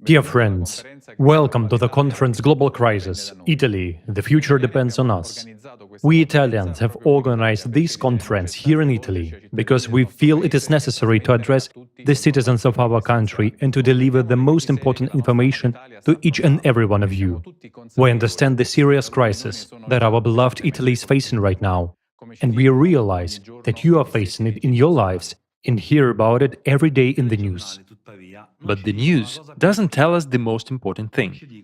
Dear friends, welcome to the conference Global Crisis, Italy, the future depends on us. We Italians have organized this conference here in Italy because we feel it is necessary to address the citizens of our country and to deliver the most important information to each and every one of you. We understand the serious crisis that our beloved Italy is facing right now, and we realize that you are facing it in your lives and hear about it every day in the news. But the news doesn't tell us the most important thing.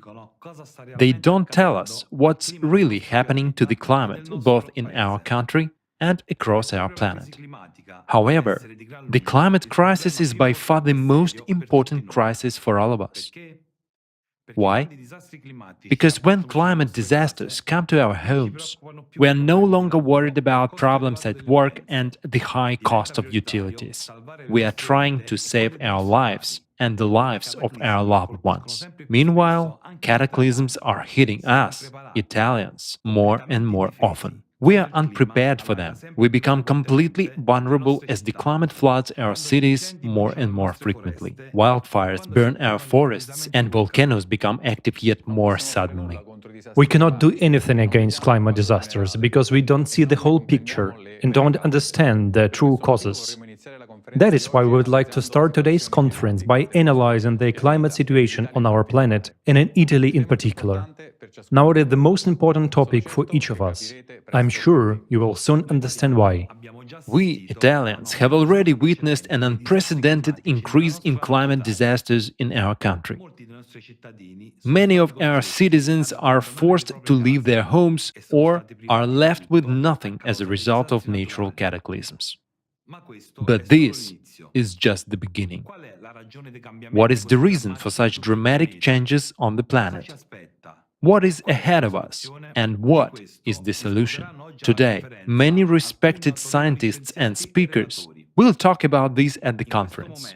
They don't tell us what's really happening to the climate, both in our country and across our planet. However, the climate crisis is by far the most important crisis for all of us. Why? Because when climate disasters come to our homes, we are no longer worried about problems at work and the high cost of utilities. We are trying to save our lives and the lives of our loved ones. Meanwhile, cataclysms are hitting us, Italians, more and more often. We are unprepared for them. We become completely vulnerable as the climate floods our cities more and more frequently. Wildfires burn our forests and volcanoes become active yet more suddenly. We cannot do anything against climate disasters because we don't see the whole picture and don't understand the true causes. That is why we would like to start today's conference by analyzing the climate situation on our planet and in Italy in particular. Now it is the most important topic for each of us. I'm sure you will soon understand why. We, Italians, have already witnessed an unprecedented increase in climate disasters in our country. Many of our citizens are forced to leave their homes or are left with nothing as a result of natural cataclysms. But this is just the beginning. What is the reason for such dramatic changes on the planet? What is ahead of us, and what is the solution? Today, many respected scientists and speakers will talk about this at the conference.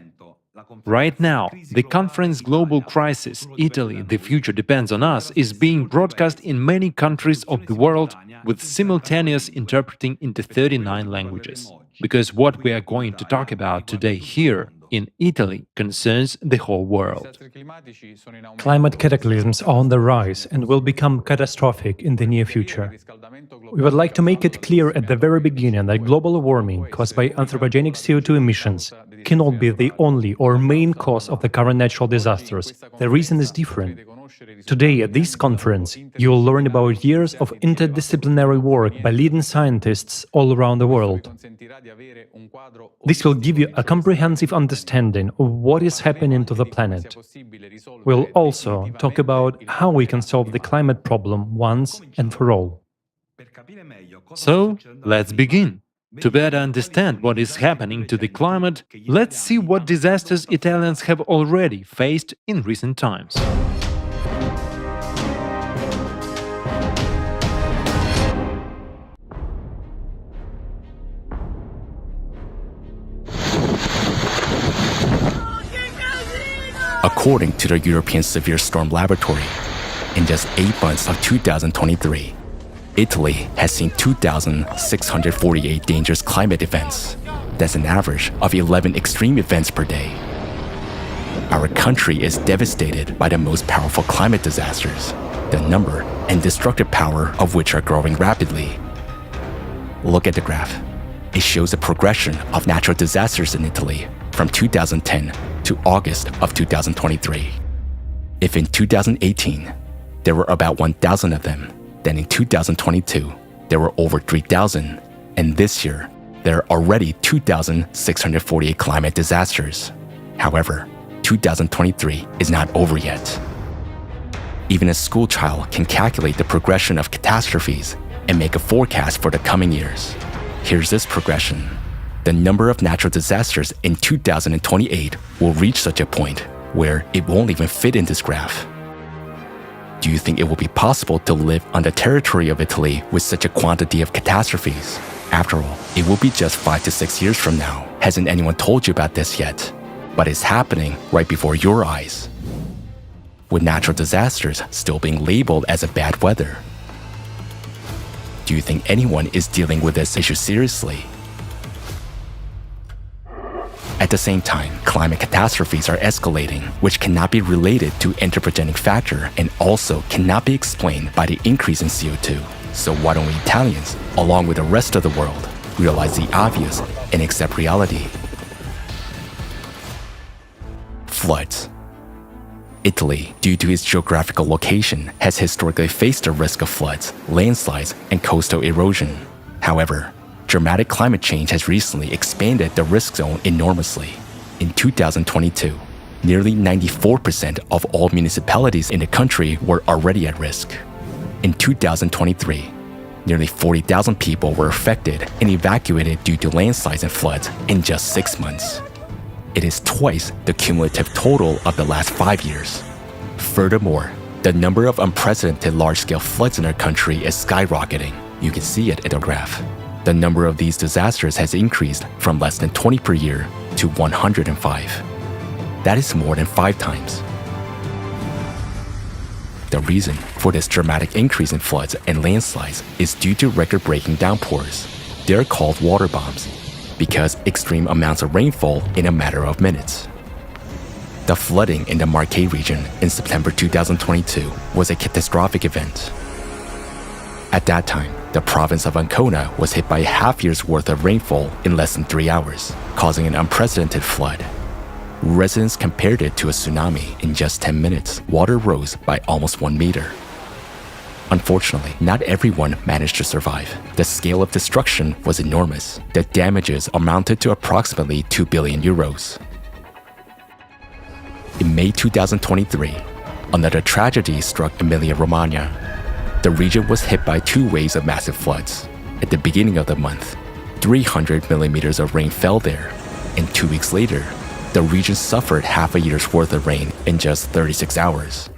Right now, the conference Global Crisis, Italy, the future depends on us, is being broadcast in many countries of the world with simultaneous interpreting into 39 languages. Because what we are going to talk about today here in Italy concerns the whole world. Climate cataclysms are on the rise and will become catastrophic in the near future. We would like to make it clear at the very beginning that global warming caused by anthropogenic CO2 emissions cannot be the only or main cause of the current natural disasters. The reason is different. Today, at this conference, you will learn about years of interdisciplinary work by leading scientists all around the world. This will give you a comprehensive understanding of what is happening to the planet. We'll also talk about how we can solve the climate problem once and for all. So, let's begin. To better understand what is happening to the climate, let's see what disasters Italians have already faced in recent times. According to the European Severe Storm Laboratory, in just 8 months of 2023, Italy has seen 2,648 dangerous climate events. That's an average of 11 extreme events per day. Our country is devastated by the most powerful climate disasters, the number and destructive power of which are growing rapidly. Look at the graph. It shows the progression of natural disasters in Italy from 2010 to August of 2023. If in 2018, there were about 1,000 of them, then in 2022, there were over 3,000, and this year, there are already 2,648 climate disasters. However, 2023 is not over yet. Even a school child can calculate the progression of catastrophes and make a forecast for the coming years. Here's this progression. The number of natural disasters in 2028 will reach such a point where it won't even fit in this graph. Do you think it will be possible to live on the territory of Italy with such a quantity of catastrophes? After all, it will be just 5 to 6 years from now. Hasn't anyone told you about this yet? But it's happening right before your eyes. With natural disasters still being labeled as a bad weather. Do you think anyone is dealing with this issue seriously? At the same time, climate catastrophes are escalating, which cannot be related to anthropogenic factor and also cannot be explained by the increase in CO2. So why don't we Italians, along with the rest of the world, realize the obvious and accept reality? Floods. Italy, due to its geographical location, has historically faced the risk of floods, landslides, and coastal erosion. However, dramatic climate change has recently expanded the risk zone enormously. In 2022, nearly 94% of all municipalities in the country were already at risk. In 2023, nearly 40,000 people were affected and evacuated due to landslides and floods in just 6 months. It is twice the cumulative total of the last 5 years. Furthermore, the number of unprecedented large-scale floods in our country is skyrocketing. You can see it in the graph. The number of these disasters has increased from less than 20 per year to 105. That is more than 5 times. The reason for this dramatic increase in floods and landslides is due to record-breaking downpours. They are called water bombs because extreme amounts of rainfall in a matter of minutes. The flooding in the Marche region in September 2022 was a catastrophic event. At that time, the province of Ancona was hit by a half year's worth of rainfall in less than 3 hours, causing an unprecedented flood. Residents compared it to a tsunami. In just 10 minutes, water rose by almost 1 meter. Unfortunately, not everyone managed to survive. The scale of destruction was enormous. The damages amounted to approximately 2 billion euros. In May 2023, another tragedy struck Emilia-Romagna. The region was hit by 2 waves of massive floods. At the beginning of the month, 300 millimeters of rain fell there, and 2 weeks later, the region suffered half a year's worth of rain in just 36 hours.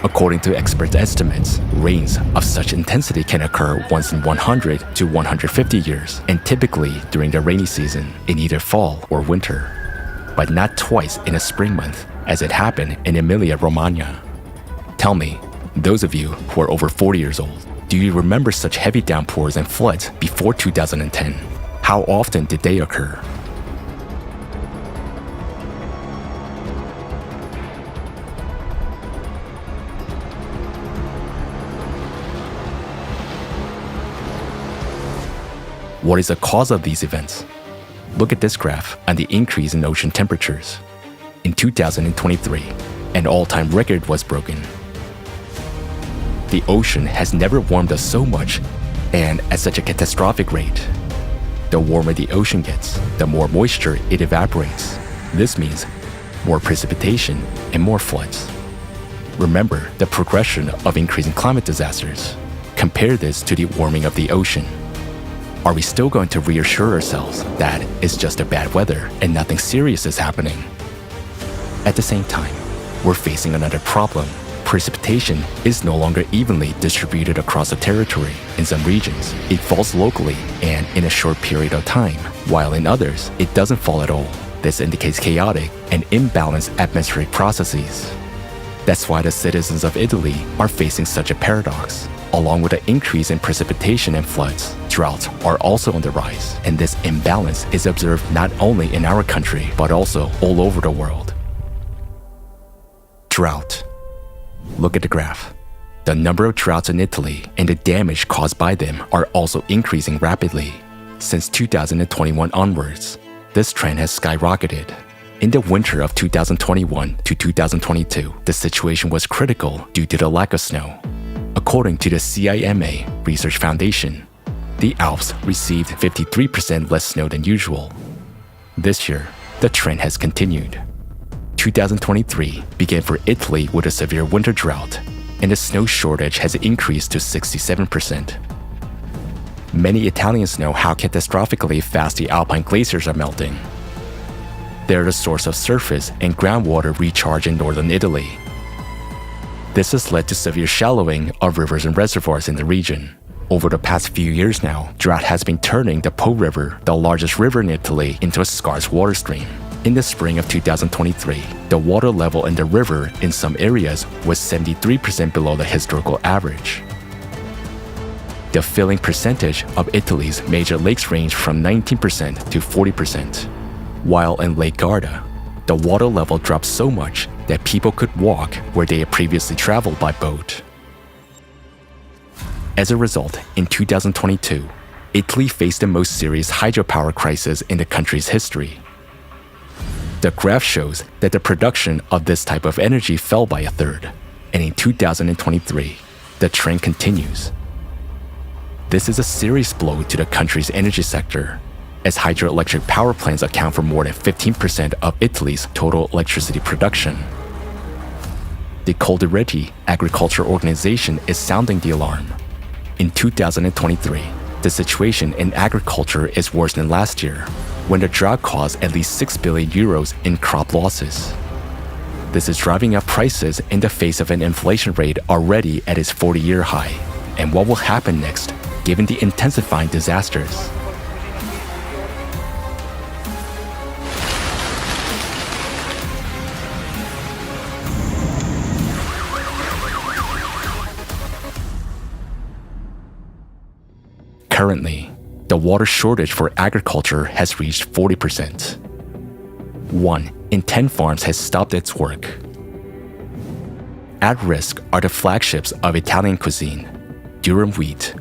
According to experts' estimates, rains of such intensity can occur once in 100 to 150 years, and typically during the rainy season in either fall or winter, but not twice in a spring month, as it happened in Emilia-Romagna. Tell me, those of you who are over 40 years old, do you remember such heavy downpours and floods before 2010? How often did they occur? What is the cause of these events? Look at this graph on the increase in ocean temperatures. In 2023, an all-time record was broken. The ocean has never warmed us so much and at such a catastrophic rate. The warmer the ocean gets, the more moisture it evaporates. This means more precipitation and more floods. Remember the progression of increasing climate disasters. Compare this to the warming of the ocean. Are we still going to reassure ourselves that it's just a bad weather and nothing serious is happening? At the same time, we're facing another problem. Precipitation is no longer evenly distributed across the territory. In some regions, it falls locally and in a short period of time, while in others, it doesn't fall at all. This indicates chaotic and imbalanced atmospheric processes. That's why the citizens of Italy are facing such a paradox. Along with the increase in precipitation and floods, droughts are also on the rise, and this imbalance is observed not only in our country, but also all over the world. Drought. Look at the graph. The number of droughts in Italy and the damage caused by them are also increasing rapidly. Since 2021 onwards, this trend has skyrocketed. In the winter of 2021 to 2022, the situation was critical due to the lack of snow. According to the CIMA Research Foundation, the Alps received 53% less snow than usual. This year, the trend has continued. 2023 began for Italy with a severe winter drought, and the snow shortage has increased to 67%. Many Italians know how catastrophically fast the Alpine glaciers are melting. They're the source of surface and groundwater recharge in northern Italy. This has led to severe shallowing of rivers and reservoirs in the region. Over the past few years now, drought has been turning the Po River, the largest river in Italy, into a scarce water stream. In the spring of 2023, the water level in the river in some areas was 73% below the historical average. The filling percentage of Italy's major lakes ranged from 19% to 40%. while in Lake Garda, the water level dropped so much that people could walk where they had previously traveled by boat. As a result, in 2022, Italy faced the most serious hydropower crisis in the country's history. The graph shows that the production of this type of energy fell by a third, and in 2023, the trend continues. This is a serious blow to the country's energy sector, as hydroelectric power plants account for more than 15% of Italy's total electricity production. The Coldiretti Agriculture Organization is sounding the alarm. In 2023, the situation in agriculture is worse than last year, when the drought caused at least 6 billion euros in crop losses. This is driving up prices in the face of an inflation rate already at its 40-year high. And what will happen next, given the intensifying disasters? Currently, the water shortage for agriculture has reached 40%. 1 in 10 farms has stopped its work. At risk are the flagships of Italian cuisine: durum wheat,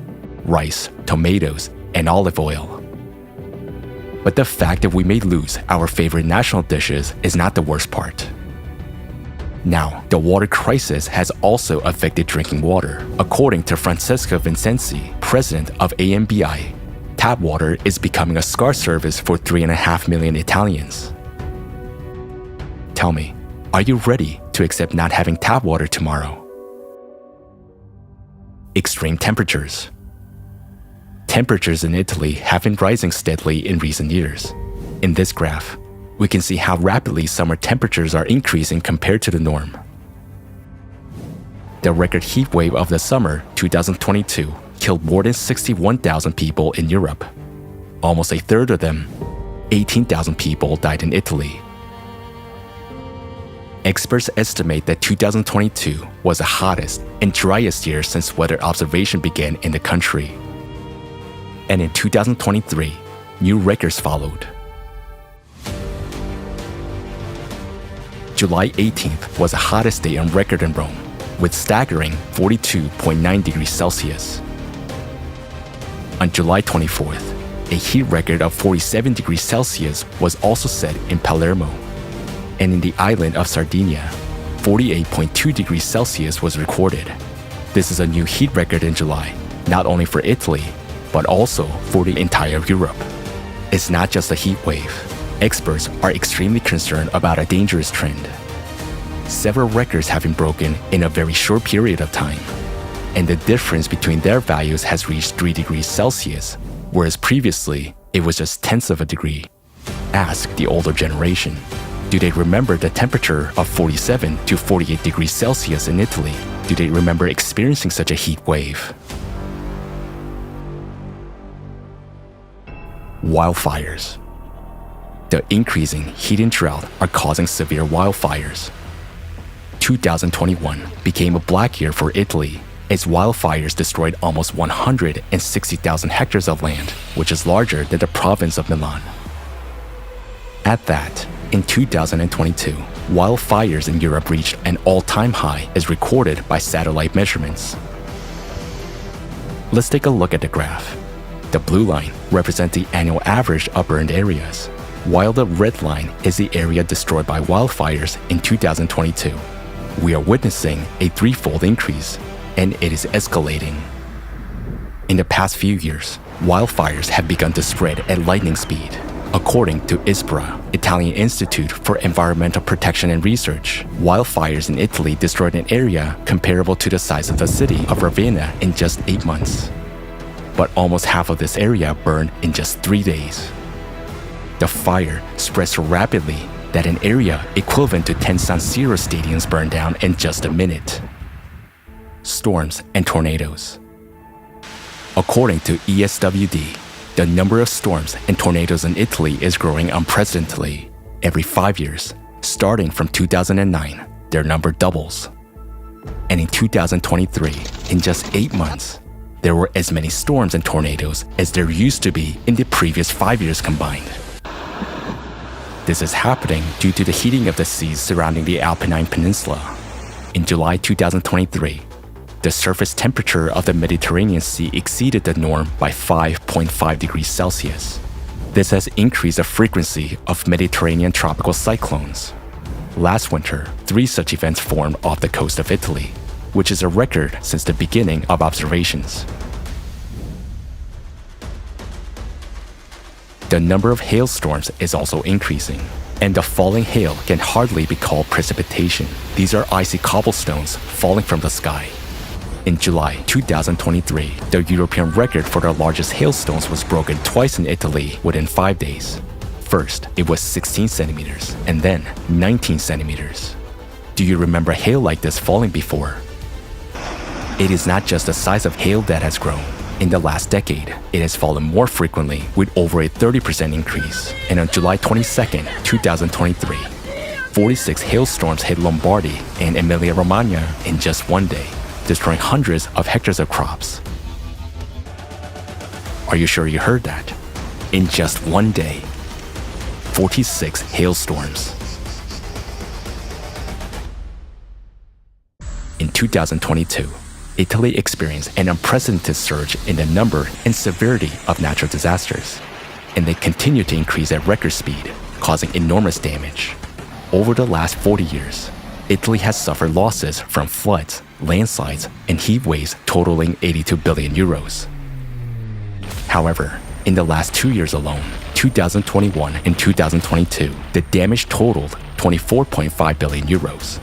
rice, tomatoes, and olive oil. But the fact that we may lose our favorite national dishes is not the worst part. Now, the water crisis has also affected drinking water. According to Francesca Vincenzi, president of AMBI, tap water is becoming a scarce service for 3.5 million Italians. Tell me, are you ready to accept not having tap water tomorrow? Extreme temperatures. Temperatures in Italy have been rising steadily in recent years. In this graph, we can see how rapidly summer temperatures are increasing compared to the norm. The record heat wave of the summer 2022 killed more than 61,000 people in Europe. Almost a third of them, 18,000 people, died in Italy. Experts estimate that 2022 was the hottest and driest year since weather observation began in the country. And in 2023, new records followed. July 18th was the hottest day on record in Rome, with staggering 42.9 degrees Celsius. On July 24th, a heat record of 47 degrees Celsius was also set in Palermo. And in the island of Sardinia, 48.2 degrees Celsius was recorded. This is a new heat record in July, not only for Italy, but also for the entire Europe. It's not just a heat wave. Experts are extremely concerned about a dangerous trend. Several records have been broken in a very short period of time, and the difference between their values has reached 3 degrees Celsius, whereas previously it was just tenths of a degree. Ask the older generation. Do they remember the temperature of 47 to 48 degrees Celsius in Italy? Do they remember experiencing such a heat wave? Wildfires. The increasing heat and drought are causing severe wildfires. 2021 became a black year for Italy as wildfires destroyed almost 160,000 hectares of land, which is larger than the province of Milan. At that, in 2022, wildfires in Europe reached an all-time high as recorded by satellite measurements. Let's take a look at the graph. The blue line represents the annual average of burned areas, while the red line is the area destroyed by wildfires in 2022. We are witnessing a threefold increase, and it is escalating. In the past few years, wildfires have begun to spread at lightning speed. According to ISPRA, Italian Institute for Environmental Protection and Research, wildfires in Italy destroyed an area comparable to the size of the city of Ravenna in just 8 months. But almost half of this area burned in just 3 days. The fire spread so rapidly that an area equivalent to 10 San Siro stadiums burned down in just a minute. Storms and tornadoes. According to ESWD, the number of storms and tornadoes in Italy is growing unprecedentedly. Every 5 years, starting from 2009, their number doubles. And in 2023, in just 8 months, there were as many storms and tornadoes as there used to be in the previous 5 years combined. This is happening due to the heating of the seas surrounding the Apennine Peninsula. In July 2023, the surface temperature of the Mediterranean Sea exceeded the norm by 5.5 degrees Celsius. This has increased the frequency of Mediterranean tropical cyclones. Last winter, 3 such events formed off the coast of Italy, which is a record since the beginning of observations. The number of hailstorms is also increasing, and the falling hail can hardly be called precipitation. These are icy cobblestones falling from the sky. In July 2023, the European record for the largest hailstones was broken twice in Italy within 5 days. First, it was 16 centimeters, and then 19 centimeters. Do you remember hail like this falling before? It is not just the size of hail that has grown. In the last decade, it has fallen more frequently with over a 30% increase. And on July 22, 2023, 46 hailstorms hit Lombardy and Emilia-Romagna in just one day, destroying hundreds of hectares of crops. Are you sure you heard that? In just one day, 46 hailstorms. In 2022, Italy experienced an unprecedented surge in the number and severity of natural disasters, and they continue to increase at record speed, causing enormous damage. Over the last 40 years, Italy has suffered losses from floods, landslides, and heat waves totaling 82 billion euros. However, in the last 2 years alone, 2021 and 2022, the damage totaled 24.5 billion euros.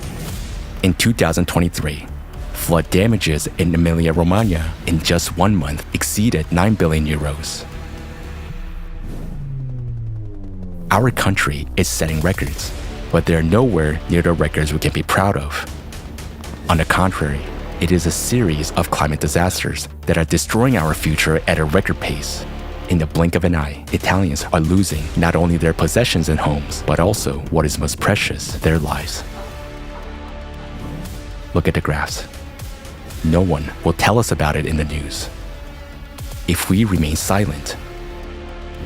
In 2023, flood damages in Emilia-Romagna in just 1 month exceeded 9 billion euros. Our country is setting records, but they're nowhere near the records we can be proud of. On the contrary, it is a series of climate disasters that are destroying our future at a record pace. In the blink of an eye, Italians are losing not only their possessions and homes, but also what is most precious, their lives. Look at the graphs. No one will tell us about it in the news. If we remain silent,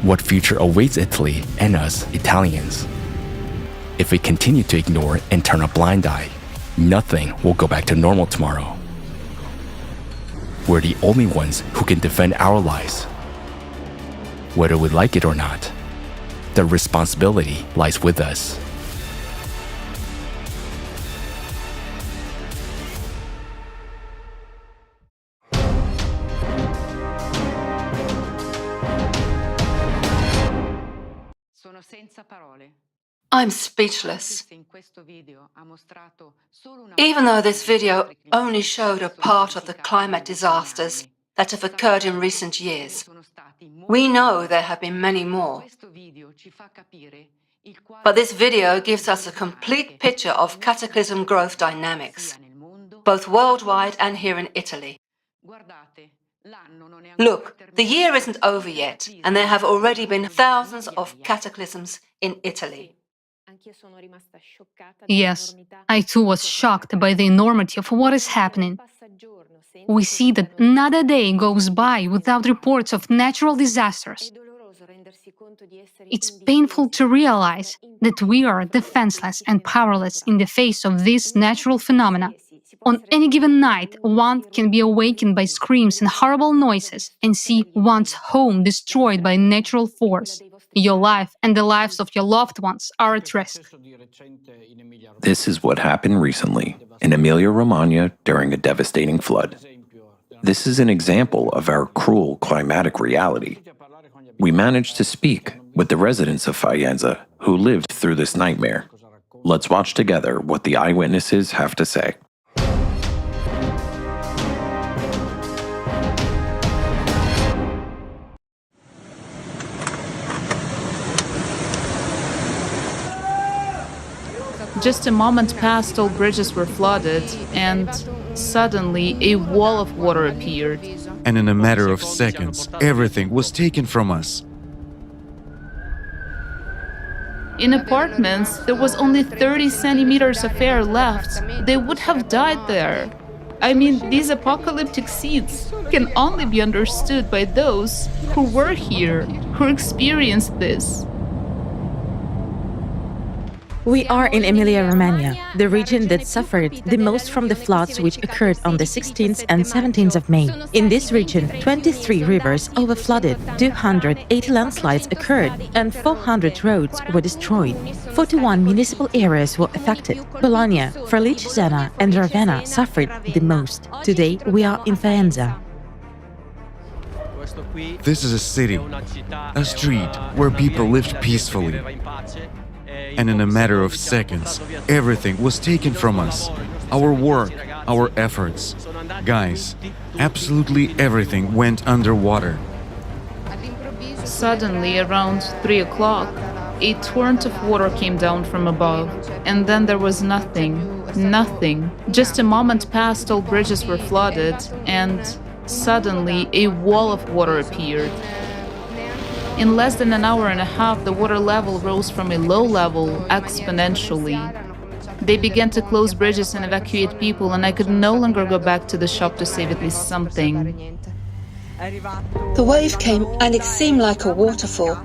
what future awaits Italy and us Italians? If we continue to ignore and turn a blind eye, nothing will go back to normal tomorrow. We're the only ones who can defend our lives. Whether we like it or not, the responsibility lies with us. I'm speechless. Even though this video only showed a part of the climate disasters that have occurred in recent years, we know there have been many more. But this video gives us a complete picture of cataclysm growth dynamics, both worldwide and here in Italy. Look, the year isn't over yet, and there have already been thousands of cataclysms in Italy. Yes, I too was shocked by the enormity of what is happening. We see that not a day goes by without reports of natural disasters. It's painful to realize that we are defenseless and powerless in the face of these natural phenomena. On any given night, one can be awakened by screams and horrible noises and see one's home destroyed by natural force. Your life and the lives of your loved ones are at risk. This is what happened recently in Emilia-Romagna during a devastating flood. This is an example of our cruel climatic reality. We managed to speak with the residents of Faenza who lived through this nightmare. Let's watch together what the eyewitnesses have to say. Just a moment passed, all bridges were flooded, and suddenly a wall of water appeared. And in a matter of seconds, everything was taken from us. In apartments, there was only 30 centimeters of air left. They would have died there. I mean, these apocalyptic scenes can only be understood by those who were here, who experienced this. We are in Emilia-Romagna, the region that suffered the most from the floods which occurred on the 16th and 17th of May. In this region, 23 rivers overflooded, 280 landslides occurred, and 400 roads were destroyed. 41 municipal areas were affected. Bologna, Forlì-Cesena, and Ravenna suffered the most. Today, we are in Faenza. This is a city, a street where people lived peacefully. And in a matter of seconds, everything was taken from us. Our work, our efforts. Guys, absolutely everything went underwater. Suddenly, around 3 o'clock, a torrent of water came down from above, and then there was nothing. Nothing. Just a moment passed, all bridges were flooded, and suddenly a wall of water appeared. In less than an hour and a half, the water level rose from a low level exponentially. They began to close bridges and evacuate people, and I could no longer go back to the shop to save at least something. The wave came and it seemed like a waterfall,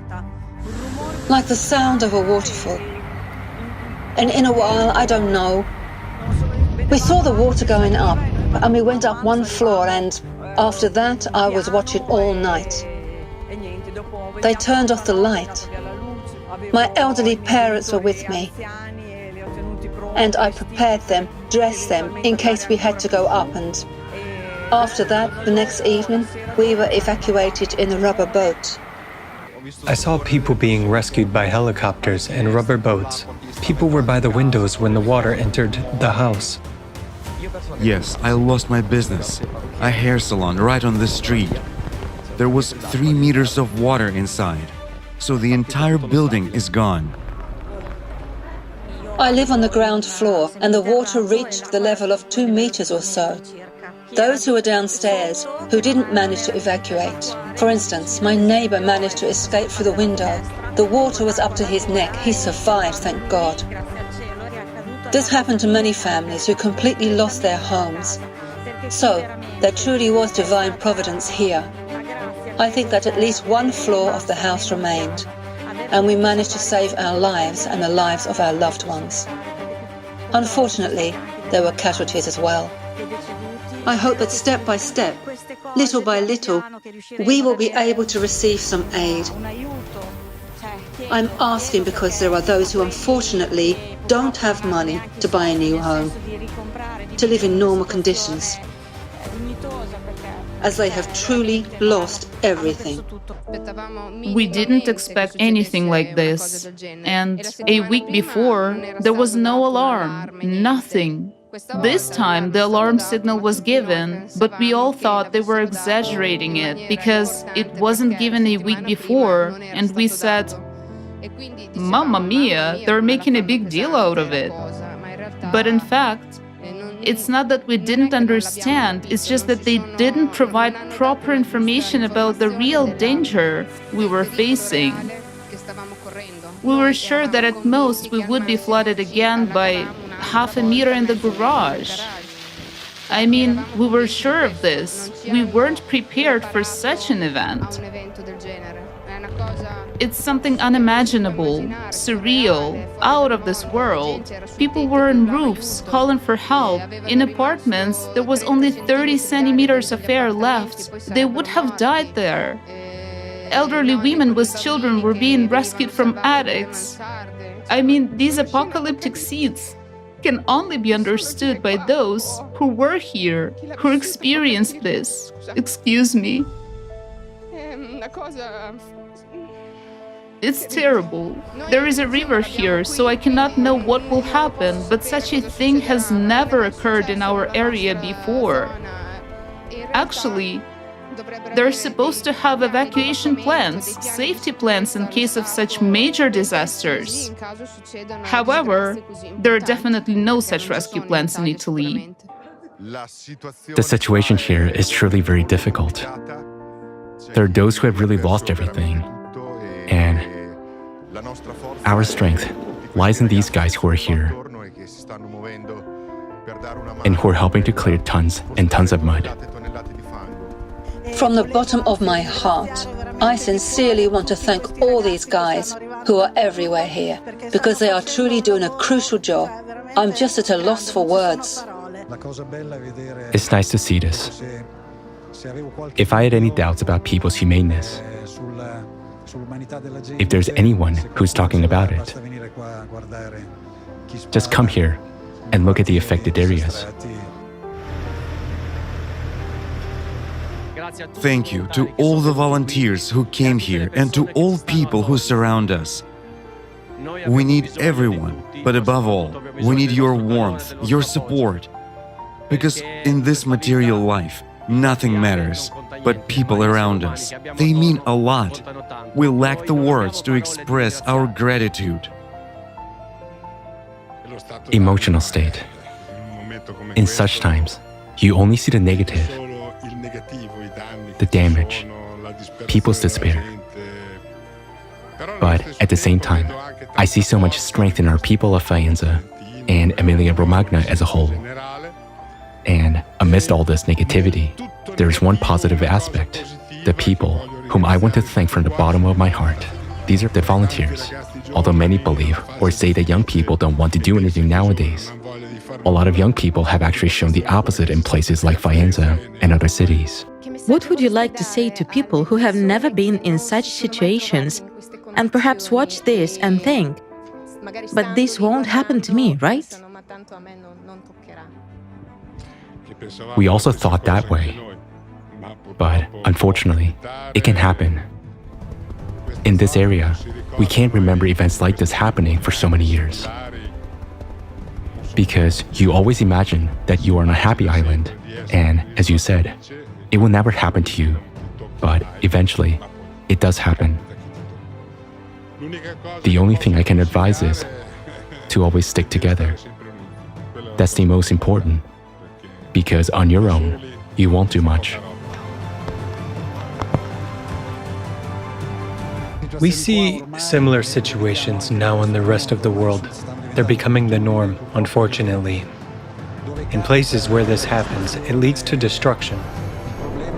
like the sound of a waterfall. And in a while, I don't know, we saw the water going up and we went up one floor, and after that I was watching all night. They turned off the light. My elderly parents were with me, and I prepared them, dressed them, in case we had to go up, and after that, the next evening, we were evacuated in a rubber boat. I saw people being rescued by helicopters and rubber boats. People were by the windows when the water entered the house. Yes, I lost my business, a hair salon right on the street. There was 3 meters of water inside, so the entire building is gone. I live on the ground floor, and the water reached the level of 2 meters or so. Those who were downstairs, who didn't manage to evacuate. For instance, my neighbor managed to escape through the window. The water was up to his neck. He survived, thank God. This happened to many families who completely lost their homes. So, there truly was divine providence here. I think that at least one floor of the house remained, and we managed to save our lives and the lives of our loved ones. Unfortunately, there were casualties as well. I hope that step by step, little by little, we will be able to receive some aid. I'm asking because there are those who unfortunately don't have money to buy a new home, to live in normal conditions, as they have truly lost everything. We didn't expect anything like this, and a week before, there was no alarm, nothing. This time, the alarm signal was given, but we all thought they were exaggerating it because it wasn't given a week before, and we said, "Mamma mia, they're making a big deal out of it." But in fact, it's not that we didn't understand, it's just that they didn't provide proper information about the real danger we were facing. We were sure that at most we would be flooded again by half a meter in the garage. I mean, we were sure of this. We weren't prepared for such an event. It's something unimaginable, surreal, out of this world. People were on roofs calling for help. In apartments, there was only 30 centimeters of air left. They would have died there. Elderly women with children were being rescued from attics. I mean, these apocalyptic scenes can only be understood by those who were here, who experienced this. Excuse me. It's terrible. There is a river here, so I cannot know what will happen, but such a thing has never occurred in our area before. Actually, they're supposed to have evacuation plans, safety plans in case of such major disasters. However, there are definitely no such rescue plans in Italy. The situation here is truly very difficult. There are those who have really lost everything, and our strength lies in these guys who are here and who are helping to clear tons and tons of mud. From the bottom of my heart, I sincerely want to thank all these guys who are everywhere here, because they are truly doing a crucial job. I'm just at a loss for words. It's nice to see this. If I had any doubts about people's humaneness, if there's anyone who's talking about it, just come here and look at the affected areas. Thank you to all the volunteers who came here and to all people who surround us. We need everyone, but above all, we need your warmth, your support. Because in this material life, nothing matters but people around us. They mean a lot. We lack the words to express our gratitude. Emotional state. In such times, you only see the negative, the damage, people's despair. But at the same time, I see so much strength in our people of Faenza and Emilia-Romagna as a whole. And amidst all this negativity, there is one positive aspect: the people whom I want to thank from the bottom of my heart. These are the volunteers. Although many believe or say that young people don't want to do anything nowadays, a lot of young people have actually shown the opposite in places like Faenza and other cities. What would you like to say to people who have never been in such situations and perhaps watch this and think, but this won't happen to me, right? We also thought that way, but unfortunately, it can happen. In this area, we can't remember events like this happening for so many years. Because you always imagine that you are on a happy island, and as you said, it will never happen to you. But eventually, it does happen. The only thing I can advise is to always stick together. That's the most important, because on your own, you won't do much. We see similar situations now in the rest of the world. They're becoming the norm, unfortunately. In places where this happens, it leads to destruction.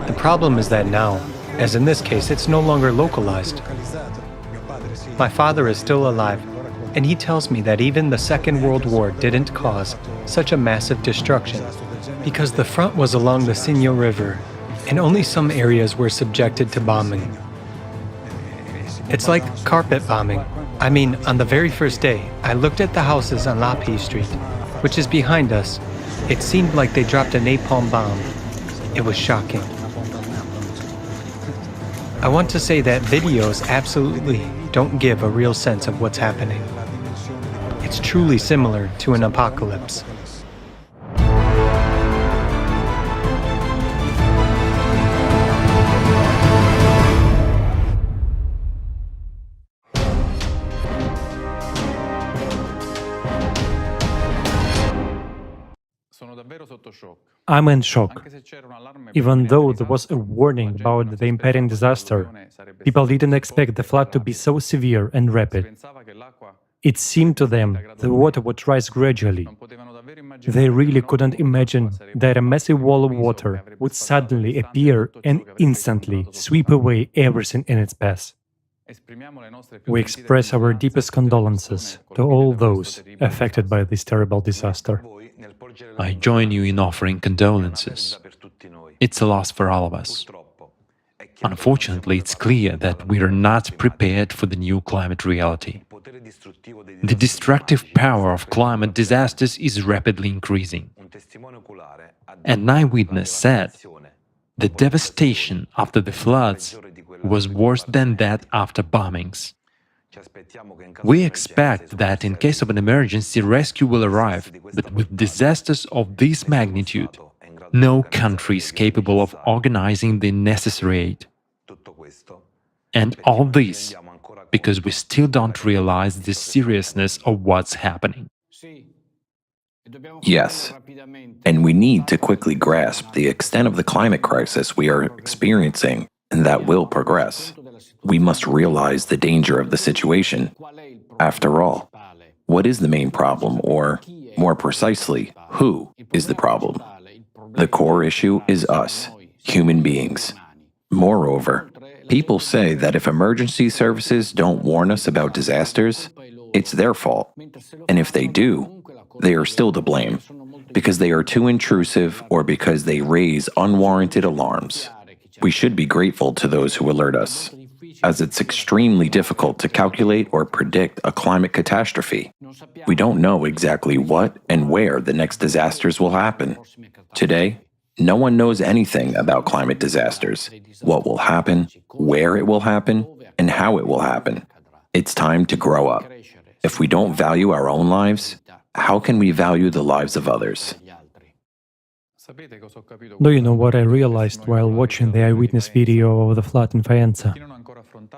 The problem is that now, as in this case, it's no longer localized. My father is still alive, and he tells me that even the Second World War didn't cause such a massive destruction, because the front was along the Sinjo River, and only some areas were subjected to bombing. It's like carpet bombing. I mean, on the very first day, I looked at the houses on Lapi Street, which is behind us. It seemed like they dropped a napalm bomb. It was shocking. I want to say that videos absolutely don't give a real sense of what's happening. It's truly similar to an apocalypse. I'm in shock. Even though there was a warning about the impending disaster, people didn't expect the flood to be so severe and rapid. It seemed to them the water would rise gradually. They really couldn't imagine that a massive wall of water would suddenly appear and instantly sweep away everything in its path. We express our deepest condolences to all those affected by this terrible disaster. I join you in offering condolences. It's a loss for all of us. Unfortunately, it's clear that we are not prepared for the new climate reality. The destructive power of climate disasters is rapidly increasing. An eyewitness said the devastation after the floods was worse than that after bombings. We expect that in case of an emergency, rescue will arrive, but with disasters of this magnitude, no country is capable of organizing the necessary aid. And all this because we still don't realize the seriousness of what's happening. Yes, and we need to quickly grasp the extent of the climate crisis we are experiencing and that will progress. We must realize the danger of the situation. After all, what is the main problem, or, more precisely, who is the problem? The core issue is us, human beings. Moreover, People say that if emergency services don't warn us about disasters, it's their fault. And if they do, they are still to blame, because they are too intrusive or because they raise unwarranted alarms. We should be grateful to those who alert us, as it's extremely difficult to calculate or predict a climate catastrophe. We don't know exactly what and where the next disasters will happen. Today, no one knows anything about climate disasters, what will happen, where it will happen, and how it will happen. It's time to grow up. If we don't value our own lives, how can we value the lives of others? Do you know what I realized while watching the eyewitness video of the flood in Faenza?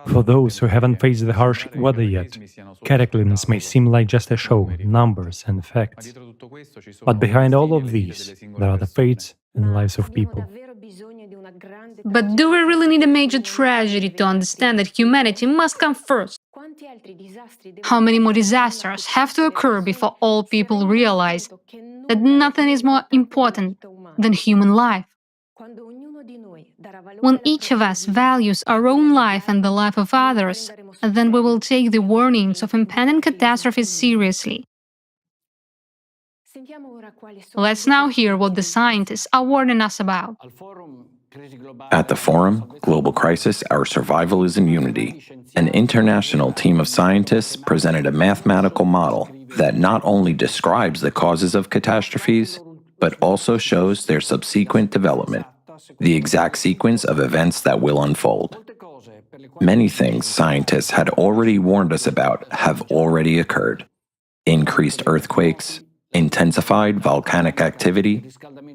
For those who haven't faced the harsh weather yet, cataclysms may seem like just a show, numbers and facts. But behind all of these, there are the fates and lives of people. But do we really need a major tragedy to understand that humanity must come first? How many more disasters have to occur before all people realize that nothing is more important than human life? When each of us values our own life and the life of others, then we will take the warnings of impending catastrophes seriously. Let's now hear what the scientists are warning us about. At the forum, Global Crisis, Our Survival is in Unity, an international team of scientists presented a mathematical model that not only describes the causes of catastrophes, but also shows their subsequent development, the exact sequence of events that will unfold. Many things scientists had already warned us about have already occurred. Increased earthquakes, intensified volcanic activity,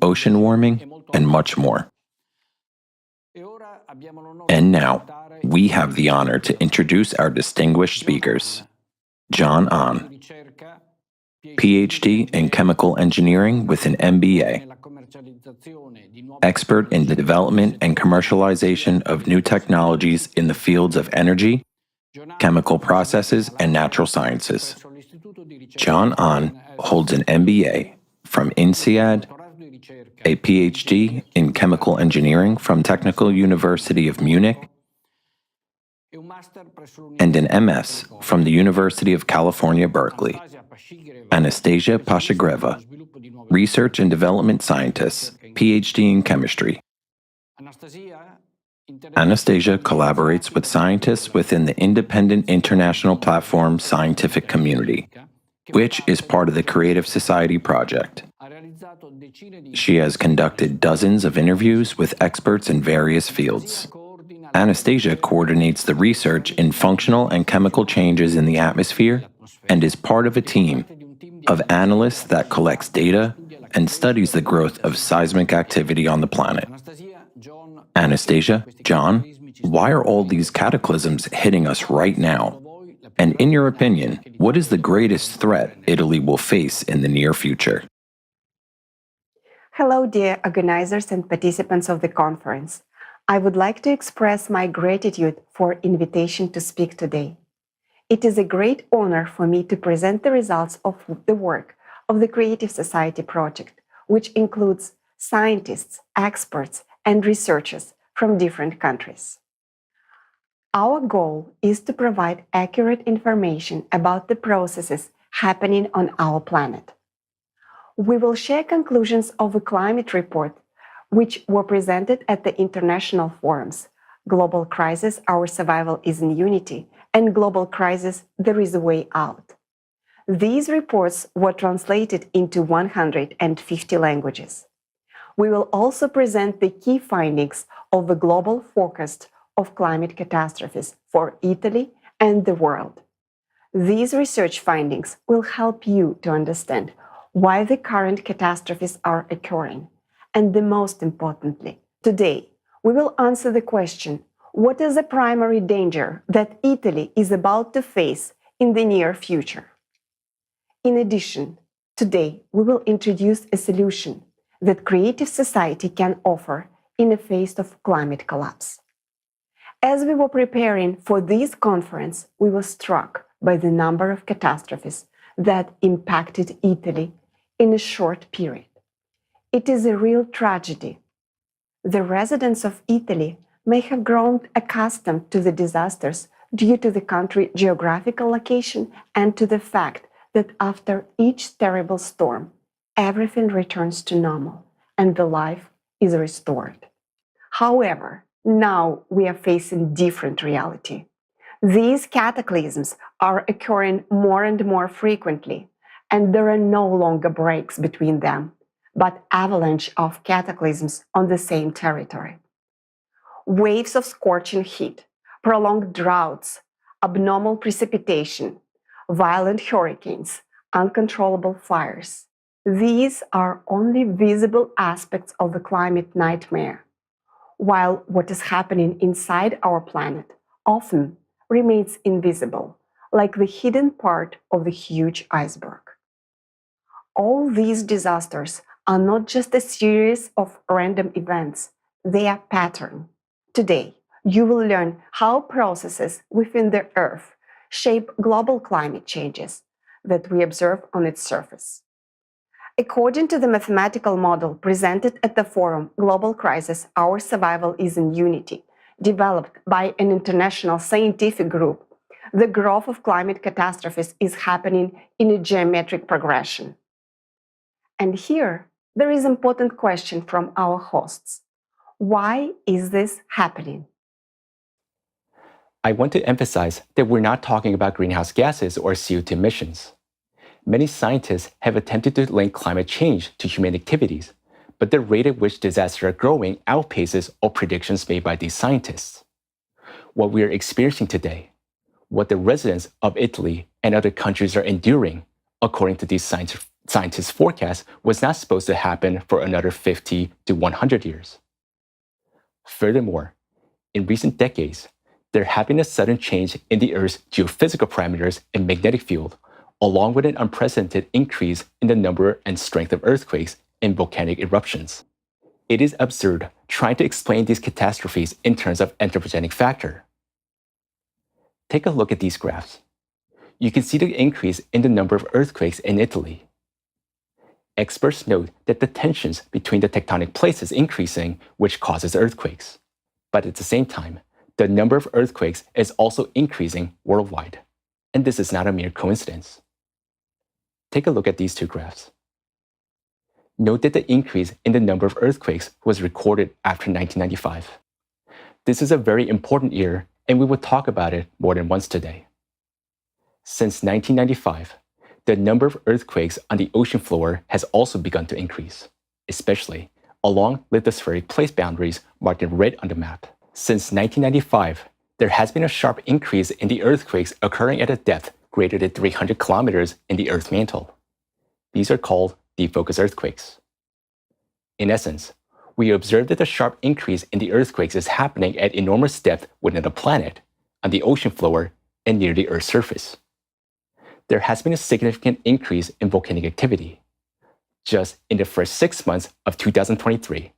ocean warming, and much more. And now, we have the honor to introduce our distinguished speakers. John Ahn, PhD in Chemical Engineering with an MBA, expert in the development and commercialization of new technologies in the fields of energy, chemical processes, and natural sciences. John Ahn holds an MBA from INSEAD, a PhD in Chemical Engineering from Technical University of Munich, and an MS from the University of California, Berkeley. Anastasia Pashagreva, Research and Development Scientist, PhD in Chemistry. Anastasia collaborates with scientists within the independent international platform Scientific Community, which is part of the Creative Society Project. She has conducted dozens of interviews with experts in various fields. Anastasia coordinates the research in functional and chemical changes in the atmosphere and is part of a team of analysts that collects data and studies the growth of seismic activity on the planet. Anastasia, John, why are all these cataclysms hitting us right now? And in your opinion, what is the greatest threat Italy will face in the near future? Hello, dear organizers and participants of the conference. I would like to express my gratitude for invitation to speak today. It is a great honor for me to present the results of the work of the Creative Society Project, which includes scientists, experts, and researchers from different countries. Our goal is to provide accurate information about the processes happening on our planet. We will share conclusions of a climate report which were presented at the international forums, Global Crisis, Our Survival is in Unity, and Global Crisis, There is a Way Out. These reports were translated into 150 languages. We will also present the key findings of the global forecast of climate catastrophes for Italy and the world. These research findings will help you to understand why the current catastrophes are occurring. And the most importantly, today, we will answer the question, what is the primary danger that Italy is about to face in the near future? In addition, today, we will introduce a solution that Creative Society can offer in the face of climate collapse. As we were preparing for this conference, we were struck by the number of catastrophes that impacted Italy in a short period. It is a real tragedy. The residents of Italy may have grown accustomed to the disasters due to the country's geographical location and to the fact that after each terrible storm, everything returns to normal and the life is restored. However, now we are facing different reality. These cataclysms are occurring more and more frequently, and there are no longer breaks between them, but avalanche of cataclysms on the same territory. Waves of scorching heat, prolonged droughts, abnormal precipitation, violent hurricanes, uncontrollable fires. These are only visible aspects of the climate nightmare, while what is happening inside our planet often remains invisible, like the hidden part of the huge iceberg. All these disasters are not just a series of random events, they are pattern. Today, you will learn how processes within the Earth shape global climate changes that we observe on its surface. According to the mathematical model presented at the forum Global Crisis, Our Survival is in Unity, developed by an international scientific group, the growth of climate catastrophes is happening in a geometric progression. And here, there is an important question from our hosts. Why is this happening? I want to emphasize that we're not talking about greenhouse gases or CO2 emissions. Many scientists have attempted to link climate change to human activities, but the rate at which disasters are growing outpaces all predictions made by these scientists. What we are experiencing today, what the residents of Italy and other countries are enduring, according to these scientists' forecasts, was not supposed to happen for another 50 to 100 years. Furthermore, in recent decades, there have been a sudden change in the Earth's geophysical parameters and magnetic field, along with an unprecedented increase in the number and strength of earthquakes and volcanic eruptions. It is absurd trying to explain these catastrophes in terms of anthropogenic factor. Take a look at these graphs. You can see the increase in the number of earthquakes in Italy. Experts note that the tensions between the tectonic plates is increasing, which causes earthquakes. But at the same time, the number of earthquakes is also increasing worldwide. And this is not a mere coincidence. Take a look at these two graphs. Note that the increase in the number of earthquakes was recorded after 1995. This is a very important year, and we will talk about it more than once today. Since 1995, the number of earthquakes on the ocean floor has also begun to increase, especially along lithospheric plate boundaries marked in red on the map. Since 1995, there has been a sharp increase in the earthquakes occurring at a depth greater than 300 kilometers in the Earth mantle. These are called deep focus earthquakes. In essence, we observe that the sharp increase in the earthquakes is happening at enormous depth within the planet, on the ocean floor, and near the Earth's surface. There has been a significant increase in volcanic activity. Just in the first 6 months of 2023,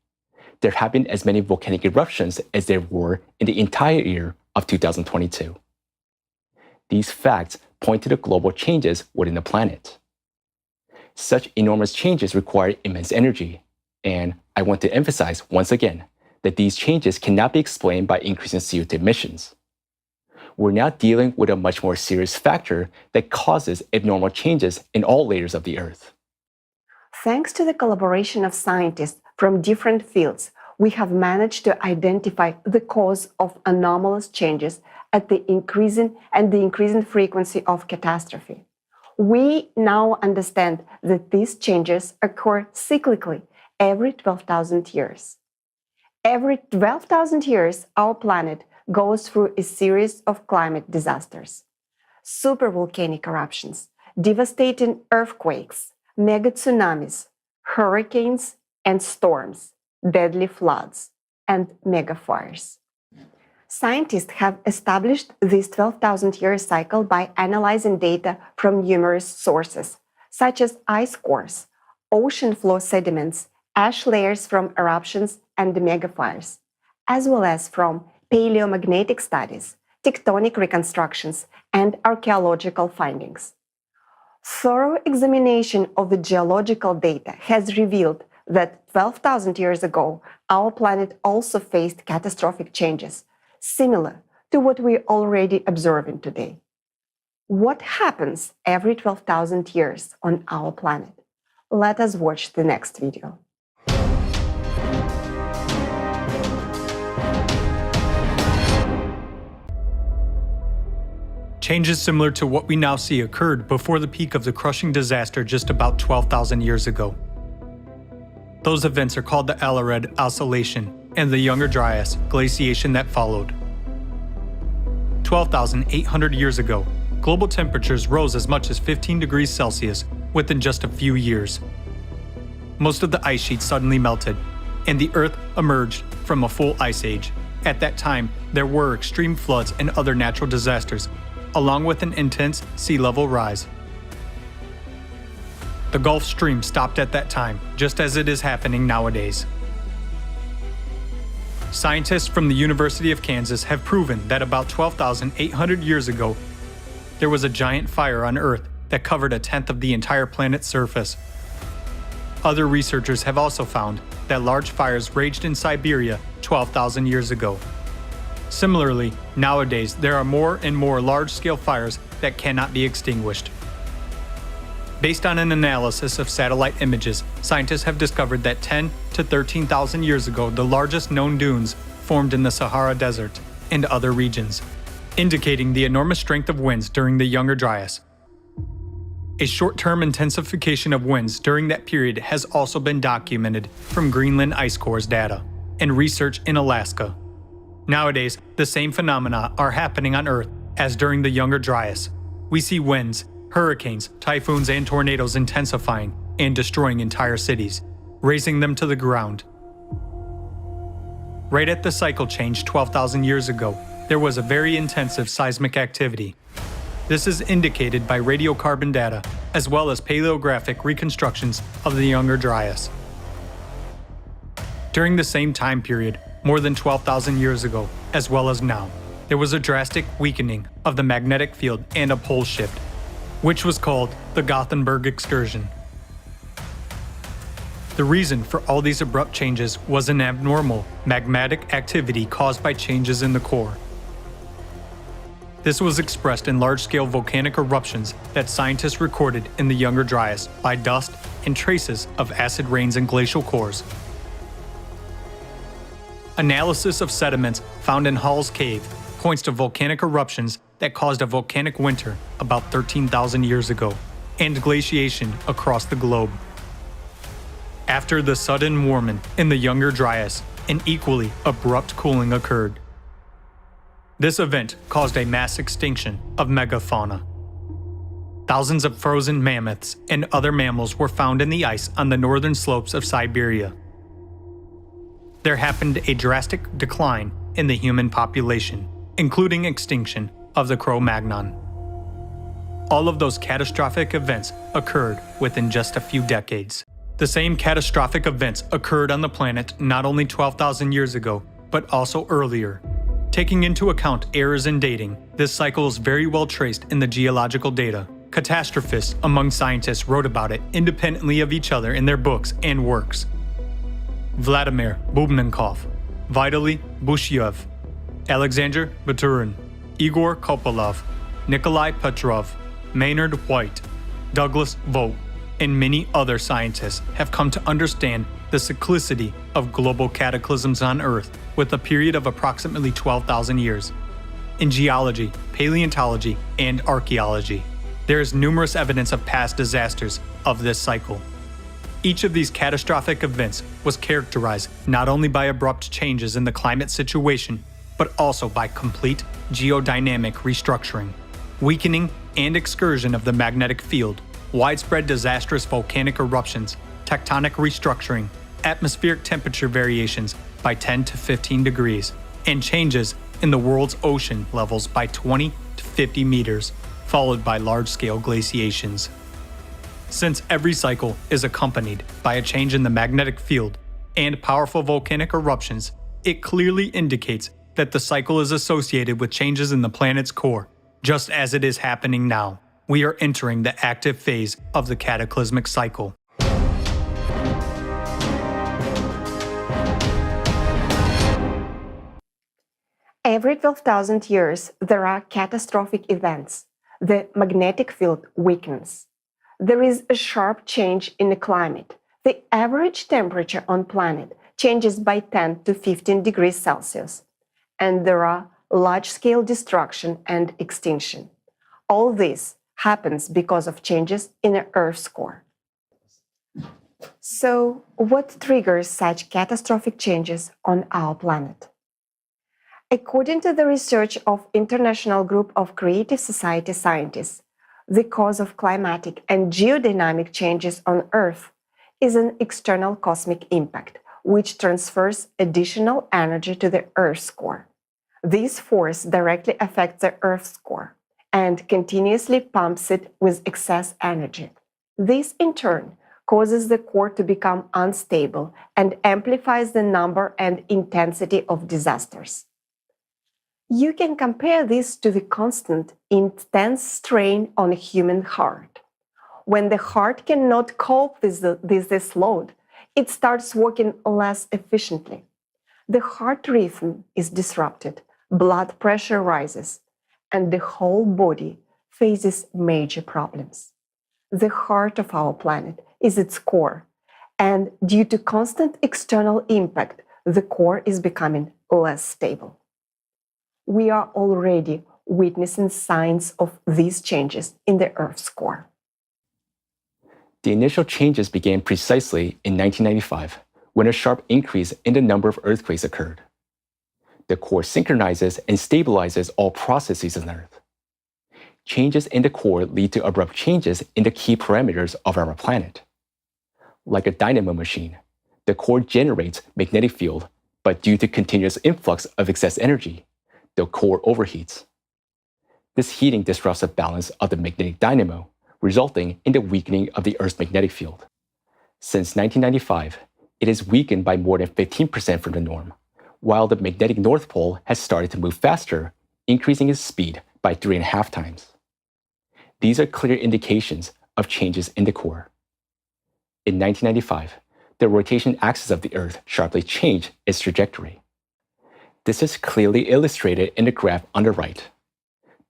there have been as many volcanic eruptions as there were in the entire year of 2022. These facts point to the global changes within the planet. Such enormous changes require immense energy, and I want to emphasize once again that these changes cannot be explained by increasing CO2 emissions. We're now dealing with a much more serious factor that causes abnormal changes in all layers of the Earth. Thanks to the collaboration of scientists from different fields, we have managed to identify the cause of anomalous changes at the increasing frequency of catastrophe. We now understand that these changes occur cyclically every 12,000 years. Every 12,000 years, our planet goes through a series of climate disasters. Supervolcanic eruptions, devastating earthquakes, mega tsunamis, hurricanes and storms, deadly floods, and mega fires. Scientists have established this 12,000-year cycle by analyzing data from numerous sources, such as ice cores, ocean floor sediments, ash layers from eruptions and megafires, as well as from paleomagnetic studies, tectonic reconstructions, and archaeological findings. Thorough examination of the geological data has revealed that 12,000 years ago, our planet also faced catastrophic changes, similar to what we're already observing today. What happens every 12,000 years on our planet? Let us watch the next video. Changes similar to what we now see occurred before the peak of the crushing disaster just about 12,000 years ago. Those events are called the Alarid Oscillation and the Younger Dryas glaciation that followed. 12,800 years ago, global temperatures rose as much as 15 degrees Celsius within just a few years. Most of the ice sheets suddenly melted, and the Earth emerged from a full ice age. At that time, there were extreme floods and other natural disasters, along with an intense sea level rise. The Gulf Stream stopped at that time, just as it is happening nowadays. Scientists from the University of Kansas have proven that about 12,800 years ago, there was a giant fire on Earth that covered a tenth of the entire planet's surface. Other researchers have also found that large fires raged in Siberia 12,000 years ago. Similarly, nowadays there are more and more large-scale fires that cannot be extinguished. Based on an analysis of satellite images, scientists have discovered that 10 to 13,000 years ago, the largest known dunes formed in the Sahara Desert and other regions, indicating the enormous strength of winds during the Younger Dryas. A short-term intensification of winds during that period has also been documented from Greenland ice cores data and research in Alaska. Nowadays, the same phenomena are happening on Earth as during the Younger Dryas. We see winds, hurricanes, typhoons, and tornadoes intensifying and destroying entire cities, razing them to the ground. Right at the cycle change 12,000 years ago, there was a very intensive seismic activity. This is indicated by radiocarbon data, as well as paleographic reconstructions of the Younger Dryas. During the same time period, more than 12,000 years ago, as well as now, there was a drastic weakening of the magnetic field and a pole shift, which was called the Gothenburg excursion. The reason for all these abrupt changes was an abnormal magmatic activity caused by changes in the core. This was expressed in large-scale volcanic eruptions that scientists recorded in the Younger Dryas by dust and traces of acid rains and glacial cores. Analysis of sediments found in Hall's Cave points to volcanic eruptions that caused a volcanic winter about 13,000 years ago, and glaciation across the globe. After the sudden warming in the Younger Dryas, an equally abrupt cooling occurred. This event caused a mass extinction of megafauna. Thousands of frozen mammoths and other mammals were found in the ice on the northern slopes of Siberia. There happened a drastic decline in the human population, including extinction of the Cro-Magnon. All of those catastrophic events occurred within just a few decades. The same catastrophic events occurred on the planet not only 12,000 years ago, but also earlier. Taking into account errors in dating, this cycle is very well traced in the geological data. Catastrophists among scientists wrote about it independently of each other in their books and works. Vladimir Bubnenkov, Vitaly Bushyev, Alexander Baturin, Igor Kopolov, Nikolai Petrov, Maynard White, Douglas Vogt, and many other scientists have come to understand the cyclicity of global cataclysms on Earth with a period of approximately 12,000 years. In geology, paleontology, and archaeology, there is numerous evidence of past disasters of this cycle. Each of these catastrophic events was characterized not only by abrupt changes in the climate situation, but also by complete geodynamic restructuring, weakening and excursion of the magnetic field, widespread disastrous volcanic eruptions, tectonic restructuring, atmospheric temperature variations by 10 to 15 degrees, and changes in the world's ocean levels by 20 to 50 meters, followed by large-scale glaciations. Since every cycle is accompanied by a change in the magnetic field and powerful volcanic eruptions, it clearly indicates that the cycle is associated with changes in the planet's core, just as it is happening now. We are entering the active phase of the cataclysmic cycle. Every 12,000 years, there are catastrophic events. The magnetic field weakens. There is a sharp change in the climate. The average temperature on planet changes by 10 to 15 degrees Celsius. And there are large-scale destruction and extinction. All this happens because of changes in the Earth's core. So, what triggers such catastrophic changes on our planet? According to the research of International Group of Creative Society scientists, the cause of climatic and geodynamic changes on Earth is an external cosmic impact, which transfers additional energy to the Earth's core. This force directly affects the Earth's core and continuously pumps it with excess energy. This, in turn, causes the core to become unstable and amplifies the number and intensity of disasters. You can compare this to the constant, intense strain on a human heart. When the heart cannot cope with this load, it starts working less efficiently. The heart rhythm is disrupted, blood pressure rises, and the whole body faces major problems. The heart of our planet is its core, and due to constant external impact, the core is becoming less stable. We are already witnessing signs of these changes in the Earth's core. The initial changes began precisely in 1995, when a sharp increase in the number of earthquakes occurred. The core synchronizes and stabilizes all processes on Earth. Changes in the core lead to abrupt changes in the key parameters of our planet. Like a dynamo machine, the core generates magnetic field, but due to continuous influx of excess energy, the core overheats. This heating disrupts the balance of the magnetic dynamo, resulting in the weakening of the Earth's magnetic field. Since 1995, it is weakened by more than 15% from the norm, while the magnetic North Pole has started to move faster, increasing its speed by 3.5 times. These are clear indications of changes in the core. In 1995, the rotation axis of the Earth sharply changed its trajectory. This is clearly illustrated in the graph on the right.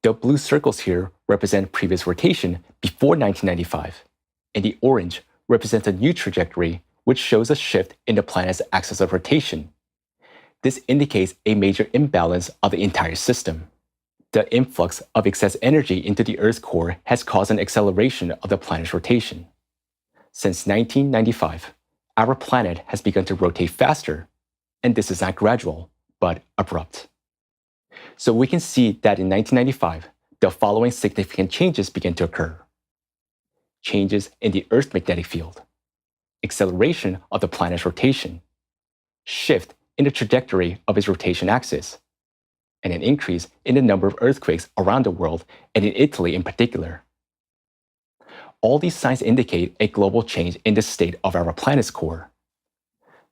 The blue circles here represent previous rotation before 1995, and the orange represents a new trajectory which shows a shift in the planet's axis of rotation. This indicates a major imbalance of the entire system. The influx of excess energy into the Earth's core has caused an acceleration of the planet's rotation. Since 1995, our planet has begun to rotate faster, and this is not gradual, but abrupt. So we can see that in 1995, the following significant changes began to occur. Changes in the Earth's magnetic field, acceleration of the planet's rotation, shift in the trajectory of its rotation axis, and an increase in the number of earthquakes around the world and in Italy in particular. All these signs indicate a global change in the state of our planet's core.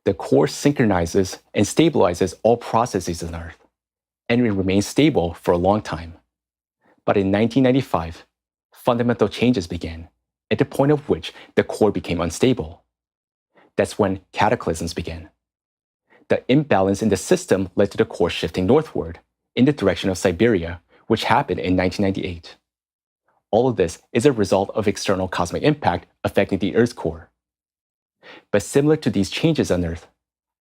The core synchronizes and stabilizes all processes on Earth, and it remains stable for a long time. But in 1995, fundamental changes began, at the point of which the core became unstable. That's when cataclysms began. The imbalance in the system led to the core shifting northward, in the direction of Siberia, which happened in 1998. All of this is a result of external cosmic impact affecting the Earth's core. But similar to these changes on Earth,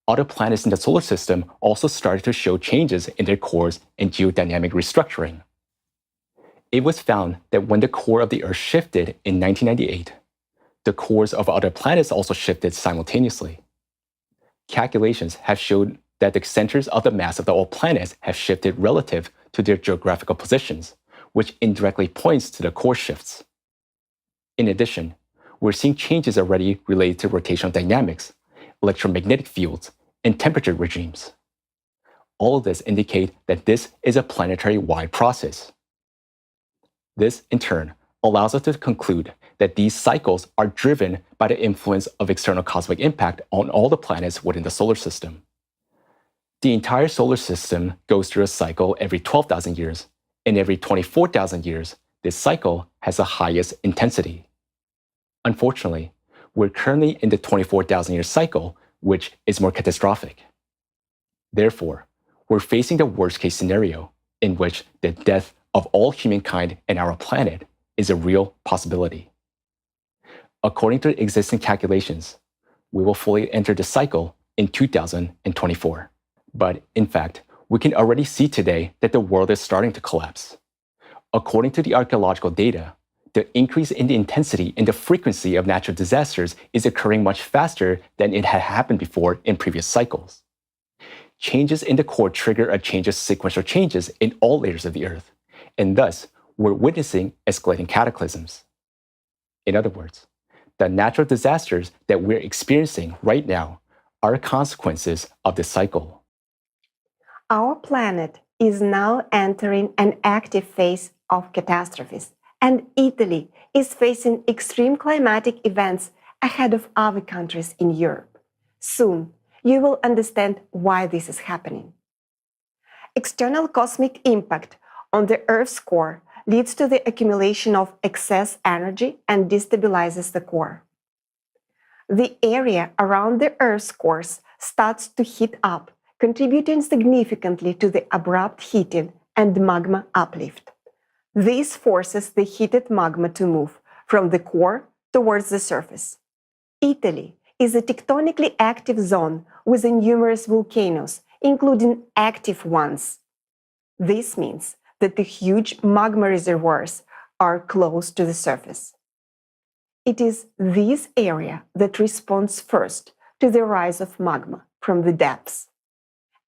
other planets in the solar system also started to show changes in their cores and geodynamic restructuring. It was found that when the core of the Earth shifted in 1998, the cores of other planets also shifted simultaneously. Calculations have shown that the centers of the mass of all planets have shifted relative to their geographical positions, which indirectly points to the core shifts. In addition, we're seeing changes already related to rotational dynamics, electromagnetic fields, and temperature regimes. All of this indicate that this is a planetary-wide process. This, in turn, allows us to conclude that these cycles are driven by the influence of external cosmic impact on all the planets within the solar system. The entire solar system goes through a cycle every 12,000 years, and every 24,000 years, this cycle has the highest intensity. Unfortunately, we're currently in the 24,000-year cycle, which is more catastrophic. Therefore, we're facing the worst-case scenario in which the death of all humankind and our planet is a real possibility. According to existing calculations, we will fully enter the cycle in 2024. But in fact, we can already see today that the world is starting to collapse. According to the archaeological data, the increase in the intensity and the frequency of natural disasters is occurring much faster than it had happened before in previous cycles. Changes in the core trigger a change of sequential changes in all layers of the Earth, and thus we're witnessing escalating cataclysms. In other words, the natural disasters that we're experiencing right now are consequences of this cycle. Our planet is now entering an active phase of catastrophes, and Italy is facing extreme climatic events ahead of other countries in Europe. Soon, you will understand why this is happening. External cosmic impact on the Earth's core leads to the accumulation of excess energy and destabilizes the core. The area around the Earth's core starts to heat up, contributing significantly to the abrupt heating and magma uplift. This forces the heated magma to move from the core towards the surface. Italy is a tectonically active zone with numerous volcanoes, including active ones. This means that the huge magma reservoirs are close to the surface. It is this area that responds first to the rise of magma from the depths.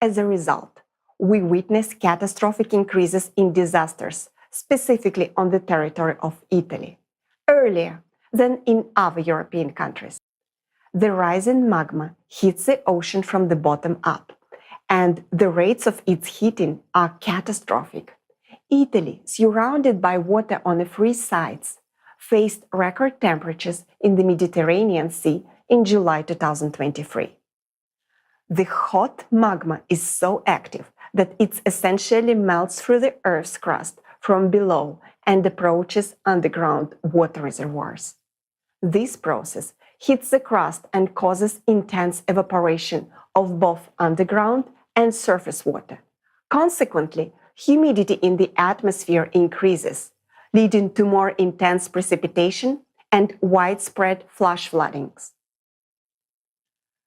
As a result, we witness catastrophic increases in disasters, specifically on the territory of Italy, earlier than in other European countries. The rise in magma hits the ocean from the bottom up, and the rates of its heating are catastrophic. Italy, surrounded by water on the three sides, faced record temperatures in the Mediterranean Sea in July 2023. The hot magma is so active that it essentially melts through the Earth's crust from below and approaches underground water reservoirs. This process hits the crust and causes intense evaporation of both underground and surface water. Consequently, humidity in the atmosphere increases, leading to more intense precipitation and widespread flash floodings.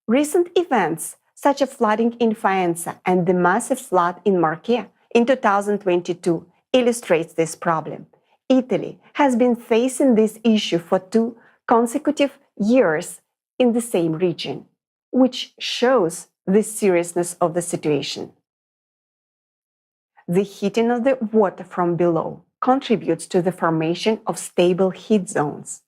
Recent events, such as flooding in Faenza and the massive flood in Marche in 2022, illustrates this problem. Italy has been facing this issue for 2 consecutive years in the same region, which shows the seriousness of the situation. The heating of the water from below contributes to the formation of stable heat zones.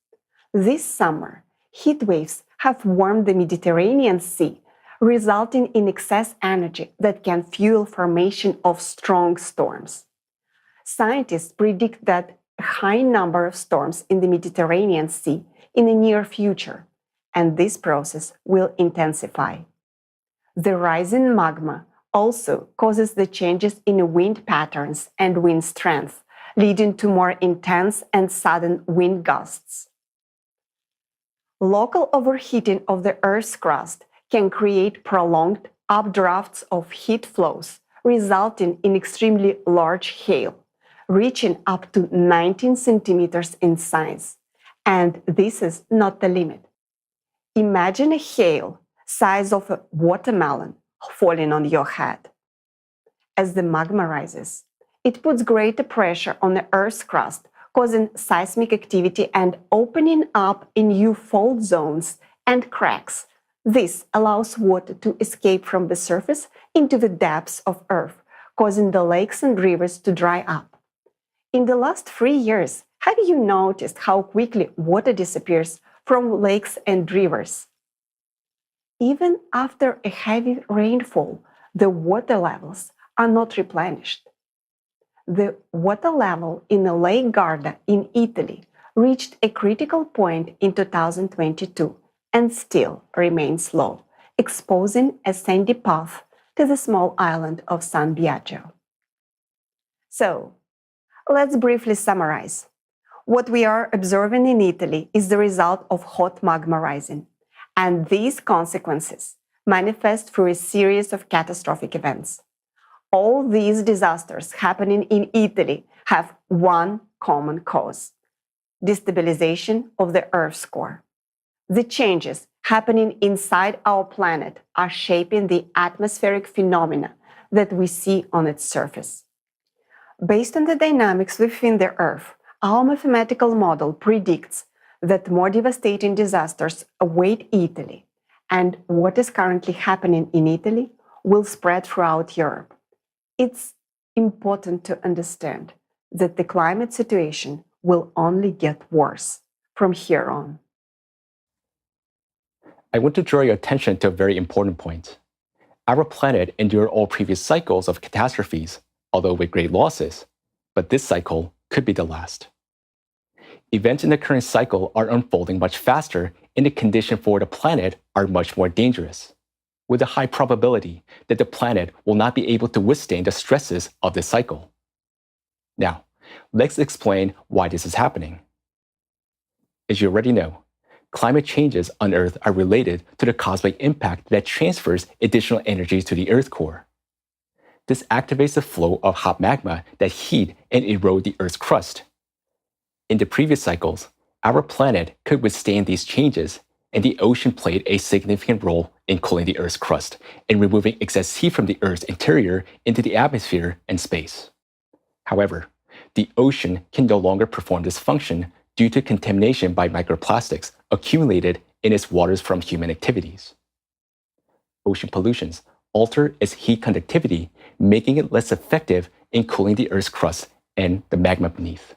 This summer, heat waves have warmed the Mediterranean Sea, resulting in excess energy that can fuel formation of strong storms. Scientists predict that a high number of storms in the Mediterranean Sea in the near future, and this process will intensify. The rise in magma also causes the changes in wind patterns and wind strength, leading to more intense and sudden wind gusts. Local overheating of the Earth's crust can create prolonged updrafts of heat flows, resulting in extremely large hail, reaching up to 19 centimeters in size. And this is not the limit. Imagine a hail size of a watermelon falling on your head. As the magma rises, it puts greater pressure on the Earth's crust, causing seismic activity and opening up in new fault zones and cracks. This allows water to escape from the surface into the depths of Earth, causing the lakes and rivers to dry up. In the last 3 years, have you noticed how quickly water disappears from lakes and rivers? Even after a heavy rainfall, the water levels are not replenished. The water level in the Lake Garda in Italy reached a critical point in 2022 and still remains low, exposing a sandy path to the small island of San Biagio. So, let's briefly summarize. What we are observing in Italy is the result of hot magma rising, and these consequences manifest through a series of catastrophic events. All these disasters happening in Italy have one common cause: destabilization of the Earth's core. The changes happening inside our planet are shaping the atmospheric phenomena that we see on its surface. Based on the dynamics within the Earth, our mathematical model predicts that more devastating disasters await Italy, and what is currently happening in Italy will spread throughout Europe. It's important to understand that the climate situation will only get worse from here on. I want to draw your attention to a very important point. Our planet endured all previous cycles of catastrophes, although with great losses, but this cycle could be the last. Events in the current cycle are unfolding much faster, and the conditions for the planet are much more dangerous, with a high probability that the planet will not be able to withstand the stresses of this cycle. Now, let's explain why this is happening. As you already know, climate changes on Earth are related to the cosmic impact that transfers additional energy to the Earth core. This activates the flow of hot magma that heat and erode the Earth's crust. In the previous cycles, our planet could withstand these changes, and the ocean played a significant role in cooling the Earth's crust and removing excess heat from the Earth's interior into the atmosphere and space. However, the ocean can no longer perform this function due to contamination by microplastics accumulated in its waters from human activities. Ocean pollutions alter its heat conductivity, making it less effective in cooling the Earth's crust and the magma beneath.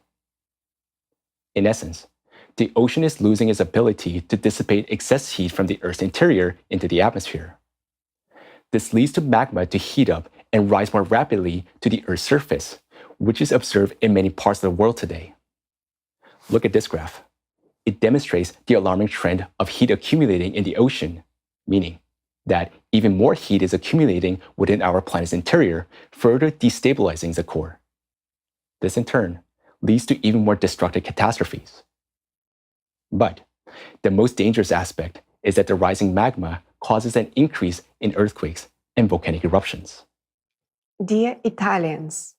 In essence, the ocean is losing its ability to dissipate excess heat from the Earth's interior into the atmosphere. This leads to magma to heat up and rise more rapidly to the Earth's surface, which is observed in many parts of the world today. Look at this graph. It demonstrates the alarming trend of heat accumulating in the ocean, meaning that even more heat is accumulating within our planet's interior, further destabilizing the core. This in turn leads to even more destructive catastrophes. But the most dangerous aspect is that the rising magma causes an increase in earthquakes and volcanic eruptions. Dear Italians,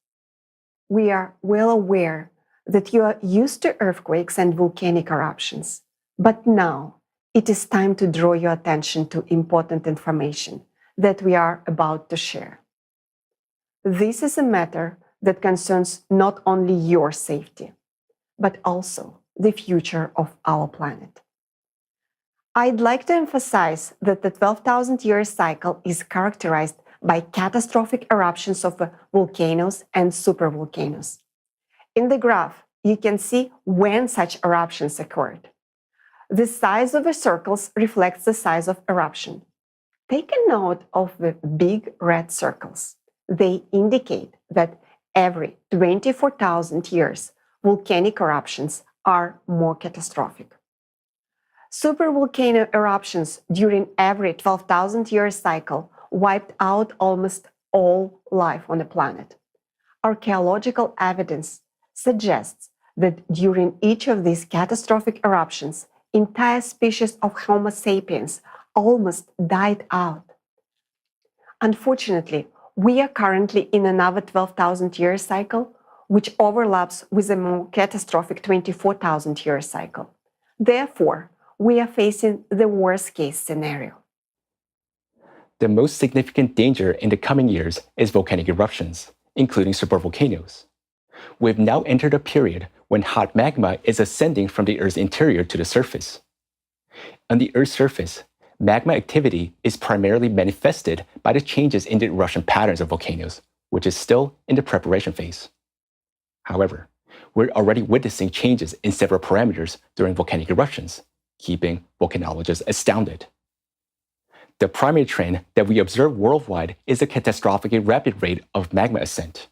we are well aware that you are used to earthquakes and volcanic eruptions, but now it is time to draw your attention to important information that we are about to share. This is a matter that concerns not only your safety, but also the future of our planet. I'd like to emphasize that the 12,000-year cycle is characterized by catastrophic eruptions of volcanoes and supervolcanoes. In the graph, you can see when such eruptions occurred. The size of the circles reflects the size of eruption. Take a note of the big red circles. They indicate that every 24,000 years, volcanic eruptions are more catastrophic. Supervolcano eruptions during every 12,000-year cycle wiped out almost all life on the planet. Archaeological evidence suggests that during each of these catastrophic eruptions, entire species of Homo sapiens almost died out. Unfortunately, we are currently in another 12,000-year cycle, which overlaps with a more catastrophic 24,000-year cycle. Therefore, we are facing the worst-case scenario. The most significant danger in the coming years is volcanic eruptions, including supervolcanoes. We've now entered a period when hot magma is ascending from the Earth's interior to the surface. On the Earth's surface, magma activity is primarily manifested by the changes in the eruption patterns of volcanoes, which is still in the preparation phase. However, we're already witnessing changes in several parameters during volcanic eruptions, keeping volcanologists astounded. The primary trend that we observe worldwide is a catastrophically rapid rate of magma ascent.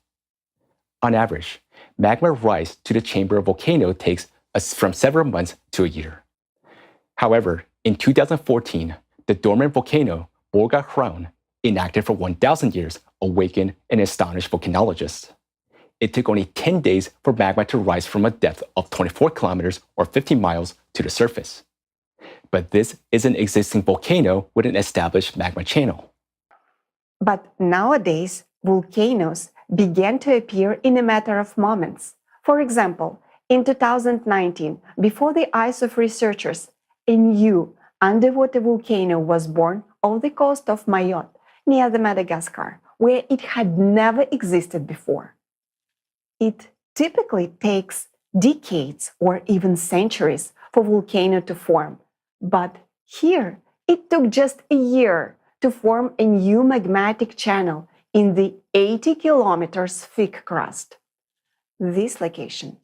On average, magma rise to the chamber of a volcano takes from several months to a year. However, in 2014, the dormant volcano Borga Hraun, inactive for 1,000 years, awakened and astonished volcanologists. It took only 10 days for magma to rise from a depth of 24 kilometers or 50 miles to the surface. But this is an existing volcano with an established magma channel. But nowadays, volcanoes began to appear in a matter of moments. For example, in 2019, before the eyes of researchers, a new underwater volcano was born off the coast of Mayotte, near the Madagascar, where it had never existed before. It typically takes decades or even centuries for a volcano to form, but here it took just a year to form a new magmatic channel in the 80 kilometers thick crust. This location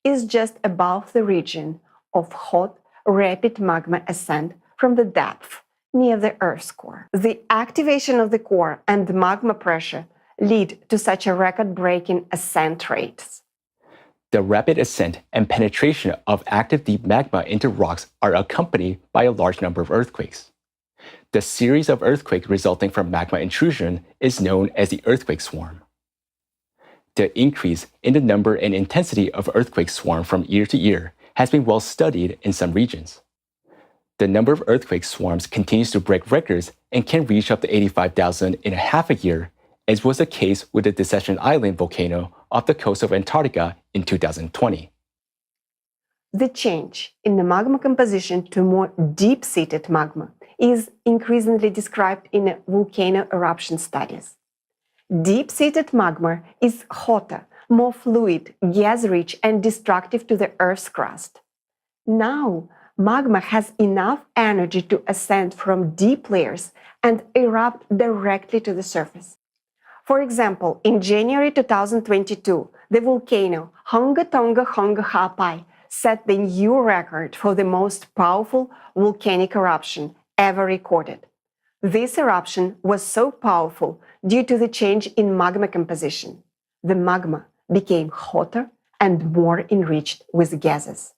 is just above the region of hot, rapid magma ascent from the depth near the Earth's core. The activation of the core and the magma pressure lead to such a record-breaking ascent rates. The rapid ascent and penetration of active deep magma into rocks are accompanied by a large number of earthquakes. The series of earthquakes resulting from magma intrusion is known as the earthquake swarm. The increase in the number and intensity of earthquake swarm from year to year has been well studied in some regions. The number of earthquake swarms continues to break records and can reach up to 85,000 in a half a year, as was the case with the Deception Island volcano off the coast of Antarctica in 2020. The change in the magma composition to more deep-seated magma is increasingly described in volcano eruption studies. Deep-seated magma is hotter, more fluid, gas-rich, and destructive to the Earth's crust. Now, magma has enough energy to ascend from deep layers and erupt directly to the surface. For example, in January 2022, the volcano Hunga Tonga Hunga Hapai set the new record for the most powerful volcanic eruption ever recorded. This eruption was so powerful due to the change in magma composition. The magma became hotter and more enriched with gases.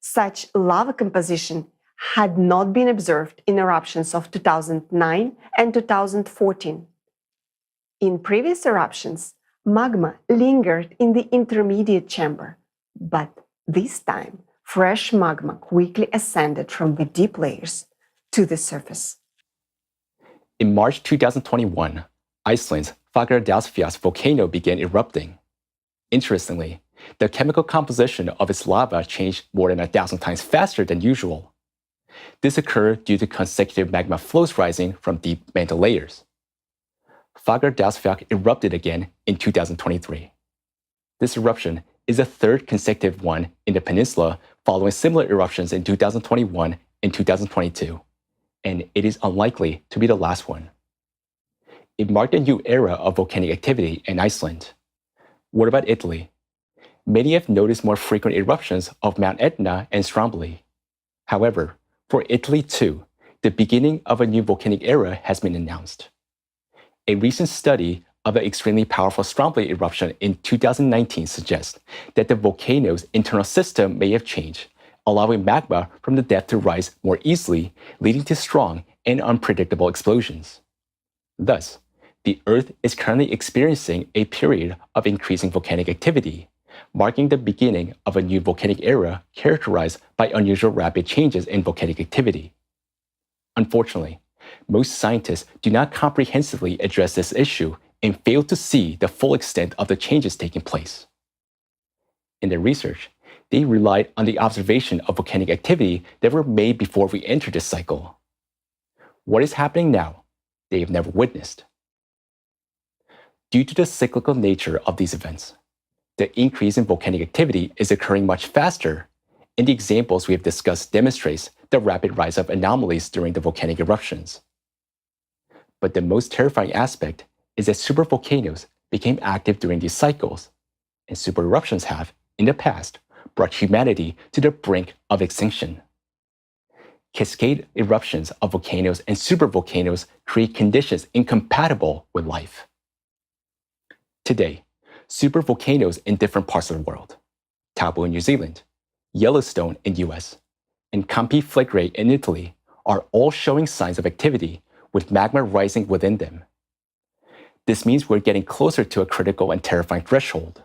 Such lava composition had not been observed in eruptions of 2009 and 2014. In previous eruptions, magma lingered in the intermediate chamber, but this time, fresh magma quickly ascended from the deep layers to the surface. In March 2021, Iceland's Fagradalsfjall volcano began erupting. Interestingly, the chemical composition of its lava changed more than 1,000 times faster than usual. This occurred due to consecutive magma flows rising from deep mantle layers. Fagradalsfjall erupted again in 2023. This eruption is the third consecutive one in the peninsula following similar eruptions in 2021 and 2022, and it is unlikely to be the last one. It marked a new era of volcanic activity in Iceland. What about Italy? Many have noticed more frequent eruptions of Mount Etna and Stromboli. However, for Italy too, the beginning of a new volcanic era has been announced. A recent study of an extremely powerful Stromboli eruption in 2019 suggests that the volcano's internal system may have changed, allowing magma from the depth to rise more easily, leading to strong and unpredictable explosions. Thus, the Earth is currently experiencing a period of increasing volcanic activity, marking the beginning of a new volcanic era characterized by unusual rapid changes in volcanic activity. Unfortunately, most scientists do not comprehensively address this issue and fail to see the full extent of the changes taking place. In their research, they relied on the observation of volcanic activity that were made before we entered this cycle. What is happening now, they have never witnessed. Due to the cyclical nature of these events, the increase in volcanic activity is occurring much faster, and the examples we have discussed demonstrates the rapid rise of anomalies during the volcanic eruptions. But the most terrifying aspect is that supervolcanoes became active during these cycles, and supereruptions have, in the past, brought humanity to the brink of extinction. Cascade eruptions of volcanoes and supervolcanoes create conditions incompatible with life. Today, supervolcanoes in different parts of the world, Taupo in New Zealand, Yellowstone in the US, and Campi Flegrei in Italy, are all showing signs of activity with magma rising within them. This means we're getting closer to a critical and terrifying threshold.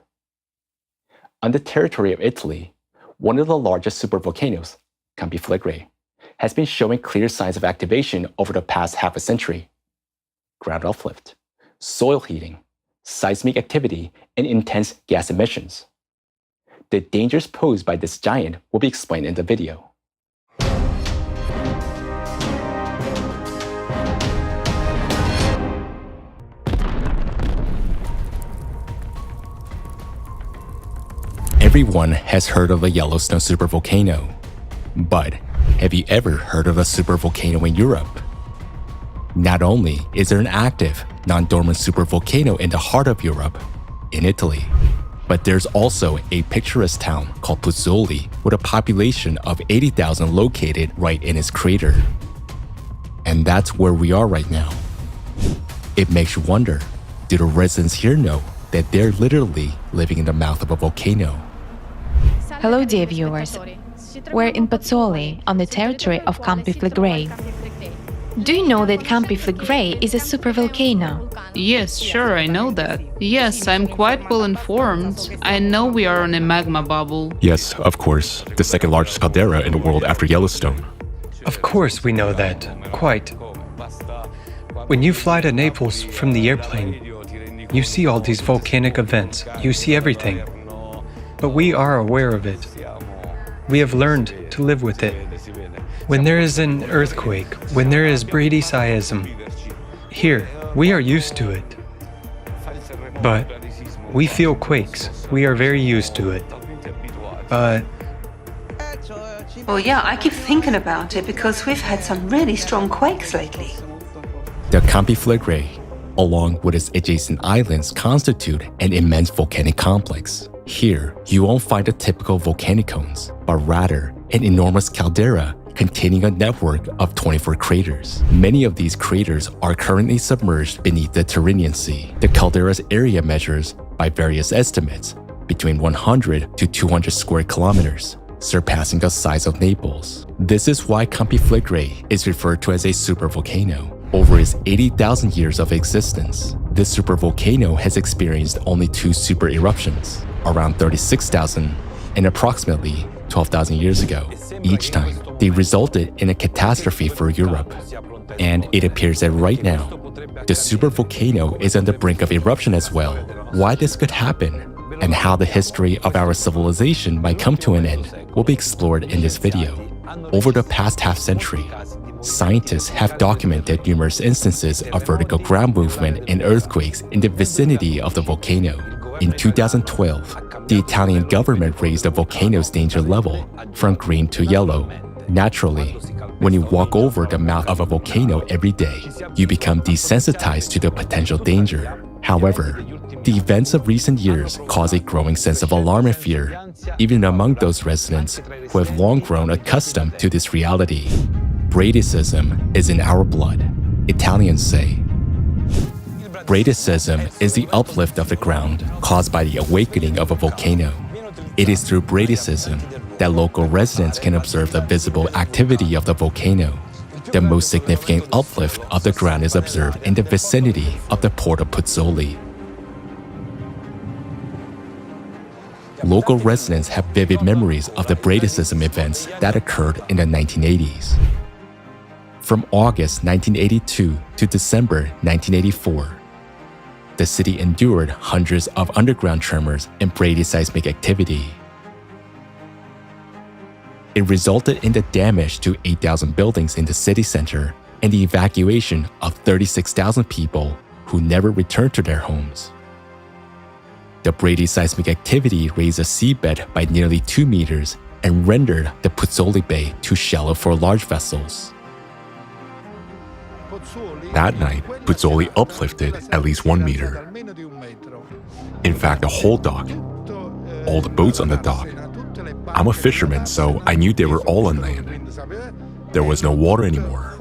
On the territory of Italy, one of the largest supervolcanoes, Campi Flegrei, has been showing clear signs of activation over the past half a century. Ground uplift, soil heating, seismic activity, and intense gas emissions. The dangers posed by this giant will be explained in the video. Everyone has heard of the Yellowstone supervolcano, but have you ever heard of a supervolcano in Europe? Not only is there an active, non-dormant supervolcano in the heart of Europe, in Italy, but there's also a picturesque town called Pozzuoli with a population of 80,000 located right in its crater. And that's where we are right now. It makes you wonder, do the residents here know that they're literally living in the mouth of a volcano? Hello, dear viewers. We're in Pozzuoli, on the territory of Campi Flegrei. Do you know that Campi Flegrei is a supervolcano? Yes, sure, I know that. Yes, I'm quite well informed. I know we are on a magma bubble. Yes, of course. The second largest caldera in the world after Yellowstone. Of course we know that, quite. When you fly to Naples from the airplane, you see all these volcanic events, you see everything. But we are aware of it. We have learned to live with it. When there is an earthquake, when there is bradyseism, here, we are used to it. But we feel quakes. We are very used to it. But Well, yeah, I keep thinking about it because we've had some really strong quakes lately. The Campi Flegrei, along with its adjacent islands, constitute an immense volcanic complex. Here, you won't find a typical volcanic cones, but rather an enormous caldera containing a network of 24 craters. Many of these craters are currently submerged beneath the Tyrrhenian Sea. The caldera's area measures, by various estimates, between 100 to 200 square kilometers, surpassing the size of Naples. This is why Campi Flegrei is referred to as a supervolcano. Over its 80,000 years of existence, this supervolcano has experienced only 2 super eruptions, around 36,000 and approximately 12,000 years ago. Each time, they resulted in a catastrophe for Europe. And it appears that right now, the supervolcano is on the brink of eruption as well. Why this could happen, and how the history of our civilization might come to an end, will be explored in this video. Over the past half-century, scientists have documented numerous instances of vertical ground movement and earthquakes in the vicinity of the volcano. In 2012, the Italian government raised the volcano's danger level from green to yellow. Naturally, when you walk over the mouth of a volcano every day, you become desensitized to the potential danger. However, the events of recent years cause a growing sense of alarm and fear, even among those residents who have long grown accustomed to this reality. Bradyseism is in our blood, Italians say. Bradyseism is the uplift of the ground caused by the awakening of a volcano. It is through bradyseism that local residents can observe the visible activity of the volcano. The most significant uplift of the ground is observed in the vicinity of the port of Pozzuoli. Local residents have vivid memories of the bradyseism events that occurred in the 1980s. From August 1982 to December 1984, the city endured hundreds of underground tremors and bradyseismic activity. It resulted in the damage to 8,000 buildings in the city center and the evacuation of 36,000 people who never returned to their homes. The bradyseismic activity raised the seabed by nearly 2 meters and rendered the Pozzuoli Bay too shallow for large vessels. That night, Pozzuoli uplifted at least 1 meter. In fact, the whole dock, all the boats on the dock. I'm a fisherman, so I knew they were all on land. There was no water anymore.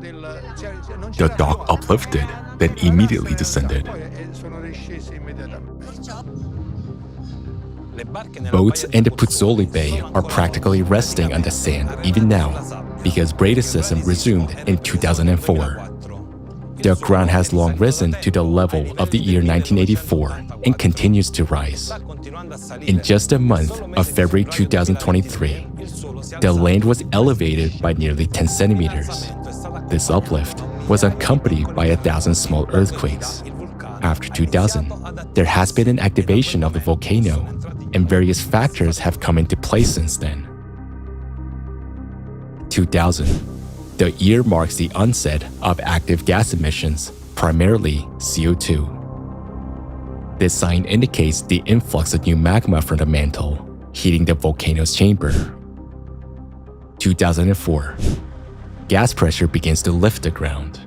The dock uplifted, then immediately descended. Boats in the Pozzuoli Bay are practically resting on the sand even now because bradyseism resumed in 2004. The ground has long risen to the level of the year 1984 and continues to rise. In just a month of February 2023, the land was elevated by nearly 10 centimeters. This uplift was accompanied by 1,000 small earthquakes. After 2000, there has been an activation of the volcano, and various factors have come into play since then. 2000. The year marks the onset of active gas emissions, primarily CO2. This sign indicates the influx of new magma from the mantle, heating the volcano's chamber. 2004. Gas pressure begins to lift the ground.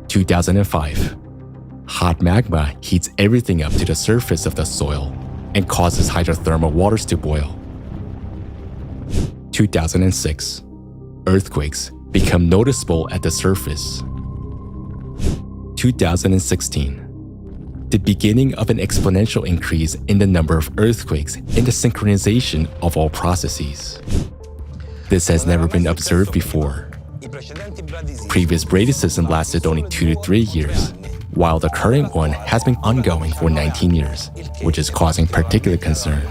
2005. Hot magma heats everything up to the surface of the soil and causes hydrothermal waters to boil. 2006. Earthquakes become noticeable at the surface. 2016. The beginning of an exponential increase in the number of earthquakes and the synchronization of all processes. This has never been observed before. Previous bradycism lasted only 2 to 3 years, while the current one has been ongoing for 19 years, which is causing particular concern.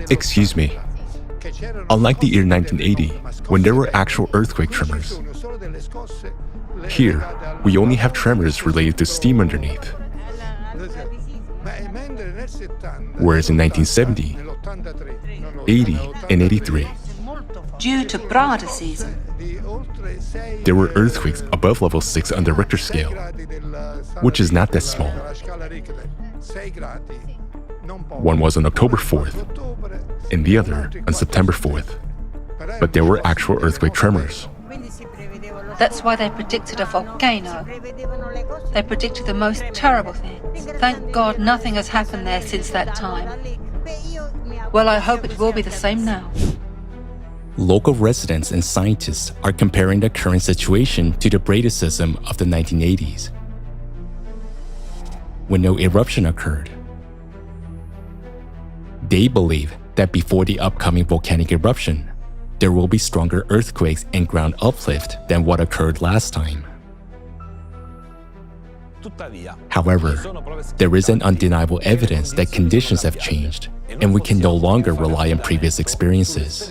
Excuse me. Unlike the year 1980, when there were actual earthquake tremors, here we only have tremors related to steam underneath. Whereas in 1970, 80, and 83, Due to browdicism, there were earthquakes above level 6 on the Richter scale, which is not that small. One was on October 4th, and the other on September 4th. But there were actual earthquake tremors. that's why they predicted a volcano. They predicted the most terrible things. Thank God nothing has happened there since that time. Well, I hope it will be the same now. Local residents and scientists are comparing the current situation to the bradycism of the 1980s, when no eruption occurred. They believe that before the upcoming volcanic eruption, there will be stronger earthquakes and ground uplift than what occurred last time. However, there is an undeniable evidence that conditions have changed, and we can no longer rely on previous experiences.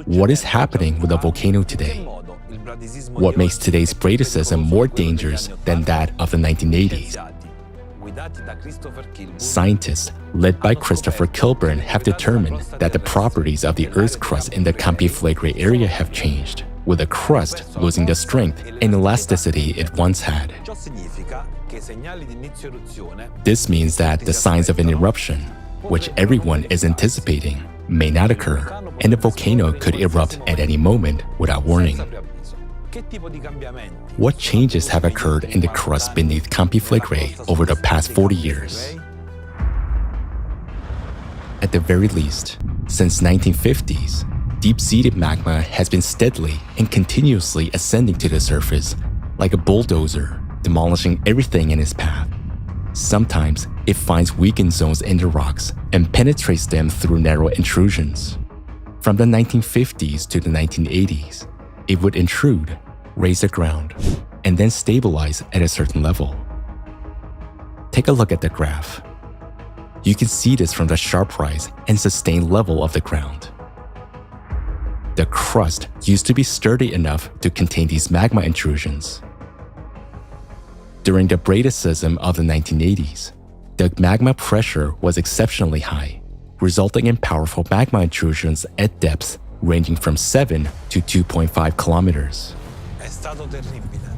What is happening with the volcano today? What makes today's bradycism more dangerous than that of the 1980s? Scientists, led by Christopher Kilburn, have determined that the properties of the Earth's crust in the Campi Flegrei area have changed, with the crust losing the strength and elasticity it once had. This means that the signs of an eruption, which everyone is anticipating, may not occur, and the volcano could erupt at any moment without warning. What changes have occurred in the crust beneath Campi Flegrei over the past 40 years? At the very least, since 1950s, deep-seated magma has been steadily and continuously ascending to the surface like a bulldozer, demolishing everything in its path. Sometimes it finds weakened zones in the rocks and penetrates them through narrow intrusions. From the 1950s to the 1980s, it would intrude, raise the ground, and then stabilize at a certain level. Take a look at the graph. You can see this from the sharp rise and sustained level of the ground. The crust used to be sturdy enough to contain these magma intrusions. During the bradycism of the 1980s, the magma pressure was exceptionally high, resulting in powerful magma intrusions at depths ranging from 7 to 2.5 kilometers.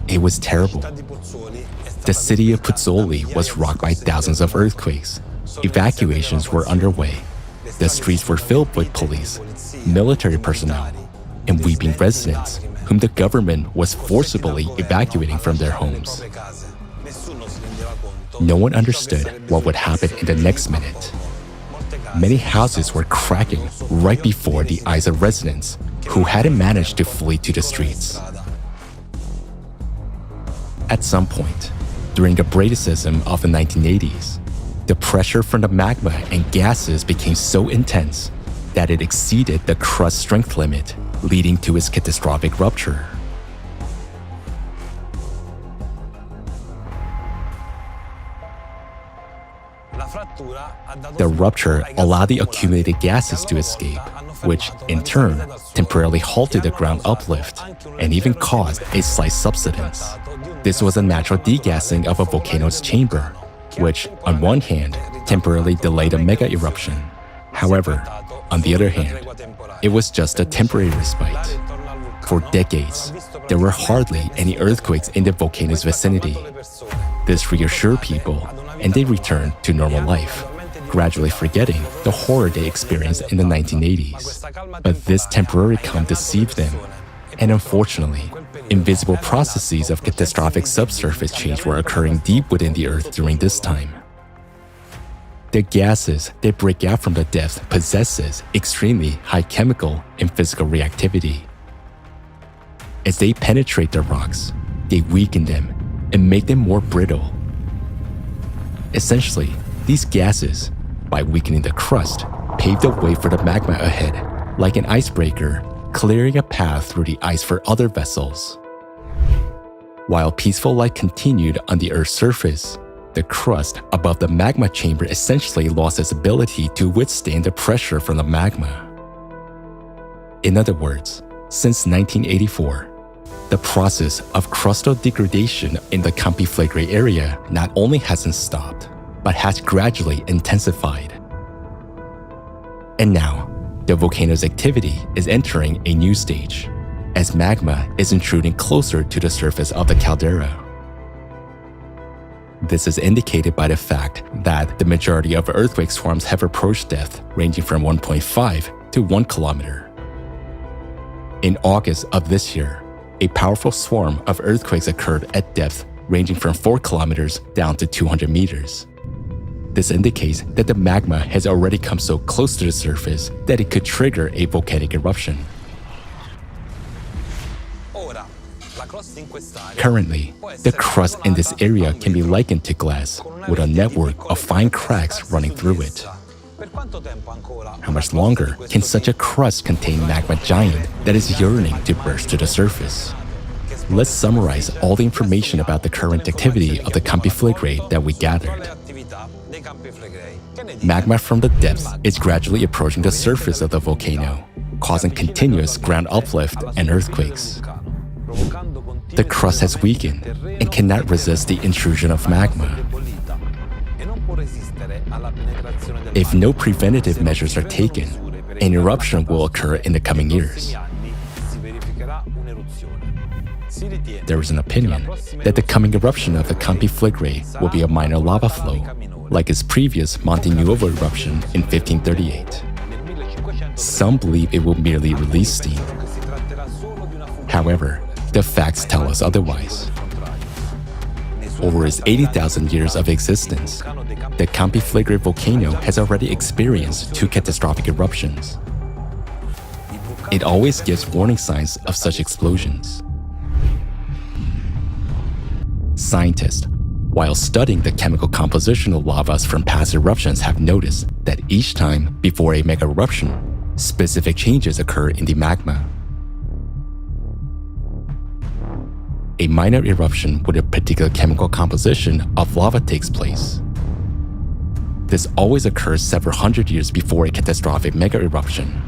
It was terrible. The city of Pozzuoli was rocked by thousands of earthquakes. Evacuations were underway. The streets were filled with police, military personnel, and weeping residents whom the government was forcibly evacuating from their homes. No one understood what would happen in the next minute. Many houses were cracking right before the eyes of residents who hadn't managed to flee to the streets. At some point, during the bradycism of the 1980s, the pressure from the magma and gases became so intense that it exceeded the crust strength limit, leading to its catastrophic rupture. The rupture allowed the accumulated gases to escape, which, in turn, temporarily halted the ground uplift and even caused a slight subsidence. This was a natural degassing of a volcano's chamber, which, on one hand, temporarily delayed a mega eruption. However, on the other hand, it was just a temporary respite. For decades, there were hardly any earthquakes in the volcano's vicinity. This reassured people, and they returned to normal life, gradually forgetting the horror they experienced in the 1980s. But this temporary calm deceived them, and unfortunately, invisible processes of catastrophic subsurface change were occurring deep within the Earth during this time. The gases that break out from the depths possesses extremely high chemical and physical reactivity. As they penetrate the rocks, they weaken them and make them more brittle. Essentially, these gases, by weakening the crust, pave the way for the magma ahead, like an icebreaker, clearing a path through the ice for other vessels. While peaceful life continued on the Earth's surface, the crust above the magma chamber essentially lost its ability to withstand the pressure from the magma. In other words, since 1984, the process of crustal degradation in the Campiflegrei area not only hasn't stopped, but has gradually intensified. And now, the volcano's activity is entering a new stage, as magma is intruding closer to the surface of the caldera. This is indicated by the fact that the majority of earthquake swarms have approached depth ranging from 1.5 to 1 kilometer. In August of this year, a powerful swarm of earthquakes occurred at depth ranging from 4 kilometers down to 200 meters. This indicates that the magma has already come so close to the surface that it could trigger a volcanic eruption. Currently, the crust in this area can be likened to glass, with a network of fine cracks running through it. How much longer can such a crust contain magma giant that is yearning to burst to the surface? Let's summarize all the information about the current activity of the Campiflegrei that we gathered. Magma from the depths is gradually approaching the surface of the volcano, causing continuous ground uplift and earthquakes. The crust has weakened and cannot resist the intrusion of magma. If no preventative measures are taken, an eruption will occur in the coming years. There is an opinion that the coming eruption of the Campiflegrei will be a minor lava flow, like its previous Monte Nuovo eruption in 1538. Some believe it will merely release steam. However, the facts tell us otherwise. Over its 80,000 years of existence, the Campiflegrei volcano has already experienced 2 catastrophic eruptions. It always gives warning signs of such explosions. Scientists, while studying the chemical composition of lavas from past eruptions, have noticed that each time before a mega eruption, specific changes occur in the magma. A minor eruption with a particular chemical composition of lava takes place. This always occurs several hundred years before a catastrophic mega eruption.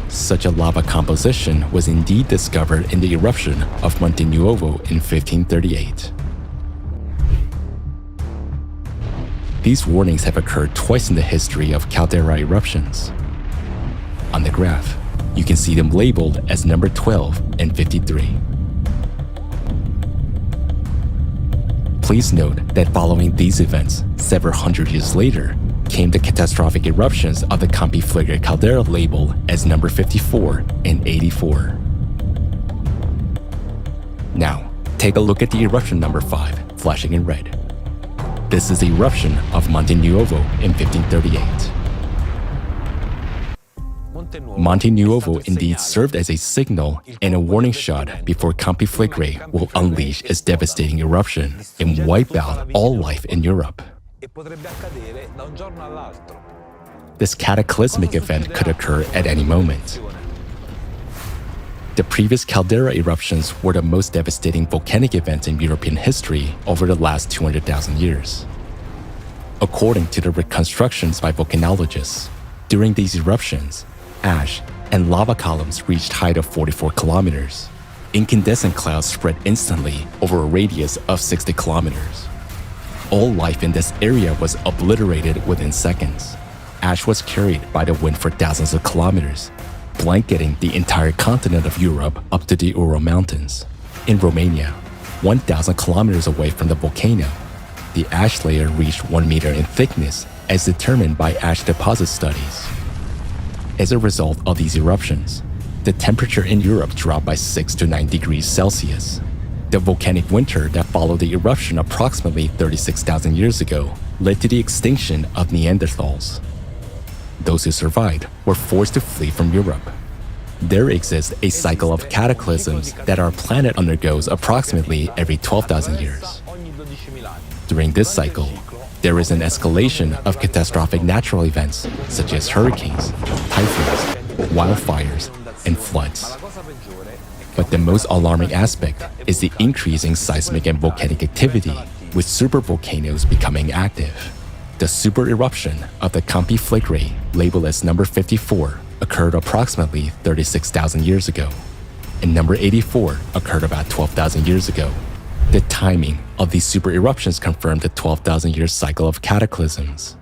Such a lava composition was indeed discovered in the eruption of Monte Nuovo in 1538. These warnings have occurred twice in the history of caldera eruptions. On the graph, you can see them labeled as number 12 and 53. Please note that following these events, several hundred years later, came the catastrophic eruptions of the Campiflegrei caldera labeled as number 54 and 84. Now, take a look at the eruption number 5, flashing in red. This is the eruption of Monte Nuovo in 1538. Monte Nuovo indeed served as a signal and a warning shot before Campiflegrei will unleash its devastating eruption and wipe out all life in Europe. This cataclysmic event could occur at any moment. The previous caldera eruptions were the most devastating volcanic events in European history over the last 200,000 years. According to the reconstructions by volcanologists, during these eruptions, ash and lava columns reached height of 44 kilometers. Incandescent clouds spread instantly over a radius of 60 kilometers. All life in this area was obliterated within seconds. Ash was carried by the wind for thousands of kilometers, blanketing the entire continent of Europe up to the Ural Mountains. In Romania, 1,000 kilometers away from the volcano, the ash layer reached 1 meter in thickness as determined by ash deposit studies. As a result of these eruptions, the temperature in Europe dropped by 6 to 9 degrees Celsius. The volcanic winter that followed the eruption approximately 36,000 years ago led to the extinction of Neanderthals. Those who survived were forced to flee from Europe. There exists a cycle of cataclysms that our planet undergoes approximately every 12,000 years. During this cycle, there is an escalation of catastrophic natural events such as hurricanes, typhoons, wildfires, and floods. But the most alarming aspect is the increasing seismic and volcanic activity, with supervolcanoes becoming active. The supereruption of the Campi Flegrei, labeled as number 54, occurred approximately 36,000 years ago, and number 84 occurred about 12,000 years ago. The timing of these supereruptions confirmed the 12,000-year cycle of cataclysms.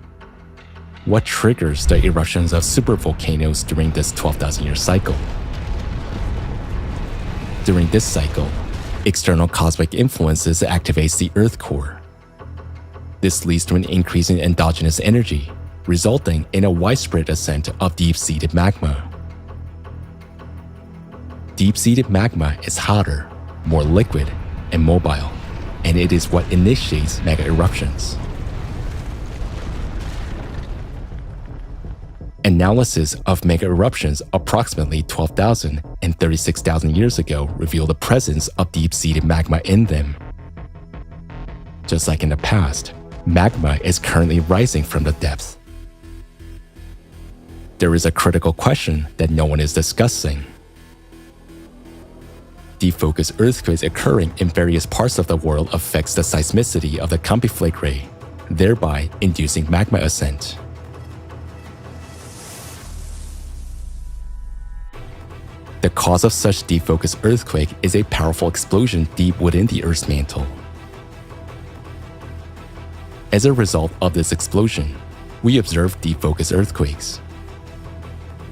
What triggers the eruptions of supervolcanoes during this 12,000-year cycle? During this cycle, external cosmic influences activates the Earth core. This leads to an increase in endogenous energy, resulting in a widespread ascent of deep-seated magma. Deep-seated magma is hotter, more liquid, and mobile, and it is what initiates mega eruptions. Analysis of mega eruptions approximately 12,000 and 36,000 years ago revealed the presence of deep-seated magma in them. Just like in the past, magma is currently rising from the depths. There is a critical question that no one is discussing. Deep focus earthquakes occurring in various parts of the world affects the seismicity of the Campi Flegrei, thereby inducing magma ascent. The cause of such deep focus earthquake is a powerful explosion deep within the Earth's mantle. As a result of this explosion, we observe deep focus earthquakes.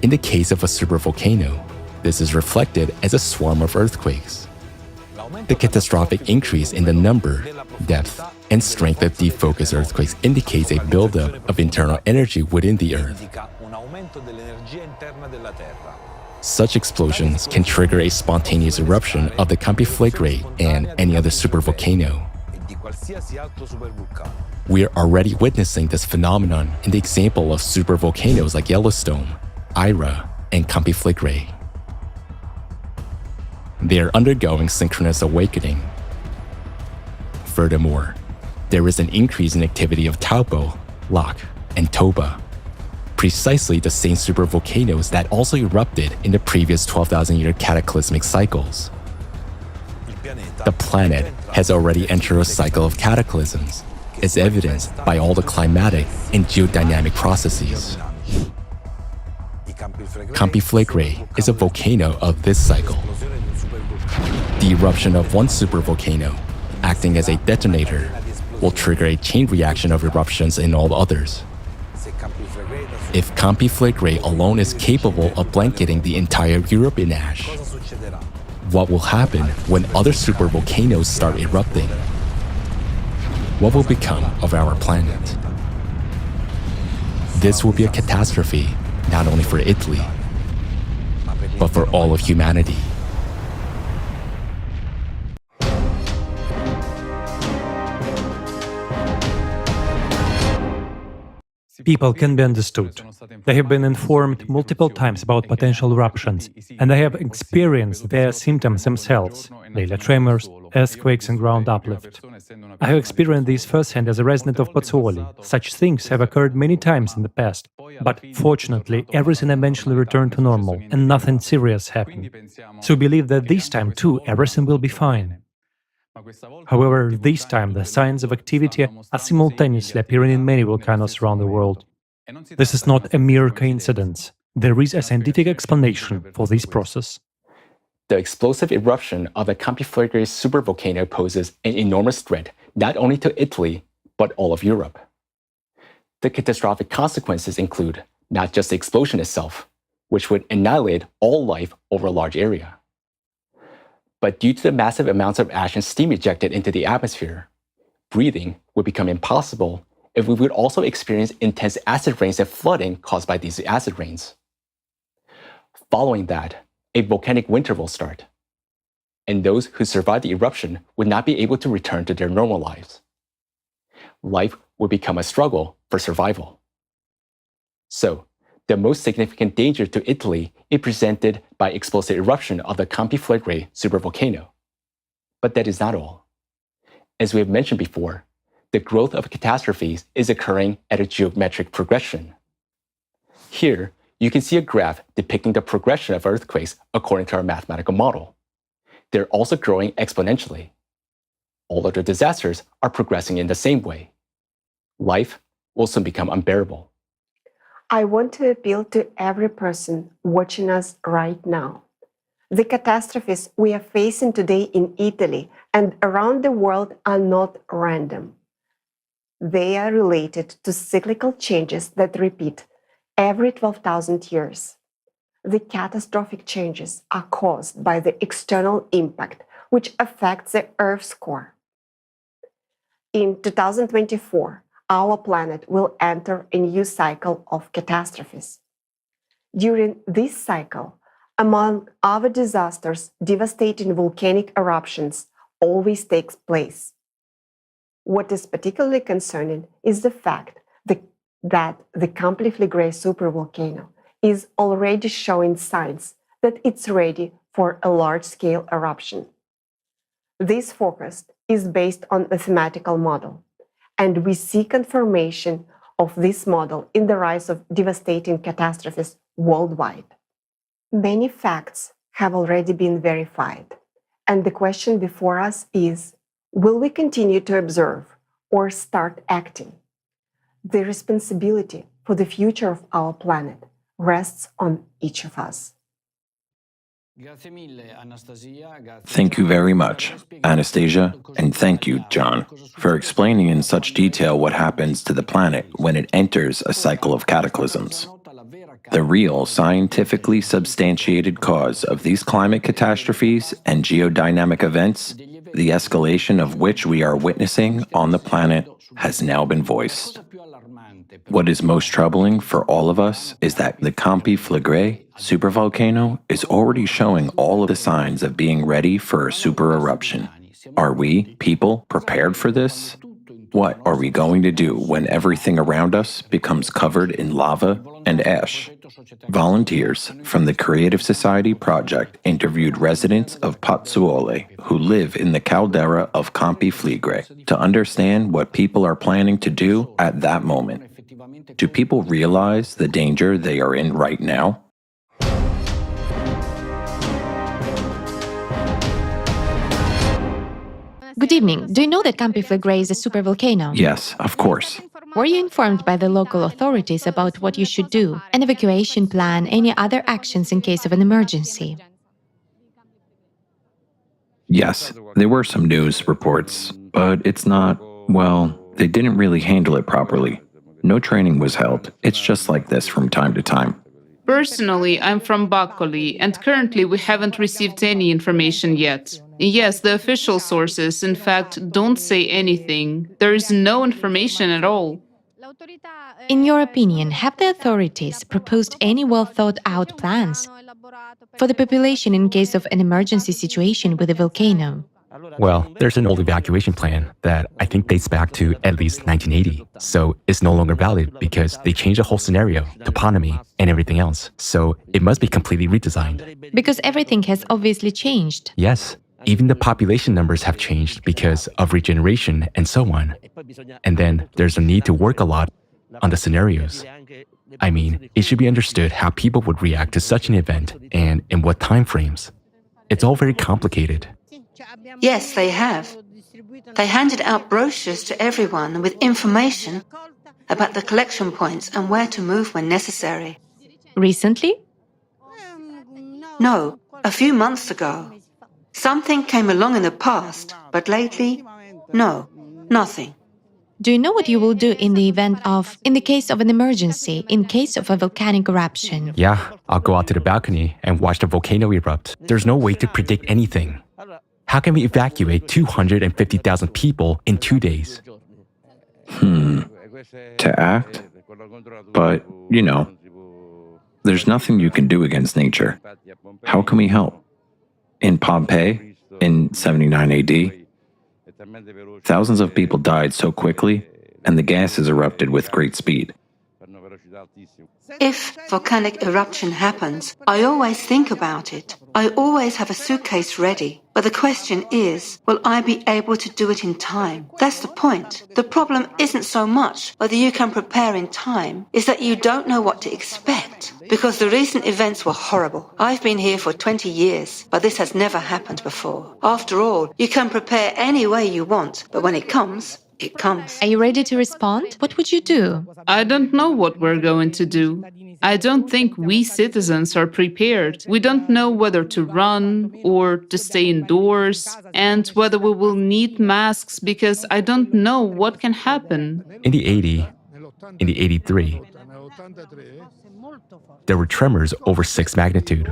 In the case of a supervolcano, this is reflected as a swarm of earthquakes. The catastrophic increase in the number, depth, and strength of deep focus earthquakes indicates a buildup of internal energy within the Earth. Such explosions can trigger a spontaneous eruption of the Campi Flegrei and any other supervolcano. We are already witnessing this phenomenon in the example of supervolcanoes like Yellowstone, Ira, and Campi Flegrei. They are undergoing synchronous awakening. Furthermore, there is an increase in activity of Taupo, Lak, and Toba, precisely the same supervolcanoes that also erupted in the previous 12,000-year cataclysmic cycles. The planet has already entered a cycle of cataclysms, as evidenced by all the climatic and geodynamic processes. Campi Flegrei is a volcano of this cycle. The eruption of one supervolcano, acting as a detonator, will trigger a chain reaction of eruptions in all others. If Campi Flegrei alone is capable of blanketing the entire Europe in ash, what will happen when other supervolcanoes start erupting? What will become of our planet? This will be a catastrophe not only for Italy, but for all of humanity. People can be understood. They have been informed multiple times about potential eruptions, and they have experienced their symptoms themselves: daily tremors, earthquakes, and ground uplift. I have experienced these firsthand as a resident of Pozzuoli. Such things have occurred many times in the past, but fortunately, everything eventually returned to normal, and nothing serious happened. So we believe that this time too, everything will be fine. However, this time the signs of activity are simultaneously appearing in many volcanoes around the world. This is not a mere coincidence. There is a scientific explanation for this process. The explosive eruption of the Campiflagre supervolcano poses an enormous threat not only to Italy, but all of Europe. The catastrophic consequences include not just the explosion itself, which would annihilate all life over a large area, but due to the massive amounts of ash and steam ejected into the atmosphere, breathing would become impossible if we would also experience intense acid rains and flooding caused by these acid rains. Following that, a volcanic winter will start, and those who survive the eruption would not be able to return to their normal lives. Life would become a struggle for survival. So, the most significant danger to Italy is presented by explosive eruption of the Campiflagre supervolcano. But that is not all. As we have mentioned before, the growth of catastrophes is occurring at a geometric progression. Here, you can see a graph depicting the progression of earthquakes according to our mathematical model. They're also growing exponentially. All other disasters are progressing in the same way. Life will soon become unbearable. I want to appeal to every person watching us right now. The catastrophes we are facing today in Italy and around the world are not random. They are related to cyclical changes that repeat every 12,000 years. The catastrophic changes are caused by the external impact, which affects the Earth's core. In 2024, our planet will enter a new cycle of catastrophes. During this cycle, among other disasters, devastating volcanic eruptions always takes place. What is particularly concerning is the fact that the Campiflagre supervolcano is already showing signs that it's ready for a large-scale eruption. This forecast is based on a mathematical model, and we see confirmation of this model in the rise of devastating catastrophes worldwide. Many facts have already been verified, and the question before us is, will we continue to observe or start acting? The responsibility for the future of our planet rests on each of us. Thank you very much, Anastasia, and thank you, John, for explaining in such detail what happens to the planet when it enters a cycle of cataclysms. The real scientifically substantiated cause of these climate catastrophes and geodynamic events, the escalation of which we are witnessing on the planet, has now been voiced. What is most troubling for all of us is that the Campiflagre supervolcano is already showing all of the signs of being ready for a super eruption. Are we, people, prepared for this? What are we going to do when everything around us becomes covered in lava and ash? Volunteers from the Creative Society Project interviewed residents of Pozzuoli who live in the caldera of Campiflagre to understand what people are planning to do at that moment. Do people realize the danger they are in right now? Good evening. Do you know that Campiflagre is a supervolcano? Yes, of course. Were you informed by the local authorities about what you should do? An evacuation plan, any other actions in case of an emergency? Yes, there were some news reports, but it's not, well, they didn't really handle it properly. No training was held. It's just like this from time to time. Personally, I'm from Baccoli, and currently we haven't received any information yet. Yes, the official sources, in fact, don't say anything. There is no information at all. In your opinion, have the authorities proposed any well-thought-out plans for the population in case of an emergency situation with a volcano? Well, there's an old evacuation plan that I think dates back to at least 1980. So it's no longer valid because they changed the whole scenario, toponymy, and everything else. So it must be completely redesigned. Because everything has obviously changed. Yes, even the population numbers have changed because of regeneration and so on. And then there's a need to work a lot on the scenarios. I mean, it should be understood how people would react to such an event and in what time frames. It's all very complicated. Yes, they have. They handed out brochures to everyone with information about the collection points and where to move when necessary. Recently? No, a few months ago. Something came along in the past, but lately, no, nothing. Do you know what you will do in the case of an emergency, in case of a volcanic eruption? Yeah, I'll go out to the balcony and watch the volcano erupt. There's no way to predict anything. How can we evacuate 250,000 people in 2 days? To act? But, there's nothing you can do against nature. How can we help? In Pompeii, in 79 AD, thousands of people died so quickly, and the gases erupted with great speed. If volcanic eruption happens, I always think about it. I always have a suitcase ready. But the question is, will I be able to do it in time? That's the point. The problem isn't so much whether you can prepare in time, it's that you don't know what to expect. Because the recent events were horrible. I've been here for 20 years, but this has never happened before. After all, you can prepare any way you want, but when it comes, it comes. Are you ready to respond? What would you do? I don't know what we're going to do. I don't think we citizens are prepared. We don't know whether to run or to stay indoors, and whether we will need masks because I don't know what can happen. In the 83, there were tremors over 6 magnitude.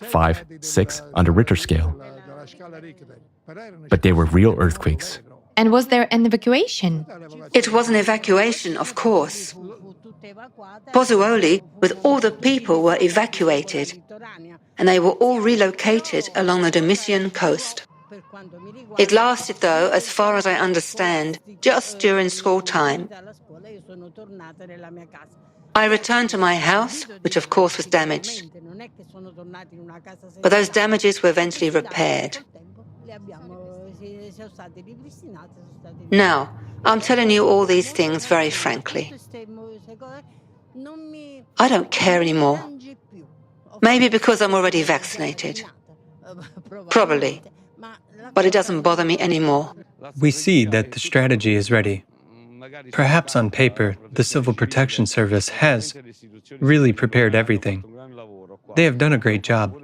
5, 6 on the Richter scale. But they were real earthquakes. And was there an evacuation? It was an evacuation, of course. Pozzuoli, with all the people, were evacuated, and they were all relocated along the Domitian coast. It lasted, though, as far as I understand, just during school time. I returned to my house, which of course was damaged. But those damages were eventually repaired. Now, I'm telling you all these things very frankly. I don't care anymore. Maybe because I'm already vaccinated. Probably. But it doesn't bother me anymore. We see that the strategy is ready. Perhaps on paper, the Civil Protection Service has really prepared everything. They have done a great job.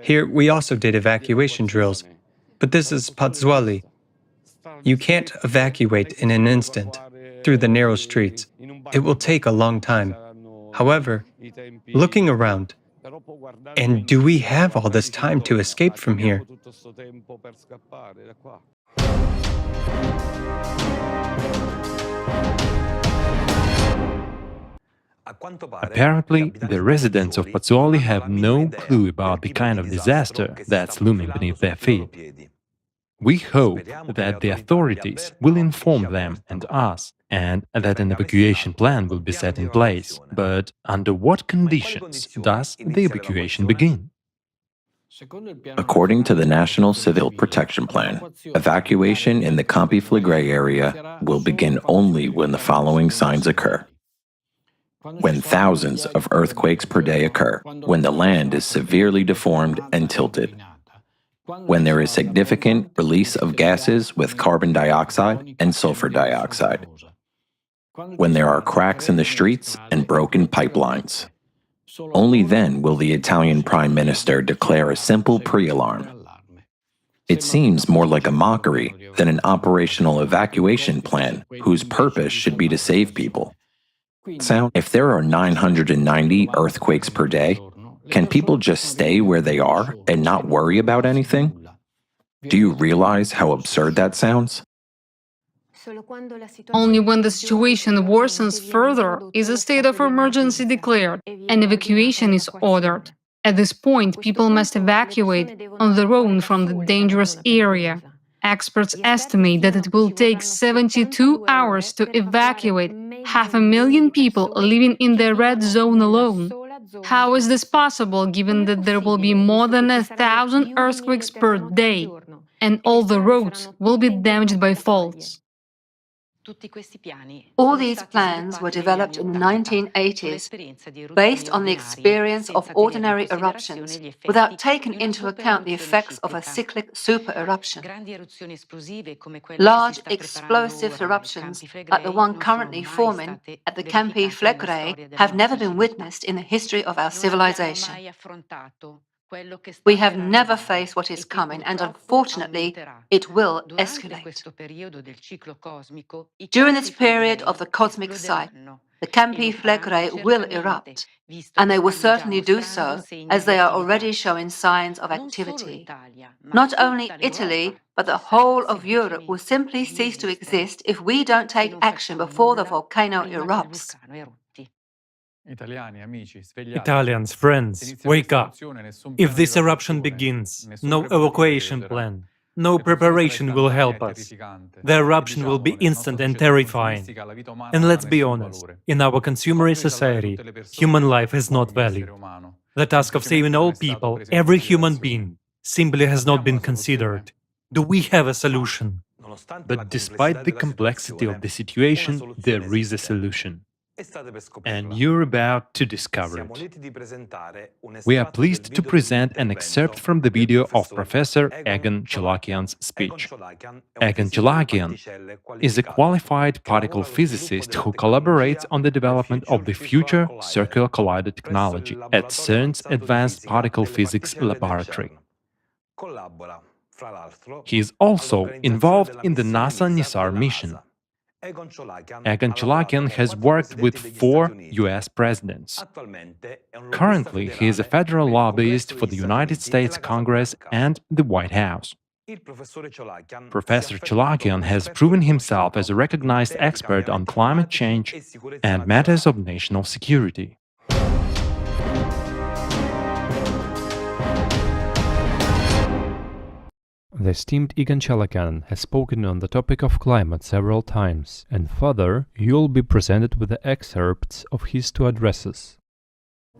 Here, we also did evacuation drills, but this is Pozzuoli. You can't evacuate in an instant through the narrow streets. It will take a long time. However, looking around, and do we have all this time to escape from here? Apparently, the residents of Pozzuoli have no clue about the kind of disaster that's looming beneath their feet. We hope that the authorities will inform them and us, and that an evacuation plan will be set in place. But under what conditions does the evacuation begin? According to the National Civil Protection Plan, evacuation in the Campi Flegrei area will begin only when the following signs occur. When thousands of earthquakes per day occur, when the land is severely deformed and tilted, when there is significant release of gases with carbon dioxide and sulfur dioxide, when there are cracks in the streets and broken pipelines. Only then will the Italian Prime Minister declare a simple pre-alarm. It seems more like a mockery than an operational evacuation plan whose purpose should be to save people. If there are 990 earthquakes per day, can people just stay where they are and not worry about anything? Do you realize how absurd that sounds? Only when the situation worsens further is a state of emergency declared and evacuation is ordered. At this point, people must evacuate on their own from the dangerous area. Experts estimate that it will take 72 hours to evacuate 500,000 people living in the red zone alone. How is this possible given that there will be more than 1,000 earthquakes per day and all the roads will be damaged by faults? All these plans were developed in the 1980s based on the experience of ordinary eruptions without taking into account the effects of a cyclic super-eruption. Large explosive eruptions like the one currently forming at the Campi Flegrei have never been witnessed in the history of our civilization. We have never faced what is coming, and unfortunately, it will escalate. During this period of the cosmic cycle, the Campi Flegrei will erupt, and they will certainly do so as they are already showing signs of activity. Not only Italy, but the whole of Europe will simply cease to exist if we don't take action before the volcano erupts. Italians, friends, wake up. If this eruption begins, no evacuation plan, no preparation will help us. The eruption will be instant and terrifying. And let's be honest, in our consumerist society, human life has not value. The task of saving all people, every human being, simply has not been considered. Do we have a solution? But despite the complexity of the situation, there is a solution. And you're about to discover it. We are pleased to present an excerpt from the video of Professor Egon Chalakian's speech. Egon Chalakian is a qualified particle physicist who collaborates on the development of the future circular collider technology at CERN's Advanced Particle Physics Laboratory. He is also involved in the NASA NISAR mission. Egon Chalakian has worked with 4 US presidents. Currently, he is a federal lobbyist for the United States Congress and the White House. Professor Chalakian has proven himself as a recognized expert on climate change and matters of national security. The esteemed Egon Chalakian has spoken on the topic of climate several times, and further, you'll be presented with the excerpts of his 2 addresses.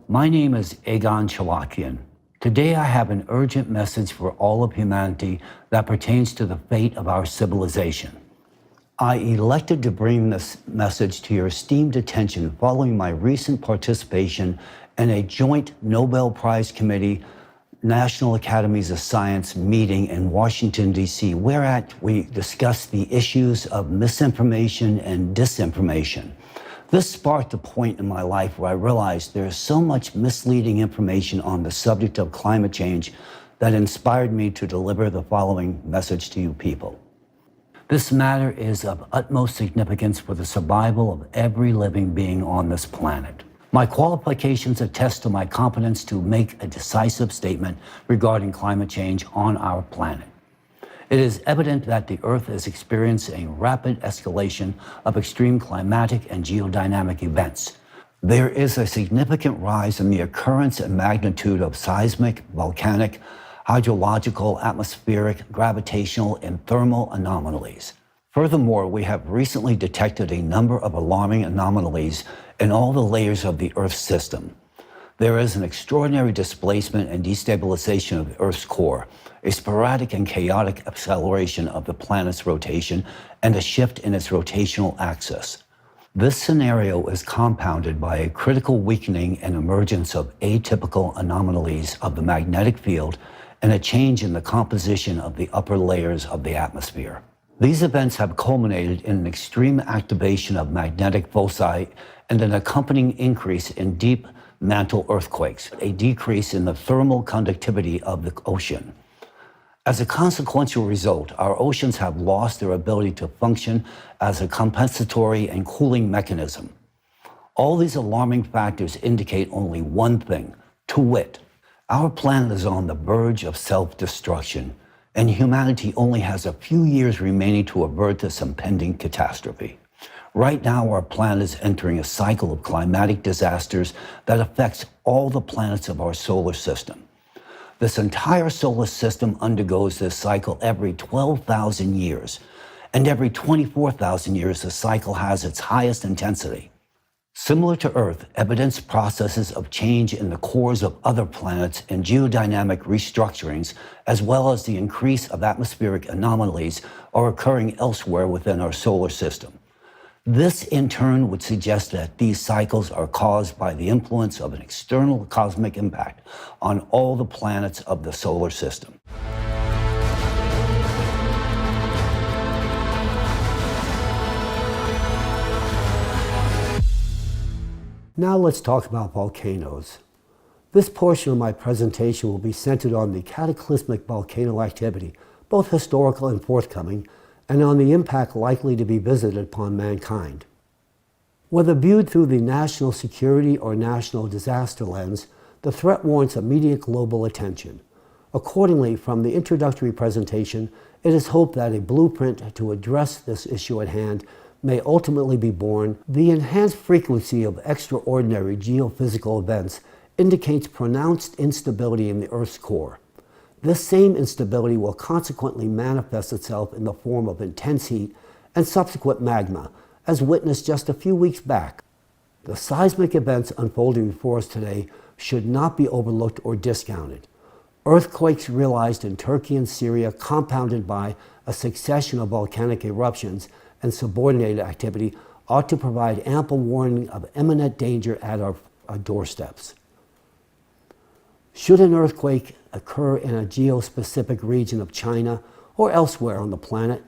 My name is Egon Chalakian. Today I have an urgent message for all of humanity that pertains to the fate of our civilization. I elected to bring this message to your esteemed attention following my recent participation in a joint Nobel Prize Committee National Academies of Science meeting in Washington, D.C., whereat we discussed the issues of misinformation and disinformation. This sparked a point in my life where I realized there is so much misleading information on the subject of climate change that inspired me to deliver the following message to you people. This matter is of utmost significance for the survival of every living being on this planet. My qualifications attest to my competence to make a decisive statement regarding climate change on our planet. It is evident that the Earth is experiencing a rapid escalation of extreme climatic and geodynamic events. There is a significant rise in the occurrence and magnitude of seismic, volcanic, hydrological, atmospheric, gravitational, and thermal anomalies. Furthermore, we have recently detected a number of alarming anomalies in all the layers of the Earth's system. There is an extraordinary displacement and destabilization of the Earth's core, a sporadic and chaotic acceleration of the planet's rotation, and a shift in its rotational axis. This scenario is compounded by a critical weakening and emergence of atypical anomalies of the magnetic field and a change in the composition of the upper layers of the atmosphere. These events have culminated in an extreme activation of magnetic foci and an accompanying increase in deep mantle earthquakes, a decrease in the thermal conductivity of the ocean. As a consequential result, our oceans have lost their ability to function as a compensatory and cooling mechanism. All these alarming factors indicate only one thing, to wit, our planet is on the verge of self-destruction, and humanity only has a few years remaining to avert this impending catastrophe. Right now, our planet is entering a cycle of climatic disasters that affects all the planets of our solar system. This entire solar system undergoes this cycle every 12,000 years, and every 24,000 years, the cycle has its highest intensity. Similar to Earth, evidence processes of change in the cores of other planets and geodynamic restructurings, as well as the increase of atmospheric anomalies, are occurring elsewhere within our solar system. This, in turn, would suggest that these cycles are caused by the influence of an external cosmic impact on all the planets of the solar system. Now let's talk about volcanoes. This portion of my presentation will be centered on the cataclysmic volcano activity, both historical and forthcoming, and on the impact likely to be visited upon mankind. Whether viewed through the national security or national disaster lens, the threat warrants immediate global attention. Accordingly, from the introductory presentation, it is hoped that a blueprint to address this issue at hand may ultimately be born. The enhanced frequency of extraordinary geophysical events indicates pronounced instability in the Earth's core. This same instability will consequently manifest itself in the form of intense heat and subsequent magma, as witnessed just a few weeks back. The seismic events unfolding before us today should not be overlooked or discounted. Earthquakes realized in Turkey and Syria, compounded by a succession of volcanic eruptions and subordinated activity, ought to provide ample warning of imminent danger at our doorsteps. Should an earthquake occur in a geospecific region of China or elsewhere on the planet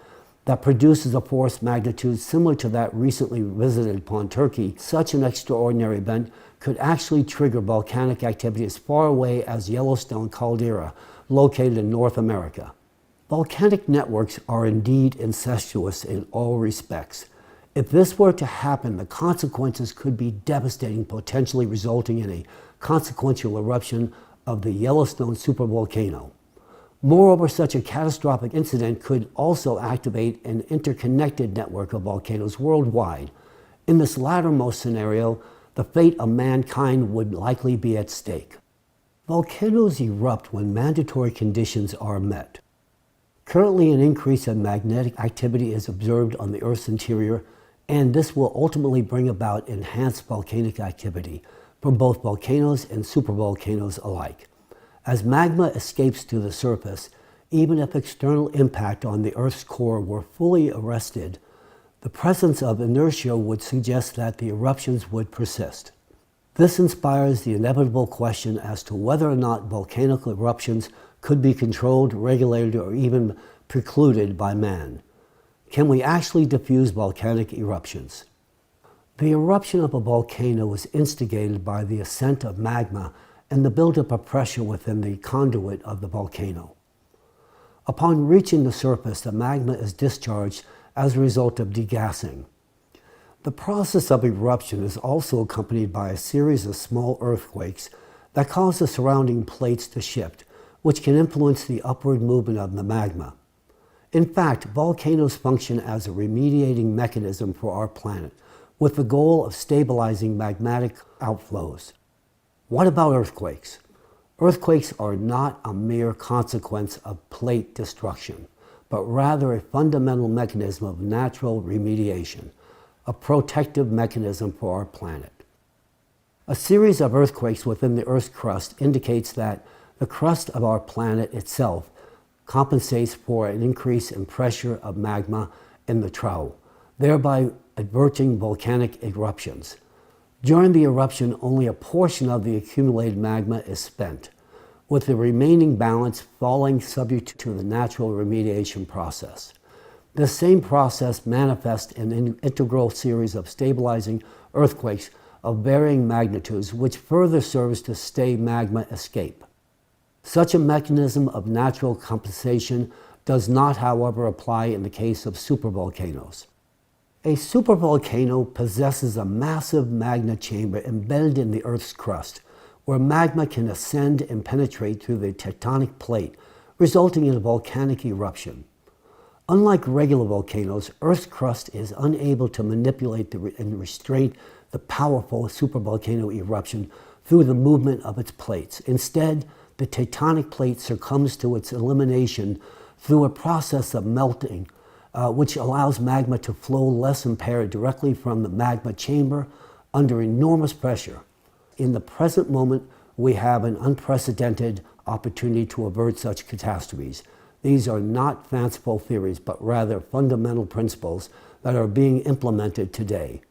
that produces a force magnitude similar to that recently visited upon Turkey, such an extraordinary event could actually trigger volcanic activity as far away as Yellowstone caldera, located in North America. Volcanic networks are indeed incestuous in all respects. If this were to happen, the consequences could be devastating, potentially resulting in a consequential eruption of the Yellowstone supervolcano. Moreover, such a catastrophic incident could also activate an interconnected network of volcanoes worldwide. In this lattermost scenario, the fate of mankind would likely be at stake. Volcanoes erupt when mandatory conditions are met. Currently, an increase in magnetic activity is observed on the Earth's interior, and this will ultimately bring about enhanced volcanic activity from both volcanoes and supervolcanoes alike. As magma escapes to the surface, even if external impact on the Earth's core were fully arrested, the presence of inertia would suggest that the eruptions would persist. This inspires the inevitable question as to whether or not volcanic eruptions could be controlled, regulated, or even precluded by man. Can we actually diffuse volcanic eruptions? The eruption of a volcano is instigated by the ascent of magma and the buildup of pressure within the conduit of the volcano. Upon reaching the surface, the magma is discharged as a result of degassing. The process of eruption is also accompanied by a series of small earthquakes that cause the surrounding plates to shift, which can influence the upward movement of the magma. In fact, volcanoes function as a remediating mechanism for our planet, with the goal of stabilizing magmatic outflows. What about earthquakes? Earthquakes are not a mere consequence of plate destruction, but rather a fundamental mechanism of natural remediation, a protective mechanism for our planet. A series of earthquakes within the Earth's crust indicates that the crust of our planet itself compensates for an increase in pressure of magma in the trough, thereby averting volcanic eruptions. During the eruption, only a portion of the accumulated magma is spent, with the remaining balance falling subject to the natural remediation process. This same process manifests in an integral series of stabilizing earthquakes of varying magnitudes, which further serves to stay magma escape. Such a mechanism of natural compensation does not, however, apply in the case of supervolcanoes. A supervolcano possesses a massive magma chamber embedded in the Earth's crust, where magma can ascend and penetrate through the tectonic plate, resulting in a volcanic eruption. Unlike regular volcanoes, Earth's crust is unable to manipulate and restrain the powerful supervolcano eruption through the movement of its plates. Instead, the tectonic plate succumbs to its elimination through a process of melting, which allows magma to flow less impaired directly from the magma chamber under enormous pressure. In the present moment, we have an unprecedented opportunity to avert such catastrophes. These are not fanciful theories, but rather fundamental principles that are being implemented today.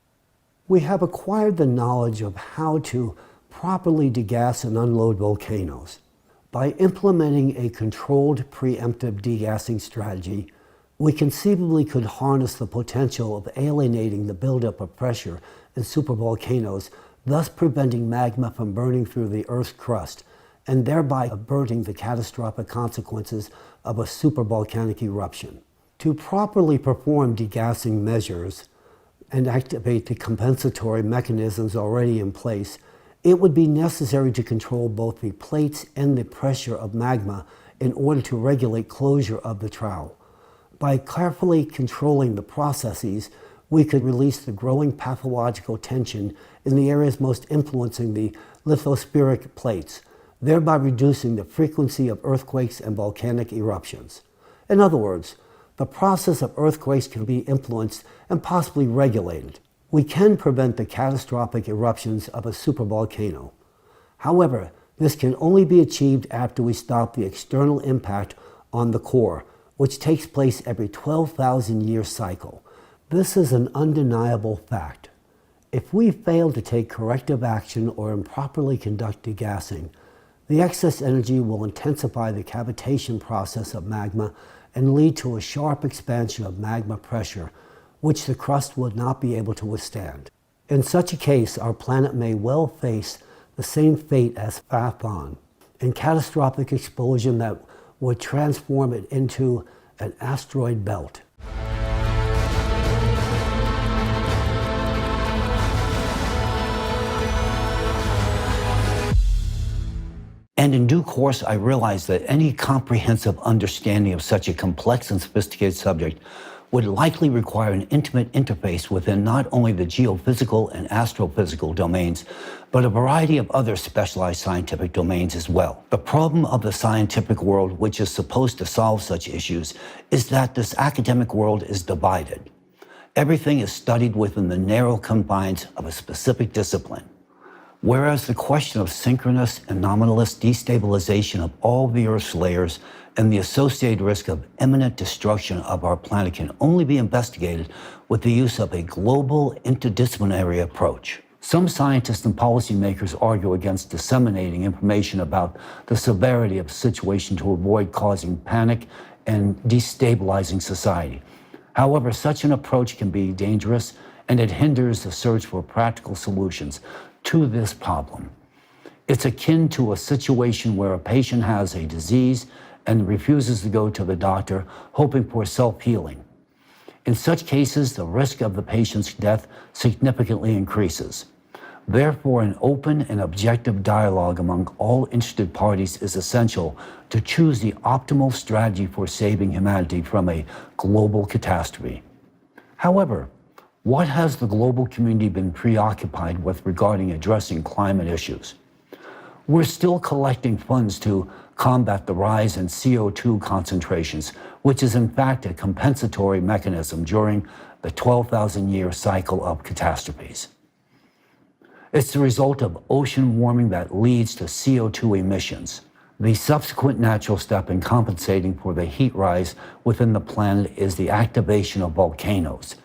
We have acquired the knowledge of how to properly degas and unload volcanoes. By implementing a controlled preemptive degassing strategy, we conceivably could harness the potential of alienating the buildup of pressure in supervolcanoes, thus preventing magma from burning through the Earth's crust, and thereby averting the catastrophic consequences of a supervolcanic eruption. To properly perform degassing measures and activate the compensatory mechanisms already in place, it would be necessary to control both the plates and the pressure of magma in order to regulate closure of the trowel. By carefully controlling the processes, we could release the growing pathological tension in the areas most influencing the lithospheric plates, thereby reducing the frequency of earthquakes and volcanic eruptions. In other words, the process of earthquakes can be influenced and possibly regulated. We can prevent the catastrophic eruptions of a supervolcano. However, this can only be achieved after we stop the external impact on the core, which takes place every 12,000-year cycle. This is an undeniable fact. If we fail to take corrective action or improperly conduct degassing, the excess energy will intensify the cavitation process of magma and lead to a sharp expansion of magma pressure, which the crust would not be able to withstand. In such a case, our planet may well face the same fate as Phaethon, a catastrophic explosion that would transform it into an asteroid belt. And in due course, I realized that any comprehensive understanding of such a complex and sophisticated subject would likely require an intimate interface within not only the geophysical and astrophysical domains, but a variety of other specialized scientific domains as well. The problem of the scientific world, which is supposed to solve such issues, is that this academic world is divided. Everything is studied within the narrow confines of a specific discipline. Whereas the question of synchronous and anomalous destabilization of all the Earth's layers and the associated risk of imminent destruction of our planet can only be investigated with the use of a global interdisciplinary approach. Some scientists and policymakers argue against disseminating information about the severity of the situation to avoid causing panic and destabilizing society. However, such an approach can be dangerous, and it hinders the search for practical solutions to this problem. It's akin to a situation where a patient has a disease and refuses to go to the doctor, hoping for self-healing. In such cases, the risk of the patient's death significantly increases. Therefore, an open and objective dialogue among all interested parties is essential to choose the optimal strategy for saving humanity from a global catastrophe. However, what has the global community been preoccupied with regarding addressing climate issues? We're still collecting funds to combat the rise in CO2 concentrations, which is in fact a compensatory mechanism during the 12,000-year cycle of catastrophes. It's the result of ocean warming that leads to CO2 emissions. The subsequent natural step in compensating for the heat rise within the planet is the activation of volcanoes.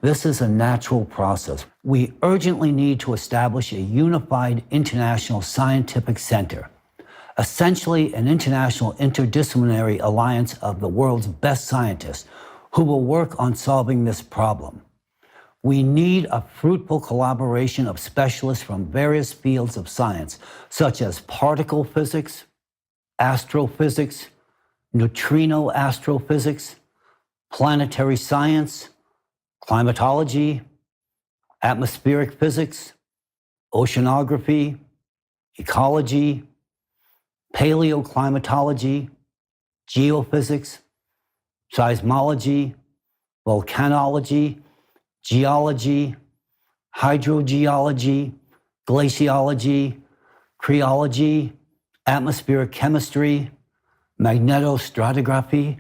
This is a natural process. We urgently need to establish a unified international scientific center, essentially an international interdisciplinary alliance of the world's best scientists who will work on solving this problem. We need a fruitful collaboration of specialists from various fields of science, such as particle physics, astrophysics, neutrino astrophysics, planetary science, climatology, atmospheric physics, oceanography, ecology, paleoclimatology, geophysics, seismology, volcanology, geology, hydrogeology, glaciology, cryology, atmospheric chemistry, magnetostratigraphy,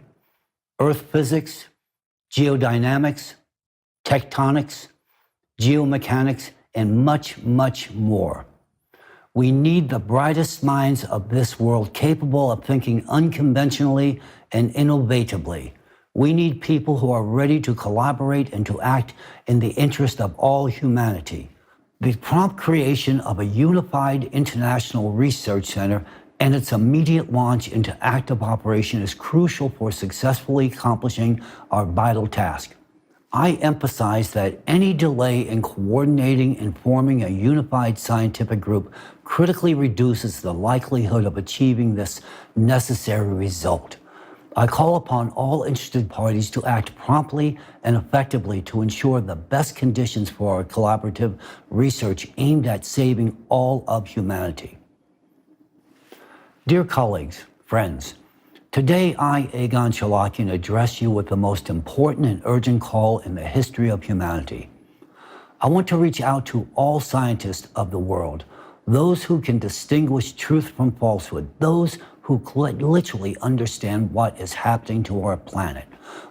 earth physics, geodynamics, tectonics, geomechanics, and much, much more. We need the brightest minds of this world capable of thinking unconventionally and innovatively. We need people who are ready to collaborate and to act in the interest of all humanity. The prompt creation of a unified international research center and its immediate launch into active operation is crucial for successfully accomplishing our vital task. I emphasize that any delay in coordinating and forming a unified scientific group critically reduces the likelihood of achieving this necessary result. I call upon all interested parties to act promptly and effectively to ensure the best conditions for our collaborative research aimed at saving all of humanity. Dear colleagues, friends, today I, Egon Shalakian, address you with the most important and urgent call in the history of humanity. I want to reach out to all scientists of the world, those who can distinguish truth from falsehood, those who literally understand what is happening to our planet,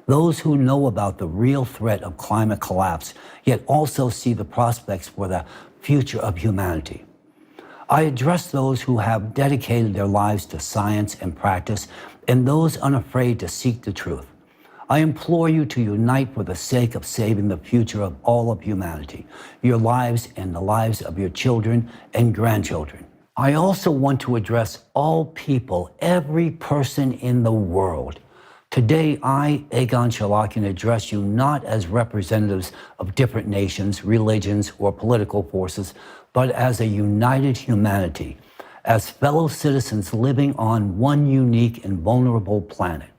those who know about the real threat of climate collapse, yet also see the prospects for the future of humanity. I address those who have dedicated their lives to science and practice, and those unafraid to seek the truth. I implore you to unite for the sake of saving the future of all of humanity, your lives and the lives of your children and grandchildren. I also want to address all people, every person in the world. Today, I, Egon Shalakian, address you not as representatives of different nations, religions, or political forces, but as a united humanity, as fellow citizens living on one unique and vulnerable planet.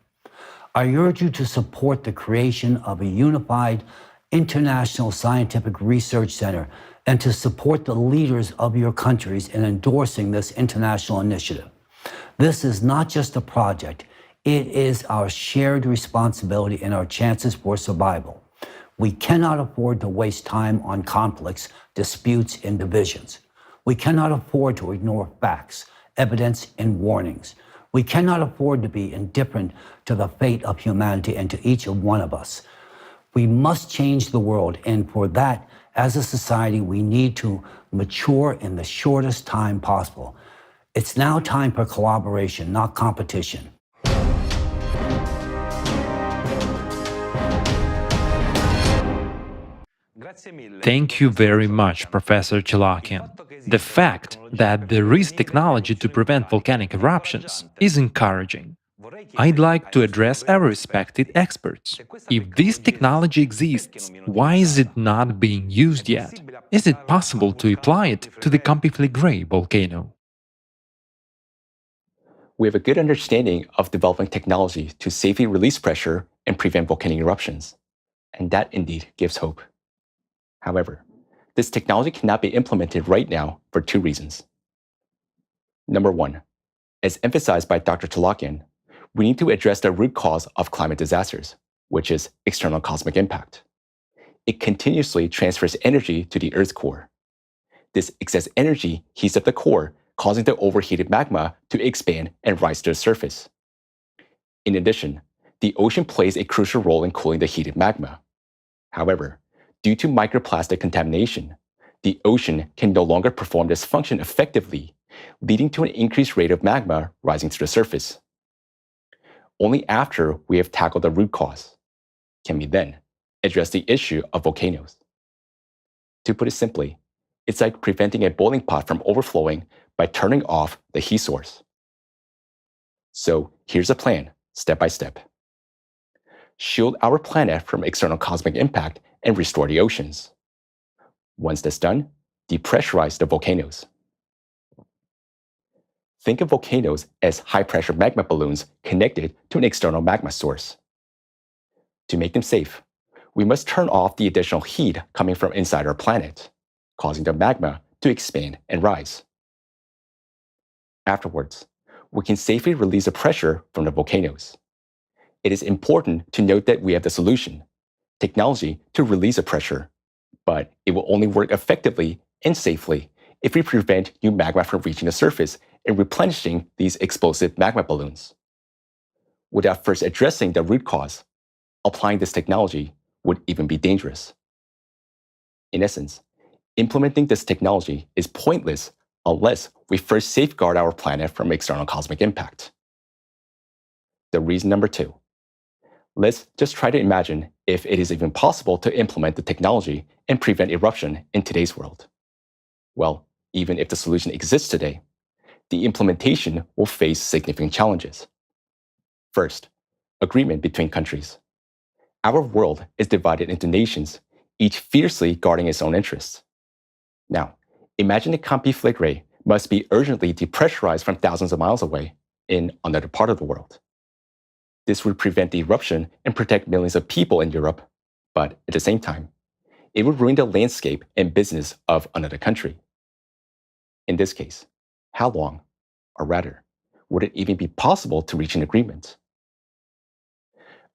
I urge you to support the creation of a unified international scientific research center and to support the leaders of your countries in endorsing this international initiative. This is not just a project, it is our shared responsibility and our chances for survival. We cannot afford to waste time on conflicts, disputes, and divisions. We cannot afford to ignore facts, evidence, and warnings. We cannot afford to be indifferent to the fate of humanity and to each one of us. We must change the world, and for that, as a society, we need to mature in the shortest time possible. It's now time for collaboration, not competition. Thank you very much, Professor Chalakian. The fact that there is technology to prevent volcanic eruptions is encouraging. I'd like to address our respected experts. If this technology exists, why is it not being used yet? Is it possible to apply it to the Campifligray volcano? We have a good understanding of developing technology to safely release pressure and prevent volcanic eruptions, and that indeed gives hope. However, this technology cannot be implemented right now for two reasons. Number one, as emphasized by Dr. Chalakian, we need to address the root cause of climate disasters, which is external cosmic impact. It continuously transfers energy to the Earth's core. This excess energy heats up the core, causing the overheated magma to expand and rise to the surface. In addition, the ocean plays a crucial role in cooling the heated magma. However, due to microplastic contamination, the ocean can no longer perform this function effectively, leading to an increased rate of magma rising to the surface. Only after we have tackled the root cause can we then address the issue of volcanoes. To put it simply, it's like preventing a boiling pot from overflowing by turning off the heat source. So here's a plan, step by step. Shield our planet from external cosmic impact and restore the oceans. Once that's done, depressurize the volcanoes. Think of volcanoes as high-pressure magma balloons connected to an external magma source. To make them safe, we must turn off the additional heat coming from inside our planet, causing the magma to expand and rise. Afterwards, we can safely release the pressure from the volcanoes. It is important to note that we have the solution, technology to release the pressure, but it will only work effectively and safely if we prevent new magma from reaching the surface and replenishing these explosive magma balloons. Without first addressing the root cause, applying this technology would even be dangerous. In essence, implementing this technology is pointless unless we first safeguard our planet from external cosmic impact. The reason number two, Let's just try to imagine if it is even possible to implement the technology and prevent eruption in today's world. Well, even if the solution exists today, the implementation will face significant challenges. First, agreement between countries. Our world is divided into nations, each fiercely guarding its own interests. Now, imagine a conflict must be urgently depressurized from thousands of miles away in another part of the world. This would prevent the eruption and protect millions of people in Europe, but at the same time, it would ruin the landscape and business of another country. In this case, how long, or rather, would it even be possible to reach an agreement?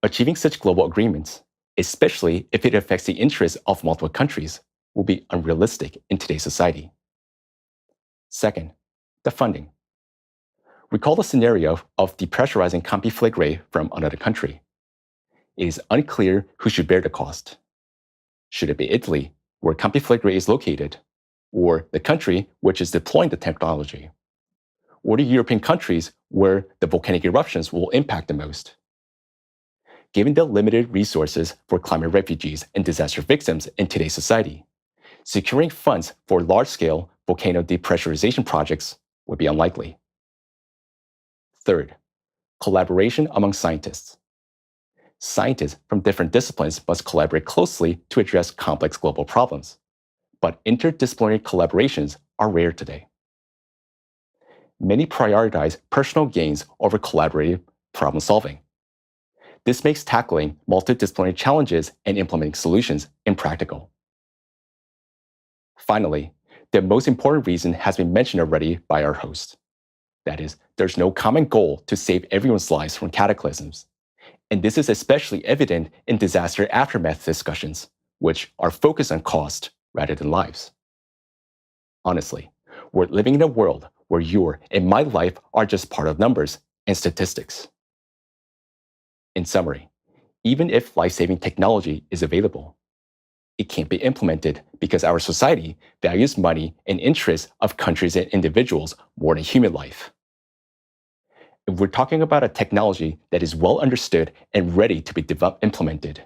Achieving such global agreements, especially if it affects the interests of multiple countries, will be unrealistic in today's society. Second, the funding. Recall the scenario of depressurizing Campi Flegrei from another country. It is unclear who should bear the cost. Should it be Italy, where Campi Flegrei is located, or the country which is deploying the technology, or the European countries where the volcanic eruptions will impact the most? Given the limited resources for climate refugees and disaster victims in today's society, securing funds for large-scale volcano depressurization projects would be unlikely. Third, collaboration among scientists. Scientists from different disciplines must collaborate closely to address complex global problems, but interdisciplinary collaborations are rare today. Many prioritize personal gains over collaborative problem solving. This makes tackling multidisciplinary challenges and implementing solutions impractical. Finally, the most important reason has been mentioned already by our host. That is, there's no common goal to save everyone's lives from cataclysms. And this is especially evident in disaster aftermath discussions, which are focused on cost rather than lives. Honestly, we're living in a world where your and my life are just part of numbers and statistics. In summary, even if life-saving technology is available, it can't be implemented because our society values money and interests of countries and individuals more than human life. If we're talking about a technology that is well understood and ready to be implemented,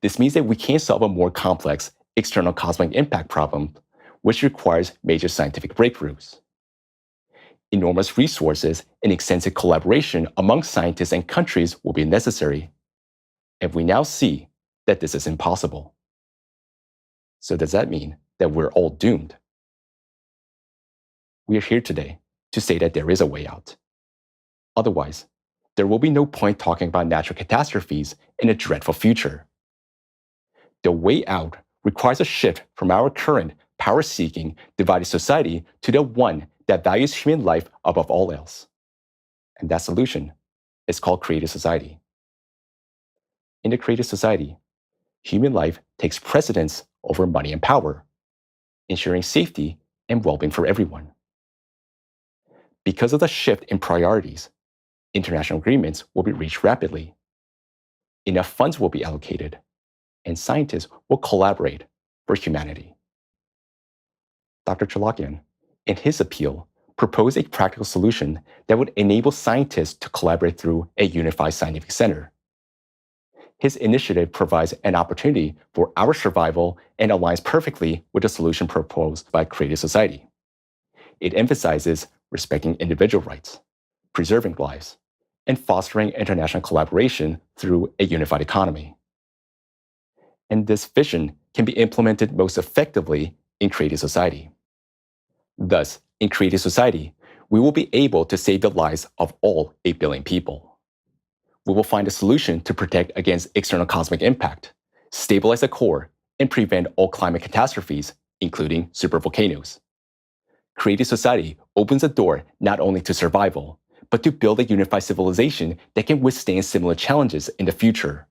this means that we can't solve a more complex external cosmic impact problem, which requires major scientific breakthroughs. Enormous resources and extensive collaboration among scientists and countries will be necessary, and we now see that this is impossible. So does that mean that we're all doomed? We are here today to say that there is a way out. Otherwise, there will be no point talking about natural catastrophes in a dreadful future. The way out requires a shift from our current power-seeking, divided society to the one that values human life above all else. And that solution is called creative society. In the creative society, human life takes precedence over money and power, ensuring safety and well-being for everyone. Because of the shift in priorities, international agreements will be reached rapidly. Enough funds will be allocated, and scientists will collaborate for humanity. Dr. Chalakian, in his appeal, proposed a practical solution that would enable scientists to collaborate through a unified scientific center. His initiative provides an opportunity for our survival and aligns perfectly with the solution proposed by Creative Society. It emphasizes respecting individual rights, preserving lives, and fostering international collaboration through a unified economy. And this vision can be implemented most effectively in Creative Society. Thus, in Creative Society, we will be able to save the lives of all 8 billion people. We will find a solution to protect against external cosmic impact, stabilize the core, and prevent all climate catastrophes, including supervolcanoes. Creative Society opens the door not only to survival, but to build a unified civilization that can withstand similar challenges in the future.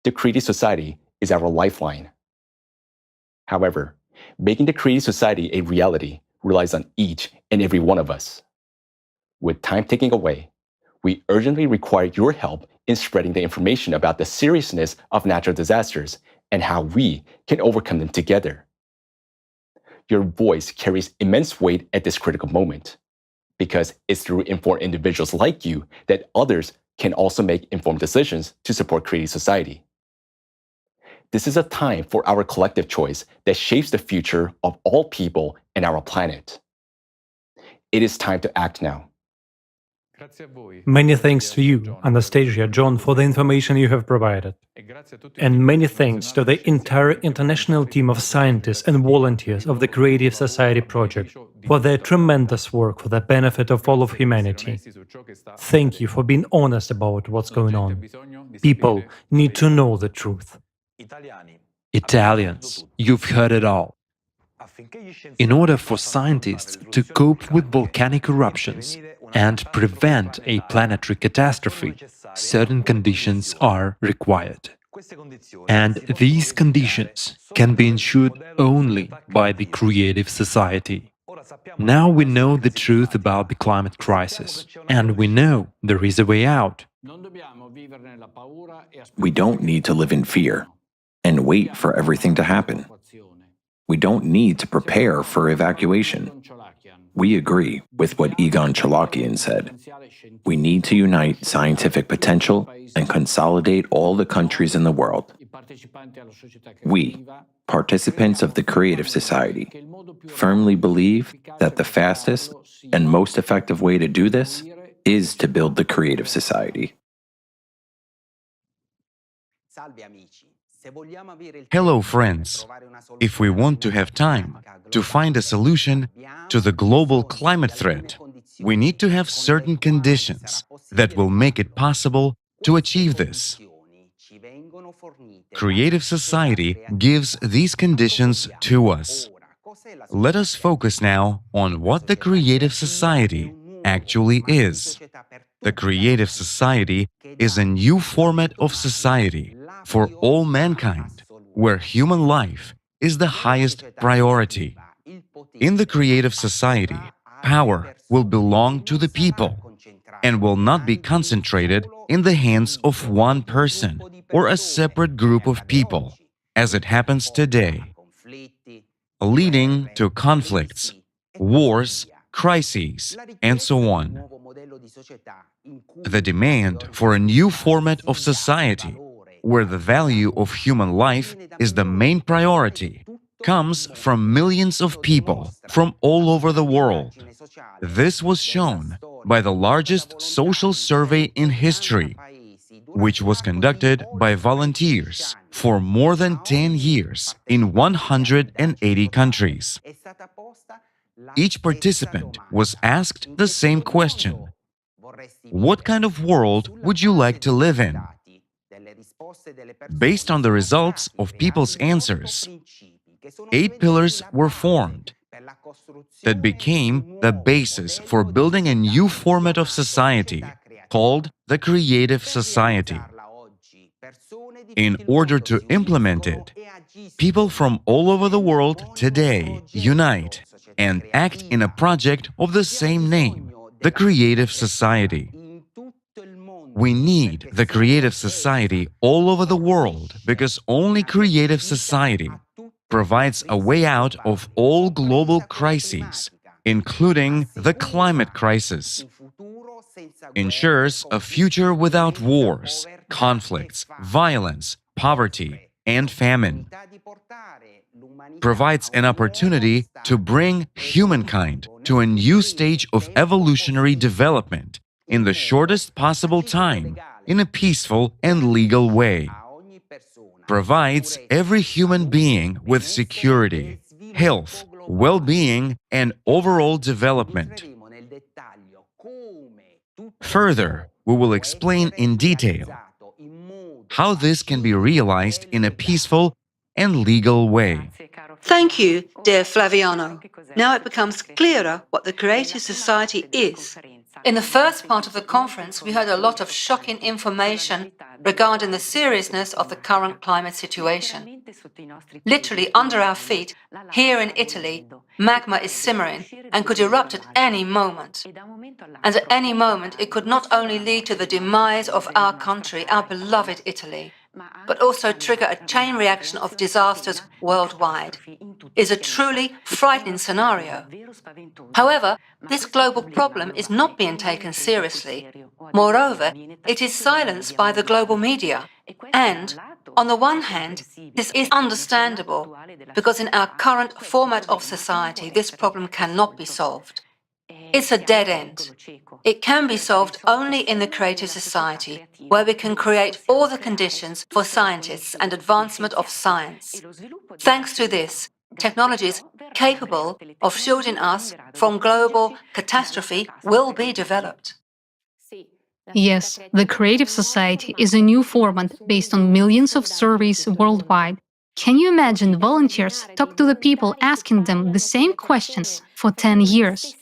The Creative Society is our lifeline. However, making the Creative Society a reality relies on each and every one of us. With time ticking away, we urgently require your help in spreading the information about the seriousness of natural disasters and how we can overcome them together. Your voice carries immense weight at this critical moment, because it's through informed individuals like you that others can also make informed decisions to support creative society. This is a time for our collective choice that shapes the future of all people and our planet. It is time to act now. Many thanks to you, Anastasia, John, for the information you have provided. And many thanks to the entire international team of scientists and volunteers of the Creative Society Project for their tremendous work for the benefit of all of humanity. Thank you for being honest about what's going on. People need to know the truth. Italians, you've heard it all. In order for scientists to cope with volcanic eruptions and prevent a planetary catastrophe, certain conditions are required. And these conditions can be ensured only by the creative society. Now we know the truth about the climate crisis, and we know there is a way out. We don't need to live in fear and wait for everything to happen. We don't need to prepare for evacuation. We agree with what Egon Chalakian said. We need to unite scientific potential and consolidate all the countries in the world. We, participants of the creative society, firmly believe that the fastest and most effective way to do this is to build the creative society. Hello, friends. If we want to have time to find a solution to the global climate threat, we need to have certain conditions that will make it possible to achieve this. Creative society gives these conditions to us. Let us focus now on what the creative society actually is. The creative society is a new format of society for all mankind, where human life is the highest priority. In the creative society, power will belong to the people and will not be concentrated in the hands of one person or a separate group of people, as it happens today, leading to conflicts, wars, crises, and so on. The demand for a new format of society, where the value of human life is the main priority, comes from millions of people from all over the world. This was shown by the largest social survey in history, which was conducted by volunteers for more than 10 years in 180 countries. Each participant was asked the same question: what kind of world would you like to live in? Based on the results of people's answers, 8 pillars were formed that became the basis for building a new format of society called the creative society. In order to implement it, people from all over the world today unite and act in a project of the same name, the creative society. We need the creative society all over the world because only creative society provides a way out of all global crises, including the climate crisis, ensures a future without wars, conflicts, violence, poverty, and famine, provides an opportunity to bring humankind to a new stage of evolutionary development in the shortest possible time, in a peaceful and legal way, provides every human being with security, health, well-being, and overall development. Further, we will explain in detail how this can be realized in a peaceful and legal way. Thank you, dear Flaviano. Now it becomes clearer what the Creative Society is. In the first part of the conference, we heard a lot of shocking information regarding the seriousness of the current climate situation. Literally under our feet, here in Italy, magma is simmering and could erupt at any moment. And at any moment, it could not only lead to the demise of our country, our beloved Italy, but also trigger a chain reaction of disasters worldwide. is a truly frightening scenario. However, this global problem is not being taken seriously. Moreover, it is silenced by the global media. And, on the one hand, this is understandable, because in our current format of society, this problem cannot be solved. It's a dead end. It can be solved only in the creative society, where we can create all the conditions for scientists and advancement of science. Thanks to this, technologies capable of shielding us from global catastrophe will be developed. Yes, the creative society is a new format based on millions of surveys worldwide. Can you imagine volunteers talk to the people asking them the same questions for 10 years?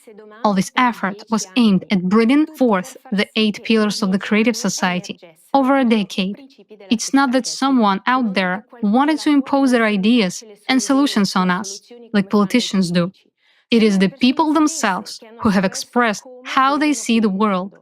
All this effort was aimed at bringing forth the 8 pillars of the creative society over a decade. It's not that someone out there wanted to impose their ideas and solutions on us, like politicians do. It is the people themselves who have expressed how they see the world.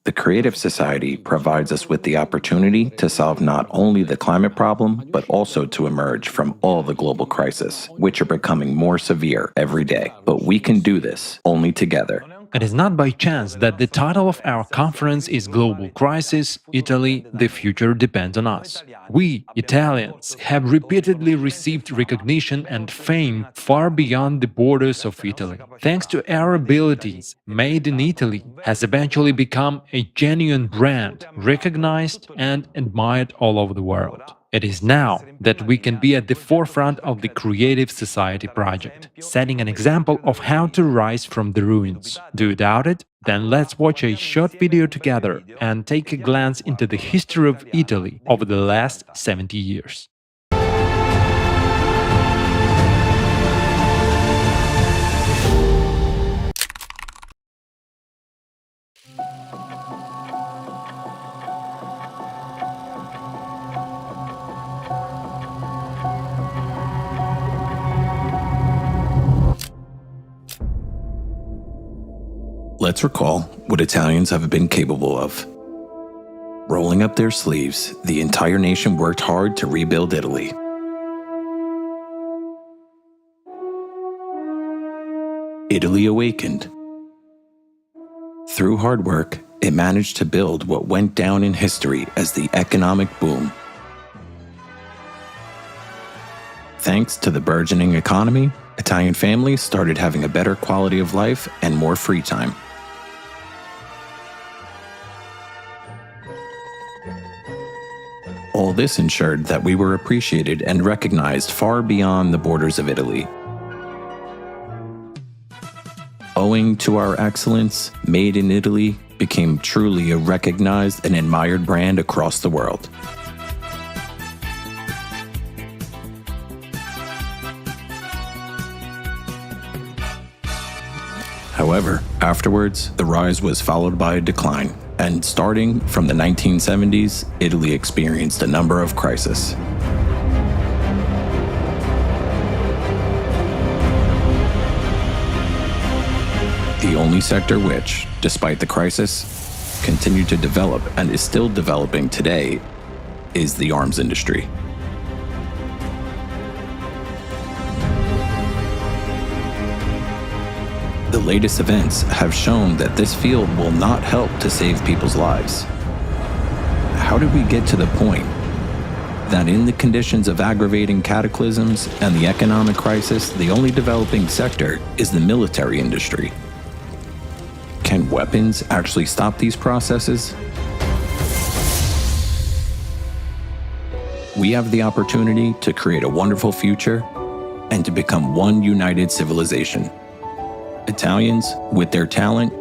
The Creative Society provides us with the opportunity to solve not only the climate problem, but also to emerge from all the global crises, which are becoming more severe every day. But we can do this only together. It is not by chance that the title of our conference is Global Crisis, Italy, the Future Depends on Us. We, Italians, have repeatedly received recognition and fame far beyond the borders of Italy. Thanks to our abilities, Made in Italy has eventually become a genuine brand, recognized and admired all over the world. It is now that we can be at the forefront of the Creative Society project, setting an example of how to rise from the ruins. Do you doubt it? Then let's watch a short video together and take a glance into the history of Italy over the last 70 years. Let's recall what Italians have been capable of. Rolling up their sleeves, the entire nation worked hard to rebuild Italy. Italy awakened. Through hard work, it managed to build what went down in history as the economic boom. Thanks to the burgeoning economy, Italian families started having a better quality of life and more free time. All this ensured that we were appreciated and recognized far beyond the borders of Italy. Owing to our excellence, Made in Italy became truly a recognized and admired brand across the world. However, afterwards, the rise was followed by a decline, and starting from the 1970s, Italy experienced a number of crises. The only sector which, despite the crisis, continued to develop and is still developing today is the arms industry. The latest events have shown that this field will not help to save people's lives. How did we get to the point that in the conditions of aggravating cataclysms and the economic crisis, the only developing sector is the military industry? Can weapons actually stop these processes? We have the opportunity to create a wonderful future and to become one united civilization. Italians, with their talent,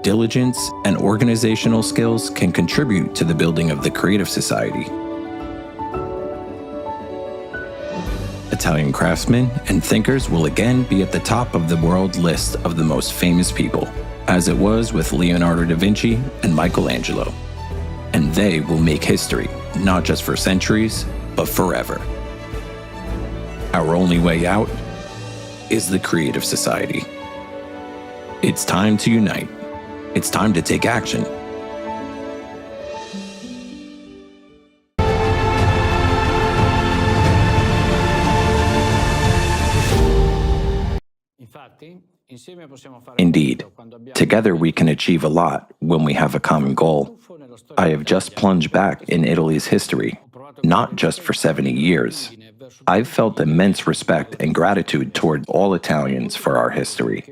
diligence, and organizational skills, can contribute to the building of the creative society. Italian craftsmen and thinkers will again be at the top of the world list of the most famous people, as it was with Leonardo da Vinci and Michelangelo. And they will make history, not just for centuries, but forever. Our only way out is the creative society. It's time to unite. It's time to take action. Indeed, together we can achieve a lot when we have a common goal. I have just plunged back in Italy's history, not just for 70 years. I've felt immense respect and gratitude toward all Italians for our history.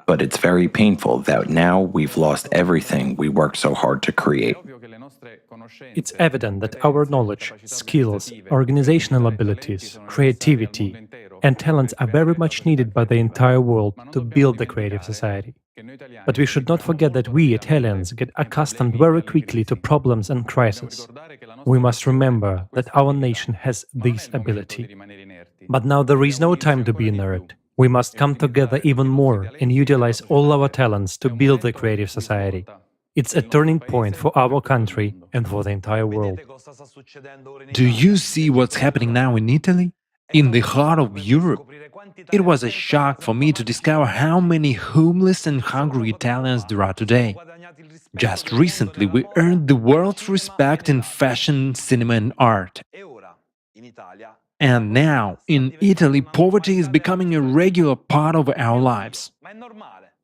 But it's very painful that now we've lost everything we worked so hard to create. It's evident that our knowledge, skills, organizational abilities, creativity, and talents are very much needed by the entire world to build the creative society. But we should not forget that we, Italians, get accustomed very quickly to problems and crises. We must remember that our nation has this ability. But now there is no time to be inert. We must come together even more and utilize all our talents to build the creative society. It's a turning point for our country and for the entire world. Do you see what's happening now in Italy? In the heart of Europe? It was a shock for me to discover how many homeless and hungry Italians there are today. Just recently, we earned the world's respect in fashion, cinema, and art. And now, in Italy, poverty is becoming a regular part of our lives.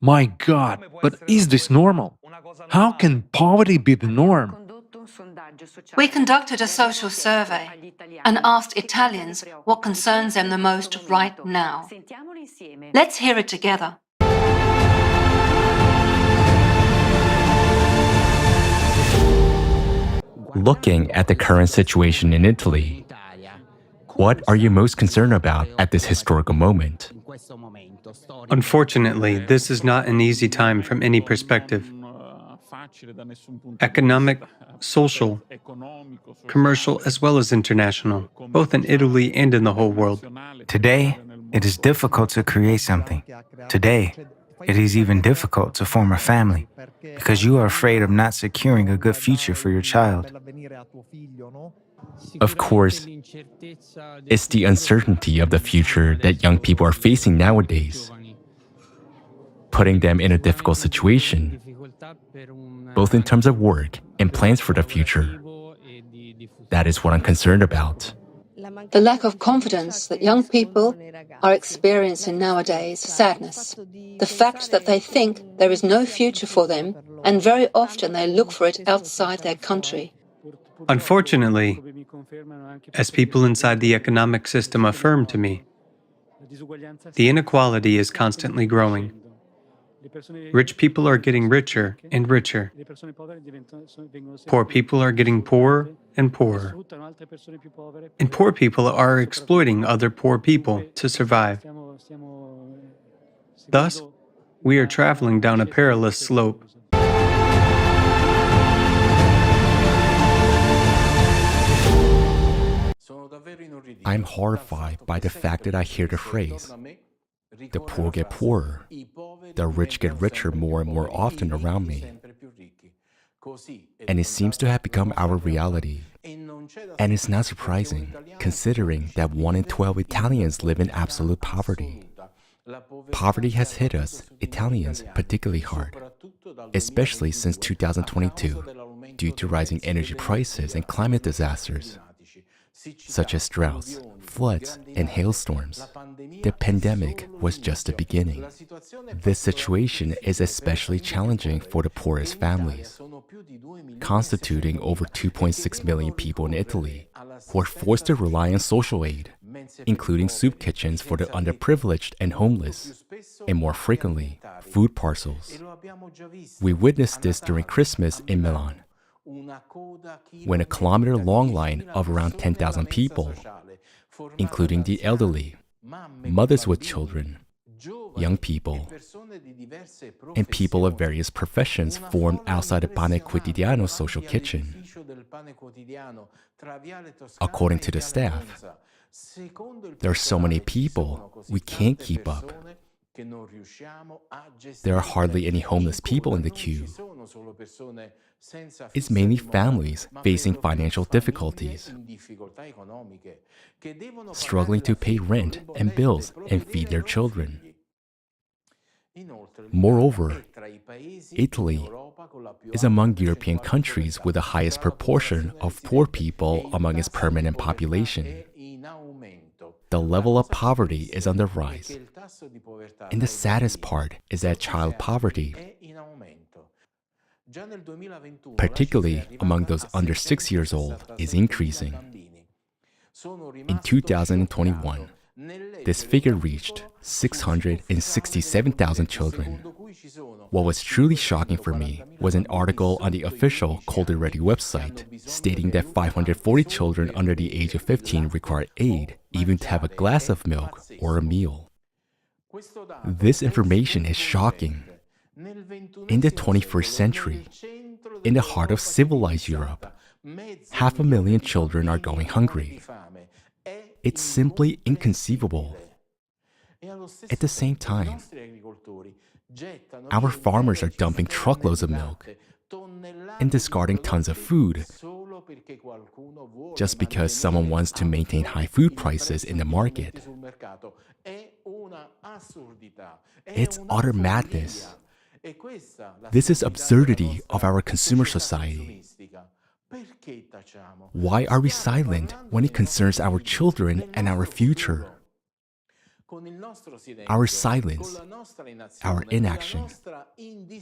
My God, but is this normal? How can poverty be the norm? We conducted a social survey and asked Italians what concerns them the most right now. Let's hear it together. Looking at the current situation in Italy, what are you most concerned about at this historical moment? Unfortunately, this is not an easy time from any perspective. Economic, social, commercial, as well as international, both in Italy and in the whole world. Today, it is difficult to create something. Today, it is even difficult to form a family because you are afraid of not securing a good future for your child. Of course, it's the uncertainty of the future that young people are facing nowadays, putting them in a difficult situation, both in terms of work and plans for the future. That is what I'm concerned about. The lack of confidence that young people are experiencing nowadays, sadness, the fact that they think there is no future for them, and very often they look for it outside their country. Unfortunately, as people inside the economic system affirm to me, the inequality is constantly growing. Rich people are getting richer and richer. Poor people are getting poorer and poorer. And poor people are exploiting other poor people to survive. Thus, we are traveling down a perilous slope. I'm horrified by the fact that I hear the phrase, the poor get poorer, the rich get richer more and more often around me. And it seems to have become our reality. And it's not surprising, considering that 1 in 12 Italians live in absolute poverty. Poverty has hit us, Italians, particularly hard, especially since 2022, due to rising energy prices and climate disasters, such as droughts, floods, and hailstorms. The pandemic was just the beginning. This situation is especially challenging for the poorest families, constituting over 2.6 million people in Italy, who are forced to rely on social aid, including soup kitchens for the underprivileged and homeless, and more frequently, food parcels. We witnessed this during Christmas in Milan, when a kilometer-long line of around 10,000 people, including the elderly, mothers with children, young people, and people of various professions formed outside the Pane Quotidiano social kitchen. According to the staff, there are so many people, we can't keep up. There are hardly any homeless people in the queue. It's mainly families facing financial difficulties, struggling to pay rent and bills and feed their children. Moreover, Italy is among European countries with the highest proportion of poor people among its permanent population. the level of poverty is on the rise. And the saddest part is that child poverty, particularly among those under 6 years old, is increasing. In 2021, this figure reached 667,000 children. What was truly shocking for me was an article on the official Cold Ready website stating that 540 children under the age of 15 require aid even to have a glass of milk or a meal. This information is shocking. In the 21st century, in the heart of civilized Europe, 500,000 children are going hungry. It's simply inconceivable. At the same time, our farmers are dumping truckloads of milk and discarding tons of food just because someone wants to maintain high food prices in the market. It's utter madness. This is absurdity of our consumer society. Why are we silent when it concerns our children and our future? Our silence, our inaction,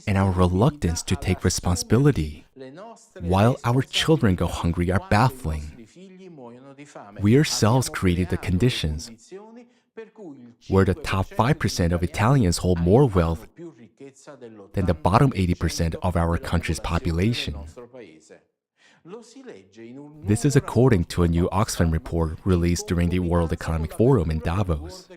and our reluctance to take responsibility while our children go hungry are baffling. We ourselves created the conditions where the top 5% of Italians hold more wealth than the bottom 80% of our country's population. This is according to a new Oxfam report released during the World Economic Forum in Davos.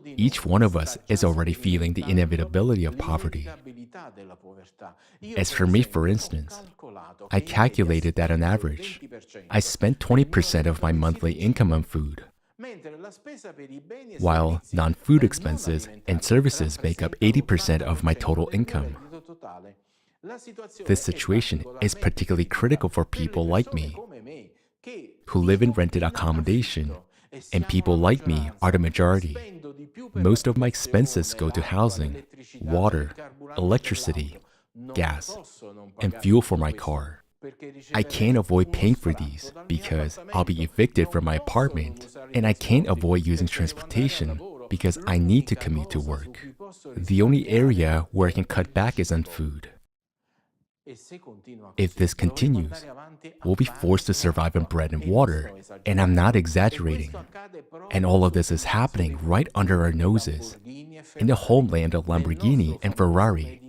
Each one of us is already feeling the inevitability of poverty. As for me, for instance, I calculated that on average, I spent 20% of my monthly income on food, while non-food expenses and services make up 80% of my total income. This situation is particularly critical for people like me, who live in rented accommodation, and people like me are the majority. Most of my expenses go to housing, water, electricity, gas, and fuel for my car. I can't avoid paying for these because I'll be evicted from my apartment, and I can't avoid using transportation because I need to commute to work. The only area where I can cut back is on food. If this continues, we'll be forced to survive on bread and water, and I'm not exaggerating. And all of this is happening right under our noses, in the homeland of Lamborghini and Ferrari,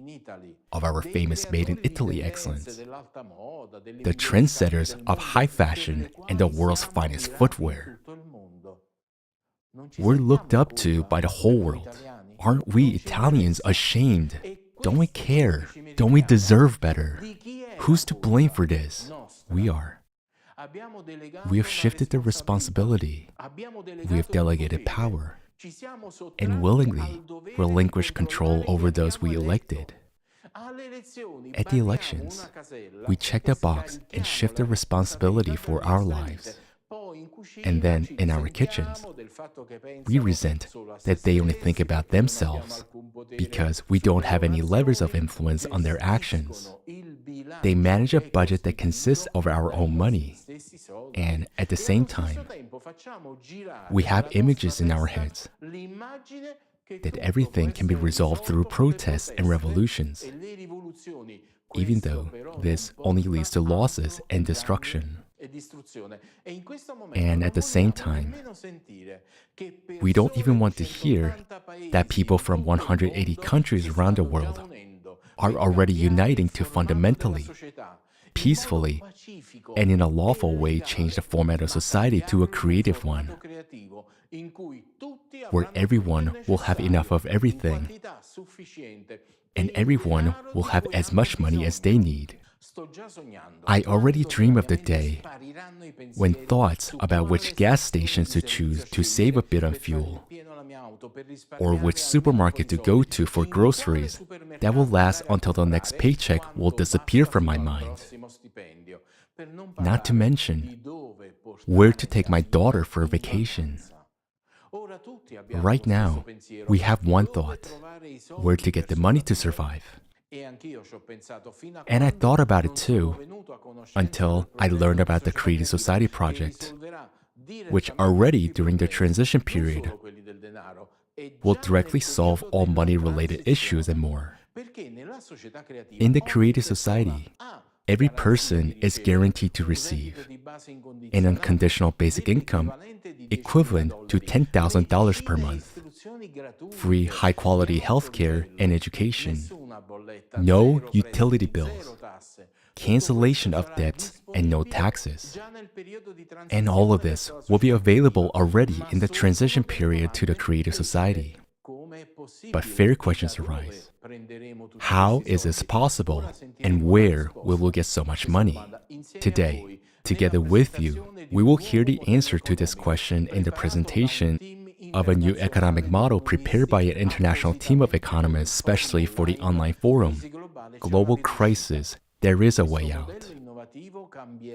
of our famous Made in Italy excellence, the trendsetters of high fashion and the world's finest footwear. We're looked up to by the whole world. Aren't we Italians ashamed? Don't we care? Don't we deserve better? Who's to blame for this? We are. We have shifted the responsibility. We have delegated power and willingly relinquished control over those we elected. At the elections, we check the box and shift the responsibility for our lives. And then, in our kitchens, we resent that they only think about themselves because we don't have any levers of influence on their actions. They manage a budget that consists of our own money. And at the same time, we have images in our heads that everything can be resolved through protests and revolutions, even though this only leads to losses and destruction. And at the same time, we don't even want to hear that people from 180 countries around the world are already uniting to fundamentally, peacefully, and in a lawful way change the format of society to a creative one, where everyone will have enough of everything, and everyone will have as much money as they need. I already dream of the day when thoughts about which gas stations to choose to save a bit on fuel, or which supermarket to go to for groceries that will last until the next paycheck will disappear from my mind. Not to mention, where to take my daughter for a vacation. Right now, we have one thought: where to get the money to survive. And I thought about it too, until I learned about the Creative Society project which are ready during the transition period, will directly solve all money-related issues and more. In the creative society, every person is guaranteed to receive an unconditional basic income equivalent to $10,000 per month, free high-quality healthcare and education, no utility bills, cancellation of debts, and no taxes. And all of this will be available already in the transition period to the creative society. But fair questions arise. How is this possible, and where will we get so much money? Today, together with you, we will hear the answer to this question in the presentation of a new economic model prepared by an international team of economists, especially for the online forum, Global Crisis, There is a Way Out.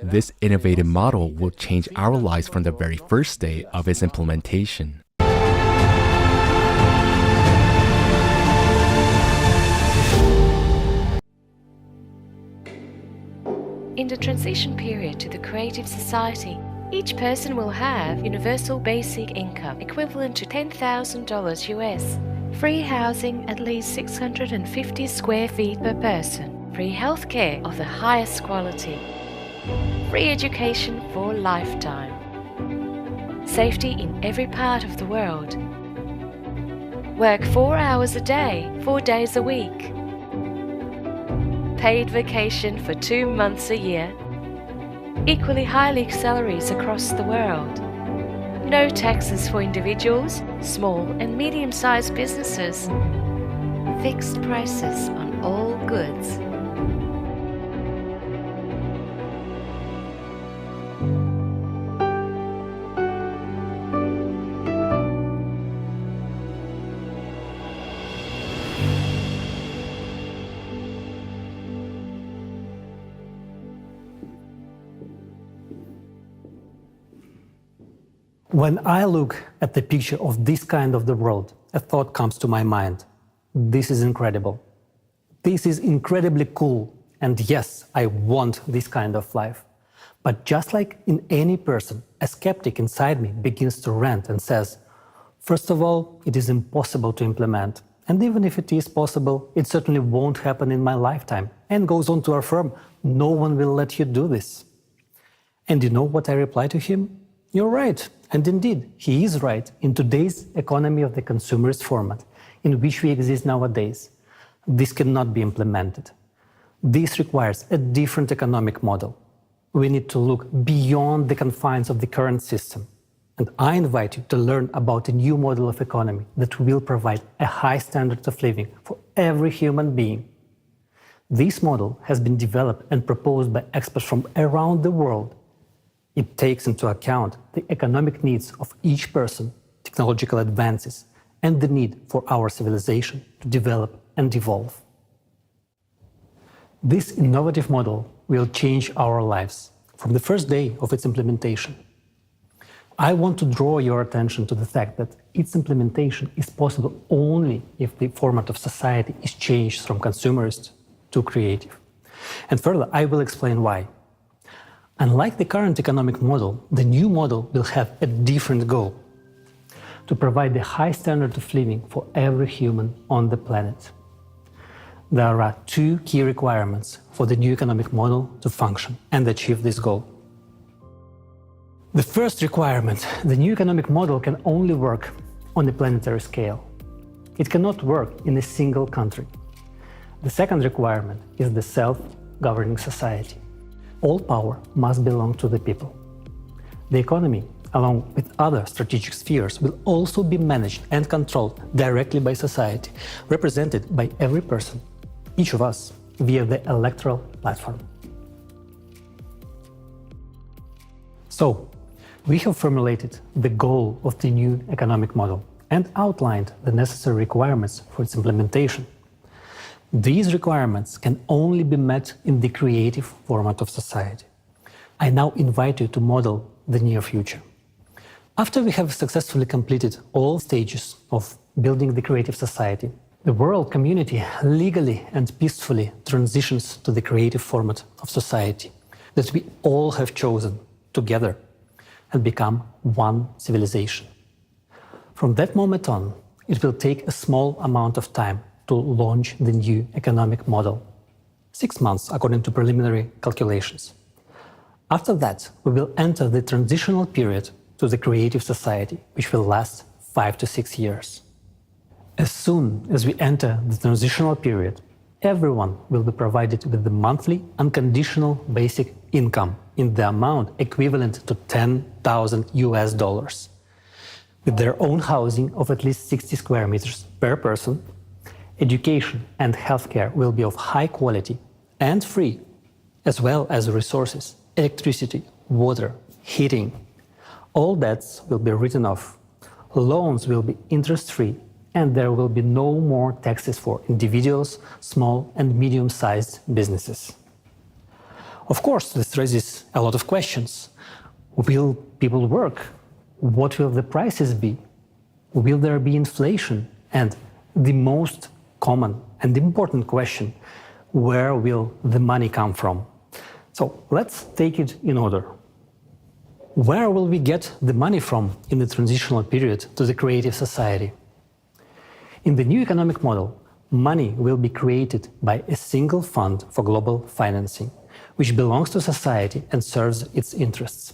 This innovative model will change our lives from the very first day of its implementation. In the transition period to the creative society, each person will have universal basic income equivalent to $10,000 US, free housing at least 650 square feet per person, free healthcare of the highest quality, free education for a lifetime, safety in every part of the world, work 4 hours a day, 4 days a week, paid vacation for 2 months a year, equally high salaries across the world, no taxes for individuals, small and medium-sized businesses, fixed prices on all goods. When I look at the picture of this kind of the world, a thought comes to my mind. This is incredible. This is incredibly cool. And yes, I want this kind of life. But just like in any person, a skeptic inside me begins to rant and says, first of all, it is impossible to implement. And even if it is possible, it certainly won't happen in my lifetime. And goes on to affirm, no one will let you do this. And you know what I reply to him? You're right. And indeed, he is right in today's economy of the consumerist format in which we exist nowadays. This cannot be implemented. This requires a different economic model. We need to look beyond the confines of the current system. And I invite you to learn about a new model of economy that will provide a high standard of living for every human being. This model has been developed and proposed by experts from around the world. It takes into account the economic needs of each person, technological advances, and the need for our civilization to develop and evolve. This innovative model will change our lives from the first day of its implementation. I want to draw your attention to the fact that its implementation is possible only if the format of society is changed from consumerist to creative. And further, I will explain why. Unlike the current economic model, the new model will have a different goal: to provide the high standard of living for every human on the planet. There are two key requirements for the new economic model to function and achieve this goal. The first requirement: the new economic model can only work on a planetary scale. It cannot work in a single country. The second requirement is the self-governing society. All power must belong to the people. The economy, along with other strategic spheres, will also be managed and controlled directly by society, represented by every person, each of us, via the electoral platform. So, we have formulated the goal of the new economic model and outlined the necessary requirements for its implementation. These requirements can only be met in the creative format of society. I now invite you to model the near future. After we have successfully completed all stages of building the creative society, the world community legally and peacefully transitions to the creative format of society that we all have chosen together. and become one civilization. From that moment on, it will take a small amount of time to launch the new economic model. 6 months, according to preliminary calculations. After that, we will enter the transitional period to the creative society, which will last 5 to 6 years. As soon as we enter the transitional period, everyone will be provided with the monthly unconditional basic income in the amount equivalent to $10,000, with their own housing of at least 60 square meters per person. Education and healthcare will be of high quality and free, as well as resources, electricity, water, heating. All debts will be written off. Loans will be interest-free, and there will be no more taxes for individuals, small and medium-sized businesses. Of course, this raises a lot of questions. Will people work? What will the prices be? Will there be inflation? And the most common and important question, where will the money come from? So let's take it in order. Where will we get the money from in the transitional period to the creative society? In the new economic model, money will be created by a single fund for global financing, which belongs to society and serves its interests.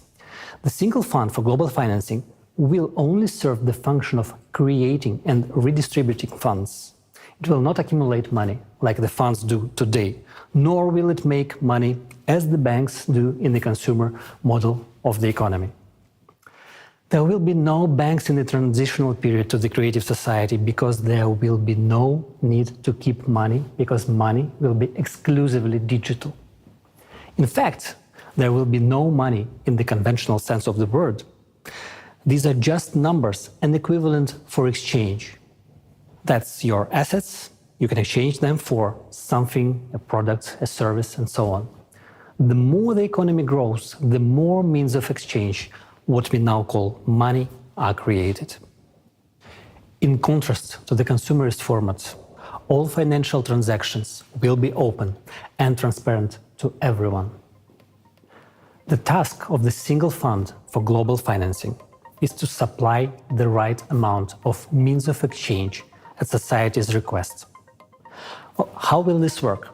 The single fund for global financing will only serve the function of creating and redistributing funds. It will not accumulate money like the funds do today, nor will it make money as the banks do in the consumer model of the economy. There will be no banks in the transitional period to the creative society because there will be no need to keep money, because money will be exclusively digital. In fact, there will be no money in the conventional sense of the word. These are just numbers and equivalent for exchange. That's your assets. You can exchange them for something, a product, a service, and so on. The more the economy grows, the more means of exchange, what we now call money, are created. In contrast to the consumerist format, all financial transactions will be open and transparent to everyone. The task of the single fund for global financing is to supply the right amount of means of exchange at society's request. Well, how will this work?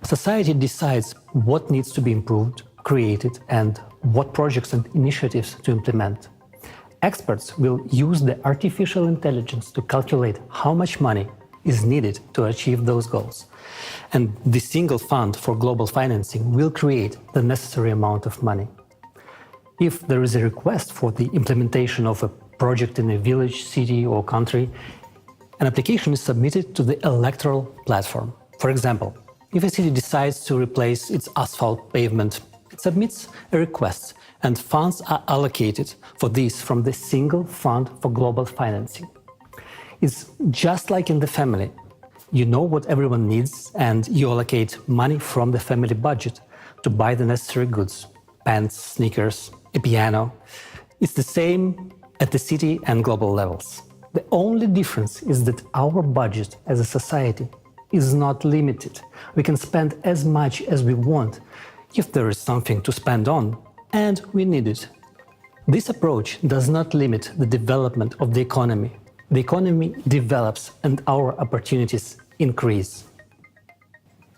Society decides what needs to be improved, created, and what projects and initiatives to implement. Experts will use the artificial intelligence to calculate how much money is needed to achieve those goals. And the single fund for global financing will create the necessary amount of money. If there is a request for the implementation of a project in a village, city, or country, an application is submitted to the electoral platform. For example, if a city decides to replace its asphalt pavement, it submits a request, and funds are allocated for this from the single fund for global financing. It's just like in the family. You know what everyone needs, and you allocate money from the family budget to buy the necessary goods, pants, sneakers, a piano. It's the same at the city and global levels. The only difference is that our budget as a society is not limited. We can spend as much as we want if there is something to spend on and we need it. This approach does not limit the development of the economy. The economy develops and our opportunities increase.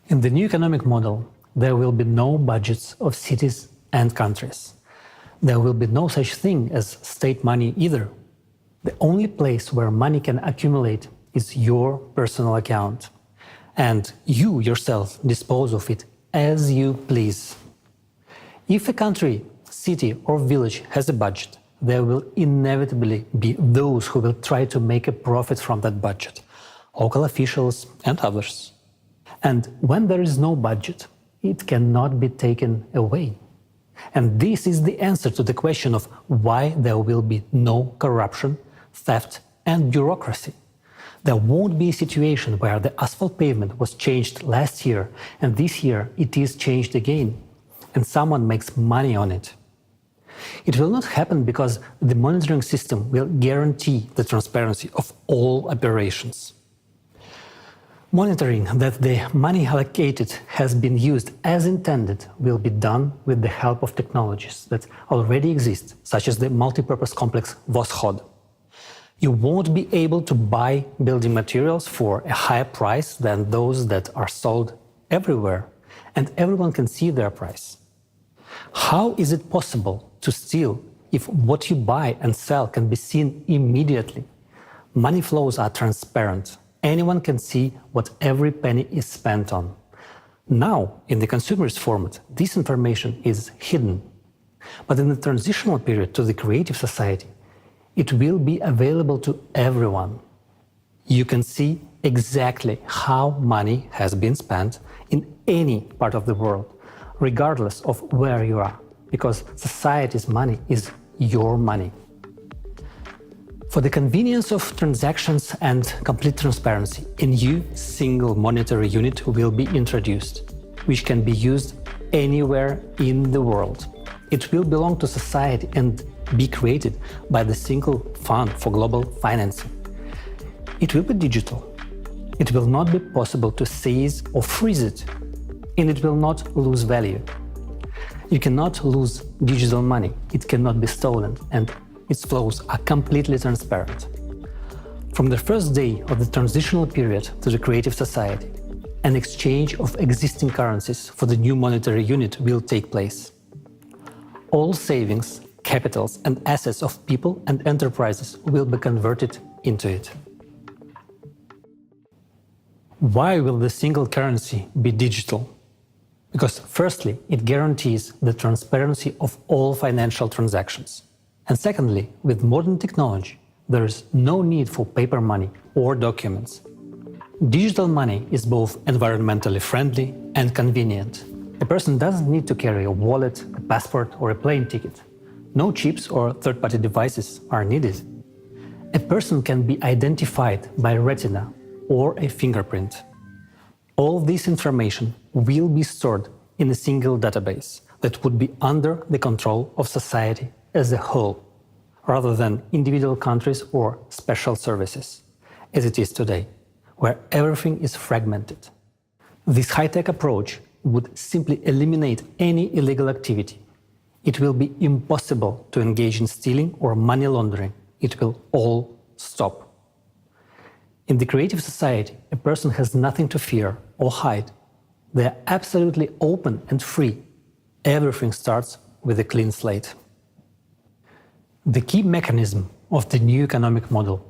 In the new economic model, there will be no budgets of cities and countries. There will be no such thing as state money either. The only place where money can accumulate is your personal account. And you yourself dispose of it as you please. If a country, city, or village has a budget, there will inevitably be those who will try to make a profit from that budget, local officials and others. And when there is no budget, it cannot be taken away. And this is the answer to the question of why there will be no corruption, theft, and bureaucracy. There won't be a situation where the asphalt pavement was changed last year and this year it is changed again, and someone makes money on it. It will not happen because the monitoring system will guarantee the transparency of all operations. Monitoring that the money allocated has been used as intended will be done with the help of technologies that already exist, such as the multipurpose complex Voskhod. You won't be able to buy building materials for a higher price than those that are sold everywhere, and everyone can see their price. How is it possible to steal if what you buy and sell can be seen immediately? Money flows are transparent. Anyone can see what every penny is spent on. Now, in the consumerist format, this information is hidden. But in the transitional period to the creative society, it will be available to everyone. You can see exactly how money has been spent in any part of the world, regardless of where you are, because society's money is your money. For the convenience of transactions and complete transparency, a new single monetary unit will be introduced, which can be used anywhere in the world. It will belong to society and be created by the single fund for global financing. It will be digital. It will not be possible to seize or freeze it, and it will not lose value. You cannot lose digital money. It cannot be stolen, and its flows are completely transparent. From the first day of the transitional period to the creative society, an exchange of existing currencies for the new monetary unit will take place. All savings, capitals, and assets of people and enterprises will be converted into it. Why will the single currency be digital? Because firstly, it guarantees the transparency of all financial transactions. And secondly, with modern technology, there is no need for paper money or documents. Digital money is both environmentally friendly and convenient. A person doesn't need to carry a wallet, a passport, or a plane ticket. No chips or third-party devices are needed. A person can be identified by retina or a fingerprint. All this information will be stored in a single database that would be under the control of society as a whole, rather than individual countries or special services, as it is today, where everything is fragmented. This high-tech approach would simply eliminate any illegal activity. It will be impossible to engage in stealing or money laundering. It will all stop. In the creative society, a person has nothing to fear or hide. They are absolutely open and free. Everything starts with a clean slate. The key mechanism of the new economic model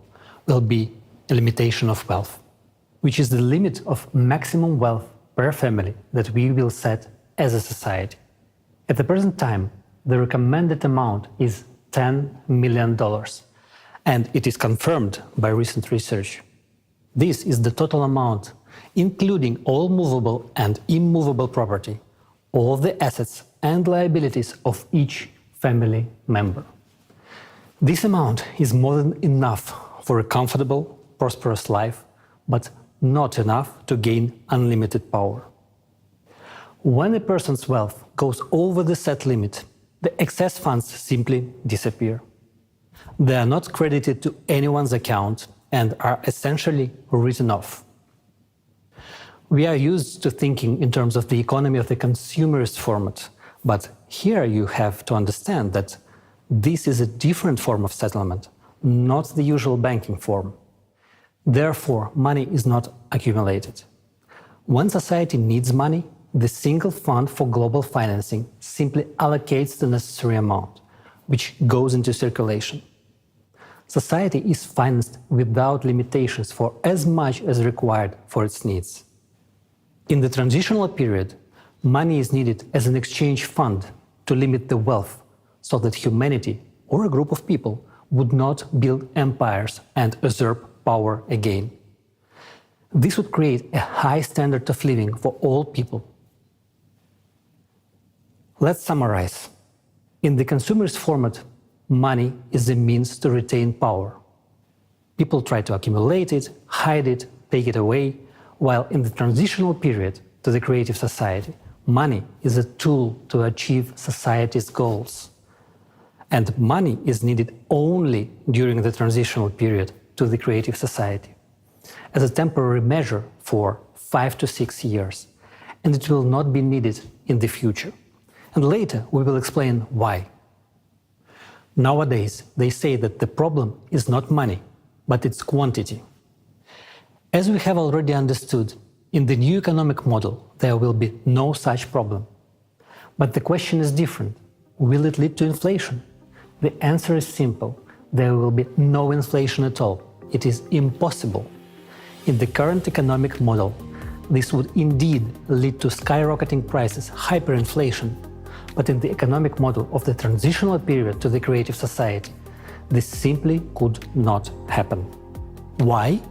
will be a limitation of wealth, which is the limit of maximum wealth per family that we will set as a society. At the present time, the recommended amount is $10 million, and it is confirmed by recent research. This is the total amount, including all movable and immovable property, all the assets and liabilities of each family member. This amount is more than enough for a comfortable, prosperous life, but not enough to gain unlimited power. When a person's wealth goes over the set limit, the excess funds simply disappear. They are not credited to anyone's account and are essentially written off. We are used to thinking in terms of the economy of the consumerist format, but here you have to understand that this is a different form of settlement, not the usual banking form. Therefore, money is not accumulated. When society needs money, the single fund for global financing simply allocates the necessary amount, which goes into circulation. Society is financed without limitations for as much as required for its needs. In the transitional period, money is needed as an exchange fund to limit the wealth, so that humanity or a group of people would not build empires and usurp power again. This would create a high standard of living for all people. Let's summarize. In the consumerist format, money is a means to retain power. People try to accumulate it, hide it, take it away, while in the transitional period to the creative society, money is a tool to achieve society's goals. And money is needed only during the transitional period to the creative society, as a temporary measure for 5 to 6 years, and it will not be needed in the future. And later we will explain why. Nowadays, they say that the problem is not money, but its quantity. As we have already understood, in the new economic model, there will be no such problem. But the question is different. Will it lead to inflation? The answer is simple. There will be no inflation at all. It is impossible. In the current economic model, this would indeed lead to skyrocketing prices, hyperinflation. But in the economic model of the transitional period to the creative society, this simply could not happen. Why?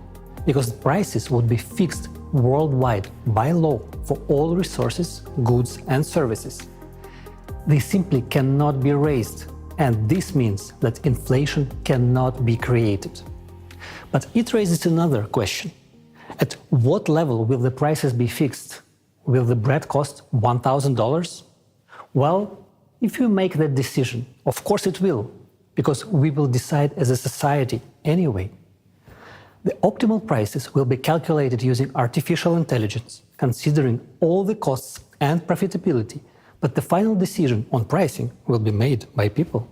Because prices would be fixed worldwide by law for all resources, goods and services. They simply cannot be raised, and this means that inflation cannot be created. But it raises another question. At what level will the prices be fixed? Will the bread cost $1,000? Well, if you make that decision, of course it will, because we will decide as a society anyway. The optimal prices will be calculated using artificial intelligence, considering all the costs and profitability, but the final decision on pricing will be made by people.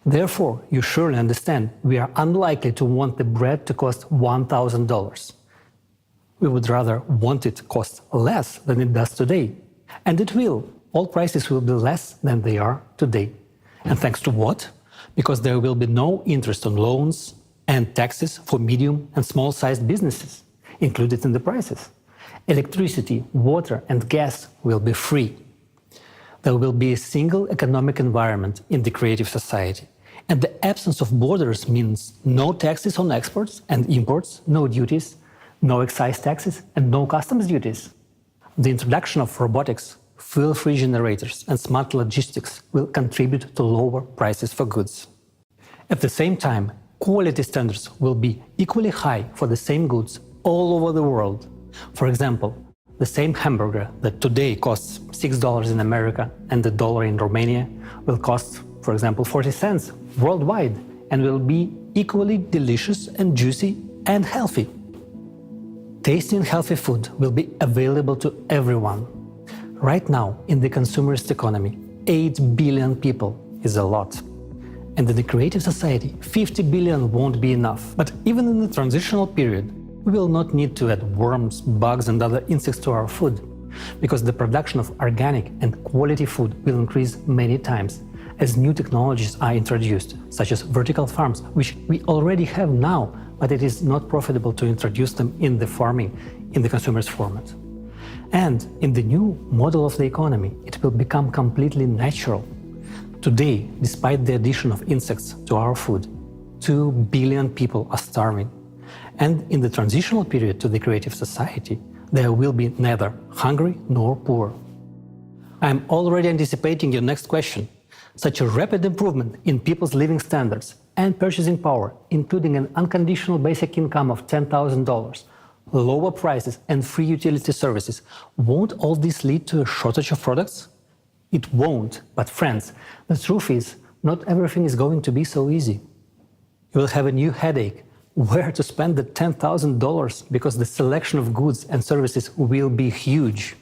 Therefore, you surely understand we are unlikely to want the bread to cost $1,000. We would rather want it to cost less than it does today. And it will. All prices will be less than they are today. And thanks to what? Because there will be no interest on loans and taxes for medium and small-sized businesses included in the prices. Electricity, water and gas will be free. There will be a single economic environment in the creative society. And the absence of borders means no taxes on exports and imports, no duties, no excise taxes and no customs duties. The introduction of robotics, fuel-free generators and smart logistics will contribute to lower prices for goods. At the same time, quality standards will be equally high for the same goods all over the world. For example, the same hamburger that today costs $6 in America and $1 in Romania will cost, for example, 40 cents worldwide and will be equally delicious and juicy and healthy. Tasty and healthy food will be available to everyone. Right now, in the consumerist economy, 8 billion people is a lot. And in the creative society, 50 billion won't be enough. But even in the transitional period, we will not need to add worms, bugs and other insects to our food, because the production of organic and quality food will increase many times as new technologies are introduced, such as vertical farms, which we already have now, but it is not profitable to introduce them in the farming, in the consumer's format. And in the new model of the economy, it will become completely natural. Today, despite the addition of insects to our food, 2 billion people are starving. And in the transitional period to the creative society, there will be neither hungry nor poor. I'm already anticipating your next question. Such a rapid improvement in people's living standards and purchasing power, including an unconditional basic income of $10,000, lower prices and free utility services, won't all this lead to a shortage of products? It won't, but friends, the truth is, not everything is going to be so easy. You will have a new headache, where to spend the $10,000, because the selection of goods and services will be huge.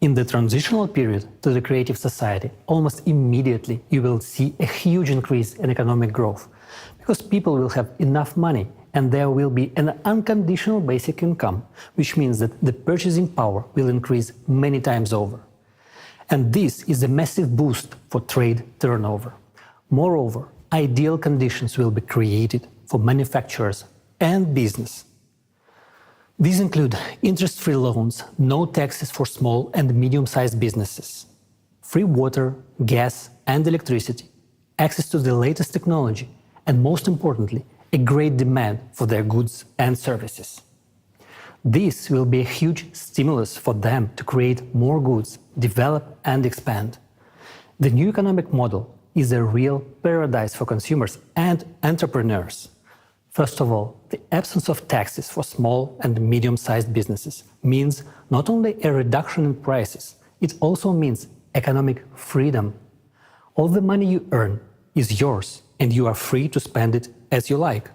In the transitional period to the creative society, almost immediately you will see a huge increase in economic growth, because people will have enough money and there will be an unconditional basic income, which means that the purchasing power will increase many times over. And this is a massive boost for trade turnover. Moreover, ideal conditions will be created for manufacturers and business. These include interest-free loans, no taxes for small and medium-sized businesses, free water, gas and electricity, access to the latest technology, and most importantly, a great demand for their goods and services. This will be a huge stimulus for them to create more goods, develop and expand. The new economic model is a real paradise for consumers and entrepreneurs. First of all, the absence of taxes for small and medium-sized businesses means not only a reduction in prices, it also means economic freedom. All the money you earn is yours and you are free to spend it as you like.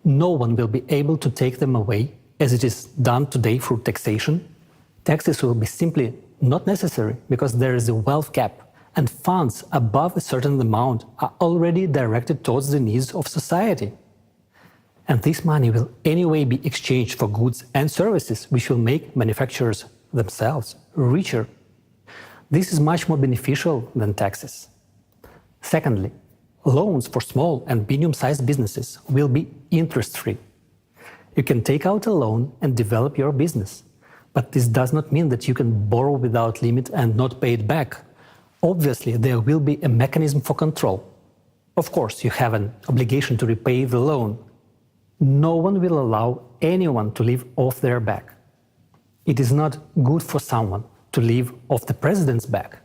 No one will be able to take them away as it is done today through taxation, taxes will be simply not necessary because there is a wealth cap and funds above a certain amount are already directed towards the needs of society. And this money will anyway be exchanged for goods and services which will make manufacturers themselves richer. This is much more beneficial than taxes. Secondly, loans for small and medium-sized businesses will be interest-free. You can take out a loan and develop your business, but this does not mean that you can borrow without limit and not pay it back. Obviously, there will be a mechanism for control. Of course, you have an obligation to repay the loan. No one will allow anyone to live off their back. It is not good for someone to live off the president's back.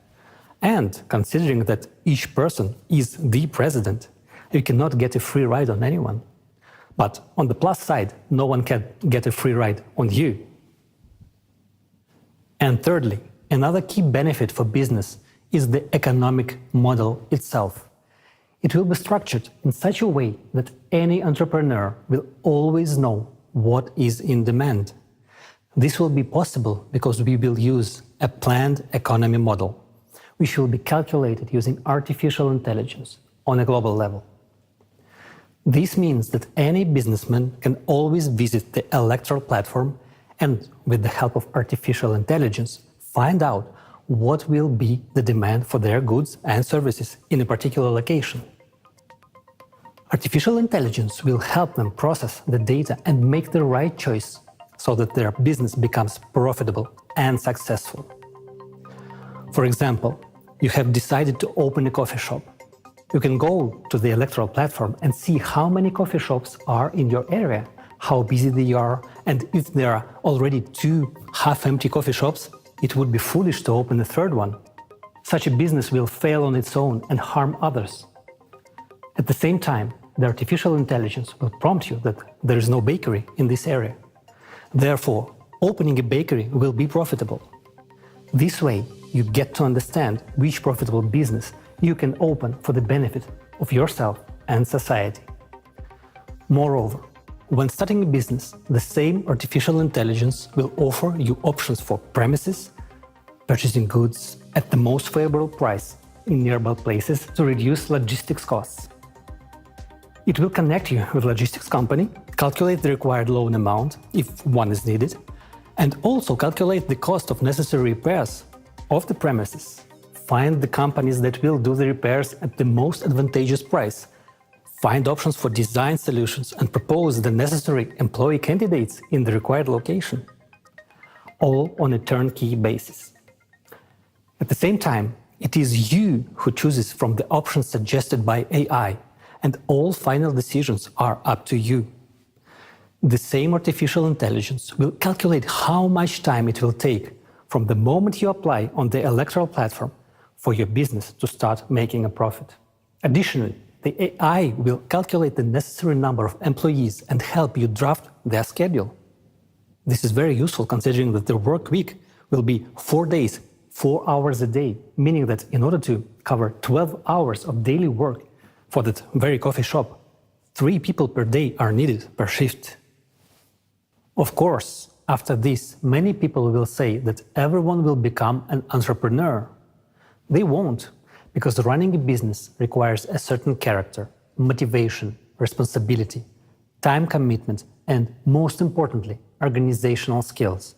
And considering that each person is the president, you cannot get a free ride on anyone. But on the plus side, no one can get a free ride on you. And thirdly, another key benefit for business is the economic model itself. It will be structured in such a way that any entrepreneur will always know what is in demand. This will be possible because we will use a planned economy model, which will be calculated using artificial intelligence on a global level. This means that any businessman can always visit the electoral platform and, with the help of artificial intelligence, find out what will be the demand for their goods and services in a particular location. Artificial intelligence will help them process the data and make the right choice so that their business becomes profitable and successful. For example, you have decided to open a coffee shop. You can go to the electoral platform and see how many coffee shops are in your area, how busy they are, and if there are already 2 half-empty coffee shops, it would be foolish to open a third one. Such a business will fail on its own and harm others. At the same time, the artificial intelligence will prompt you that there is no bakery in this area. Therefore, opening a bakery will be profitable. This way, you get to understand which profitable business you can open for the benefit of yourself and society. Moreover, when starting a business, the same artificial intelligence will offer you options for premises, purchasing goods at the most favorable price in nearby places to reduce logistics costs. It will connect you with a logistics company, calculate the required loan amount if one is needed, and also calculate the cost of necessary repairs of the premises. Find the companies that will do the repairs at the most advantageous price. Find options for design solutions and propose the necessary employee candidates in the required location. All on a turnkey basis. At the same time, it is you who chooses from the options suggested by AI, and all final decisions are up to you. The same artificial intelligence will calculate how much time it will take from the moment you apply on the electoral platform for your business to start making a profit. Additionally, the AI will calculate the necessary number of employees and help you draft their schedule. This is very useful considering that the work week will be 4 days, 4 hours a day, meaning that in order to cover 12 hours of daily work for that very coffee shop, 3 people per day are needed per shift. Of course, after this, many people will say that everyone will become an entrepreneur. They won't, because running a business requires a certain character, motivation, responsibility, time commitment, and most importantly, organizational skills.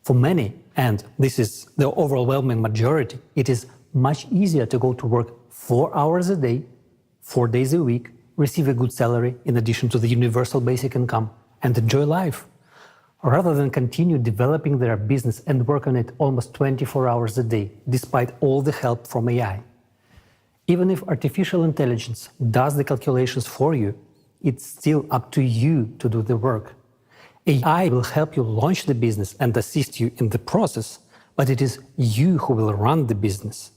For many, and this is the overwhelming majority, it is much easier to go to work 4 hours a day, 4 days a week, receive a good salary in addition to the universal basic income, and enjoy life, rather than continue developing their business and work on it almost 24 hours a day, despite all the help from AI. Even if artificial intelligence does the calculations for you, it's still up to you to do the work. AI will help you launch the business and assist you in the process, but it is you who will run the business.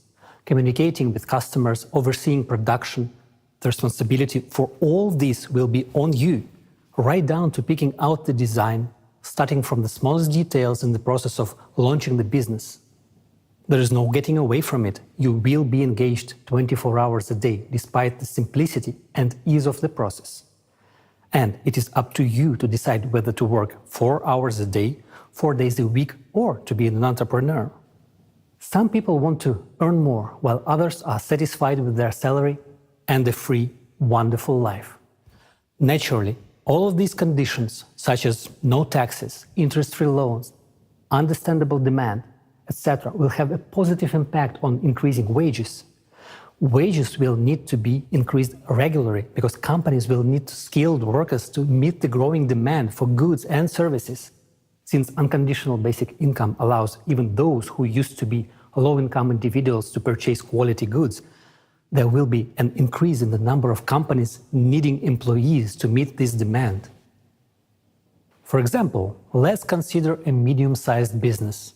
Communicating with customers, overseeing production, the responsibility for all this will be on you, right down to picking out the design, starting from the smallest details in the process of launching the business. There is no getting away from it. You will be engaged 24 hours a day, despite the simplicity and ease of the process. And it is up to you to decide whether to work 4 hours a day, 4 days a week, or to be an entrepreneur. Some people want to earn more, while others are satisfied with their salary and a free, wonderful life. Naturally, all of these conditions, such as no taxes, interest-free loans, understandable demand, etc., will have a positive impact on increasing wages. Wages will need to be increased regularly because companies will need skilled workers to meet the growing demand for goods and services. Since unconditional basic income allows even those who used to be low-income individuals to purchase quality goods, there will be an increase in the number of companies needing employees to meet this demand. For example, let's consider a medium-sized business.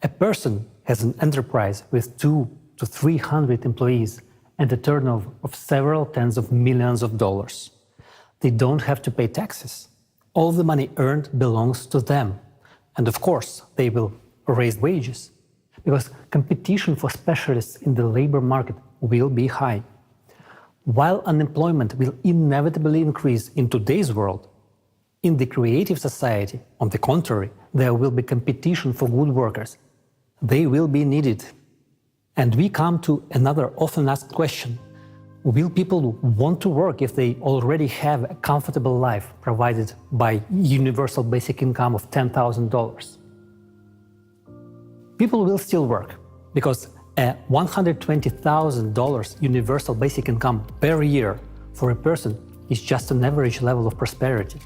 A person has an enterprise with 200 to 300 employees and a turnover of several tens of millions of dollars. They don't have to pay taxes. All the money earned belongs to them. And of course, they will raise wages, because competition for specialists in the labor market will be high. While unemployment will inevitably increase in today's world, in the creative society, on the contrary, there will be competition for good workers. They will be needed. And we come to another often asked question. Will people want to work if they already have a comfortable life provided by universal basic income of $10,000? People will still work because a $120,000 universal basic income per year for a person is just an average level of prosperity.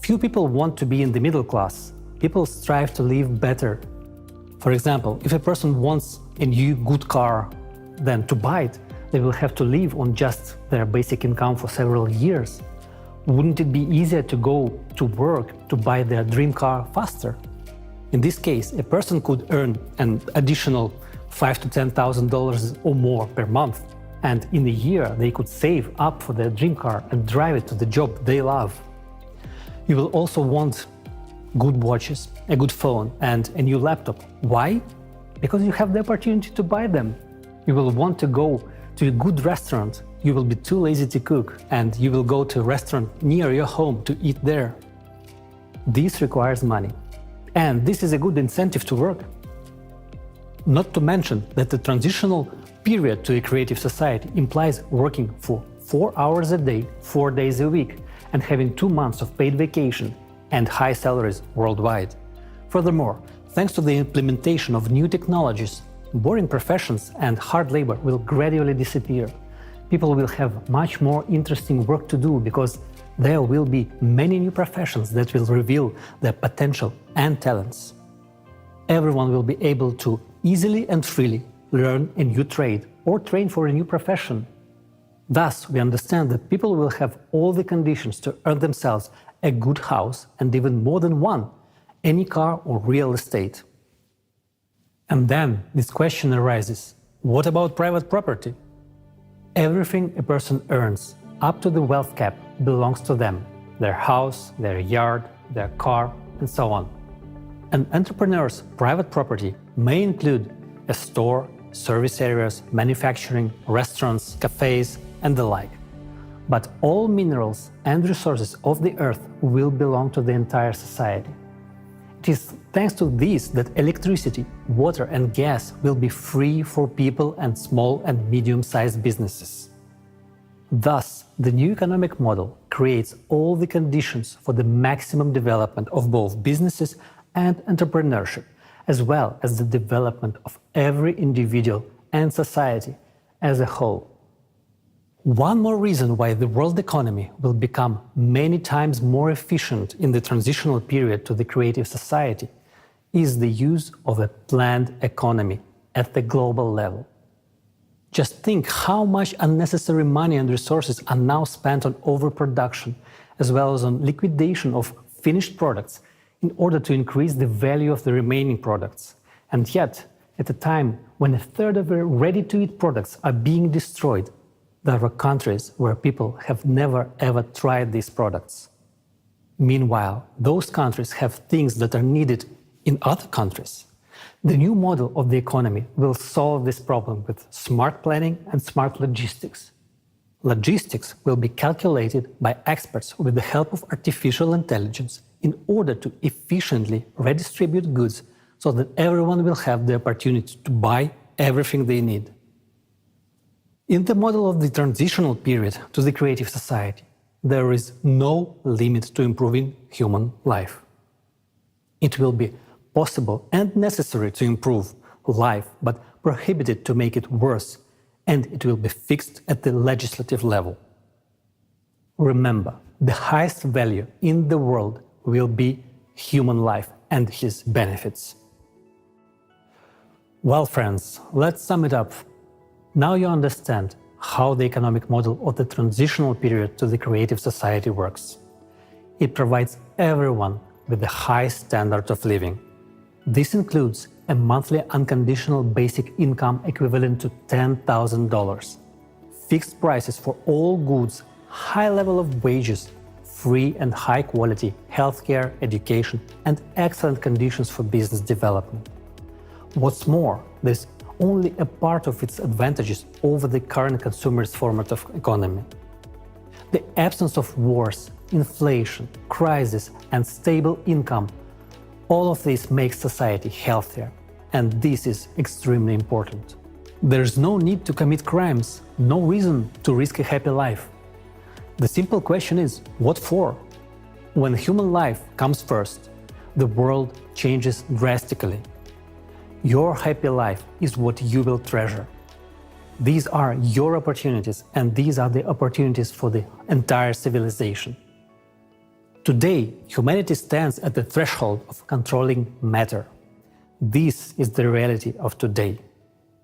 Few people want to be in the middle class. People strive to live better. For example, if a person wants a new good car, then to buy it, they will have to live on just their basic income for several years. Wouldn't it be easier to go to work to buy their dream car faster? In this case, a person could earn an additional $5,000 to $10,000 or more per month, and in a year they could save up for their dream car and drive it to the job they love. You will also want good watches, a good phone, and a new laptop. Why? Because you have the opportunity to buy them. You will want to go to a good restaurant. You will be too lazy to cook, and you will go to a restaurant near your home to eat there. This requires money, and this is a good incentive to work. Not to mention that the transitional period to a creative society implies working for 4 hours a day, 4 days a week, and having 2 months of paid vacation and high salaries worldwide. Furthermore, thanks to the implementation of new technologies, boring professions and hard labor will gradually disappear. People will have much more interesting work to do because there will be many new professions that will reveal their potential and talents. Everyone will be able to easily and freely learn a new trade or train for a new profession. Thus, we understand that people will have all the conditions to earn themselves a good house and even more than one, any car or real estate. And then this question arises, what about private property? Everything a person earns, up to the wealth cap, belongs to them, their house, their yard, their car, and so on. An entrepreneur's private property may include a store, service areas, manufacturing, restaurants, cafes, and the like. But all minerals and resources of the earth will belong to the entire society. It is thanks to this that electricity, water, and gas will be free for people and small and medium-sized businesses. Thus, the new economic model creates all the conditions for the maximum development of both businesses and entrepreneurship, as well as the development of every individual and society as a whole. One more reason why the world economy will become many times more efficient in the transitional period to the creative society is the use of a planned economy at the global level. Just think how much unnecessary money and resources are now spent on overproduction, as well as on liquidation of finished products in order to increase the value of the remaining products. And yet, at a time when a third of the ready-to-eat products are being destroyed, there are countries where people have never ever tried these products. Meanwhile, those countries have things that are needed in other countries. The new model of the economy will solve this problem with smart planning and smart logistics. Logistics will be calculated by experts with the help of artificial intelligence in order to efficiently redistribute goods so that everyone will have the opportunity to buy everything they need. In the model of the transitional period to the creative society, there is no limit to improving human life. It will be possible and necessary to improve life, but prohibited to make it worse, and it will be fixed at the legislative level. Remember, the highest value in the world will be human life and his benefits. Well, friends, let's sum it up. Now you understand how the economic model of the transitional period to the creative society works. It provides everyone with the high standard of living. This includes a monthly unconditional basic income equivalent to $10,000, fixed prices for all goods, high level of wages, free and high quality healthcare, education, and excellent conditions for business development. What's more, there's only a part of its advantages over the current consumerist format of economy. The absence of wars, inflation, crisis, and stable income, all of this makes society healthier, and this is extremely important. There's no need to commit crimes, no reason to risk a happy life. The simple question is, what for? When human life comes first, the world changes drastically. Your happy life is what you will treasure. These are your opportunities, and these are the opportunities for the entire civilization. Today, humanity stands at the threshold of controlling matter. This is the reality of today.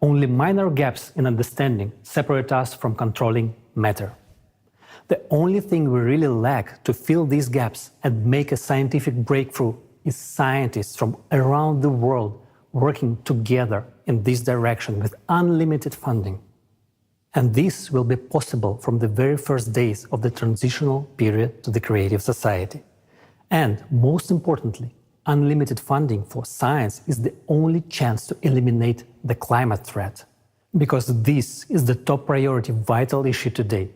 Only minor gaps in understanding separate us from controlling matter. The only thing we really lack to fill these gaps and make a scientific breakthrough is scientists from around the world working together in this direction with unlimited funding. And this will be possible from the very first days of the transitional period to the creative society. And most importantly, unlimited funding for science is the only chance to eliminate the climate threat, because this is the top priority vital issue today.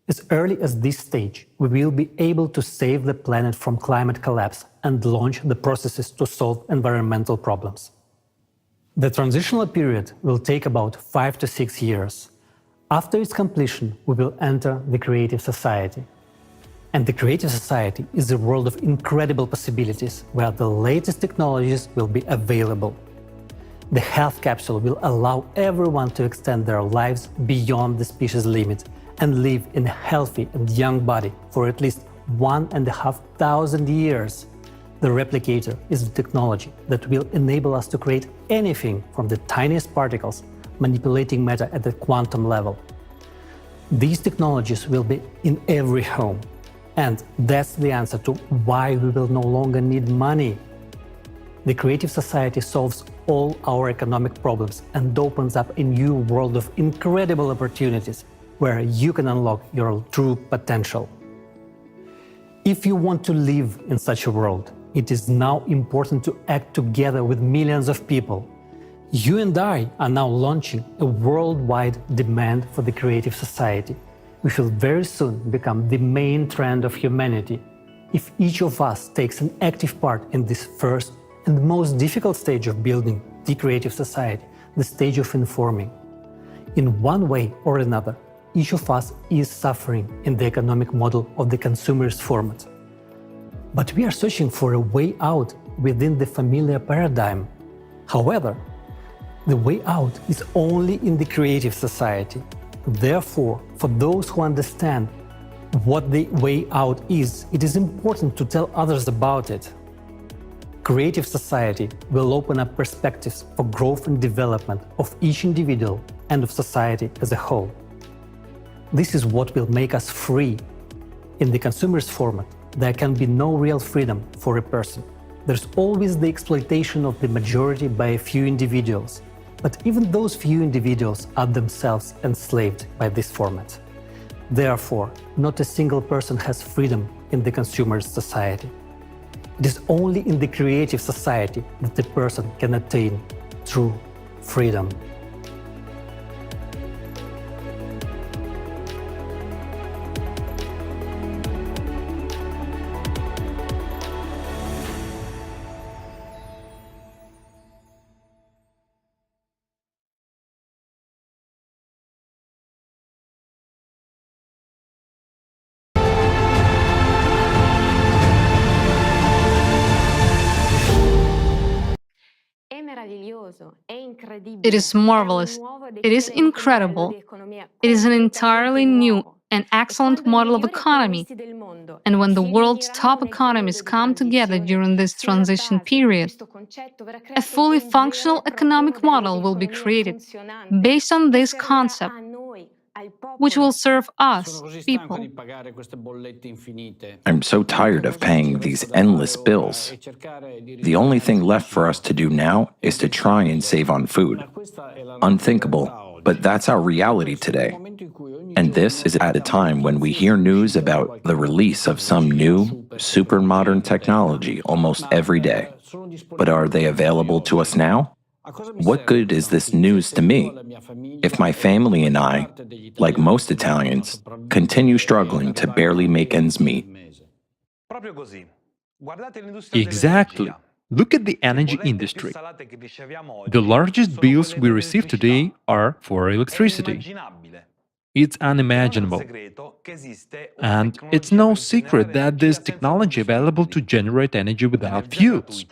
As early as this stage, we will be able to save the planet from climate collapse and launch the processes to solve environmental problems. The transitional period will take about 5 to 6 years. After its completion, we will enter the creative society. And the creative society is a world of incredible possibilities where the latest technologies will be available. The health capsule will allow everyone to extend their lives beyond the species limit and live in a healthy and young body for at least 1,500 years. The replicator is the technology that will enable us to create anything from the tiniest particles, manipulating matter at the quantum level. These technologies will be in every home. And that's the answer to why we will no longer need money. The creative society solves all our economic problems and opens up a new world of incredible opportunities where you can unlock your true potential. If you want to live in such a world, it is now important to act together with millions of people. You and I are now launching a worldwide demand for the creative society, which will very soon become the main trend of humanity. If each of us takes an active part in this first and most difficult stage of building the creative society, the stage of informing. In one way or another, each of us is suffering in the economic model of the consumerist format. But we are searching for a way out within the familiar paradigm. However, the way out is only in the creative society. Therefore, for those who understand what the way out is, it is important to tell others about it. Creative society will open up perspectives for growth and development of each individual and of society as a whole. This is what will make us free. In the consumerist format, there can be no real freedom for a person. There's always the exploitation of the majority by a few individuals. But even those few individuals are themselves enslaved by this format. Therefore, not a single person has freedom in the consumerist society. It is only in the creative society that the person can attain true freedom. It is marvelous. It is incredible. It is an entirely new and excellent model of economy. And when the world's top economies come together during this transition period, a fully functional economic model will be created based on this concept, which will serve us, people. I'm so tired of paying these endless bills. The only thing left for us to do now is to try and save on food. Unthinkable, but that's our reality today. And this is at a time when we hear news about the release of some new, super modern technology almost every day. But are they available to us now? What good is this news to me if my family and I, like most Italians, continue struggling to barely make ends meet? Exactly. Look at the energy industry. The largest bills we receive today are for electricity. It's unimaginable. And it's no secret that there's technology available to generate energy without fuels.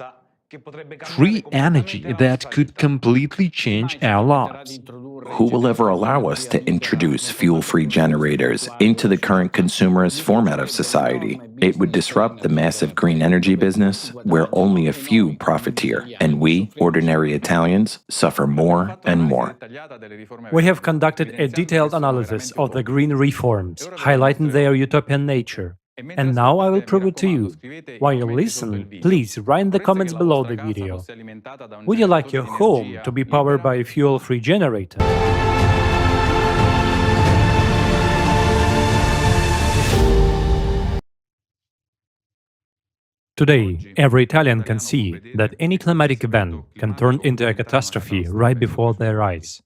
Free energy that could completely change our lives. Who will ever allow us to introduce fuel-free generators into the current consumerist format of society? It would disrupt the massive green energy business where only a few profiteer, and we, ordinary Italians, suffer more and more. We have conducted a detailed analysis of the green reforms, highlighting their utopian nature. And now I will prove it to you. While you listen, please write in the comments below the video. Would you like your home to be powered by a fuel-free generator? Today, every Italian can see that any climatic event can turn into a catastrophe right before their eyes.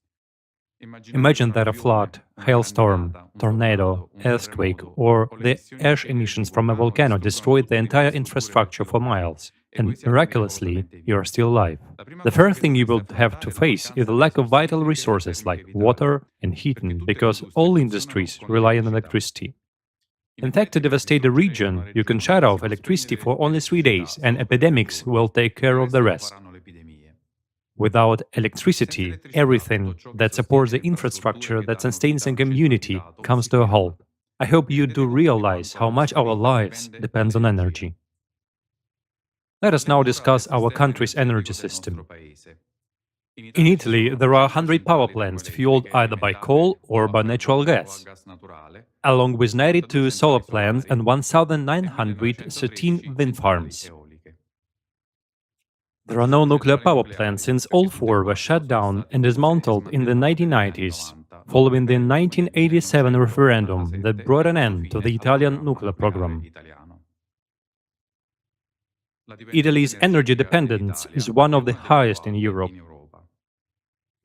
Imagine that a flood, hailstorm, tornado, earthquake, or the ash emissions from a volcano destroyed the entire infrastructure for miles, and miraculously, you are still alive. The first thing you will have to face is the lack of vital resources like water and heating, because all industries rely on electricity. In fact, to devastate a region, you can shut off electricity for only 3 days, and epidemics will take care of the rest. Without electricity, everything that supports the infrastructure that sustains a community comes to a halt. I hope you do realize how much our lives depends on energy. Let us now discuss our country's energy system. In Italy, there are 100 power plants fueled either by coal or by natural gas, along with 92 solar plants and 1,913 wind farms. There are no nuclear power plants since all 4 were shut down and dismantled in the 1990s, following the 1987 referendum that brought an end to the Italian nuclear program. Italy's energy dependence is one of the highest in Europe.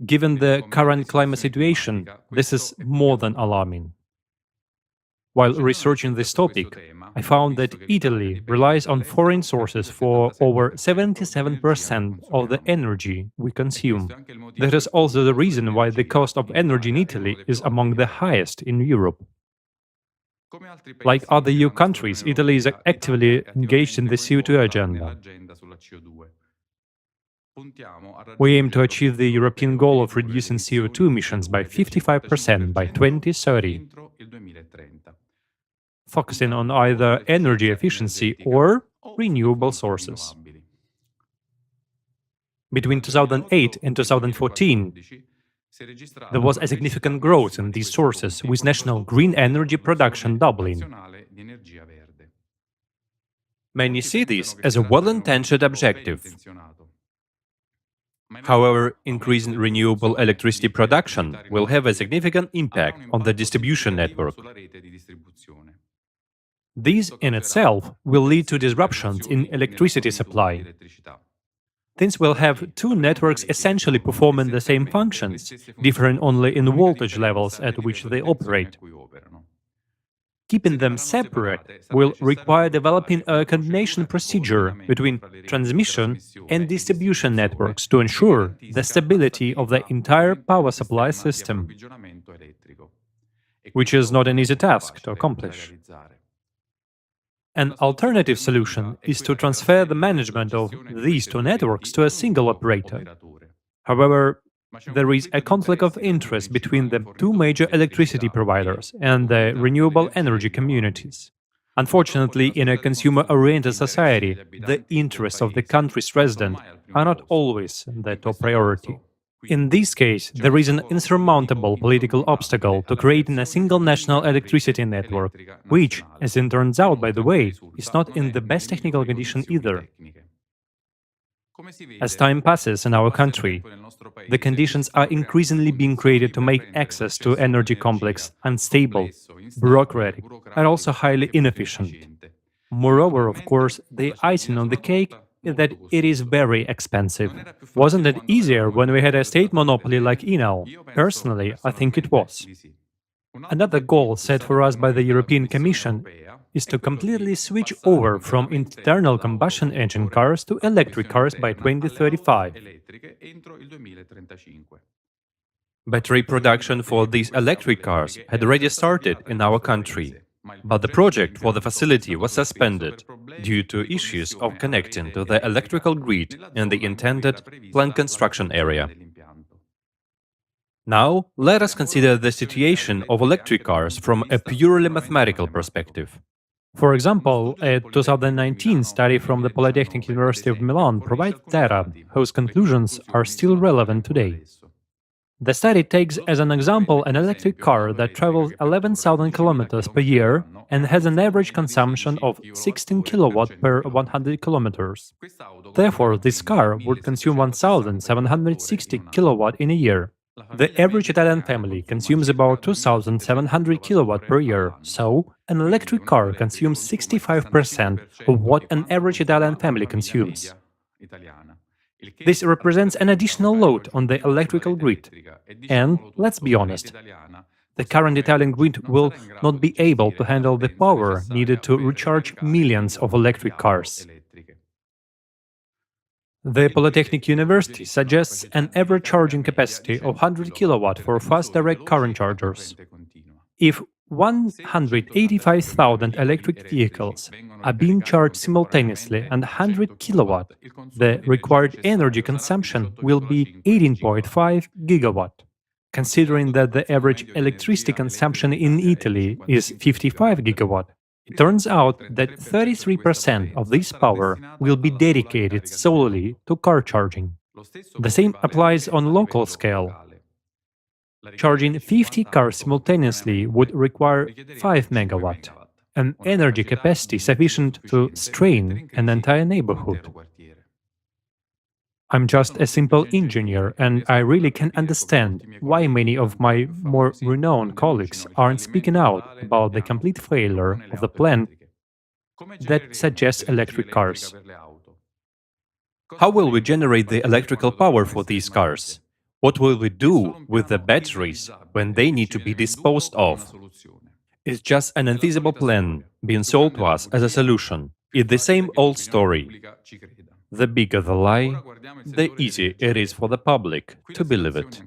Given the current climate situation, this is more than alarming. While researching this topic, I found that Italy relies on foreign sources for over 77% of the energy we consume. That is also the reason why the cost of energy in Italy is among the highest in Europe. Like other EU countries, Italy is actively engaged in the CO2 agenda. We aim to achieve the European goal of reducing CO2 emissions by 55% by 2030. Focusing on either energy efficiency or renewable sources. Between 2008 and 2014, there was a significant growth in these sources, with national green energy production doubling. Many see this as a well-intentioned objective. However, increasing renewable electricity production will have a significant impact on the distribution network. This in itself will lead to disruptions in electricity supply. Since we'll have 2 networks essentially performing the same functions, differing only in voltage levels at which they operate. Keeping them separate will require developing a coordination procedure between transmission and distribution networks to ensure the stability of the entire power supply system, which is not an easy task to accomplish. An alternative solution is to transfer the management of these 2 networks to a single operator. However, there is a conflict of interest between the two major electricity providers and the renewable energy communities. Unfortunately, in a consumer-oriented society, the interests of the country's residents are not always the top priority. In this case, there is an insurmountable political obstacle to creating a single national electricity network, which, as it turns out, by the way, is not in the best technical condition either. As time passes in our country, the conditions are increasingly being created to make access to energy complex unstable, bureaucratic, and also highly inefficient. Moreover, of course, the icing on the cake is that it is very expensive. Wasn't it easier when we had a state monopoly like Enel? Personally, I think it was. Another goal set for us by the European Commission is to completely switch over from internal combustion engine cars to electric cars by 2035. Battery production for these electric cars had already started in our country, but the project for the facility was suspended due to issues of connecting to the electrical grid in the intended plant construction area. Now, let us consider the situation of electric cars from a purely mathematical perspective. For example, a 2019 study from the Polytechnic University of Milan provides data whose conclusions are still relevant today. The study takes as an example an electric car that travels 11,000 kilometers per year and has an average consumption of 16 kilowatt per 100 kilometers. Therefore, this car would consume 1,760 kilowatt in a year. The average Italian family consumes about 2,700 kilowatt per year, so an electric car consumes 65% of what an average Italian family consumes. This represents an additional load on the electrical grid. And, let's be honest, the current Italian grid will not be able to handle the power needed to recharge millions of electric cars. The Polytechnic University suggests an average charging capacity of 100 kilowatt for fast direct current chargers. If 185,000 electric vehicles are being charged simultaneously and 100 kilowatt, the required energy consumption will be 18.5 gigawatt. Considering that the average electricity consumption in Italy is 55 gigawatt, it turns out that 33% of this power will be dedicated solely to car charging. The same applies on local scale. Charging 50 cars simultaneously would require 5 megawatt, an energy capacity sufficient to strain an entire neighborhood. I'm just a simple engineer, and I really can understand why many of my more renowned colleagues aren't speaking out about the complete failure of the plan that suggests electric cars. How will we generate the electrical power for these cars? What will we do with the batteries when they need to be disposed of? It's just an infeasible plan being sold to us as a solution. It's the same old story. The bigger the lie, the easier it is for the public to believe it.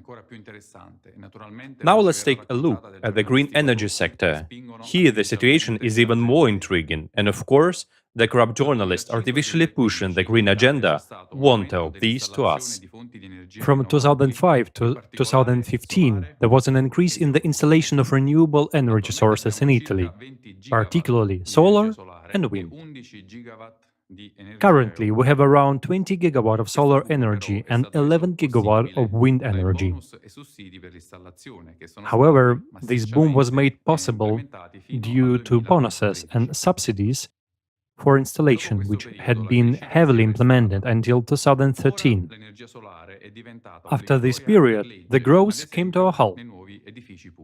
Now let's take a look at the green energy sector. Here the situation is even more intriguing, and of course, the corrupt journalists artificially pushing the green agenda won't tell this to us. From 2005 to 2015, there was an increase in the installation of renewable energy sources in Italy, particularly solar and wind. Currently, we have around 20 gigawatt of solar energy and 11 gigawatt of wind energy. However, this boom was made possible due to bonuses and subsidies for installation, which had been heavily implemented until 2013. After this period, the growth came to a halt.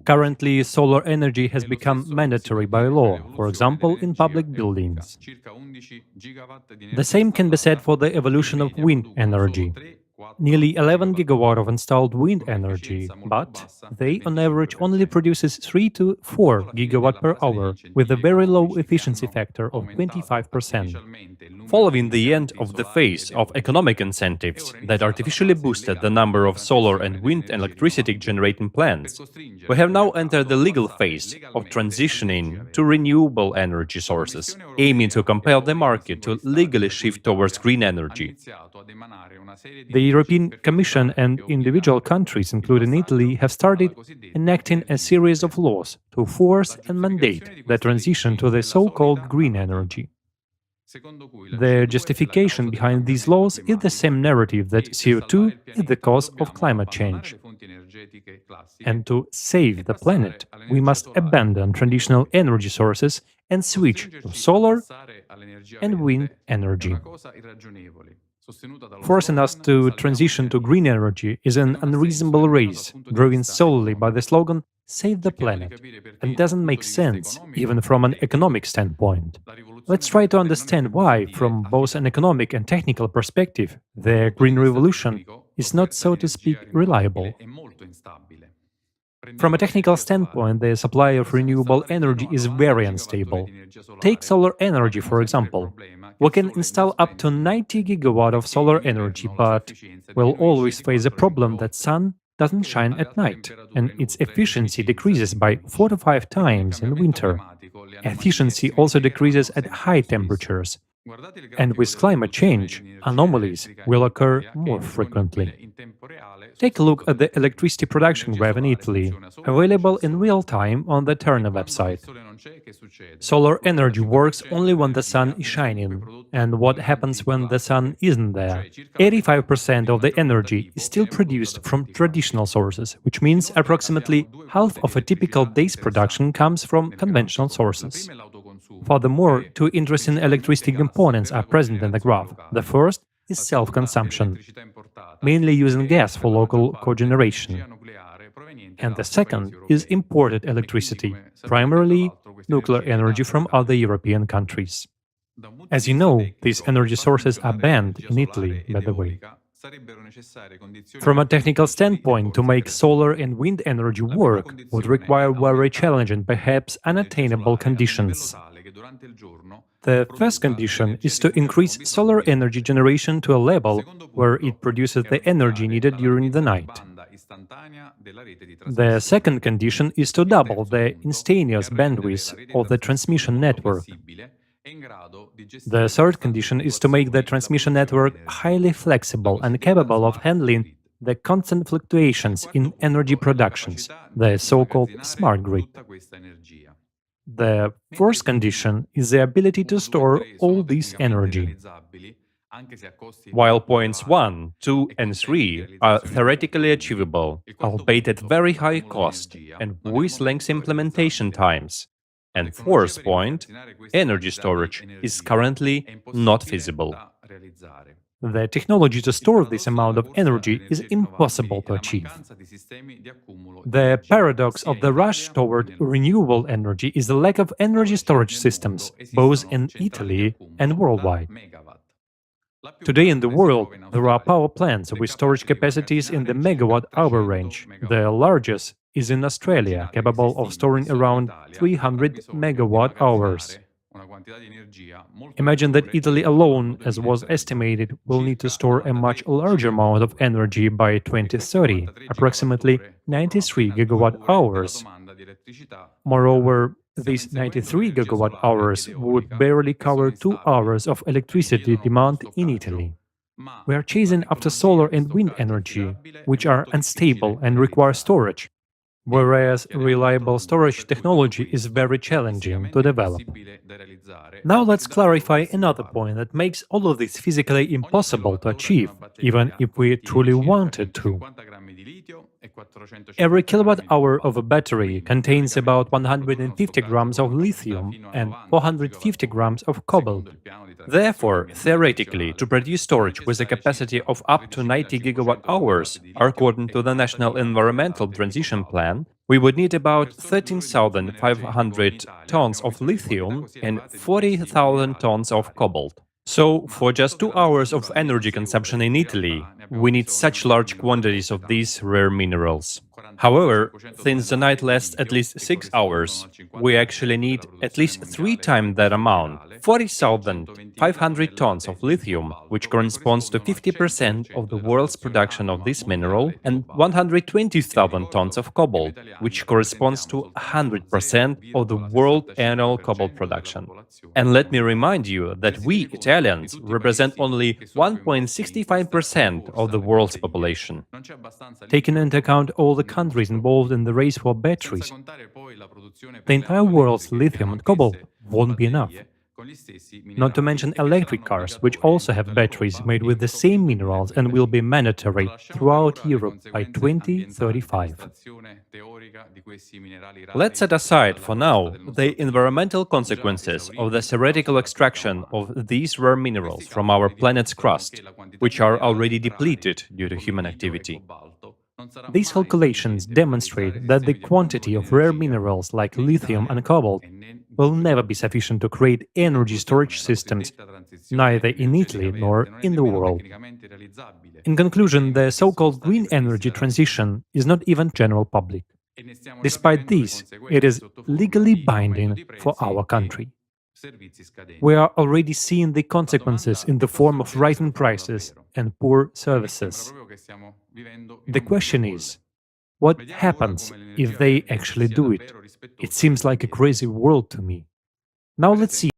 Currently, solar energy has become mandatory by law, for example, in public buildings. The same can be said for the evolution of wind energy. Nearly 11 gigawatt of installed wind energy, but they on average only produces 3 to 4 gigawatt per hour, with a very low efficiency factor of 25%. Following the end of the phase of economic incentives that artificially boosted the number of solar and wind electricity generating plants, we have now entered the legal phase of transitioning to renewable energy sources, aiming to compel the market to legally shift towards green energy. The European Commission and individual countries, including Italy, have started enacting a series of laws to force and mandate the transition to the so-called green energy. The justification behind these laws is the same narrative that CO2 is the cause of climate change. And to save the planet, we must abandon traditional energy sources and switch to solar and wind energy. Forcing us to transition to green energy is an unreasonable race, driven solely by the slogan "Save the planet," and doesn't make sense, even from an economic standpoint. Let's try to understand why, from both an economic and technical perspective, the Green Revolution is not, so to speak, reliable. From a technical standpoint, the supply of renewable energy is very unstable. Take solar energy, for example. We can install up to 90 gigawatt of solar energy, but we'll always face a problem that sun doesn't shine at night, and its efficiency decreases by 4 to 5 times in winter. Efficiency also decreases at high temperatures. And with climate change, anomalies will occur more frequently. Take a look at the electricity production graph in Italy, available in real time on the Terna website. Solar energy works only when the sun is shining. And what happens when the sun isn't there? 85% of the energy is still produced from traditional sources, which means approximately half of a typical day's production comes from conventional sources. Furthermore, two interesting electricity components are present in the graph. The first is self-consumption, mainly using gas for local cogeneration. And the second is imported electricity, primarily nuclear energy from other European countries. As you know, these energy sources are banned in Italy, by the way. From a technical standpoint, to make solar and wind energy work would require very challenging, perhaps unattainable conditions. The first condition is to increase solar energy generation to a level where it produces the energy needed during the night. The second condition is to double the instantaneous bandwidth of the transmission network. The third condition is to make the transmission network highly flexible and capable of handling the constant fluctuations in energy productions, the so-called smart grid. The fourth condition is the ability to store all this energy. While points 1, 2, and 3 are theoretically achievable, albeit at very high cost and with lengthy implementation times, and fourth point, energy storage, is currently not feasible. The technology to store this amount of energy is impossible to achieve. The paradox of the rush toward renewable energy is the lack of energy storage systems, both in Italy and worldwide. Today in the world, there are power plants with storage capacities in the megawatt-hour range. The largest is in Australia, capable of storing around 300 megawatt-hours. Imagine that Italy alone, as was estimated, will need to store a much larger amount of energy by 2030, approximately 93 gigawatt-hours. Moreover, these 93 gigawatt-hours would barely cover 2 hours of electricity demand in Italy. We are chasing after solar and wind energy, which are unstable and require storage, whereas reliable storage technology is very challenging to develop. Now let's clarify another point that makes all of this physically impossible to achieve, even if we truly wanted to. Every kilowatt-hour of a battery contains about 150 grams of lithium and 450 grams of cobalt. Therefore, theoretically, to produce storage with a capacity of up to 90 gigawatt-hours, according to the National Environmental Transition Plan, we would need about 13,500 tons of lithium and 40,000 tons of cobalt. So, for just 2 hours of energy consumption in Italy, we need such large quantities of these rare minerals. However, since the night lasts at least 6 hours, we actually need at least 3 times that amount, 40,500 tons of lithium, which corresponds to 50% of the world's production of this mineral, and 120,000 tons of cobalt, which corresponds to 100% of the world annual cobalt production. And let me remind you that we Italians represent only 1.65% of the world's population. Taking into account all the countries involved in the race for batteries, the entire world's lithium and cobalt won't be enough. Not to mention electric cars, which also have batteries made with the same minerals and will be mandatory throughout Europe by 2035. Let's set aside, for now, the environmental consequences of the theoretical extraction of these rare minerals from our planet's crust, which are already depleted due to human activity. These calculations demonstrate that the quantity of rare minerals like lithium and cobalt will never be sufficient to create energy storage systems, neither in Italy nor in the world. In conclusion, the so-called green energy transition is not even general public. Despite this, it is legally binding for our country. We are already seeing the consequences in the form of rising prices and poor services. The question is, what happens if they actually do it? It seems like a crazy world to me. Now let's see.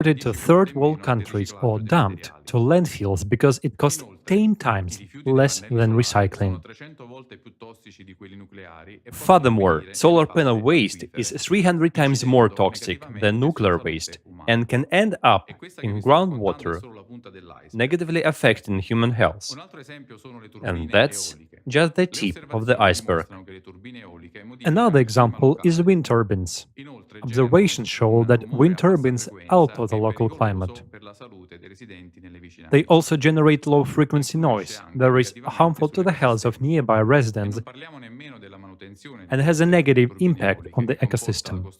To third world countries or dumped to landfills because it costs 10 times less than recycling. Furthermore, solar panel waste is 300 times more toxic than nuclear waste and can end up in groundwater, negatively affecting human health. And that's just the tip of the iceberg. Another example is wind turbines. Observations show that wind turbines alter the local climate. They also generate low-frequency noise that is harmful to the health of nearby residents and has a negative impact on the ecosystem.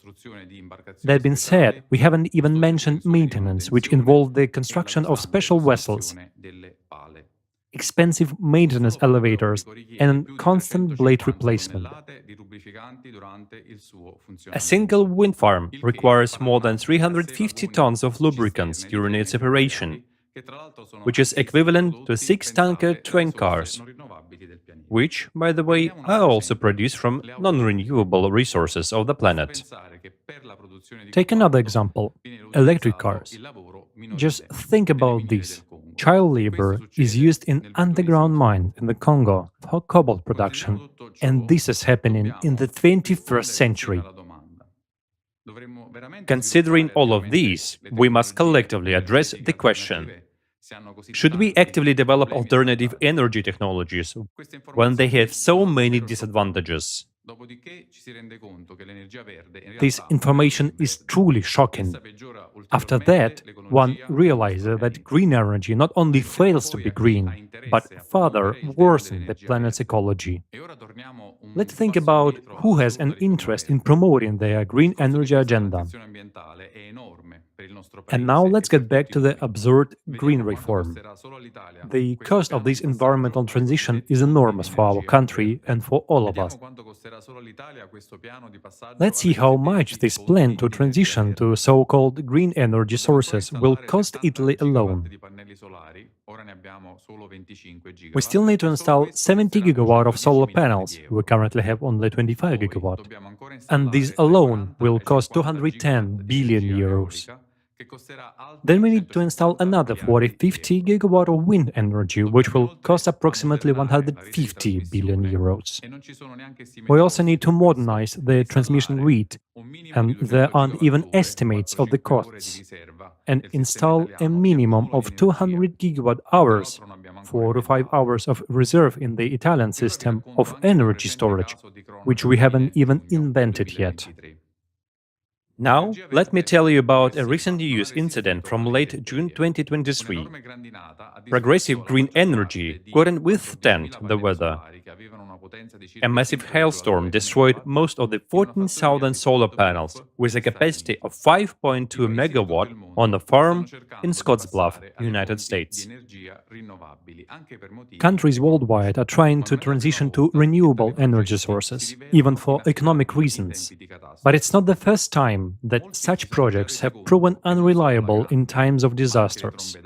That being said, we haven't even mentioned maintenance, which involves the construction of special vessels, expensive maintenance elevators, and constant blade replacement. A single wind farm requires more than 350 tons of lubricants during its operation, which is equivalent to 6 tanker train cars, which, by the way, are also produced from non-renewable resources of the planet. Take another example, electric cars. Just think about this. Child labor is used in underground mine in the Congo for cobalt production, and this is happening in the 21st century. Considering all of these, we must collectively address the question: should we actively develop alternative energy technologies when they have so many disadvantages? This information is truly shocking. After that, one realizes that green energy not only fails to be green, but further worsens the planet's ecology. Let's think about who has an interest in promoting their green energy agenda. And now let's get back to the absurd green reform. The cost of this environmental transition is enormous for our country and for all of us. Let's see how much this plan to transition to so-called green energy sources will cost Italy alone. We still need to install 70 gigawatt of solar panels. We currently have only 25 gigawatt. And these alone will cost 210 billion euros. Then we need to install another 40-50 gigawatt of wind energy, which will cost approximately 150 billion euros. We also need to modernize the transmission grid, and there aren't even estimates of the costs, and install a minimum of 200 gigawatt hours, 4 to 5 hours of reserve in the Italian system of energy storage, which we haven't even invented yet. Now, let me tell you about a recent news incident from late June 2023. Progressive green energy couldn't withstand the weather. A massive hailstorm destroyed most of the 14,000 solar panels with a capacity of 5.2 megawatt on a farm in Scottsbluff, United States. Countries worldwide are trying to transition to renewable energy sources, even for economic reasons. But it's not the first time that such projects have proven unreliable in times of disasters.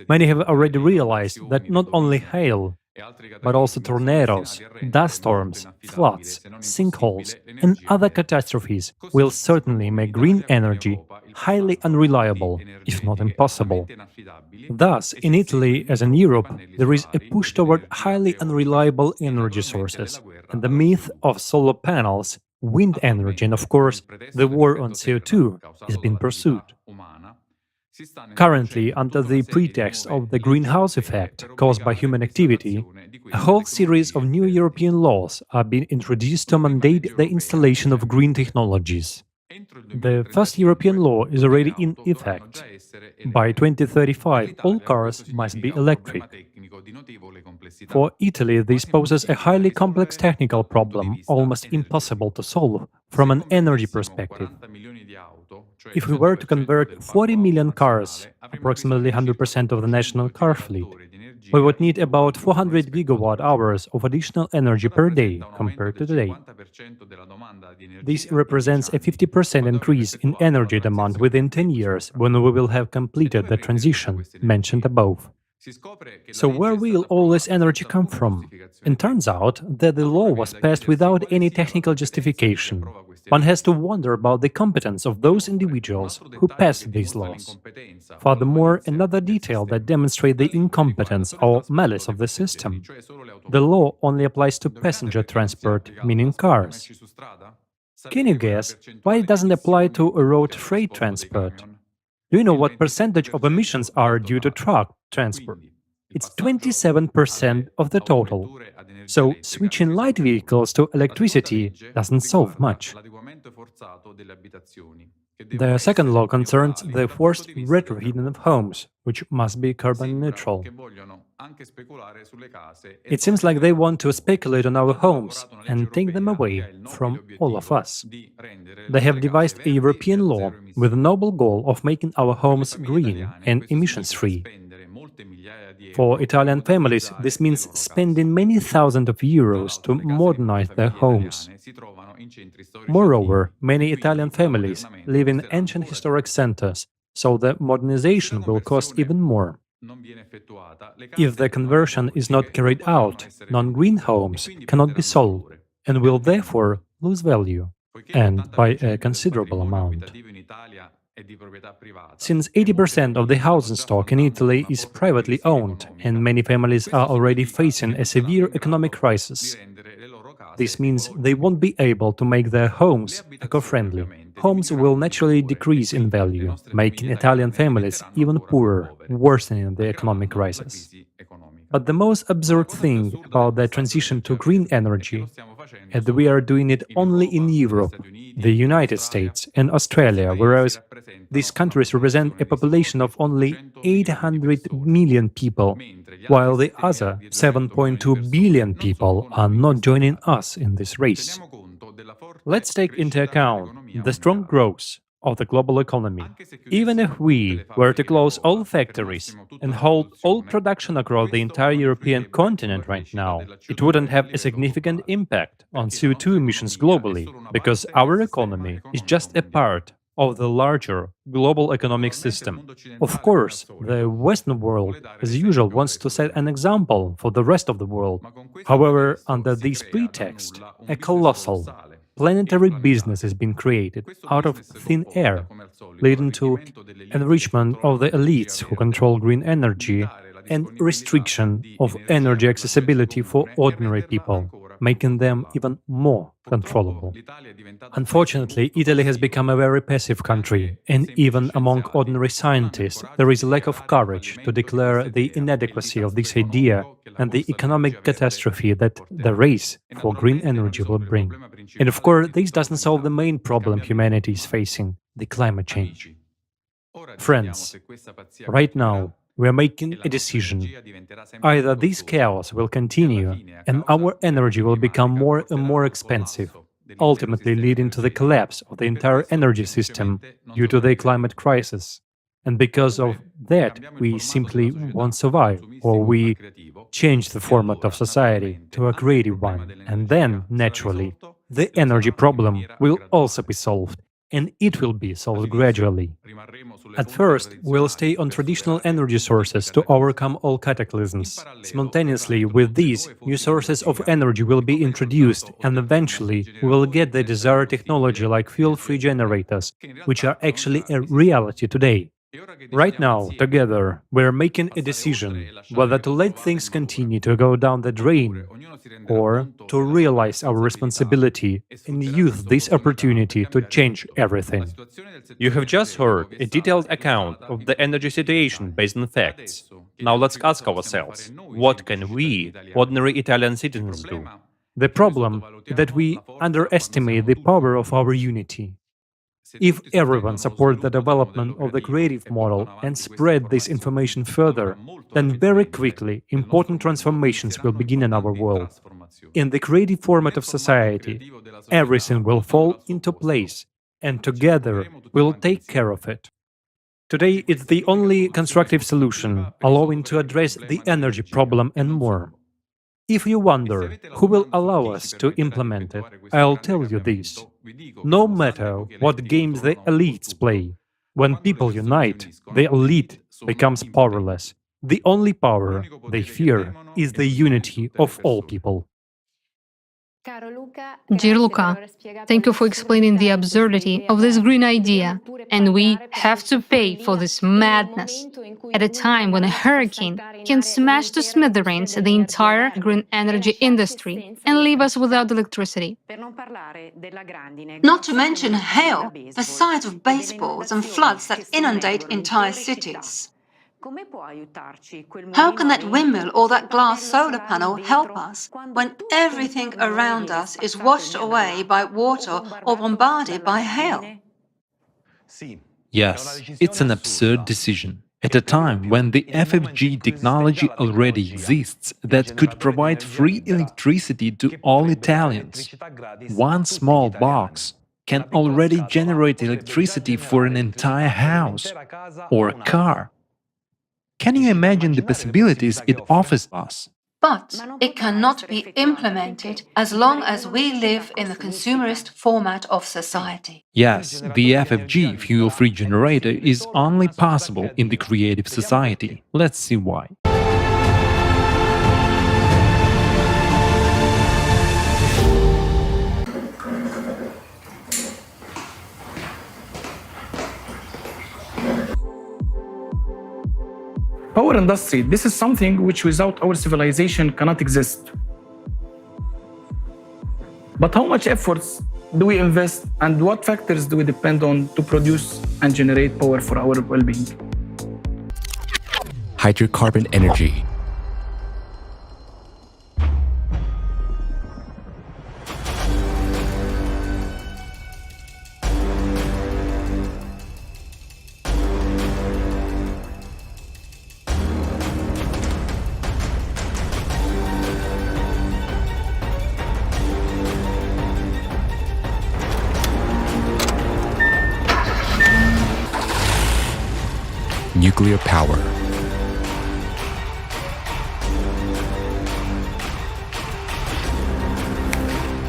Many have already realized that not only hail, but also tornadoes, dust storms, floods, sinkholes, and other catastrophes will certainly make green energy highly unreliable, if not impossible. Thus, in Italy as in Europe, there is a push toward highly unreliable energy sources, and the myth of solar panels, wind energy, and of course, the war on CO2 is being pursued. Currently, under the pretext of the greenhouse effect caused by human activity, a whole series of new European laws are being introduced to mandate the installation of green technologies. The first European law is already in effect. By 2035, all cars must be electric. For Italy, this poses a highly complex technical problem, almost impossible to solve from an energy perspective. If we were to convert 40 million cars, approximately 100% of the national car fleet, we would need about 400 gigawatt hours of additional energy per day compared to today. This represents a 50% increase in energy demand within 10 years when we will have completed the transition mentioned above. So where will all this energy come from? It turns out that the law was passed without any technical justification. One has to wonder about the competence of those individuals who passed these laws. Furthermore, another detail that demonstrates the incompetence or malice of the system. The law only applies to passenger transport, meaning cars. Can you guess why it doesn't apply to road freight transport? Do you know what percentage of emissions are due to truck transport? It's 27% of the total. So switching light vehicles to electricity doesn't solve much. The second law concerns the forced retrofitting of homes, which must be carbon neutral. It seems like they want to speculate on our homes and take them away from all of us. They have devised a European law with the noble goal of making our homes green and emissions-free. For Italian families, this means spending many thousands of euros to modernize their homes. Moreover, many Italian families live in ancient historic centers, so the modernization will cost even more. If the conversion is not carried out, non-green homes cannot be sold and will therefore lose value, and by a considerable amount. Since 80% of the housing stock in Italy is privately owned, and many families are already facing a severe economic crisis, this means they won't be able to make their homes eco-friendly. Homes will naturally decrease in value, making Italian families even poorer, worsening the economic crisis. But the most absurd thing about the transition to green energy is that we are doing it only in Europe, the United States, and Australia, whereas these countries represent a population of only 800 million people, while the other 7.2 billion people are not joining us in this race. Let's take into account the strong growth of the global economy. Even if we were to close all factories and hold all production across the entire European continent right now, it wouldn't have a significant impact on CO2 emissions globally, because our economy is just a part of the larger global economic system. Of course, the Western world, as usual, wants to set an example for the rest of the world. However, under this pretext, a colossal, planetary business is being created out of thin air, leading to enrichment of the elites who control green energy and restriction of energy accessibility for ordinary people, making them even more controllable. Unfortunately, Italy has become a very passive country, and even among ordinary scientists, there is a lack of courage to declare the inadequacy of this idea and the economic catastrophe that the race for green energy will bring. And of course, this doesn't solve the main problem humanity is facing, the climate change. Friends, right now, we are making a decision. Either this chaos will continue and our energy will become more and more expensive, ultimately leading to the collapse of the entire energy system due to the climate crisis. And because of that, we simply won't survive, or we change the format of society to a creative one. And then, naturally, the energy problem will also be solved, and it will be solved gradually. At first, we'll stay on traditional energy sources to overcome all cataclysms. Simultaneously with these, new sources of energy will be introduced, and eventually we will get the desired technology like fuel-free generators, which are actually a reality today. Right now, together, we're making a decision whether to let things continue to go down the drain or to realize our responsibility and use this opportunity to change everything. You have just heard a detailed account of the energy situation based on facts. Now let's ask ourselves, what can we, ordinary Italian citizens, do? The problem is that we underestimate the power of our unity. If everyone supports the development of the creative model and spread this information further, then very quickly important transformations will begin in our world. In the creative format of society, everything will fall into place, and together we'll take care of it. Today, it's the only constructive solution, allowing to address the energy problem and more. If you wonder who will allow us to implement it, I'll tell you this. No matter what games the elites play, when people unite, the elite becomes powerless. The only power they fear is the unity of all people. Dear Luca, thank you for explaining the absurdity of this green idea, and we have to pay for this madness at a time when a hurricane can smash to smithereens the entire green energy industry and leave us without electricity. Not to mention hail, the size of baseballs and floods that inundate entire cities. How can that windmill or that glass solar panel help us when everything around us is washed away by water or bombarded by hail? Yes, it's an absurd decision. At a time when the FFG technology already exists that could provide free electricity to all Italians, one small box can already generate electricity for an entire house or car. Can you imagine the possibilities it offers us? But it cannot be implemented as long as we live in the consumerist format of society. Yes, the FFG fuel-free generator is only possible in the creative society. Let's see why. Power industry, this is something which without our civilization cannot exist. But how much efforts do we invest and what factors do we depend on to produce and generate power for our well-being? Hydrocarbon energy. Nuclear power.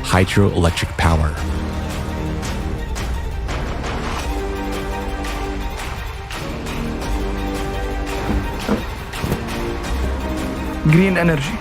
Hydroelectric power. Green energy.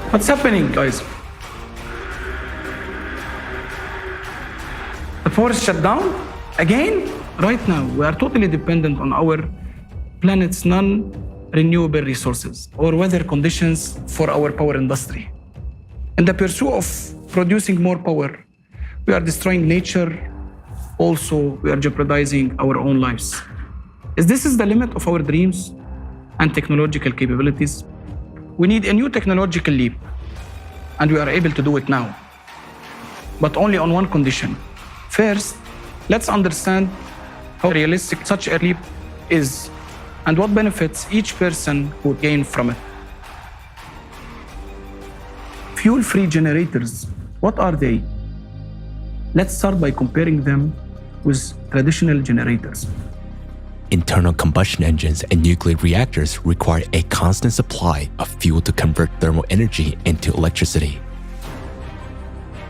What's happening, guys? The forest shut down again? Right now, we are totally dependent on our planet's non-renewable resources or weather conditions for our power industry. In the pursuit of producing more power, we are destroying nature. Also, we are jeopardizing our own lives. Is this the limit of our dreams and technological capabilities? We need a new technological leap, and we are able to do it now, but only on one condition. First, let's understand how realistic such a leap is and what benefits each person would gain from it. Fuel-free generators, what are they? Let's start by comparing them with traditional generators. Internal combustion engines and nuclear reactors require a constant supply of fuel to convert thermal energy into electricity.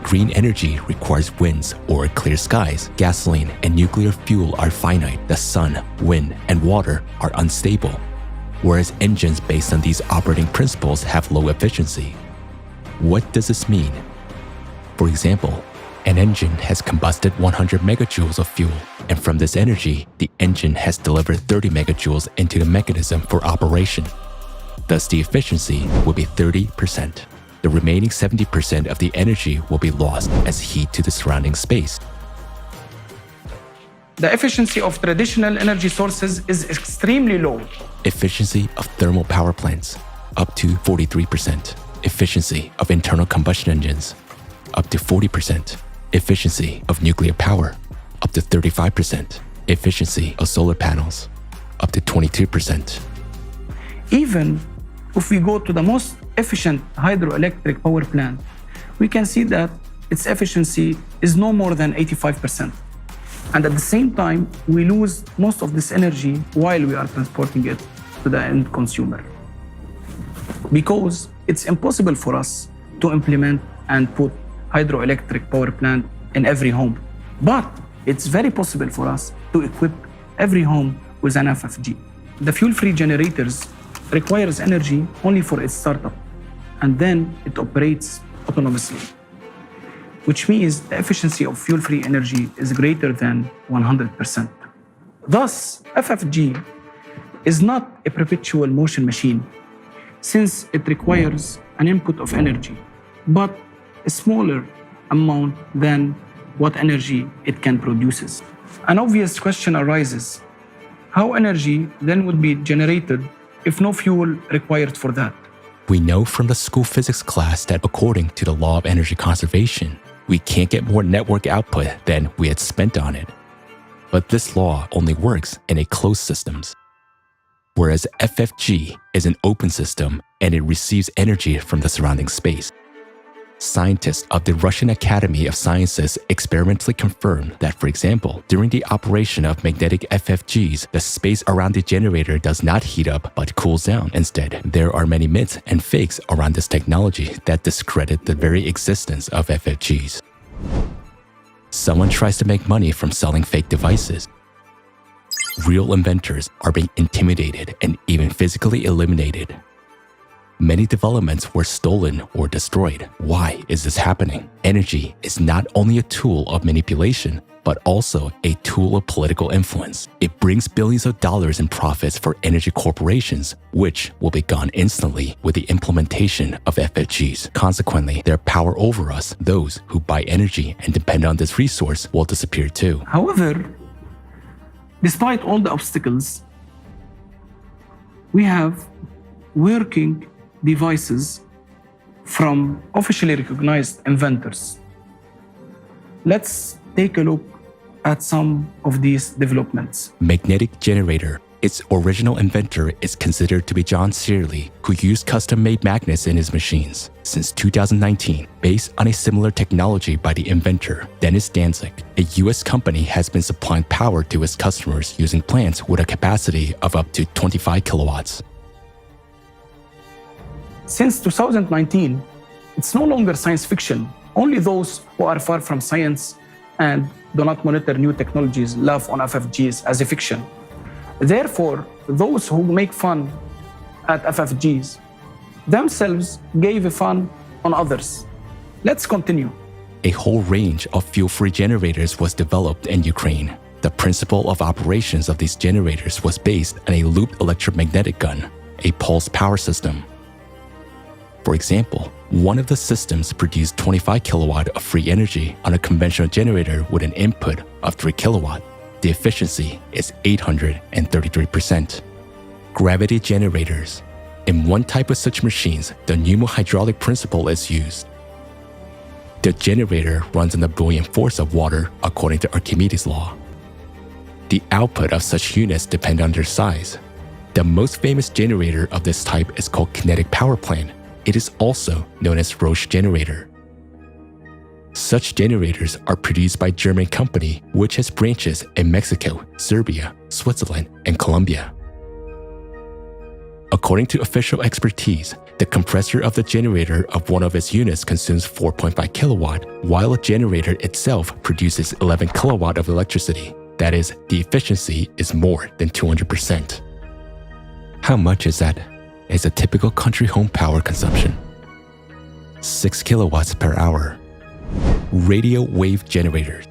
Green energy requires winds or clear skies. Gasoline and nuclear fuel are finite. The sun, wind, and water are unstable, whereas engines based on these operating principles have low efficiency. What does this mean? For example, an engine has combusted 100 megajoules of fuel, and from this energy, the engine has delivered 30 megajoules into the mechanism for operation. Thus, the efficiency will be 30%. The remaining 70% of the energy will be lost as heat to the surrounding space. The efficiency of traditional energy sources is extremely low. Efficiency of thermal power plants, up to 43%. Efficiency of internal combustion engines, up to 40%. Efficiency of nuclear power, up to 35%. Efficiency of solar panels, up to 22%. Even if we go to the most efficient hydroelectric power plant, we can see that its efficiency is no more than 85%. And at the same time, we lose most of this energy while we are transporting it to the end consumer. Because it's impossible for us to implement and put hydroelectric power plant in every home. But it's very possible for us to equip every home with an FFG. The fuel-free generators requires energy only for its startup, and then it operates autonomously, which means the efficiency of fuel-free energy is greater than 100%. Thus, FFG is not a perpetual motion machine, since it requires an input of energy, but a smaller amount than what energy it can produce. An obvious question arises: how energy then would be generated if no fuel required for that? We know from the school physics class that according to the law of energy conservation, we can't get more network output than we had spent on it. But this law only works in a closed systems. Whereas FFG is an open system and it receives energy from the surrounding space. Scientists of the Russian Academy of Sciences experimentally confirmed that, for example, during the operation of magnetic FFGs, the space around the generator does not heat up but cools down. Instead, there are many myths and fakes around this technology that discredit the very existence of FFGs. Someone tries to make money from selling fake devices. Real inventors are being intimidated and even physically eliminated. Many developments were stolen or destroyed. Why is this happening? Energy is not only a tool of manipulation, but also a tool of political influence. It brings billions of dollars in profits for energy corporations, which will be gone instantly with the implementation of FFGs. Consequently, their power over us, those who buy energy and depend on this resource, will disappear too. However, despite all the obstacles, we have working devices from officially recognized inventors. Let's take a look at some of these developments. Magnetic generator. Its original inventor is considered to be John Searle, who used custom-made magnets in his machines. Since 2019, based on a similar technology by the inventor, Dennis Danzig, a US company has been supplying power to its customers using plants with a capacity of up to 25 kilowatts. Since 2019, it's no longer science fiction. Only those who are far from science and do not monitor new technologies laugh on FFGs as a fiction. Therefore, those who make fun at FFGs themselves gave a fund on others. Let's continue. A whole range of fuel-free generators was developed in Ukraine. The principle of operations of these generators was based on a looped electromagnetic gun, a pulse power system. For example, one of the systems produced 25 kilowatt of free energy on a conventional generator with an input of 3 kilowatt. The efficiency is 833%. Gravity generators. In one type of such machines, the pneumohydraulic principle is used. The generator runs on the buoyant force of water according to Archimedes' law. The output of such units depend on their size. The most famous generator of this type is called kinetic power plant. It is also known as Roche generator. Such generators are produced by a German company which has branches in Mexico, Serbia, Switzerland, and Colombia. According to official expertise, the compressor of the generator of one of its units consumes 4.5 kilowatt, while a generator itself produces 11 kilowatt of electricity. That is, the efficiency is more than 200%. How much is that? Is a typical country home power consumption. 6 kilowatts per hour. Radio wave generators.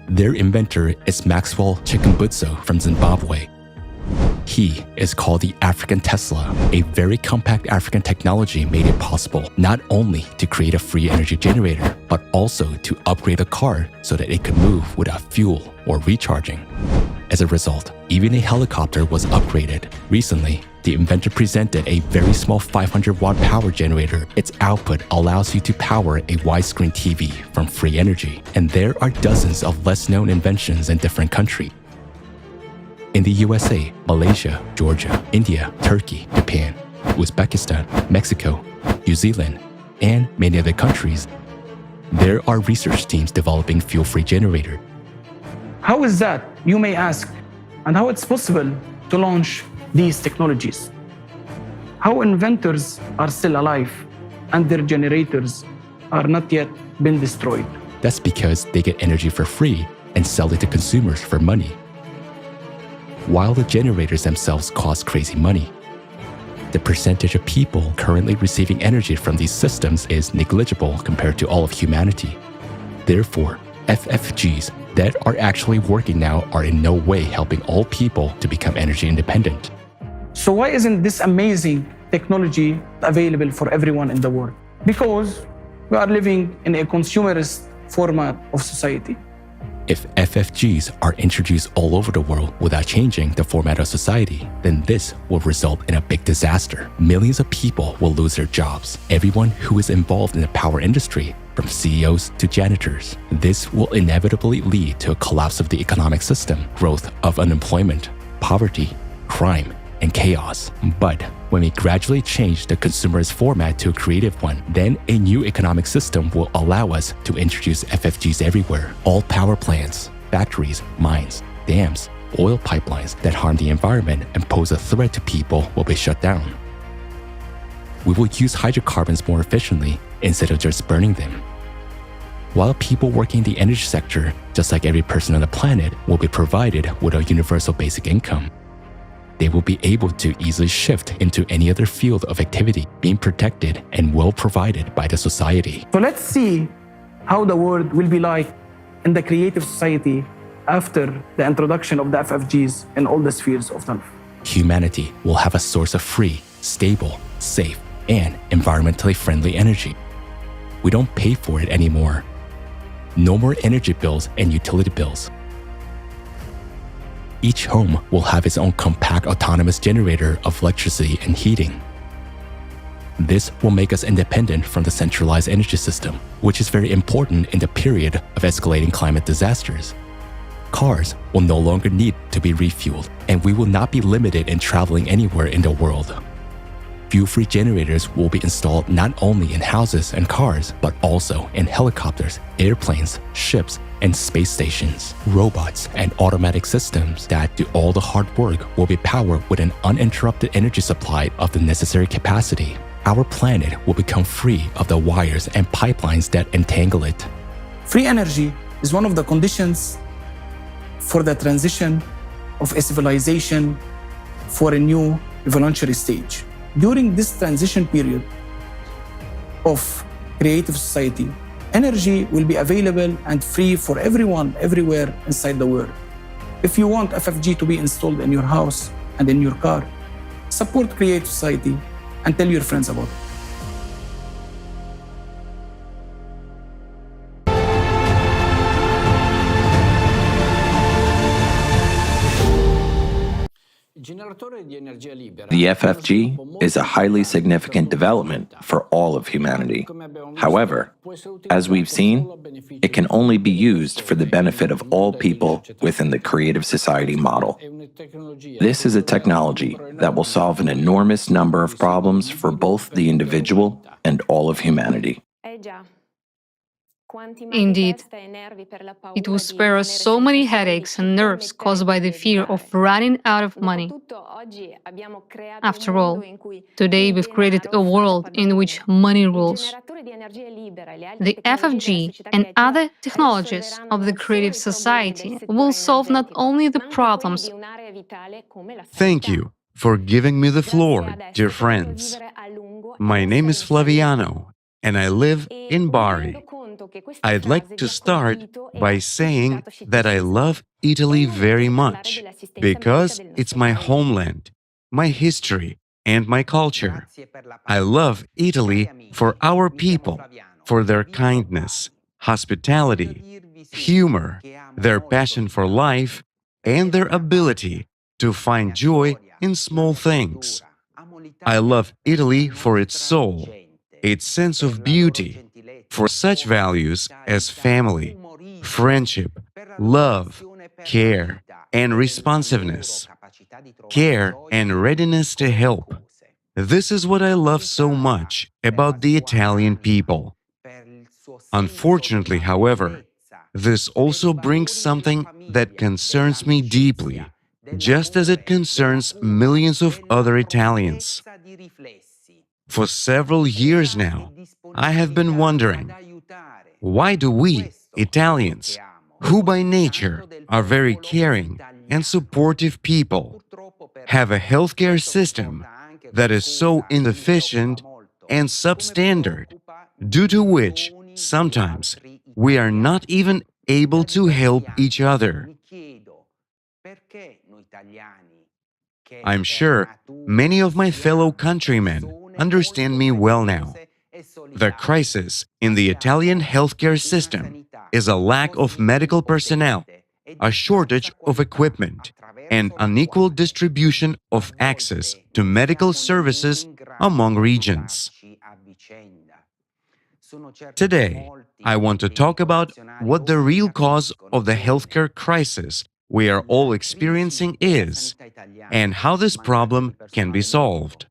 Their inventor is Maxwell Chikumbutso from Zimbabwe. He is called the African Tesla. A very compact African technology made it possible not only to create a free energy generator, but also to upgrade a car so that it could move without fuel or recharging. As a result, even a helicopter was upgraded. Recently, the inventor presented a very small 500-watt power generator. Its output allows you to power a widescreen TV from free energy. And there are dozens of less-known inventions in different countries. In the USA, Malaysia, Georgia, India, Turkey, Japan, Uzbekistan, Mexico, New Zealand, and many other countries, there are research teams developing fuel-free generators. How is that, you may ask, and how it's possible to launch these technologies? How inventors are still alive and their generators are not yet been destroyed? That's because they get energy for free and sell it to consumers for money, while the generators themselves cost crazy money. The percentage of people currently receiving energy from these systems is negligible compared to all of humanity. Therefore, FFGs that are actually working now are in no way helping all people to become energy independent. So why isn't this amazing technology available for everyone in the world? Because we are living in a consumerist format of society. If FFGs are introduced all over the world without changing the format of society, then this will result in a big disaster. Millions of people will lose their jobs. Everyone who is involved in the power industry, from CEOs to janitors. This will inevitably lead to a collapse of the economic system, growth of unemployment, poverty, crime, and chaos. But when we gradually change the consumerist format to a creative one, then a new economic system will allow us to introduce FFGs everywhere. All power plants, factories, mines, dams, oil pipelines that harm the environment and pose a threat to people will be shut down. We will use hydrocarbons more efficiently instead of just burning them. While people working in the energy sector, just like every person on the planet, will be provided with a universal basic income, they will be able to easily shift into any other field of activity, being protected and well provided by the society. So let's see how the world will be like in the creative society after the introduction of the FFGs in all the spheres of life. Humanity will have a source of free, stable, safe, and environmentally friendly energy. We don't pay for it anymore. No more energy bills and utility bills. Each home will have its own compact autonomous generator of electricity and heating. This will make us independent from the centralized energy system, which is very important in the period of escalating climate disasters. Cars will no longer need to be refueled, and we will not be limited in traveling anywhere in the world. Fuel-free generators will be installed not only in houses and cars, but also in helicopters, airplanes, ships, and space stations. Robots and automatic systems that do all the hard work will be powered with an uninterrupted energy supply of the necessary capacity. Our planet will become free of the wires and pipelines that entangle it. Free energy is one of the conditions for the transition of a civilization for a new evolutionary stage. During this transition period, of creative society, energy will be available and free for everyone, everywhere inside the world. If you want FFG to be installed in your house and in your car, support Creative Society and tell your friends about it. The FFG is a highly significant development for all of humanity. However, as we've seen, it can only be used for the benefit of all people within the creative society model. This is a technology that will solve an enormous number of problems for both the individual and all of humanity. Indeed, it will spare us so many headaches and nerves caused by the fear of running out of money. After all, today we've created a world in which money rules. The FFG and other technologies of the creative society will solve not only the problems. Thank you for giving me the floor, dear friends. My name is Flaviano, and I live in Bari. I'd like to start by saying that I love Italy very much because it's my homeland, my history, and my culture. I love Italy for our people, for their kindness, hospitality, humor, their passion for life, and their ability to find joy in small things. I love Italy for its soul, its sense of beauty, for such values as family, friendship, love, care, and responsiveness, care and readiness to help. This is what I love so much about the Italian people. Unfortunately, however, this also brings something that concerns me deeply, just as it concerns millions of other Italians. For several years now, I have been wondering, why do we, Italians, who by nature are very caring and supportive people, have a healthcare system that is so inefficient and substandard, due to which sometimes we are not even able to help each other? I'm sure many of my fellow countrymen understand me well now. The crisis in the Italian healthcare system is a lack of medical personnel, a shortage of equipment, and unequal distribution of access to medical services among regions. Today, I want to talk about what the real cause of the healthcare crisis we are all experiencing is, and how this problem can be solved.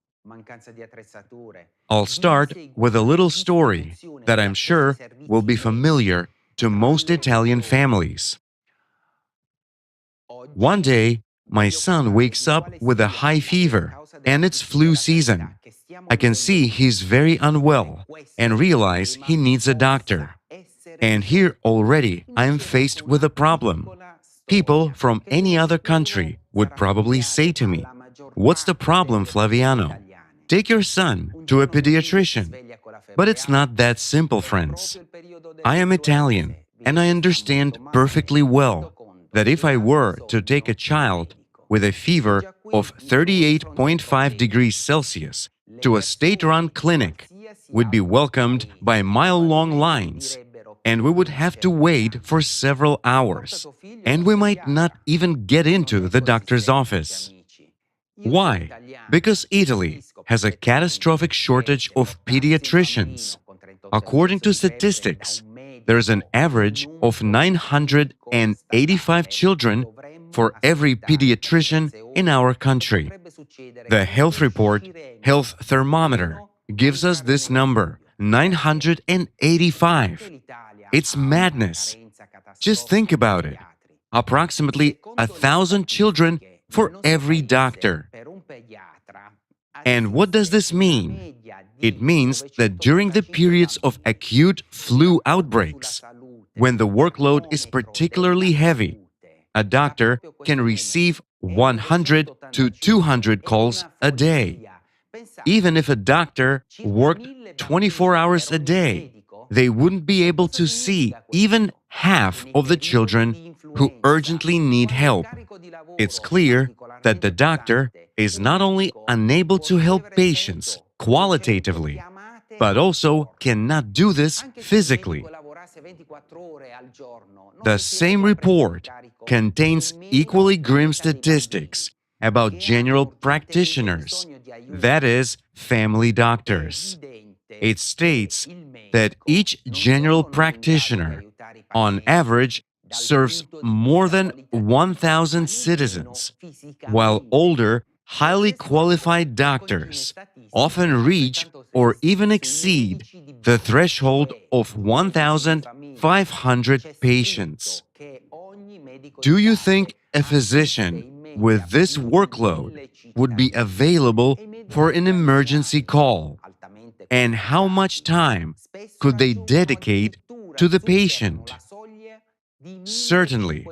I'll start with a little story that I'm sure will be familiar to most Italian families. One day, my son wakes up with a high fever, and it's flu season. I can see he's very unwell and realize he needs a doctor. And here already I am faced with a problem. People from any other country would probably say to me, "What's the problem, Flaviano? Take your son to a pediatrician." But it's not that simple, friends. I am Italian, and I understand perfectly well that if I were to take a child with a fever of 38.5 degrees Celsius to a state-run clinic, would be welcomed by mile-long lines, and we would have to wait for several hours, and we might not even get into the doctor's office. Why? Because Italy has a catastrophic shortage of pediatricians. According to statistics, there is an average of 985 children for every pediatrician in our country. The health report, Health Thermometer, gives us this number, 985. It's madness. Just think about it. Approximately 1,000 children for every doctor. And what does this mean? It means that during the periods of acute flu outbreaks, when the workload is particularly heavy, a doctor can receive 100 to 200 calls a day. Even if a doctor worked 24 hours a day, they wouldn't be able to see even half of the children who urgently need help. It's clear that the doctor is not only unable to help patients qualitatively, but also cannot do this physically. The same report contains equally grim statistics about general practitioners, that is, family doctors. It states that each general practitioner, on average, serves more than 1,000 citizens, while older, highly qualified doctors often reach or even exceed the threshold of 1,500 patients. Do you think a physician with this workload would be available for an emergency call? And how much time could they dedicate to the patient? Certainly,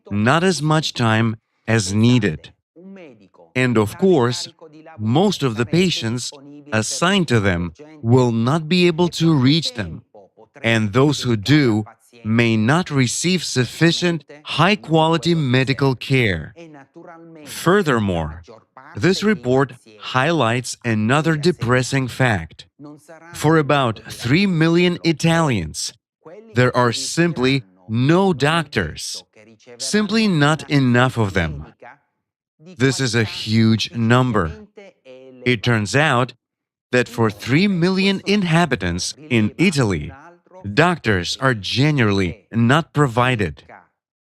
not as much time as needed. And of course, most of the patients assigned to them will not be able to reach them, and those who do may not receive sufficient high-quality medical care. Furthermore, this report highlights another depressing fact. For about 3 million Italians, there are simply no doctors, simply not enough of them. This is a huge number. It turns out that for 3 million inhabitants in Italy, doctors are generally not provided.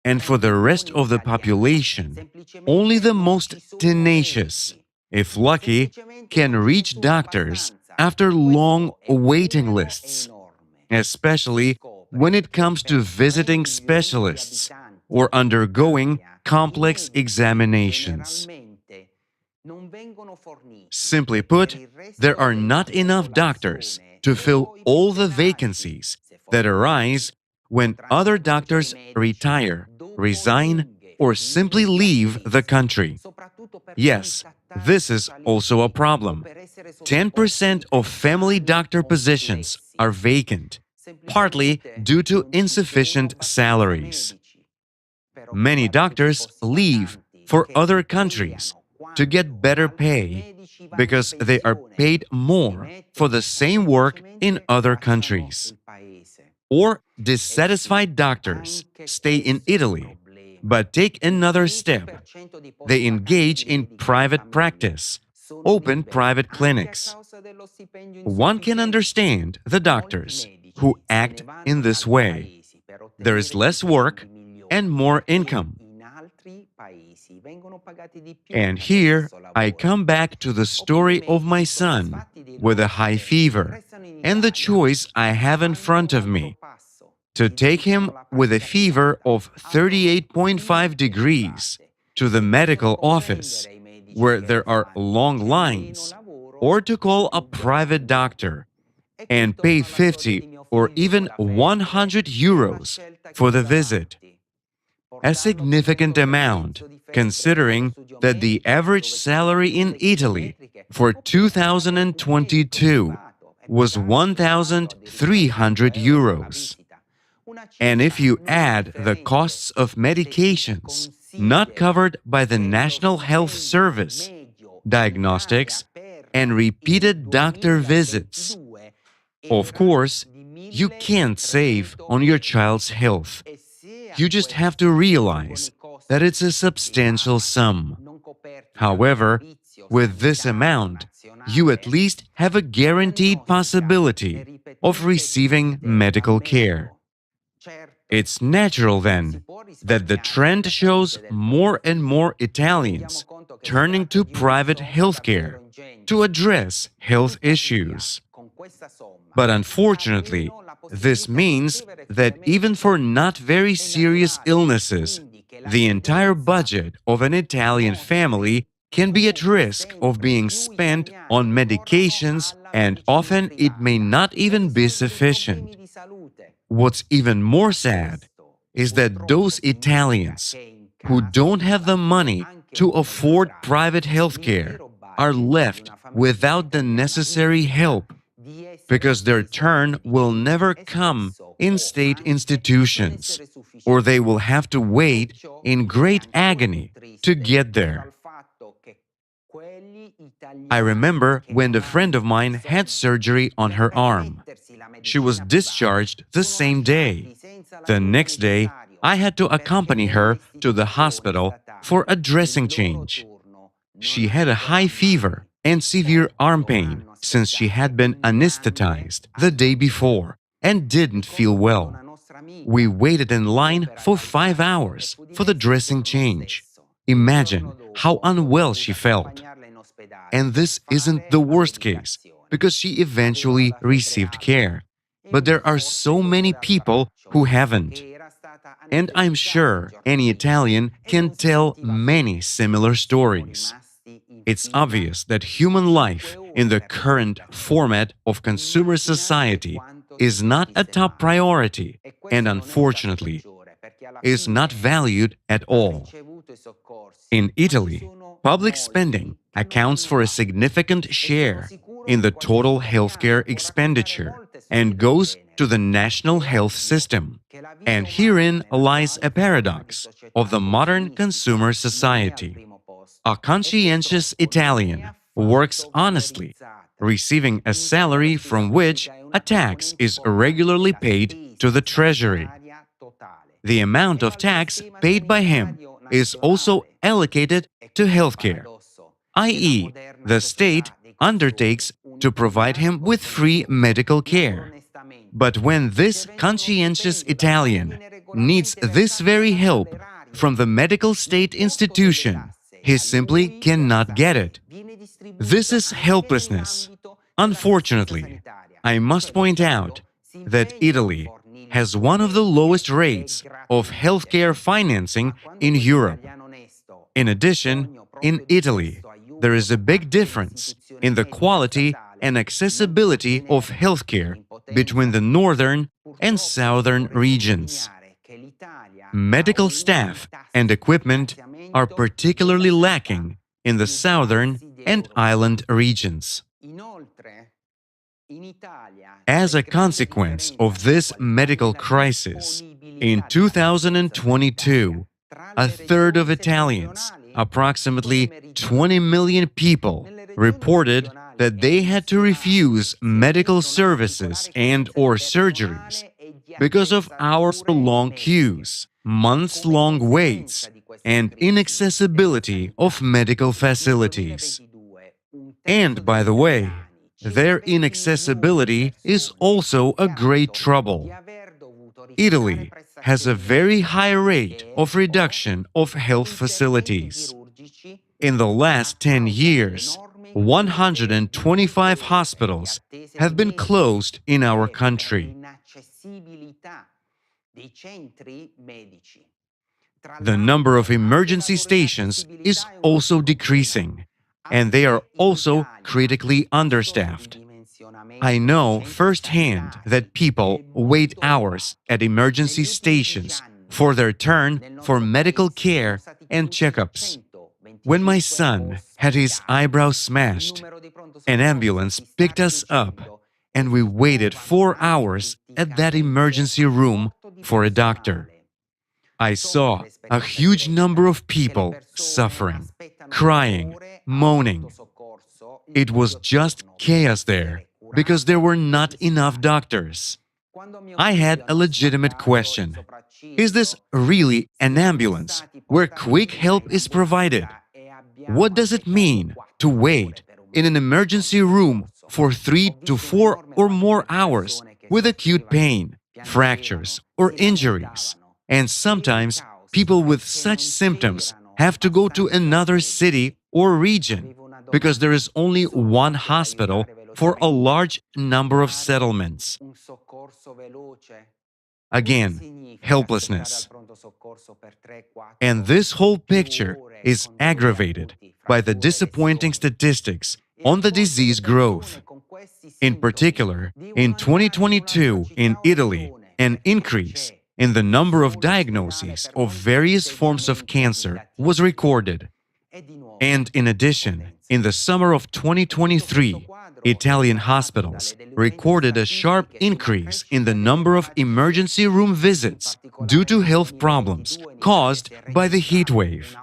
And for the rest of the population, only the most tenacious, if lucky, can reach doctors after long waiting lists, especially when it comes to visiting specialists or undergoing complex examinations. Simply put, there are not enough doctors to fill all the vacancies that arise when other doctors retire, resign, or simply leave the country. Yes, this is also a problem. 10% of family doctor positions are vacant, partly due to insufficient salaries. Many doctors leave for other countries to get better pay because they are paid more for the same work in other countries. Or dissatisfied doctors stay in Italy but take another step. They engage in private practice, open private clinics. One can understand the doctors who act in this way. There is less work and more income. And here I come back to the story of my son with a high fever and the choice I have in front of me: to take him with a fever of 38.5 degrees to the medical office, where there are long lines, or to call a private doctor and pay 50 or even 100 euros for the visit. A significant amount, considering that the average salary in Italy for 2022 was 1,300 euros. And if you add the costs of medications not covered by the National Health Service, diagnostics, and repeated doctor visits, of course, you can't save on your child's health. You just have to realize that it's a substantial sum. However, with this amount, you at least have a guaranteed possibility of receiving medical care. It's natural, then, that the trend shows more and more Italians turning to private healthcare to address health issues. But unfortunately, this means that even for not very serious illnesses, the entire budget of an Italian family can be at risk of being spent on medications, and often it may not even be sufficient. What's even more sad is that those Italians who don't have the money to afford private healthcare are left without the necessary help because their turn will never come in state institutions, or they will have to wait in great agony to get there. I remember when a friend of mine had surgery on her arm. She was discharged the same day. The next day, I had to accompany her to the hospital for a dressing change. She had a high fever and severe arm pain since she had been anesthetized the day before and didn't feel well. We waited in line for 5 hours for the dressing change. Imagine how unwell she felt. And this isn't the worst case, because she eventually received care. But there are so many people who haven't. And I'm sure any Italian can tell many similar stories. It's obvious that human life in the current format of consumer society is not a top priority and, unfortunately, is not valued at all. In Italy, public spending accounts for a significant share in the total healthcare expenditure and goes to the national health system. And herein lies a paradox of the modern consumer society. A conscientious Italian works honestly, receiving a salary from which a tax is regularly paid to the treasury. The amount of tax paid by him is also allocated to healthcare, i.e., the state undertakes to provide him with free medical care. But when this conscientious Italian needs this very help from the medical state institution, he simply cannot get it. This is helplessness. Unfortunately, I must point out that Italy has one of the lowest rates of healthcare financing in Europe. In addition, in Italy, there is a big difference in the quality and accessibility of healthcare between the northern and southern regions. Medical staff and equipment are particularly lacking in the southern and island regions. As a consequence of this medical crisis, in 2022, a third of Italians, approximately 20 million people, reported that they had to refuse medical services and/or surgeries because of hours-long queues, months-long waits, and inaccessibility of medical facilities. And by the way, their inaccessibility is also a great trouble. Italy has a very high rate of reduction of health facilities. In the last 10 years, 125 hospitals have been closed in our country. The number of emergency stations is also decreasing, and they are also critically understaffed. I know firsthand that people wait hours at emergency stations for their turn for medical care and checkups. When my son had his eyebrow smashed, an ambulance picked us up, and we waited 4 hours at that emergency room for a doctor. I saw a huge number of people suffering, crying, moaning. It was just chaos there because there were not enough doctors. I had a legitimate question. Is this really an ambulance where quick help is provided? What does it mean to wait in an emergency room for 3 to 4 or more hours with acute pain, fractures, or injuries? And sometimes people with such symptoms have to go to another city or region because there is only one hospital for a large number of settlements. Again, helplessness. And this whole picture is aggravated by the disappointing statistics on the disease growth. In particular, in 2022 in Italy, an increase in the number of diagnoses of various forms of cancer was recorded, And in addition, in the summer of 2023, Italian hospitals recorded a sharp increase in the number of emergency room visits due to health problems caused by the heat wave.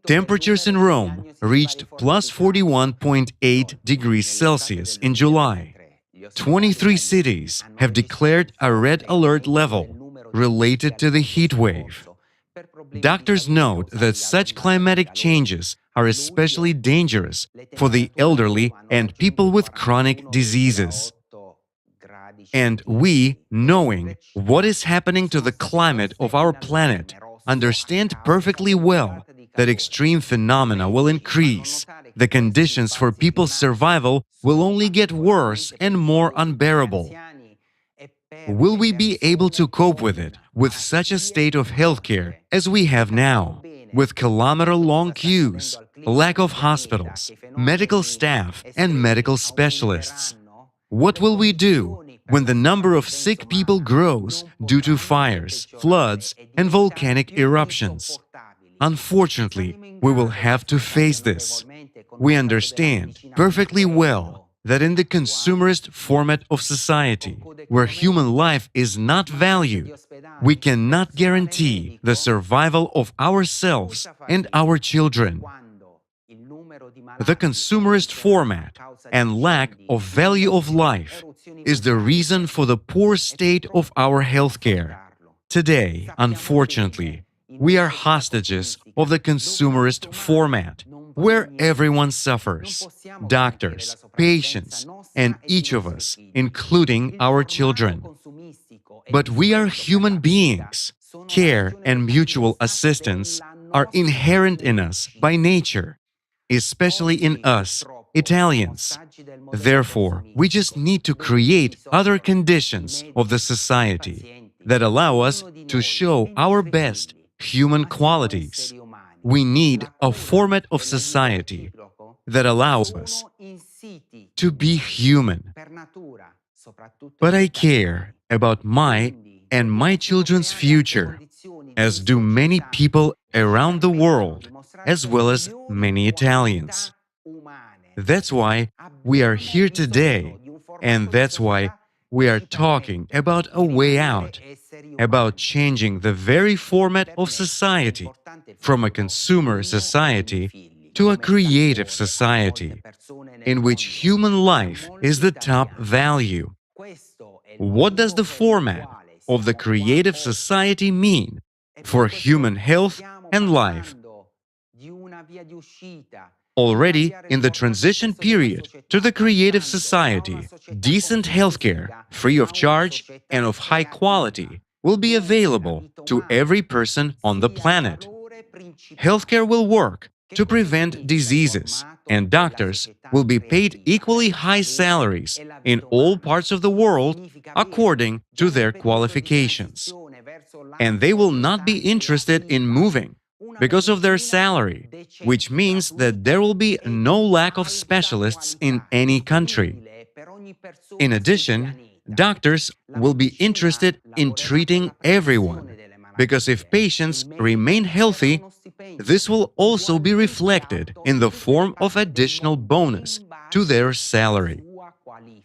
Temperatures in Rome reached plus 41.8 degrees Celsius in July. 23 cities have declared a red alert level related to the heat wave. Doctors note that such climatic changes are especially dangerous for the elderly and people with chronic diseases. And we, knowing what is happening to the climate of our planet, understand perfectly well that extreme phenomena will increase. The conditions for people's survival will only get worse and more unbearable. Will we be able to cope with it, with such a state of healthcare as we have now, with kilometer-long queues, lack of hospitals, medical staff, and medical specialists? What will we do when the number of sick people grows due to fires, floods, and volcanic eruptions? Unfortunately, we will have to face this. We understand perfectly well that in the consumerist format of society, where human life is not valued, we cannot guarantee the survival of ourselves and our children. The consumerist format and lack of value of life is the reason for the poor state of our healthcare. Today, unfortunately, we are hostages of the consumerist format, where everyone suffers: doctors, patients, and each of us, including our children. But we are human beings. Care and mutual assistance are inherent in us by nature, especially in us, Italians. Therefore, we just need to create other conditions of the society that allow us to show our best human qualities. We need a format of society that allows us to be human. But I care about my and my children's future, as do many people around the world, as well as many Italians. That's why we are here today, and that's why we are talking about a way out, about changing the very format of society from a consumer society to a creative society, in which human life is the top value. What does the format of the creative society mean for human health and life? Already in the transition period to the creative society, decent healthcare, free of charge and of high quality, will be available to every person on the planet. Healthcare will work to prevent diseases, and doctors will be paid equally high salaries in all parts of the world according to their qualifications. And they will not be interested in moving because of their salary, which means that there will be no lack of specialists in any country. In addition, doctors will be interested in treating everyone, because if patients remain healthy, this will also be reflected in the form of additional bonus to their salary.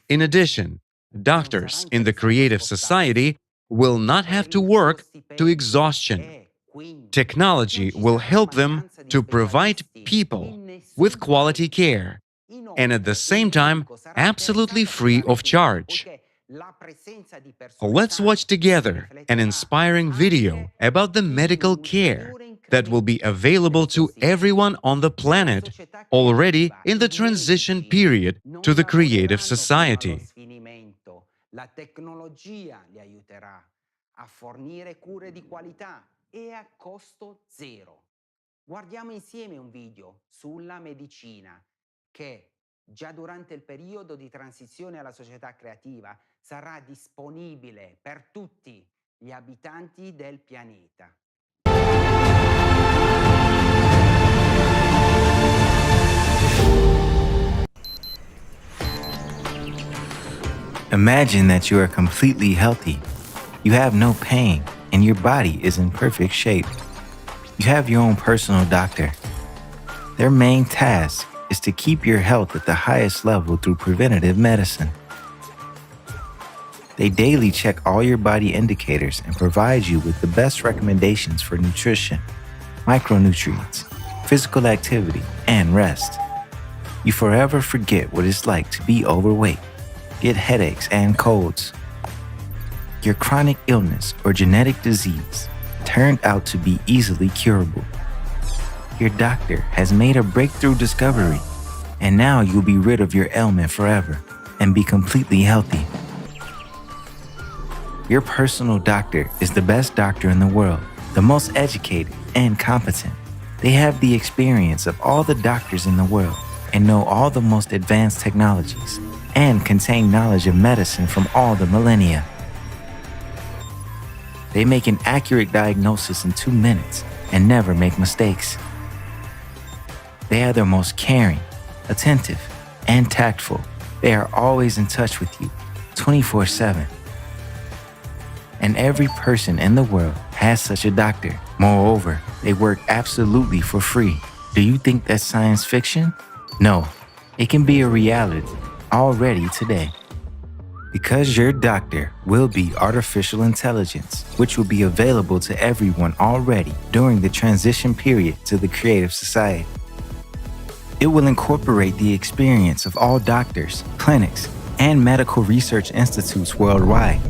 In addition, doctors in the creative society will not have to work to exhaustion. Technology will help them to provide people with quality care, and at the same time, absolutely free of charge. Let's watch together an inspiring video about the medical care that will be available to everyone on the planet already in the transition period to the creative society. La tecnologia li aiuterà a fornire cure di qualità e a costo zero. Guardiamo insieme un video sulla medicina che già durante il periodo di transizione alla società creativa sarà disponibile per tutti gli abitanti del pianeta. Imagine that you are completely healthy. You have no pain, and your body is in perfect shape. You have your own personal doctor. Their main task is to keep your health at the highest level through preventative medicine. They daily check all your body indicators and provide you with the best recommendations for nutrition, micronutrients, physical activity, and rest. You forever forget what it's like to be overweight, get headaches and colds. Your chronic illness or genetic disease turned out to be easily curable. Your doctor has made a breakthrough discovery, and now you'll be rid of your ailment forever and be completely healthy. Your personal doctor is the best doctor in the world, the most educated and competent. They have the experience of all the doctors in the world and know all the most advanced technologies and contain knowledge of medicine from all the millennia. They make an accurate diagnosis in 2 minutes and never make mistakes. They are the most caring, attentive, and tactful. They are always in touch with you, 24/7. And every person in the world has such a doctor. Moreover, they work absolutely for free. Do you think that's science fiction? No, it can be a reality already today. Because your doctor will be artificial intelligence, which will be available to everyone already during the transition period to the creative society. It will incorporate the experience of all doctors, clinics, and medical research institutes worldwide.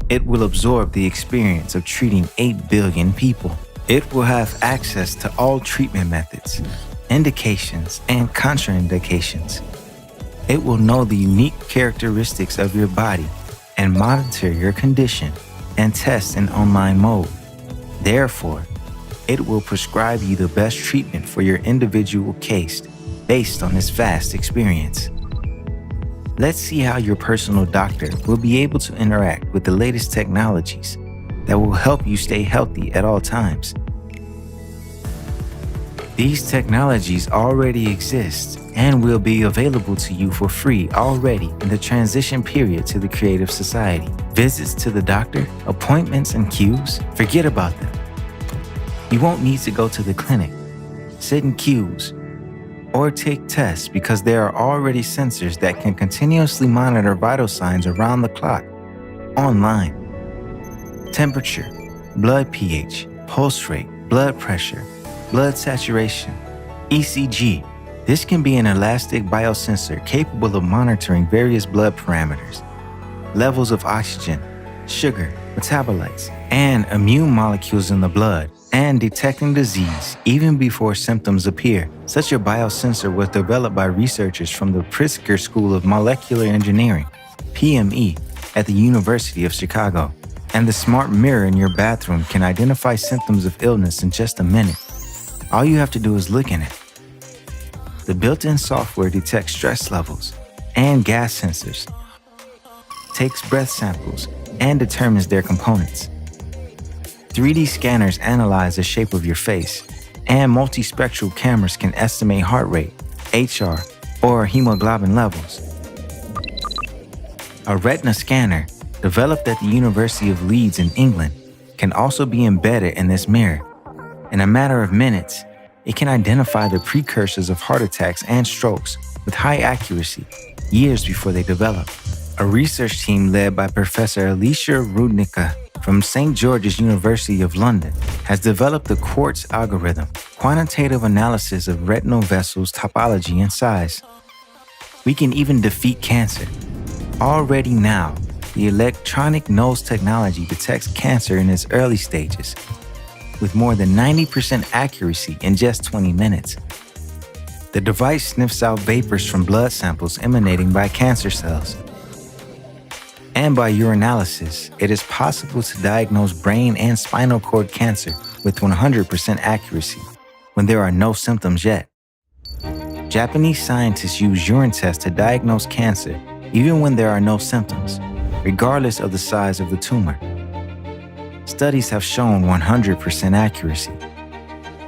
It will absorb the experience of treating 8 billion people. It will have access to all treatment methods, indications, and contraindications. It will know the unique characteristics of your body and monitor your condition and test in online mode. Therefore, it will prescribe you the best treatment for your individual case based on its vast experience. Let's see how your personal doctor will be able to interact with the latest technologies that will help you stay healthy at all times. These technologies already exist and will be available to you for free already in the transition period to the creative society. Visits to the doctor, appointments and queues, forget about them. You won't need to go to the clinic, sit in queues, or take tests because there are already sensors that can continuously monitor vital signs around the clock, online. Temperature, blood pH, pulse rate, blood pressure, blood saturation, ECG. This can be an elastic biosensor capable of monitoring various blood parameters, levels of oxygen, sugar, metabolites, and immune molecules in the blood, and detecting disease even before symptoms appear. Such a biosensor was developed by researchers from the Pritzker School of Molecular Engineering, PME, at the University of Chicago. And the smart mirror in your bathroom can identify symptoms of illness in just a minute. All you have to do is look in it. The built-in software detects stress levels and gas sensors, takes breath samples, and determines their components. 3D scanners analyze the shape of your face, and multispectral cameras can estimate heart rate, HR, or hemoglobin levels. A retina scanner, developed at the University of Leeds in England, can also be embedded in this mirror. In a matter of minutes, it can identify the precursors of heart attacks and strokes with high accuracy, years before they develop. A research team led by Professor Alicia Rudnicka from St. George's University of London has developed the Quartz algorithm, quantitative analysis of retinal vessels topology and size. We can even defeat cancer. Already now, the electronic nose technology detects cancer in its early stages, with more than 90% accuracy in just 20 minutes. The device sniffs out vapors from blood samples emanating by cancer cells. And by urinalysis, it is possible to diagnose brain and spinal cord cancer with 100% accuracy when there are no symptoms yet. Japanese scientists use urine tests to diagnose cancer even when there are no symptoms, regardless of the size of the tumor. Studies have shown 100% accuracy.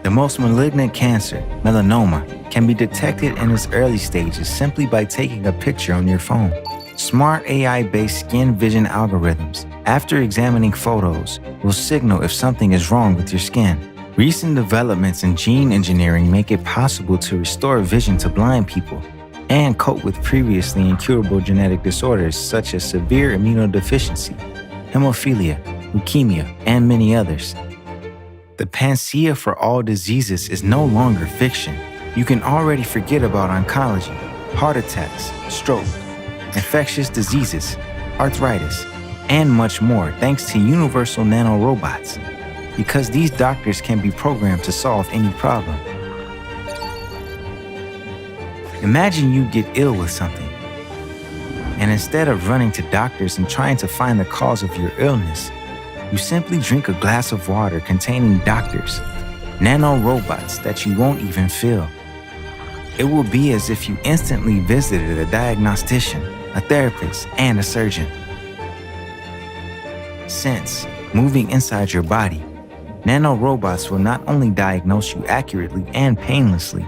The most malignant cancer, melanoma, can be detected in its early stages simply by taking a picture on your phone. Smart AI-based skin vision algorithms, after examining photos, will signal if something is wrong with your skin, Recent developments in gene engineering make it possible to restore vision to blind people and cope with previously incurable genetic disorders such as severe immunodeficiency, hemophilia, leukemia, and many others. The panacea for all diseases is no longer fiction. You can already forget about oncology, heart attacks, stroke, infectious diseases, arthritis, and much more thanks to universal nanorobots, because these doctors can be programmed to solve any problem. Imagine you get ill with something, and instead of running to doctors and trying to find the cause of your illness, you simply drink a glass of water containing doctors, nanorobots that you won't even feel. It will be as if you instantly visited a diagnostician, a therapist, and a surgeon. Since, moving inside your body, nanorobots will not only diagnose you accurately and painlessly,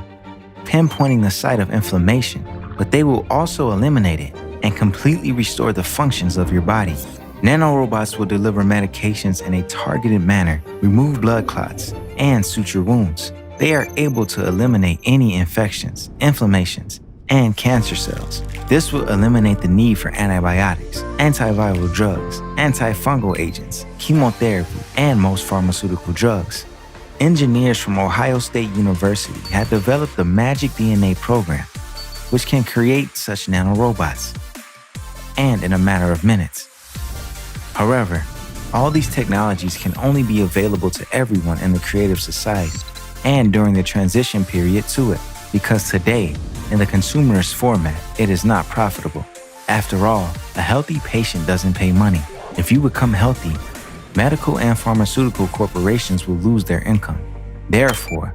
pinpointing the site of inflammation, but they will also eliminate it and completely restore the functions of your body. Nanorobots will deliver medications in a targeted manner, remove blood clots, and suture wounds. They are able to eliminate any infections, inflammations, and cancer cells. This will eliminate the need for antibiotics, antiviral drugs, antifungal agents, chemotherapy, and most pharmaceutical drugs. Engineers from Ohio State University have developed the Magic DNA program, which can create such nanorobots, and in a matter of minutes. However, all these technologies can only be available to everyone in the creative society and during the transition period to it, because today, in the consumerist format, it is not profitable. After all, a healthy patient doesn't pay money. If you become healthy, medical and pharmaceutical corporations will lose their income. Therefore,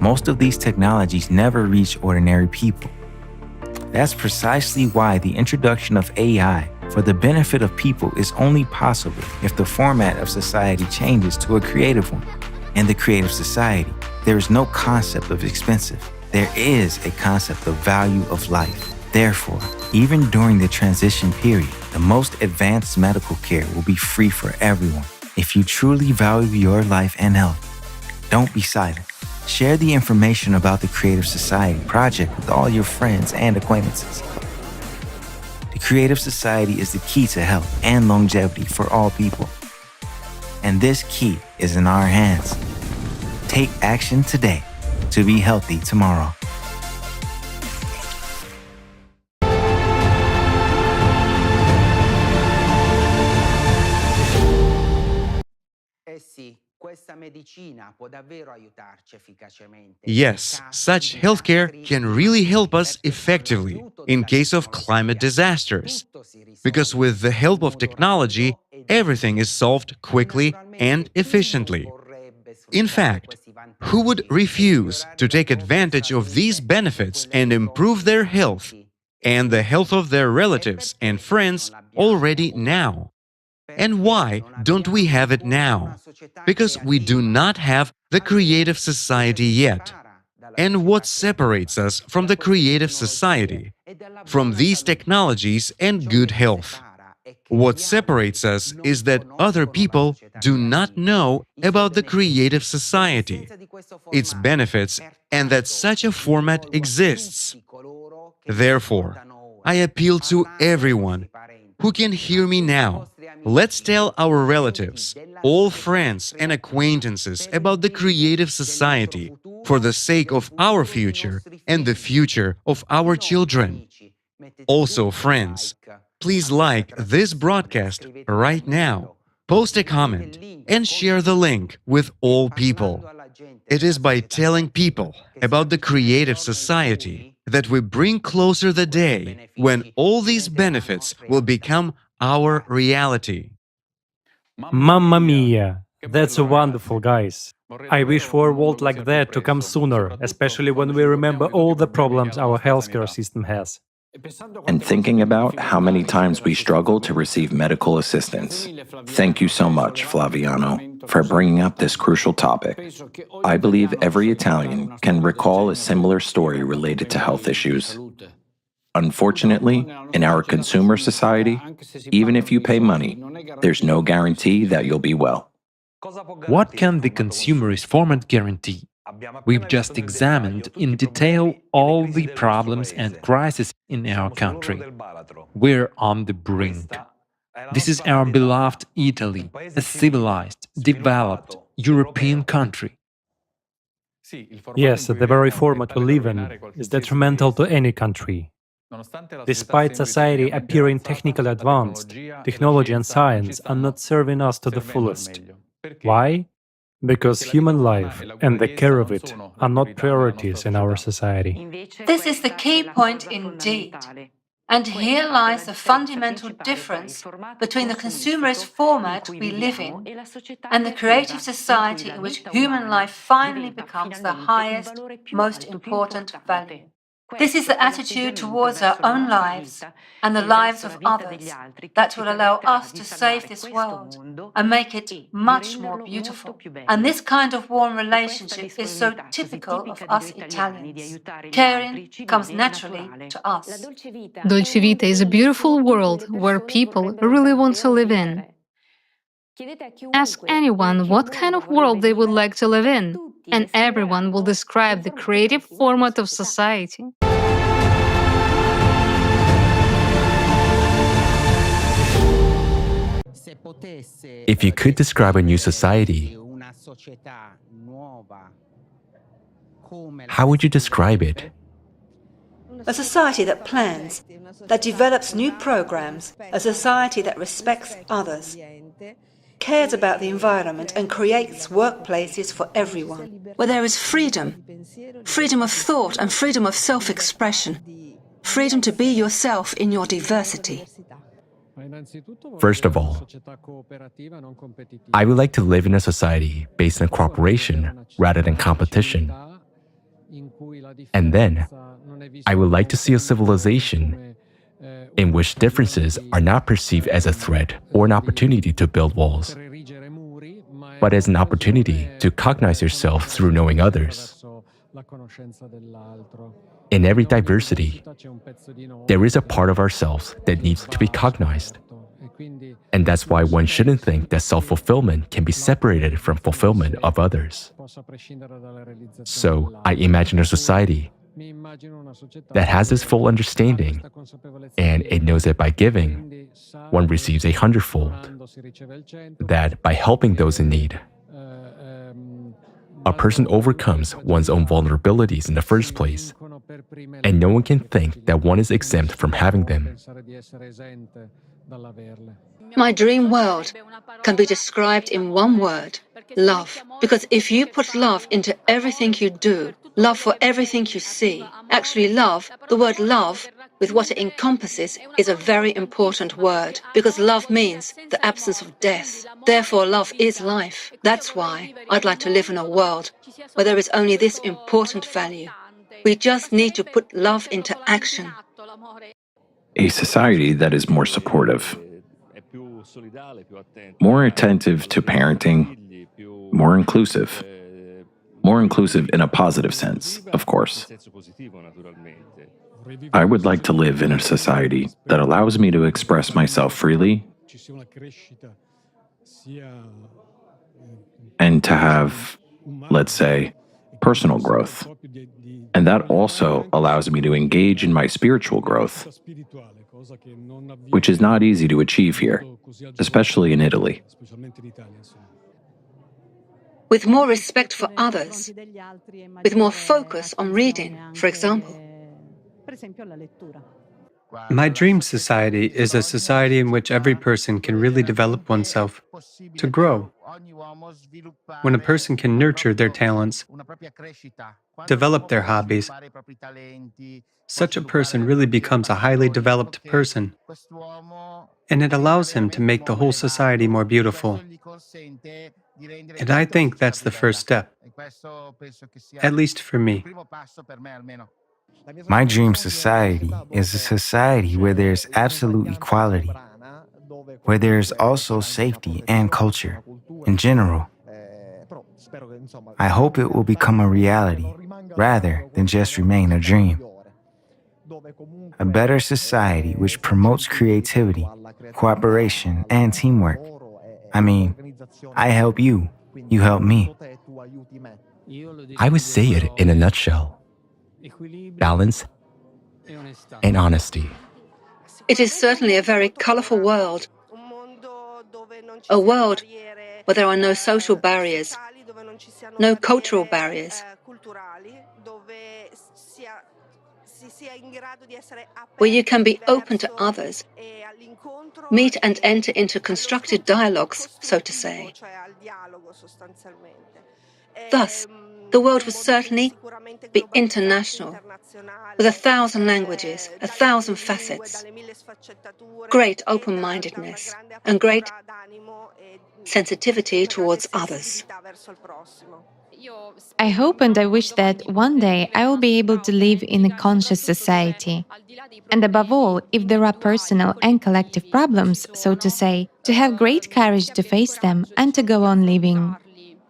most of these technologies never reach ordinary people. That's precisely why the introduction of AI for the benefit of people is only possible if the format of society changes to a creative one. In the creative society, there is no concept of expensive. There is a concept of value of life. Therefore, even during the transition period, the most advanced medical care will be free for everyone. If you truly value your life and health, don't be silent. Share the information about the Creative Society project with all your friends and acquaintances. The Creative Society is the key to health and longevity for all people. And this key is in our hands. Take action today to be healthy tomorrow. Yes, such healthcare can really help us effectively in case of climate disasters. Because with the help of technology, everything is solved quickly and efficiently. In fact, who would refuse to take advantage of these benefits and improve their health and the health of their relatives and friends already now? And why don't we have it now? Because we do not have the creative society yet. And what separates us from the creative society, from these technologies and good health? What separates us is that other people do not know about the creative society, its benefits, and that such a format exists. Therefore, I appeal to everyone who can hear me now. Let's tell our relatives, all friends and acquaintances about the creative society for the sake of our future and the future of our children. Also, friends, please like this broadcast right now, post a comment, and share the link with all people. It is by telling people about the creative society that we bring closer the day when all these benefits will become our reality. Mamma mia! That's wonderful, guys. I wish for a world like that to come sooner, especially when we remember all the problems our healthcare system has. And thinking about how many times we struggle to receive medical assistance. Thank you so much, Flaviano, for bringing up this crucial topic. I believe every Italian can recall a similar story related to health issues. Unfortunately, in our consumer society, even if you pay money, there's no guarantee that you'll be well. What can the consumerist format guarantee? We've just examined in detail all the problems and crises in our country. We're on the brink. This is our beloved Italy, a civilized, developed European country. Yes, the very format we live in is detrimental to any country. Despite society appearing technically advanced, technology and science are not serving us to the fullest. Why? Because human life and the care of it are not priorities in our society. This is the key point indeed. And here lies the fundamental difference between the consumerist format we live in and the creative society in which human life finally becomes the highest, most important value. This is the attitude towards our own lives and the lives of others that will allow us to save this world and make it much more beautiful. And this kind of warm relationship is so typical of us Italians. Caring comes naturally to us. Dolce Vita is a beautiful world where people really want to live in. Ask anyone what kind of world they would like to live in, and everyone will describe the creative format of society. If you could describe a new society, how would you describe it? A society that plans, that develops new programs, a society that respects others, cares about the environment and creates workplaces for everyone, where there is freedom, freedom of thought and freedom of self-expression, freedom to be yourself in your diversity. First of all, I would like to live in a society based on cooperation rather than competition. And then, I would like to see a civilization in which differences are not perceived as a threat or an opportunity to build walls, but as an opportunity to cognize yourself through knowing others. In every diversity, there is a part of ourselves that needs to be cognized. And that's why one shouldn't think that self-fulfillment can be separated from fulfillment of others. So, I imagine a society that has this full understanding, and it knows that by giving, one receives a hundredfold. That by helping those in need, a person overcomes one's own vulnerabilities in the first place, and no one can think that one is exempt from having them. My dream world can be described in one word: love. Because if you put love into everything you do, love for everything you see, actually love, the word love, with what it encompasses, is a very important word, because love means the absence of death. Therefore, love is life. That's why I'd like to live in a world where there is only this important value. We just need to put love into action. A society that is more supportive, more attentive to parenting, more inclusive in a positive sense, of course. I would like to live in a society that allows me to express myself freely and to have, let's say, personal growth. And that also allows me to engage in my spiritual growth, which is not easy to achieve here, especially in Italy. With more respect for others, with more focus on reading, for example. My dream society is a society in which every person can really develop oneself, to grow. When a person can nurture their talents, develop their hobbies, such a person really becomes a highly developed person, and it allows him to make the whole society more beautiful. And I think that's the first step, at least for me. My dream society is a society where there's absolute equality, where there's also safety and culture in general. I hope it will become a reality rather than just remain a dream. A better society which promotes creativity, cooperation, and teamwork, I mean, I help you, you help me. I would say it in a nutshell: balance and honesty. It is certainly a very colourful world. A world where there are no social barriers, no cultural barriers, where you can be open to others, meet and enter into constructive dialogues, so to say. Thus, the world would certainly be international, with 1,000 languages, 1,000 facets, great open-mindedness, and great sensitivity towards others. I hope and I wish that one day I will be able to live in a conscious society. And above all, if there are personal and collective problems, so to say, to have great courage to face them and to go on living.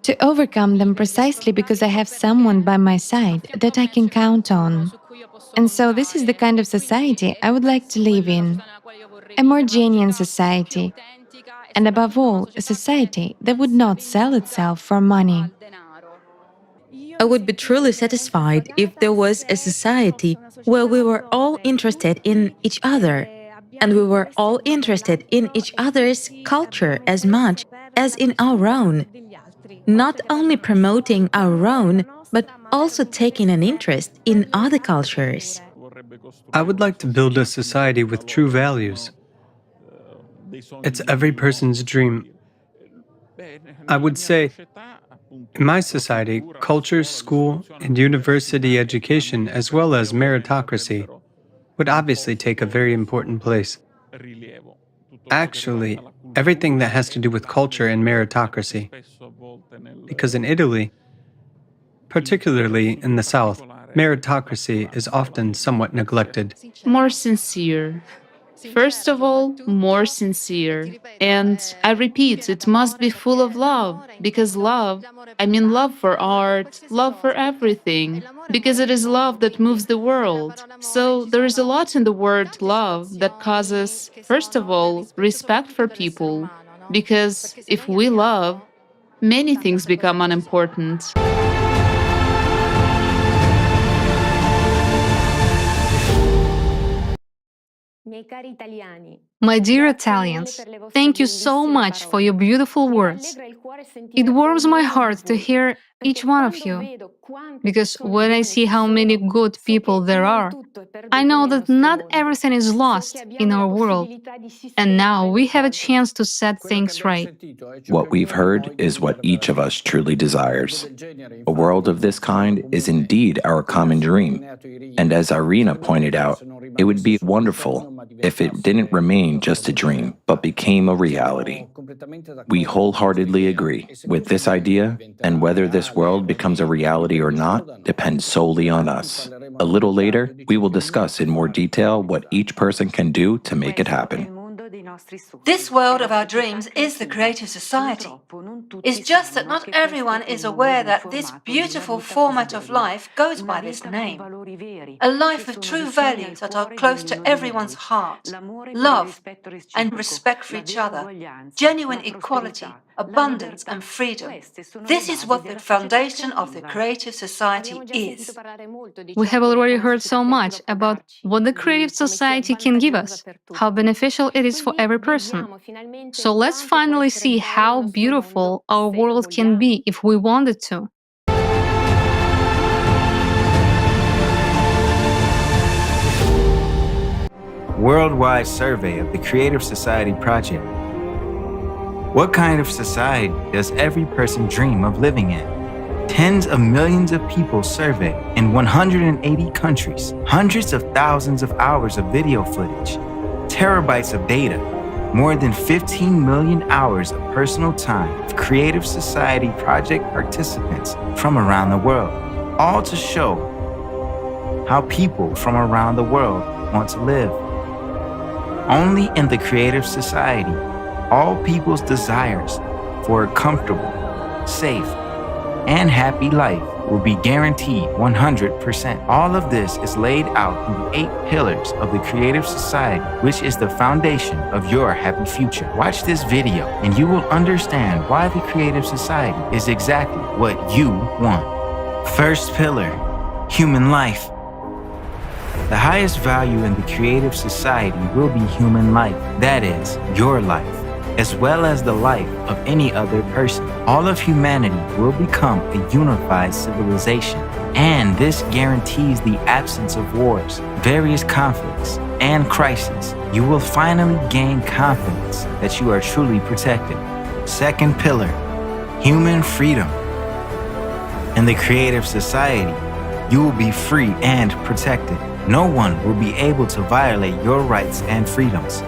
To overcome them precisely because I have someone by my side that I can count on. And so this is the kind of society I would like to live in. A more genuine society. And above all, a society that would not sell itself for money. I would be truly satisfied if there was a society where we were all interested in each other, and we were all interested in each other's culture as much as in our own, not only promoting our own, but also taking an interest in other cultures. I would like to build a society with true values. It's every person's dream. I would say, in my society, culture, school, and university education, as well as meritocracy, would obviously take a very important place. Actually, everything that has to do with culture and meritocracy. Because in Italy, particularly in the South, meritocracy is often somewhat neglected. More sincere. First of all, more sincere. And I repeat, it must be full of love, because love, I mean love for art, love for everything, because it is love that moves the world. So there is a lot in the word love that causes, first of all, respect for people, because if we love, many things become unimportant. My dear Italians, thank you so much for your beautiful words. It warms my heart to hear each one of you, because when I see how many good people there are, I know that not everything is lost in our world, and now we have a chance to set things right. What we've heard is what each of us truly desires. A world of this kind is indeed our common dream, and as Irina pointed out, it would be wonderful if it didn't remain just a dream, but became a reality. We wholeheartedly agree with this idea, and whether this world becomes a reality or not depends solely on us. A little later, we will discuss in more detail what each person can do to make it happen. This world of our dreams is the creative society. It's just that not everyone is aware that this beautiful format of life goes by this name. A life with true values that are close to everyone's heart, love and respect for each other, genuine equality, abundance and freedom. This is what the foundation of the creative society is. We have already heard so much about what the creative society can give us, how beneficial it is for every person. So let's finally see how beautiful our world can be if we wanted to. Worldwide survey of the Creative Society Project. What kind of society does every person dream of living in? Tens of millions of people surveyed in 180 countries, hundreds of thousands of hours of video footage, terabytes of data, more than 15 million hours of personal time of Creative Society Project participants from around the world, all to show how people from around the world want to live. Only in the Creative Society, all people's desires for a comfortable, safe, and happy life will be guaranteed 100%. All of this is laid out in the 8 pillars of the Creative Society, which is the foundation of your happy future. Watch this video and you will understand why the Creative Society is exactly what you want. First pillar, human life. The highest value in the Creative Society will be human life, that is, your life, as well as the life of any other person. All of humanity will become a unified civilization, and this guarantees the absence of wars, various conflicts, and crises. You will finally gain confidence that you are truly protected. Second pillar, human freedom. In the Creative Society, you will be free and protected. No one will be able to violate your rights and freedoms.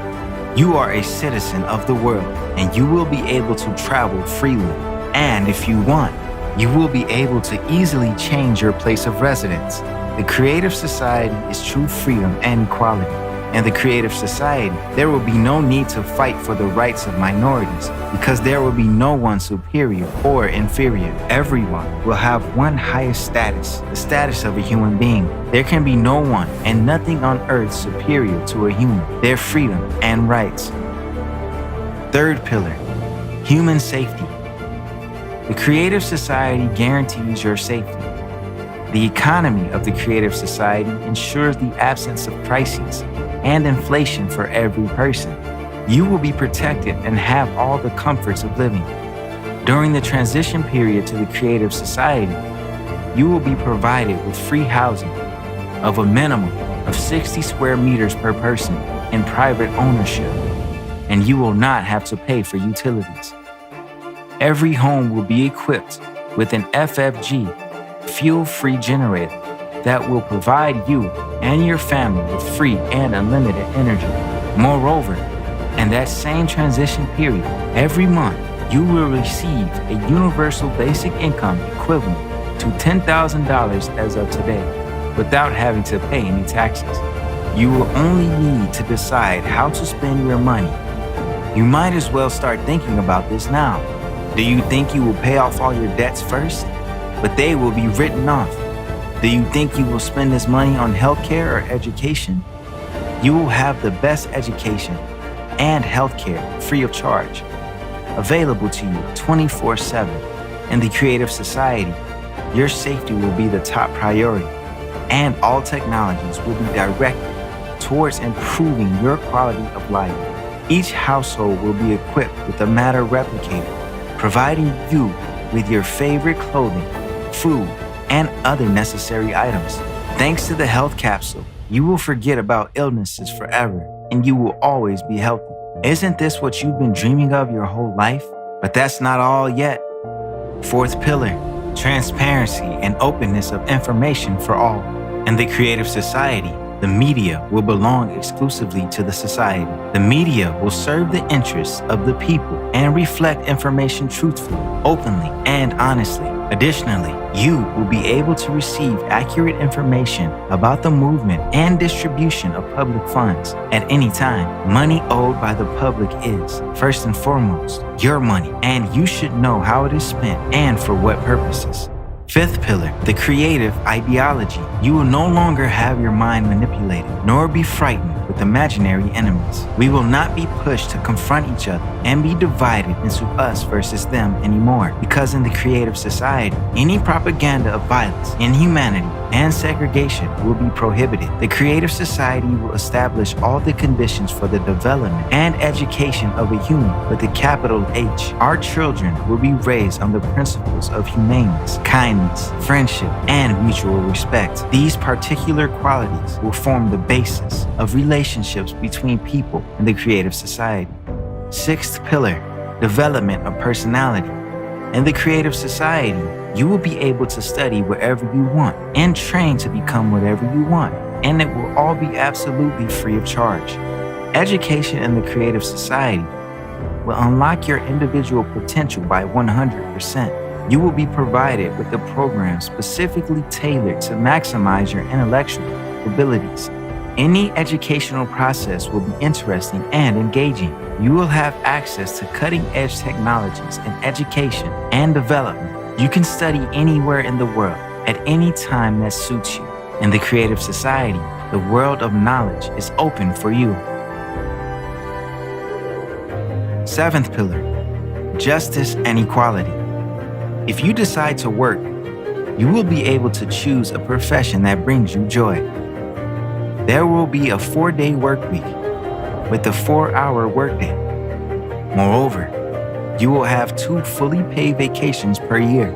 You are a citizen of the world, and you will be able to travel freely. And if you want, you will be able to easily change your place of residence. The Creative Society is true freedom and equality. In the Creative Society, there will be no need to fight for the rights of minorities because there will be no one superior or inferior. Everyone will have one highest status, the status of a human being. There can be no one and nothing on earth superior to a human, their freedom and rights. Third pillar, human safety. The Creative Society guarantees your safety. The economy of the Creative Society ensures the absence of crises and inflation for every person. You will be protected and have all the comforts of living. During the transition period to the Creative Society, you will be provided with free housing of a minimum of 60 square meters per person in private ownership, and you will not have to pay for utilities. Every home will be equipped with an FFG, fuel-free generator that will provide you and your family with free and unlimited energy. Moreover, in that same transition period, every month you will receive a universal basic income equivalent to $10,000 as of today, without having to pay any taxes. You will only need to decide how to spend your money. You might as well start thinking about this now. Do you think you will pay off all your debts first? But they will be written off. Do you think you will spend this money on healthcare or education? You will have the best education and healthcare free of charge, available to you 24/7. In the Creative Society, your safety will be the top priority, and all technologies will be directed towards improving your quality of life. Each household will be equipped with a matter replicator, providing you with your favorite clothing, food, and other necessary items. Thanks to the health capsule, you will forget about illnesses forever, and you will always be healthy. Isn't this what you've been dreaming of your whole life? But that's not all yet. Fourth pillar, transparency and openness of information for all. In the Creative Society, the media will belong exclusively to the society. The media will serve the interests of the people and reflect information truthfully, openly, and honestly. Additionally, you will be able to receive accurate information about the movement and distribution of public funds at any time. Money owed by the public is, first and foremost, your money, and you should know how it is spent and for what purposes. Fifth pillar, the creative ideology. You will no longer have your mind manipulated, nor be frightened with imaginary enemies. We will not be pushed to confront each other and be divided into us versus them anymore, because in the Creative Society, any propaganda of violence, inhumanity, and segregation will be prohibited. The Creative Society will establish all the conditions for the development and education of a human with a capital H. Our children will be raised on the principles of humaneness, kindness, friendship, and mutual respect. These particular qualities will form the basis of relationships between people in the Creative Society. Sixth pillar, development of personality. In the Creative Society, you will be able to study wherever you want and train to become whatever you want, and it will all be absolutely free of charge. Education in the Creative Society will unlock your individual potential by 100%. You will be provided with a program specifically tailored to maximize your intellectual abilities. Any educational process will be interesting and engaging. You will have access to cutting-edge technologies in education and development. You can study anywhere in the world at any time that suits you. In the Creative Society, the world of knowledge is open for you. Seventh pillar, justice and equality. If you decide to work, you will be able to choose a profession that brings you joy. There will be a 4-day work week with a 4-hour workday. Moreover, you will have 2 fully paid vacations per year.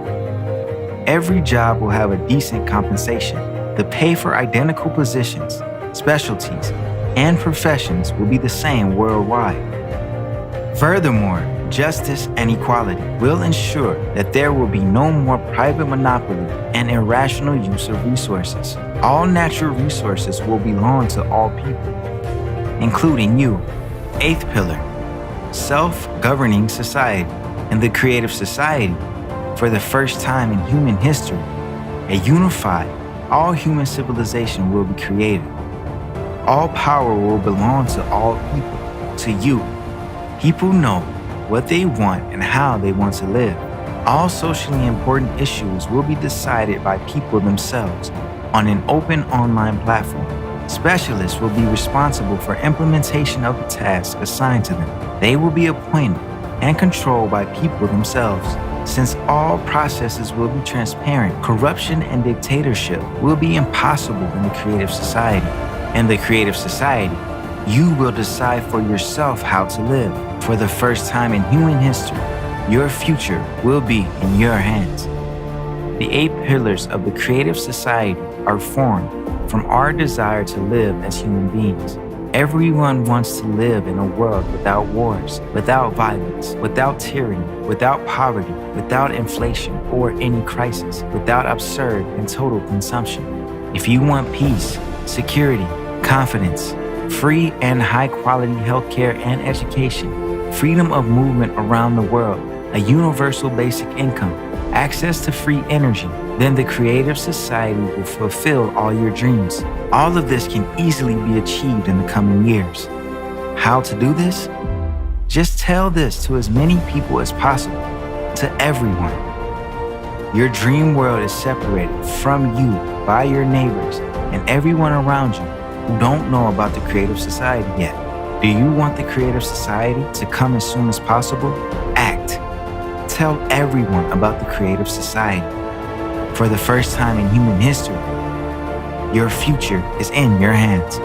Every job will have a decent compensation. The pay for identical positions, specialties, and professions will be the same worldwide. Furthermore, justice and equality will ensure that there will be no more private monopoly and irrational use of resources. All natural resources will belong to all people, including you. Eighth pillar, self-governing society. In the Creative Society, for the first time in human history, a unified, all human civilization will be created. All power will belong to all people, to you. People know what they want and how they want to live. All socially important issues will be decided by people themselves on an open online platform. Specialists will be responsible for implementation of the tasks assigned to them. They will be appointed and controlled by people themselves. Since all processes will be transparent, corruption and dictatorship will be impossible in the Creative Society. In the Creative Society, you will decide for yourself how to live. For the first time in human history, your future will be in your hands. The 8 pillars of the Creative Society are formed from our desire to live as human beings. Everyone wants to live in a world without wars, without violence, without tyranny, without poverty, without inflation or any crisis, without absurd and total consumption. If you want peace, security, confidence, free and high-quality healthcare and education, freedom of movement around the world, a universal basic income, access to free energy, then the Creative Society will fulfill all your dreams. All of this can easily be achieved in the coming years. How to do this? Just tell this to as many people as possible, to everyone. Your dream world is separated from you by your neighbors and everyone around you who don't know about the Creative Society yet. Do you want the Creative Society to come as soon as possible? Act. Tell everyone about the Creative Society. For the first time in human history, your future is in your hands.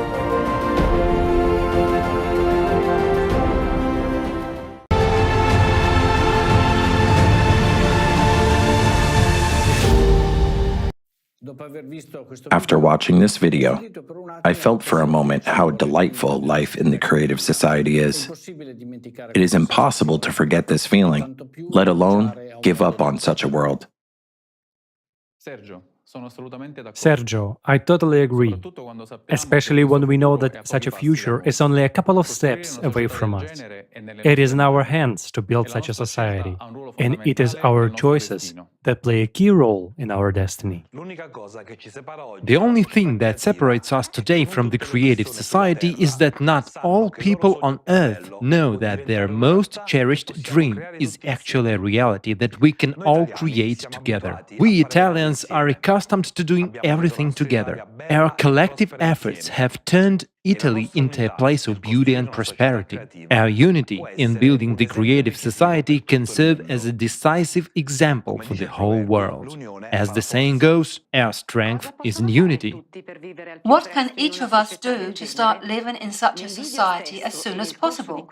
After watching this video, I felt for a moment how delightful life in the Creative Society is. It is impossible to forget this feeling, let alone give up on such a world. Sergio, I totally agree, especially when we know that such a future is only a couple of steps away from us. It is in our hands to build such a society, and it is our choices that play a key role in our destiny. The only thing that separates us today from the Creative Society is that not all people on Earth know that their most cherished dream is actually a reality that we can all create together. We Italians are accustomed to doing everything together. Our collective efforts have turned Italy into a place of beauty and prosperity. Our unity in building the Creative Society can serve as a decisive example for the whole world. As the saying goes, our strength is in unity. What can each of us do to start living in such a society as soon as possible?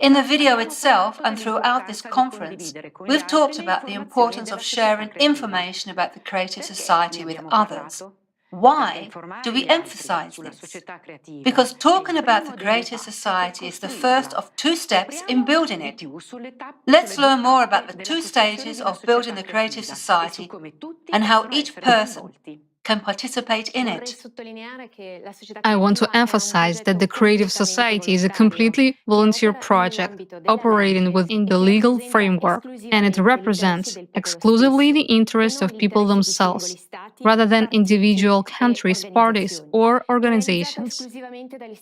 In the video itself and throughout this conference, we've talked about the importance of sharing information about the Creative Society with others. Why do we emphasize this? Because talking about the Creative Society is the first of 2 steps in building it. Let's learn more about the 2 stages of building the Creative Society and how each person can participate in it. I want to emphasize that the Creative Society is a completely volunteer project operating within the legal framework, and it represents exclusively the interests of people themselves, rather than individual countries, parties, or organizations.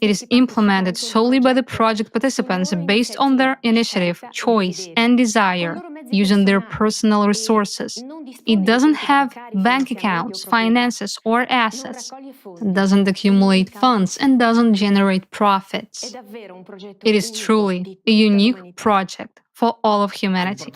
It is implemented solely by the project participants based on their initiative, choice, and desire. using their personal resources. It doesn't have bank accounts, finances, or assets. It doesn't accumulate funds and doesn't generate profits. It is truly a unique project for all of humanity.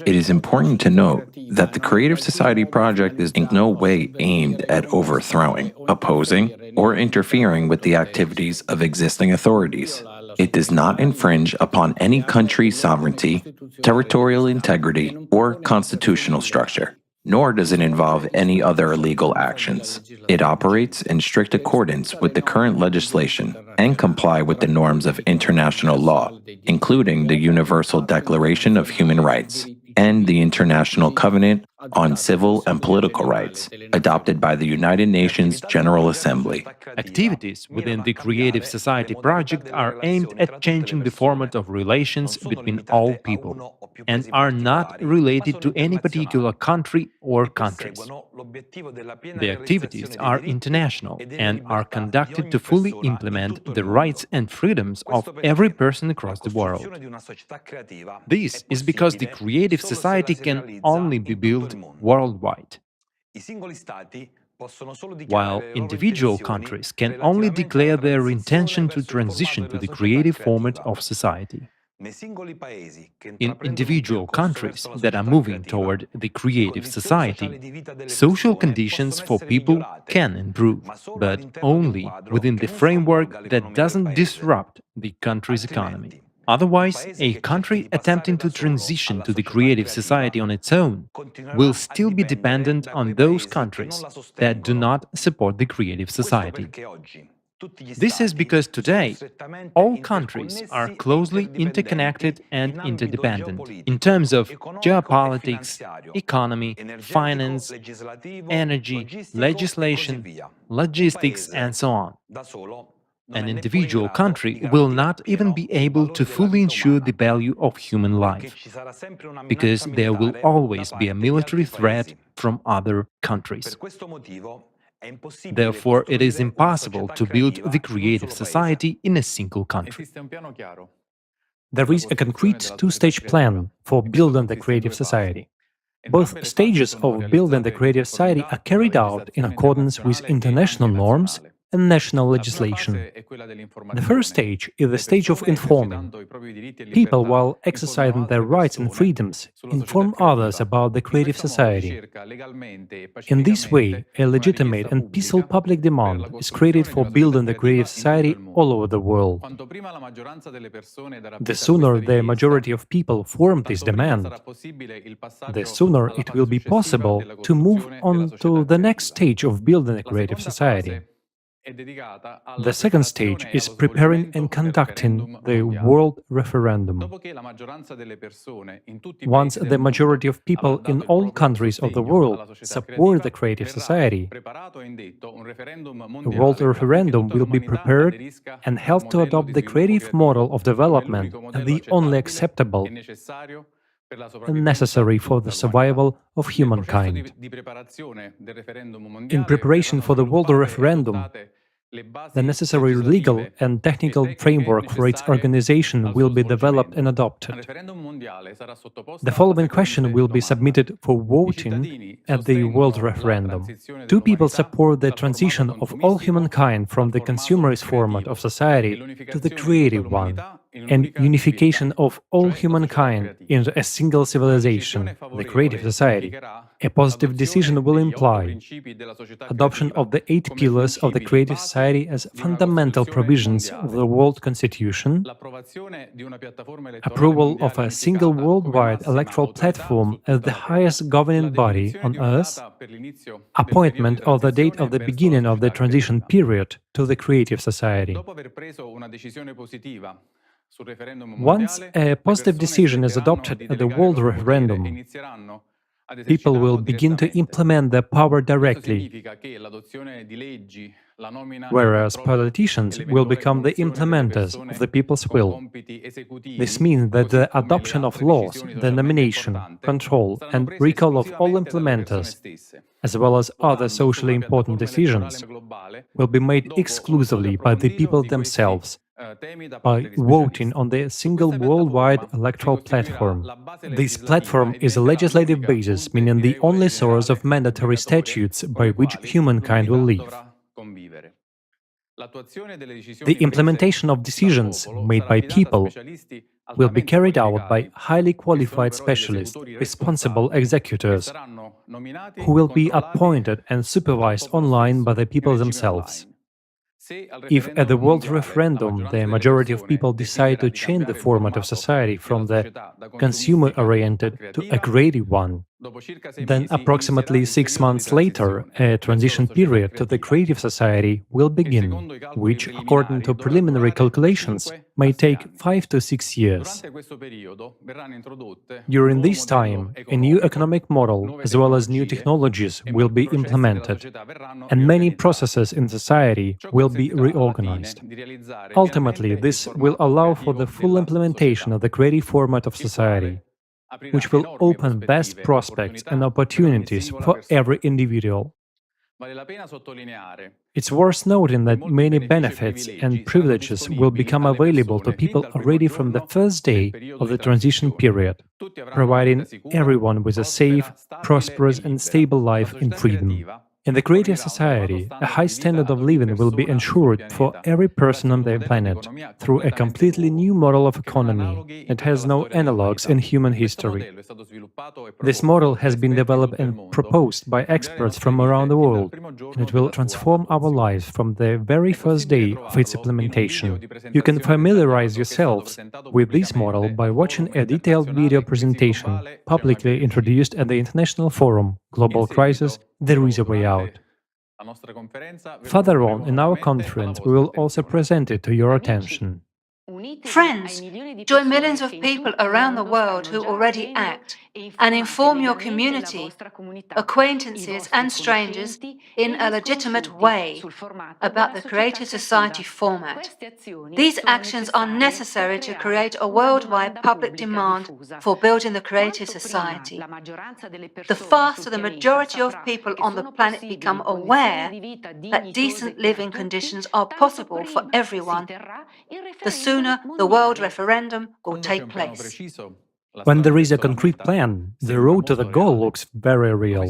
It is important to note that the Creative Society project is in no way aimed at overthrowing, opposing, or interfering with the activities of existing authorities. It does not infringe upon any country's sovereignty, territorial integrity, or constitutional structure, nor does it involve any other legal actions. It operates in strict accordance with the current legislation and comply with the norms of international law, including the Universal Declaration of Human Rights and the International Covenant on Civil and Political Rights, adopted by the United Nations General Assembly. Activities within the Creative Society project are aimed at changing the format of relations between all people and are not related to any particular country or countries. The activities are international and are conducted to fully implement the rights and freedoms of every person across the world. This is because the Creative Society can only be built worldwide, while individual countries can only declare their intention to transition to the creative format of society. In individual countries that are moving toward the creative society, social conditions for people can improve, but only within the framework that doesn't disrupt the country's economy. Otherwise, a country attempting to transition to the creative society on its own will still be dependent on those countries that do not support the creative society. This is because today, all countries are closely interconnected and interdependent in terms of geopolitics, economy, finance, energy, legislation, logistics, and so on. An individual country will not even be able to fully ensure the value of human life, because there will always be a military threat from other countries. Therefore, it is impossible to build the creative society in a single country. There is a concrete two-stage plan for building the creative society. Both stages of building the creative society are carried out in accordance with international norms and national legislation. The first stage is the stage of informing. People, while exercising their rights and freedoms, inform others about the creative society. In this way, a legitimate and peaceful public demand is created for building the creative society all over the world. The sooner the majority of people form this demand, the sooner it will be possible to move on to the next stage of building a creative society. The second stage is preparing and conducting the world referendum. Once the majority of people in all countries of the world support the creative society, a world referendum will be prepared and held to adopt the creative model of development as the only acceptable and necessary for the survival of humankind. In preparation for the world referendum, the necessary legal and technical framework for its organization will be developed and adopted. The following question will be submitted for voting at the world referendum. Do people support the transition of all humankind from the consumerist format of society to the creative one, and unification of all humankind into a single civilization, the creative society? A positive decision will imply adoption of the 8 pillars of the creative society as fundamental provisions of the world constitution, approval of a single worldwide electoral platform as the highest governing body on earth, appointment of the date of the beginning of the transition period to the creative society. Once a positive decision is adopted at the world referendum, people will begin to implement their power directly, whereas politicians will become the implementers of the people's will. This means that the adoption of laws, the nomination, control, and recall of all implementers, as well as other socially important decisions, will be made exclusively by the people themselves, by voting on the single worldwide electoral platform. This platform is a legislative basis, meaning the only source of mandatory statutes by which humankind will live. The implementation of decisions made by people will be carried out by highly qualified specialists, responsible executors, who will be appointed and supervised online by the people themselves. If at the world referendum the majority of people decide to change the format of society from the consumer-oriented to a creative one, then approximately 6 months later, a transition period to the creative society will begin, which, according to preliminary calculations, may take 5 to 6 years. During this time, a new economic model as well as new technologies will be implemented, and many processes in society will be reorganized. Ultimately, this will allow for the full implementation of the creative format of society, which will open vast prospects and opportunities for every individual. It's worth noting that many benefits and privileges will become available to people already from the first day of the transition period, providing everyone with a safe, prosperous and stable life in freedom. In the creative society, a high standard of living will be ensured for every person on the planet through a completely new model of economy that has no analogues in human history. This model has been developed and proposed by experts from around the world, and it will transform our lives from the very first day of its implementation. You can familiarize yourselves with this model by watching a detailed video presentation publicly introduced at the International Forum Global Crisis: There is a Way Out. Further on in our conference, we will also present it to your attention. Friends, join millions of people around the world who already act and inform your community, acquaintances and strangers in a legitimate way about the Creative Society format. These actions are necessary to create a worldwide public demand for building the Creative Society. The faster the majority of people on the planet become aware that decent living conditions are possible for everyone, the sooner the world referendum will take place. When there is a concrete plan, the road to the goal looks very real.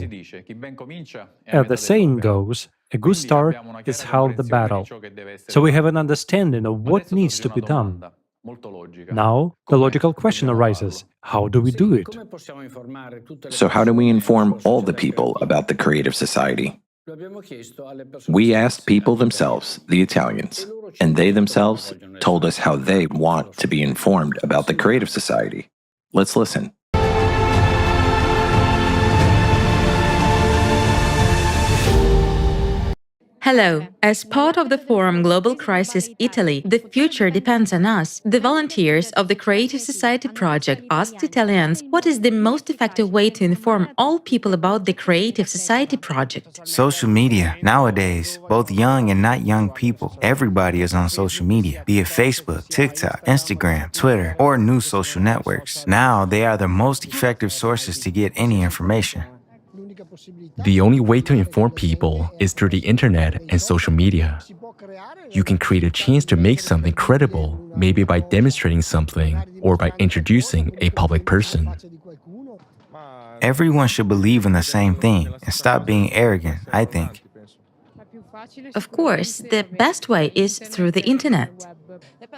As the saying goes, a good start is half the battle. So we have an understanding of what needs to be done. Now, the logical question arises, how do we do it? So how do we inform all the people about the Creative Society? We asked people themselves, the Italians, and they themselves told us how they want to be informed about the Creative Society. Let's listen. Hello. As part of the Forum Global Crisis Italy, the future depends on us. The volunteers of the Creative Society project asked Italians what is the most effective way to inform all people about the Creative Society project. Social media. Nowadays, both young and not young people, everybody is on social media, be it Facebook, TikTok, Instagram, Twitter, or new social networks. Now, they are the most effective sources to get any information. The only way to inform people is through the internet and social media. You can create a chance to make something credible, maybe by demonstrating something or by introducing a public person. Everyone should believe in the same thing and stop being arrogant, I think. Of course, the best way is through the internet.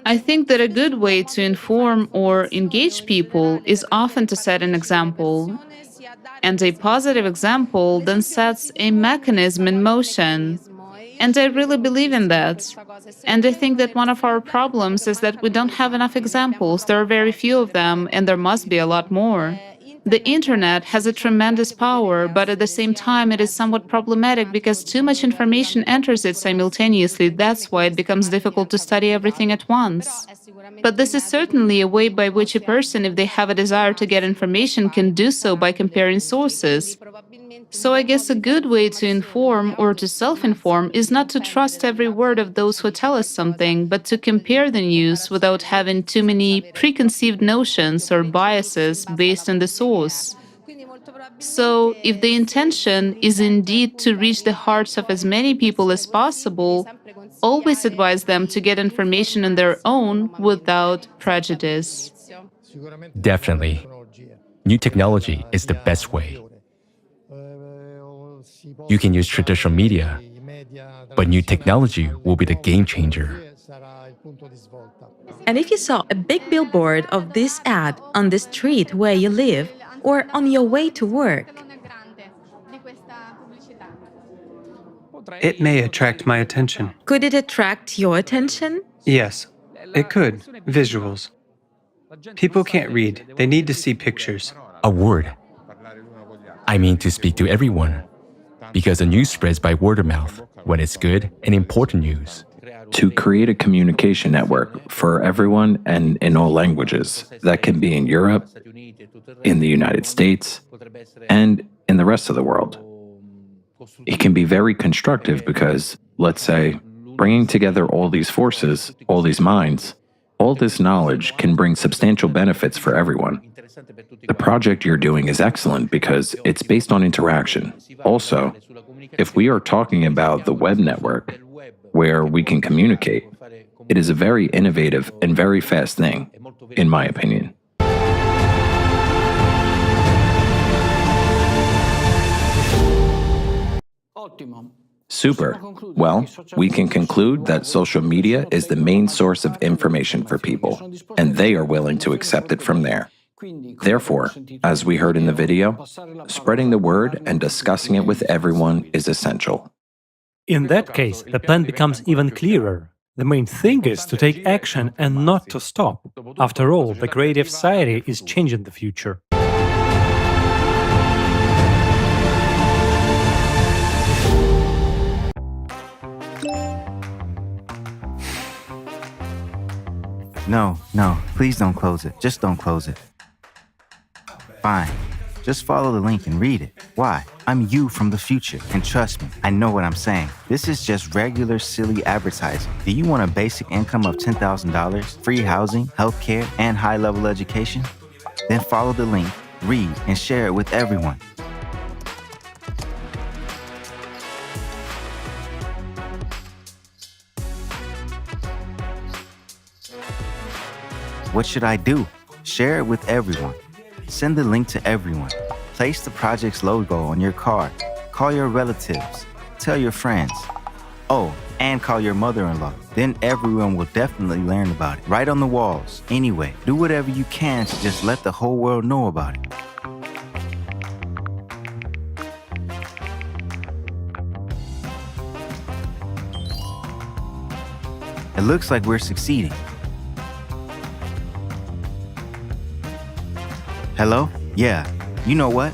I think that a good way to inform or engage people is often to set an example. And a positive example then sets a mechanism in motion. And I really believe in that. And I think that one of our problems is that we don't have enough examples. There are very few of them, and there must be a lot more. The internet has a tremendous power, but at the same time, it is somewhat problematic because too much information enters it simultaneously. That's why it becomes difficult to study everything at once. But this is certainly a way by which a person, if they have a desire to get information, can do so by comparing sources. So I guess a good way to inform or to self-inform is not to trust every word of those who tell us something, but to compare the news without having too many preconceived notions or biases based on the source. So, if the intention is indeed to reach the hearts of as many people as possible, Always advise them to get information on their own without prejudice. Definitely. New technology is the best way. You can use traditional media, but new technology will be the game changer. And if you saw a big billboard of this ad on the street where you live or on your way to work, It may attract my attention. could it attract your attention? Yes, it could. Visuals. People can't read, they need to see pictures. A word. I mean to speak to everyone, because the news spreads by word of mouth when it's good and important news. To create a communication network for everyone and in all languages that can be in Europe, in the United States, and in the rest of the world. It can be very constructive because, let's say, bringing together all these forces, all these minds, all this knowledge can bring substantial benefits for everyone. The project you're doing is excellent because it's based on interaction. Also, if we are talking about the web network, where we can communicate, it is a very innovative and very fast thing, in my opinion. Super. Well, we can conclude that social media is the main source of information for people, and they are willing to accept it from there. Therefore, as we heard in the video, spreading the word and discussing it with everyone is essential. In that case, the plan becomes even clearer. The main thing is to take action and not to stop. After all, the creative society is changing the future. No, please don't close it. Just don't close it. Fine. Just follow the link and read it. Why? I'm you from the future, and trust me, I know what I'm saying. This is just regular, silly advertising. Do you want a basic income of $10,000, free housing, healthcare, and high-level education? Then follow the link, read, and share it with everyone. What should I do? Share it with everyone. Send the link to everyone. Place the project's logo on your card. Call your relatives. Tell your friends. Oh, and call your mother-in-law. Then everyone will definitely learn about it. Right on the walls. Anyway, do whatever you can to just let the whole world know about it. It looks like we're succeeding. Hello? Yeah. You know what?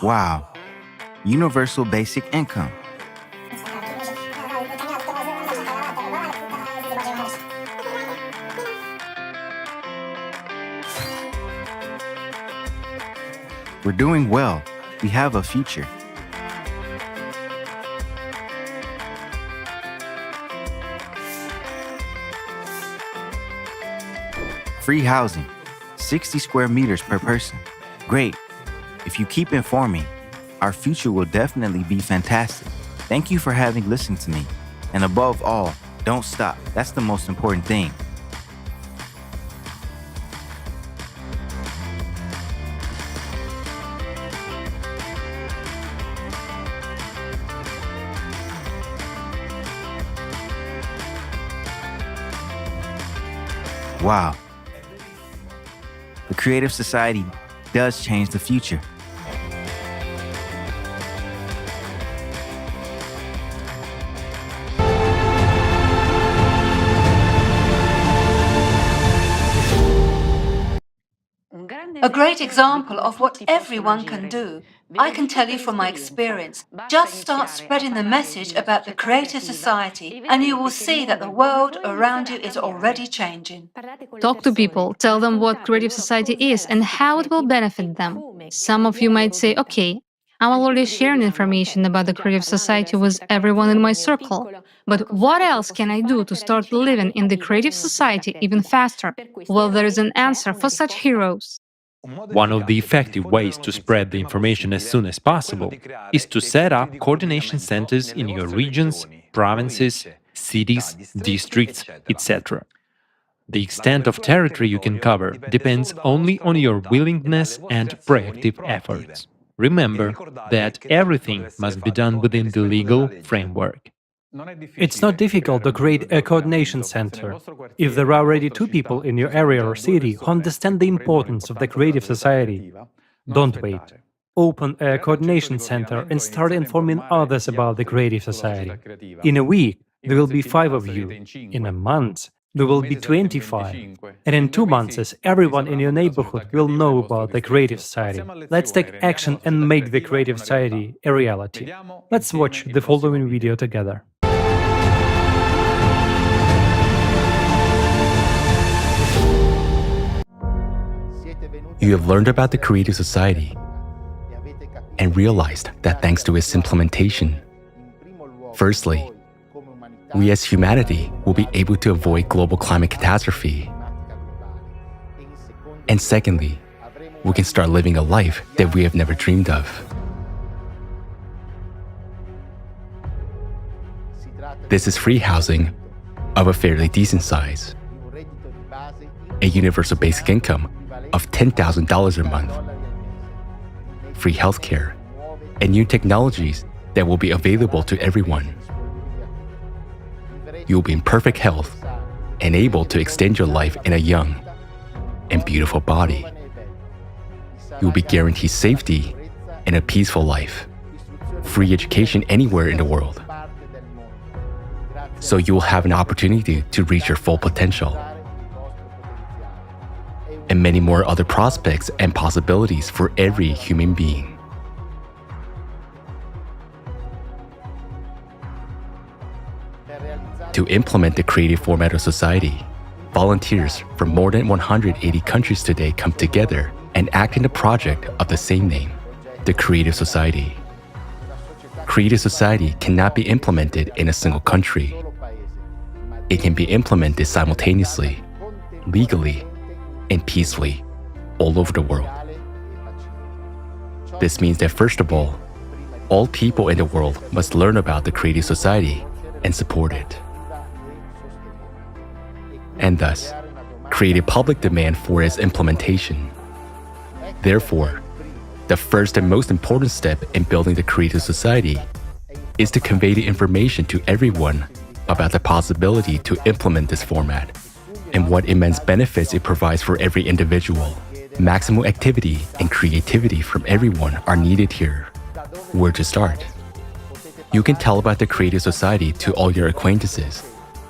Wow. Universal basic income. We're doing well. We have a future. Free housing, 60 square meters per person. Great. If you keep informing, our future will definitely be fantastic. Thank you for having listened to me. And above all, don't stop. That's the most important thing. Wow. The creative society does change the future. A great example of what everyone can do. I can tell you from my experience. Just start spreading the message about the creative society and you will see that the world around you is already changing. Talk to people, tell them what creative society is and how it will benefit them. Some of you might say, okay, I'm already sharing information about the creative society with everyone in my circle. But what else can I do to start living in the creative society even faster? Well, there is an answer for such heroes. One of the effective ways to spread the information as soon as possible is to set up coordination centers in your regions, provinces, cities, districts, etc. The extent of territory you can cover depends only on your willingness and proactive efforts. Remember that everything must be done within the legal framework. It's not difficult to create a coordination center. If there are already 2 people in your area or city who understand the importance of the creative society, don't wait. Open a coordination center and start informing others about the creative society. In a week, there will be 5 of you. In a month, there will be 25. And in 2 months, everyone in your neighborhood will know about the creative society. Let's take action and make the creative society a reality. Let's watch the following video together. You have learned about the creative society and realized that thanks to its implementation, firstly, we as humanity will be able to avoid global climate catastrophe. And secondly, we can start living a life that we have never dreamed of. This is free housing of a fairly decent size, a universal basic income of $10,000 a month, free healthcare, and new technologies that will be available to everyone. You will be in perfect health and able to extend your life in a young and beautiful body. You will be guaranteed safety and a peaceful life, free education anywhere in the world. So you will have an opportunity to reach your full potential, and many more other prospects and possibilities for every human being. To implement the creative format of society, volunteers from more than 180 countries today come together and act in a project of the same name, the Creative Society. Creative Society cannot be implemented in a single country. It can be implemented simultaneously, legally, and peacefully all over the world. This means that first of all people in the world must learn about the Creative Society and support it, and thus create a public demand for its implementation. Therefore, the first and most important step in building the Creative Society is to convey the information to everyone about the possibility to implement this format and what immense benefits it provides for every individual. Maximum activity and creativity from everyone are needed here. Where to start? You can tell about the Creative Society to all your acquaintances,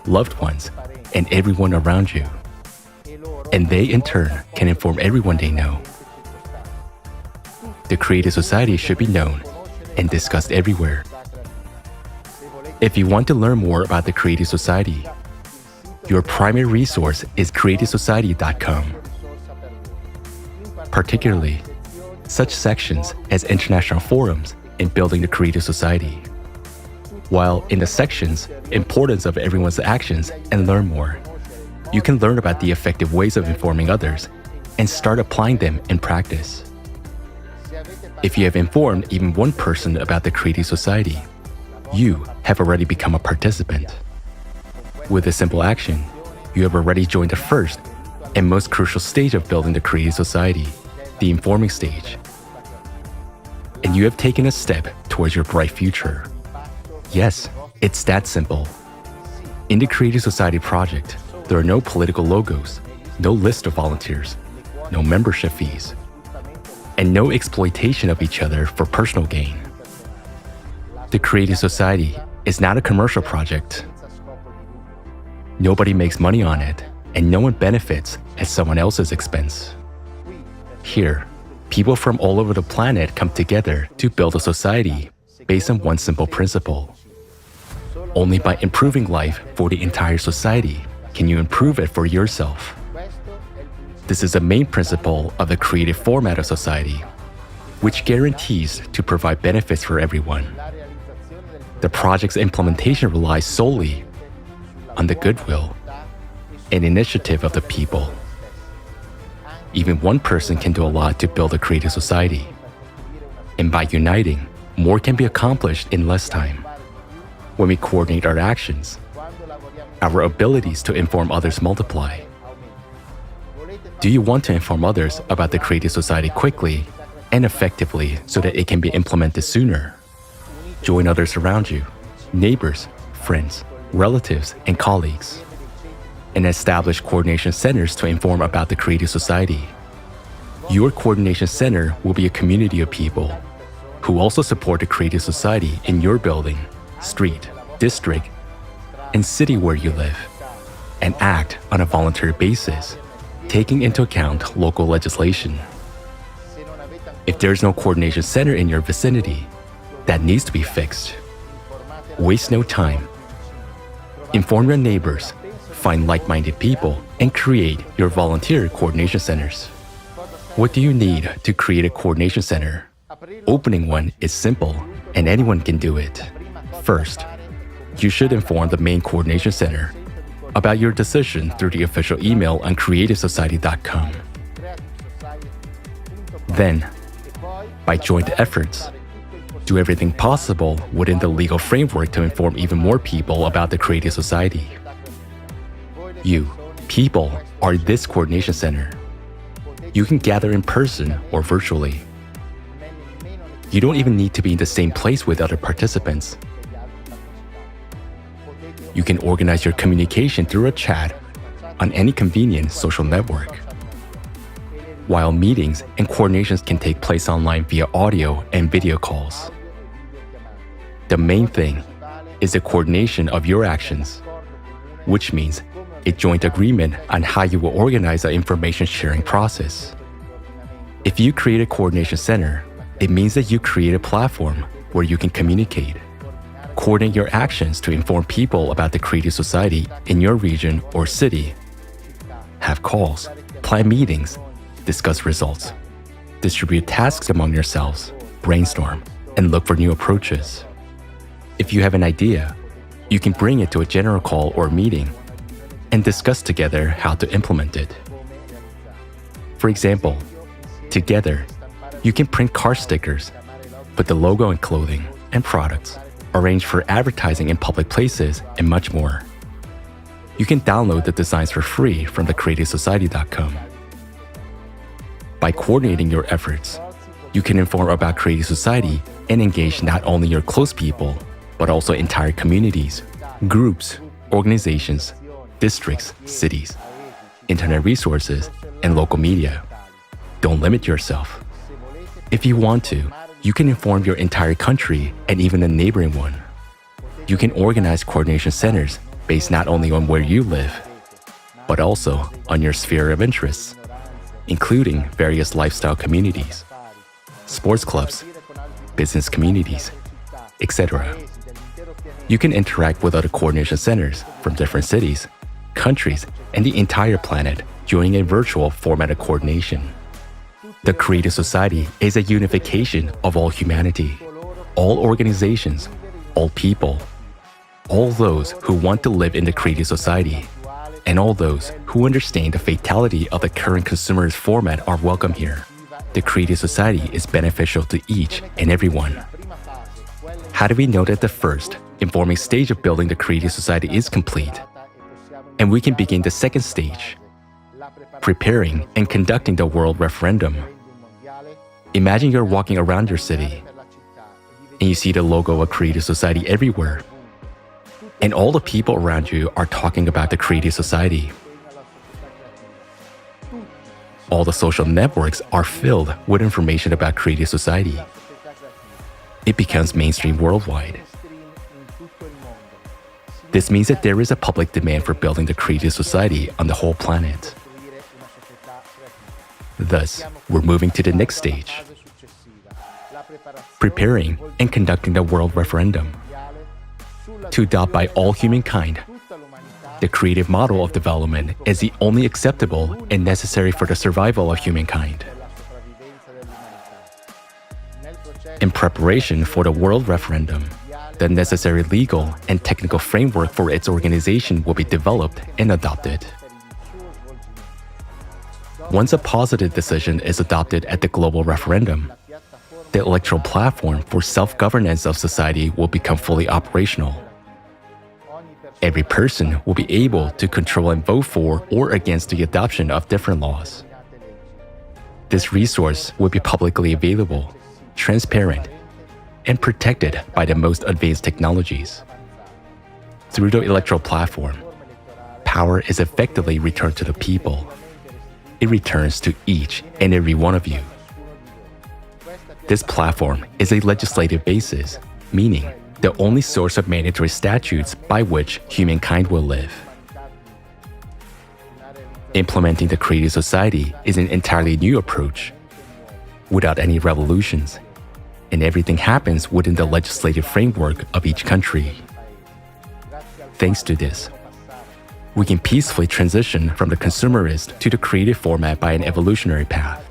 loved ones, and everyone around you. And they, in turn, can inform everyone they know. The Creative Society should be known and discussed everywhere. If you want to learn more about the Creative Society, your primary resource is creativesociety.com. Particularly, such sections as international forums in building the Creative Society. While in the sections, importance of everyone's actions and learn more, you can learn about the effective ways of informing others and start applying them in practice. If you have informed even one person about the Creative Society, you have already become a participant. With a simple action, you have already joined the first and most crucial stage of building the Creative Society, the informing stage. And you have taken a step towards your bright future. Yes, it's that simple. In the Creative Society project, there are no political logos, no list of volunteers, no membership fees, and no exploitation of each other for personal gain. The Creative Society is not a commercial project. Nobody makes money on it, and no one benefits at someone else's expense. Here, people from all over the planet come together to build a society based on one simple principle. Only by improving life for the entire society can you improve it for yourself. This is the main principle of the creative format of society, which guarantees to provide benefits for everyone. The project's implementation relies solely on the goodwill and initiative of the people. even one person can do a lot to build a creative society. And by uniting, more can be accomplished in less time. When we coordinate our actions, our abilities to inform others multiply. Do you want to inform others about the creative society quickly and effectively so that it can be implemented sooner? Join others around you, neighbors, friends, relatives, and colleagues, and establish coordination centers to inform about the creative society. Your coordination center will be a community of people who also support the creative society in your building, street, district, and city where you live, and act on a voluntary basis, taking into account local legislation. If there's no coordination center in your vicinity, that needs to be fixed. Waste no time. Inform your neighbors, find like-minded people, and create your volunteer coordination centers. What do you need to create a coordination center? Opening one is simple, and anyone can do it. First, you should inform the main coordination center about your decision through the official email on creativesociety.com. Then, by joint efforts, do everything possible within the legal framework to inform even more people about the creative society. You, people, are this coordination center. You can gather in person or virtually. You don't even need to be in the same place with other participants. You can organize your communication through a chat on any convenient social network. While meetings and coordinations can take place online via audio and video calls. The main thing is the coordination of your actions, which means a joint agreement on how you will organize the information sharing process. If you create a coordination center, it means that you create a platform where you can communicate, coordinate your actions to inform people about the creative society in your region or city, have calls, plan meetings, discuss results, distribute tasks among yourselves, brainstorm, and look for new approaches. If you have an idea, you can bring it to a general call or meeting and discuss together how to implement it. For example, together, you can print car stickers, put the logo in clothing and products, arrange for advertising in public places, and much more. You can download the designs for free from the creativesociety.com. By coordinating your efforts, you can inform about creative society and engage not only your close people, but also entire communities, groups, organizations, districts, cities, internet resources, and local media. Don't limit yourself. If you want to, you can inform your entire country and even a neighboring one. You can organize coordination centers based not only on where you live, but also on your sphere of interests, including various lifestyle communities, sports clubs, business communities, etc. You can interact with other coordination centers from different cities, countries, and the entire planet during a virtual format of coordination. The creative society is a unification of all humanity, all organizations, all people, all those who want to live in the creative society, and all those who understand the fatality of the current consumerist format are welcome here. The creative society is beneficial to each and everyone. How do we know that the first, informing stage of building the creative society is complete? And we can begin the second stage, preparing and conducting the world referendum. Imagine you're walking around your city, and you see the logo of Creative Society everywhere. And all the people around you are talking about the Creative Society. All the social networks are filled with information about Creative Society. It becomes mainstream worldwide. This means that there is a public demand for building the Creative Society on the whole planet. Thus, we're moving to the next stage, preparing and conducting the world referendum to adopt by all humankind. The creative model of development is the only acceptable and necessary for the survival of humankind. In preparation for the world referendum, the necessary legal and technical framework for its organization will be developed and adopted. Once a positive decision is adopted at the global referendum, the electoral platform for self-governance of society will become fully operational. Every person will be able to control and vote for or against the adoption of different laws. This resource will be publicly available, transparent, and protected by the most advanced technologies. Through the electoral platform, power is effectively returned to the people. It returns to each and every one of you. This platform is a legislative basis, meaning the only source of mandatory statutes by which humankind will live. Implementing the creative society is an entirely new approach, without any revolutions, and everything happens within the legislative framework of each country. Thanks to this, we can peacefully transition from the consumerist to the creative format by an evolutionary path.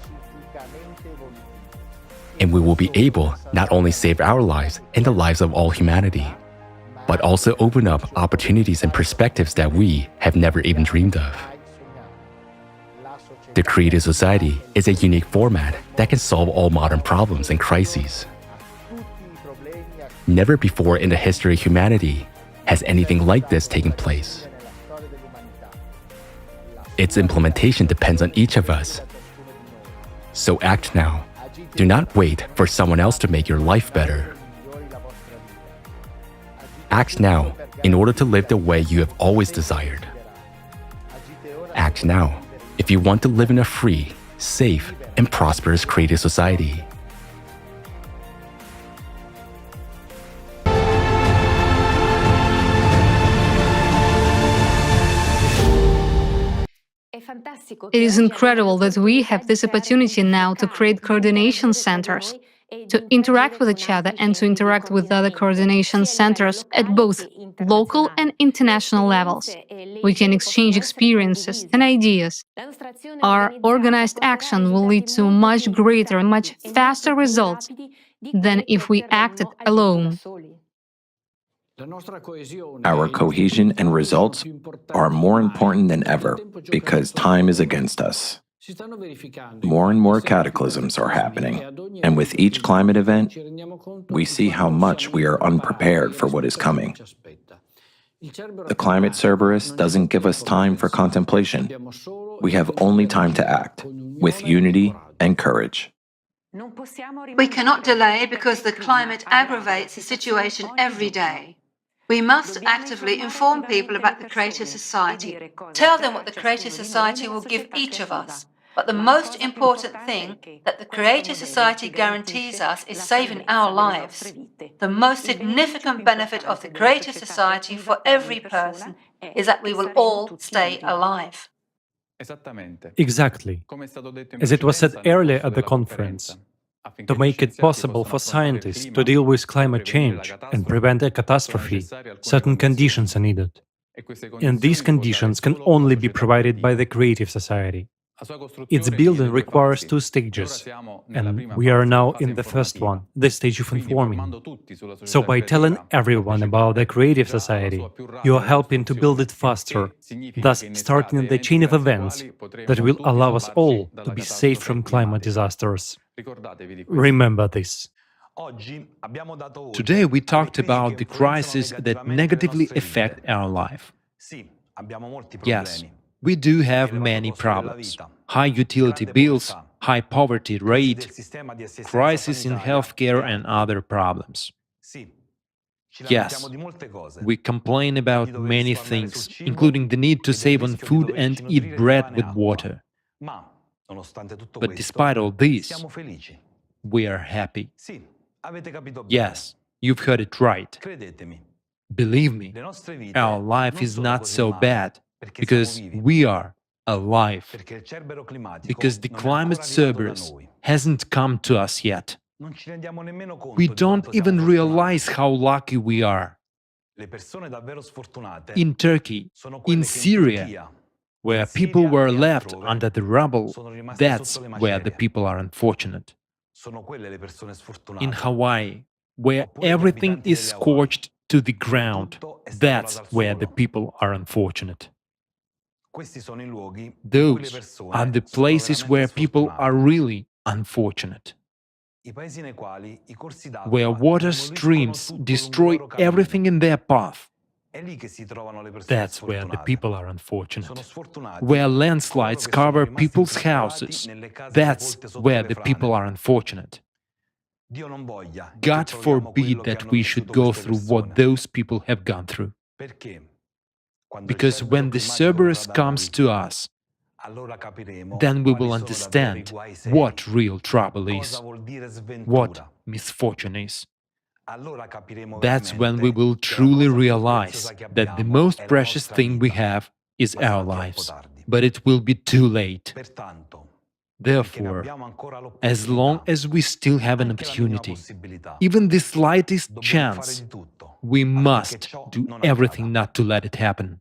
And we will be able not only save our lives and the lives of all humanity, but also open up opportunities and perspectives that we have never even dreamed of. The creative society is a unique format that can solve all modern problems and crises. Never before in the history of humanity has anything like this taken place. Its implementation depends on each of us. So act now. Do not wait for someone else to make your life better. Act now in order to live the way you have always desired. Act now if you want to live in a free, safe, and prosperous creative society. It is incredible that we have this opportunity now to create coordination centers, to interact with each other and to interact with other coordination centers at both local and international levels. We can exchange experiences and ideas. Our organized action will lead to much greater and much faster results than if we acted alone. Our cohesion and results are more important than ever because time is against us. More and more cataclysms are happening, and with each climate event, we see how much we are unprepared for what is coming. The climate Cerberus doesn't give us time for contemplation. We have only time to act, with unity and courage. We cannot delay because the climate aggravates the situation every day. We must actively inform people about the Creative Society, tell them what the Creative Society will give each of us. But the most important thing that the Creative Society guarantees us is saving our lives. The most significant benefit of the Creative Society for every person is that we will all stay alive. Exactly. As it was said earlier at the conference, to make it possible for scientists to deal with climate change and prevent a catastrophe, certain conditions are needed. And these conditions can only be provided by the Creative Society. Its building requires two stages, and we are now in the first one, the stage of informing. So by telling everyone about the Creative Society, you are helping to build it faster, thus starting the chain of events that will allow us all to be safe from climate disasters. Remember this. Today we talked about the crises that negatively affect our life. Yes, we do have many problems. High utility bills, high poverty rate, crisis in healthcare and other problems. Yes, we complain about many things, including the need to save on food and eat bread with water. But despite all this, we are happy. Yes, you've heard it right. Believe me, our life is not so bad because we are alive. Because the climate Cerberus hasn't come to us yet. We don't even realize how lucky we are. In Turkey, in Syria, where people were left under the rubble, that's where the people are unfortunate. In Hawaii, where everything is scorched to the ground, that's where the people are unfortunate. Those are the places where people are really unfortunate, where water streams destroy everything in their path. That's where the people are unfortunate. Where landslides cover people's houses. That's where the people are unfortunate. God forbid that we should go through what those people have gone through. Because when the Cerberus comes to us, then we will understand what real trouble is, what misfortune is. That's when we will truly realize that the most precious thing we have is our lives, but it will be too late. Therefore, as long as we still have an opportunity, even the slightest chance, we must do everything not to let it happen.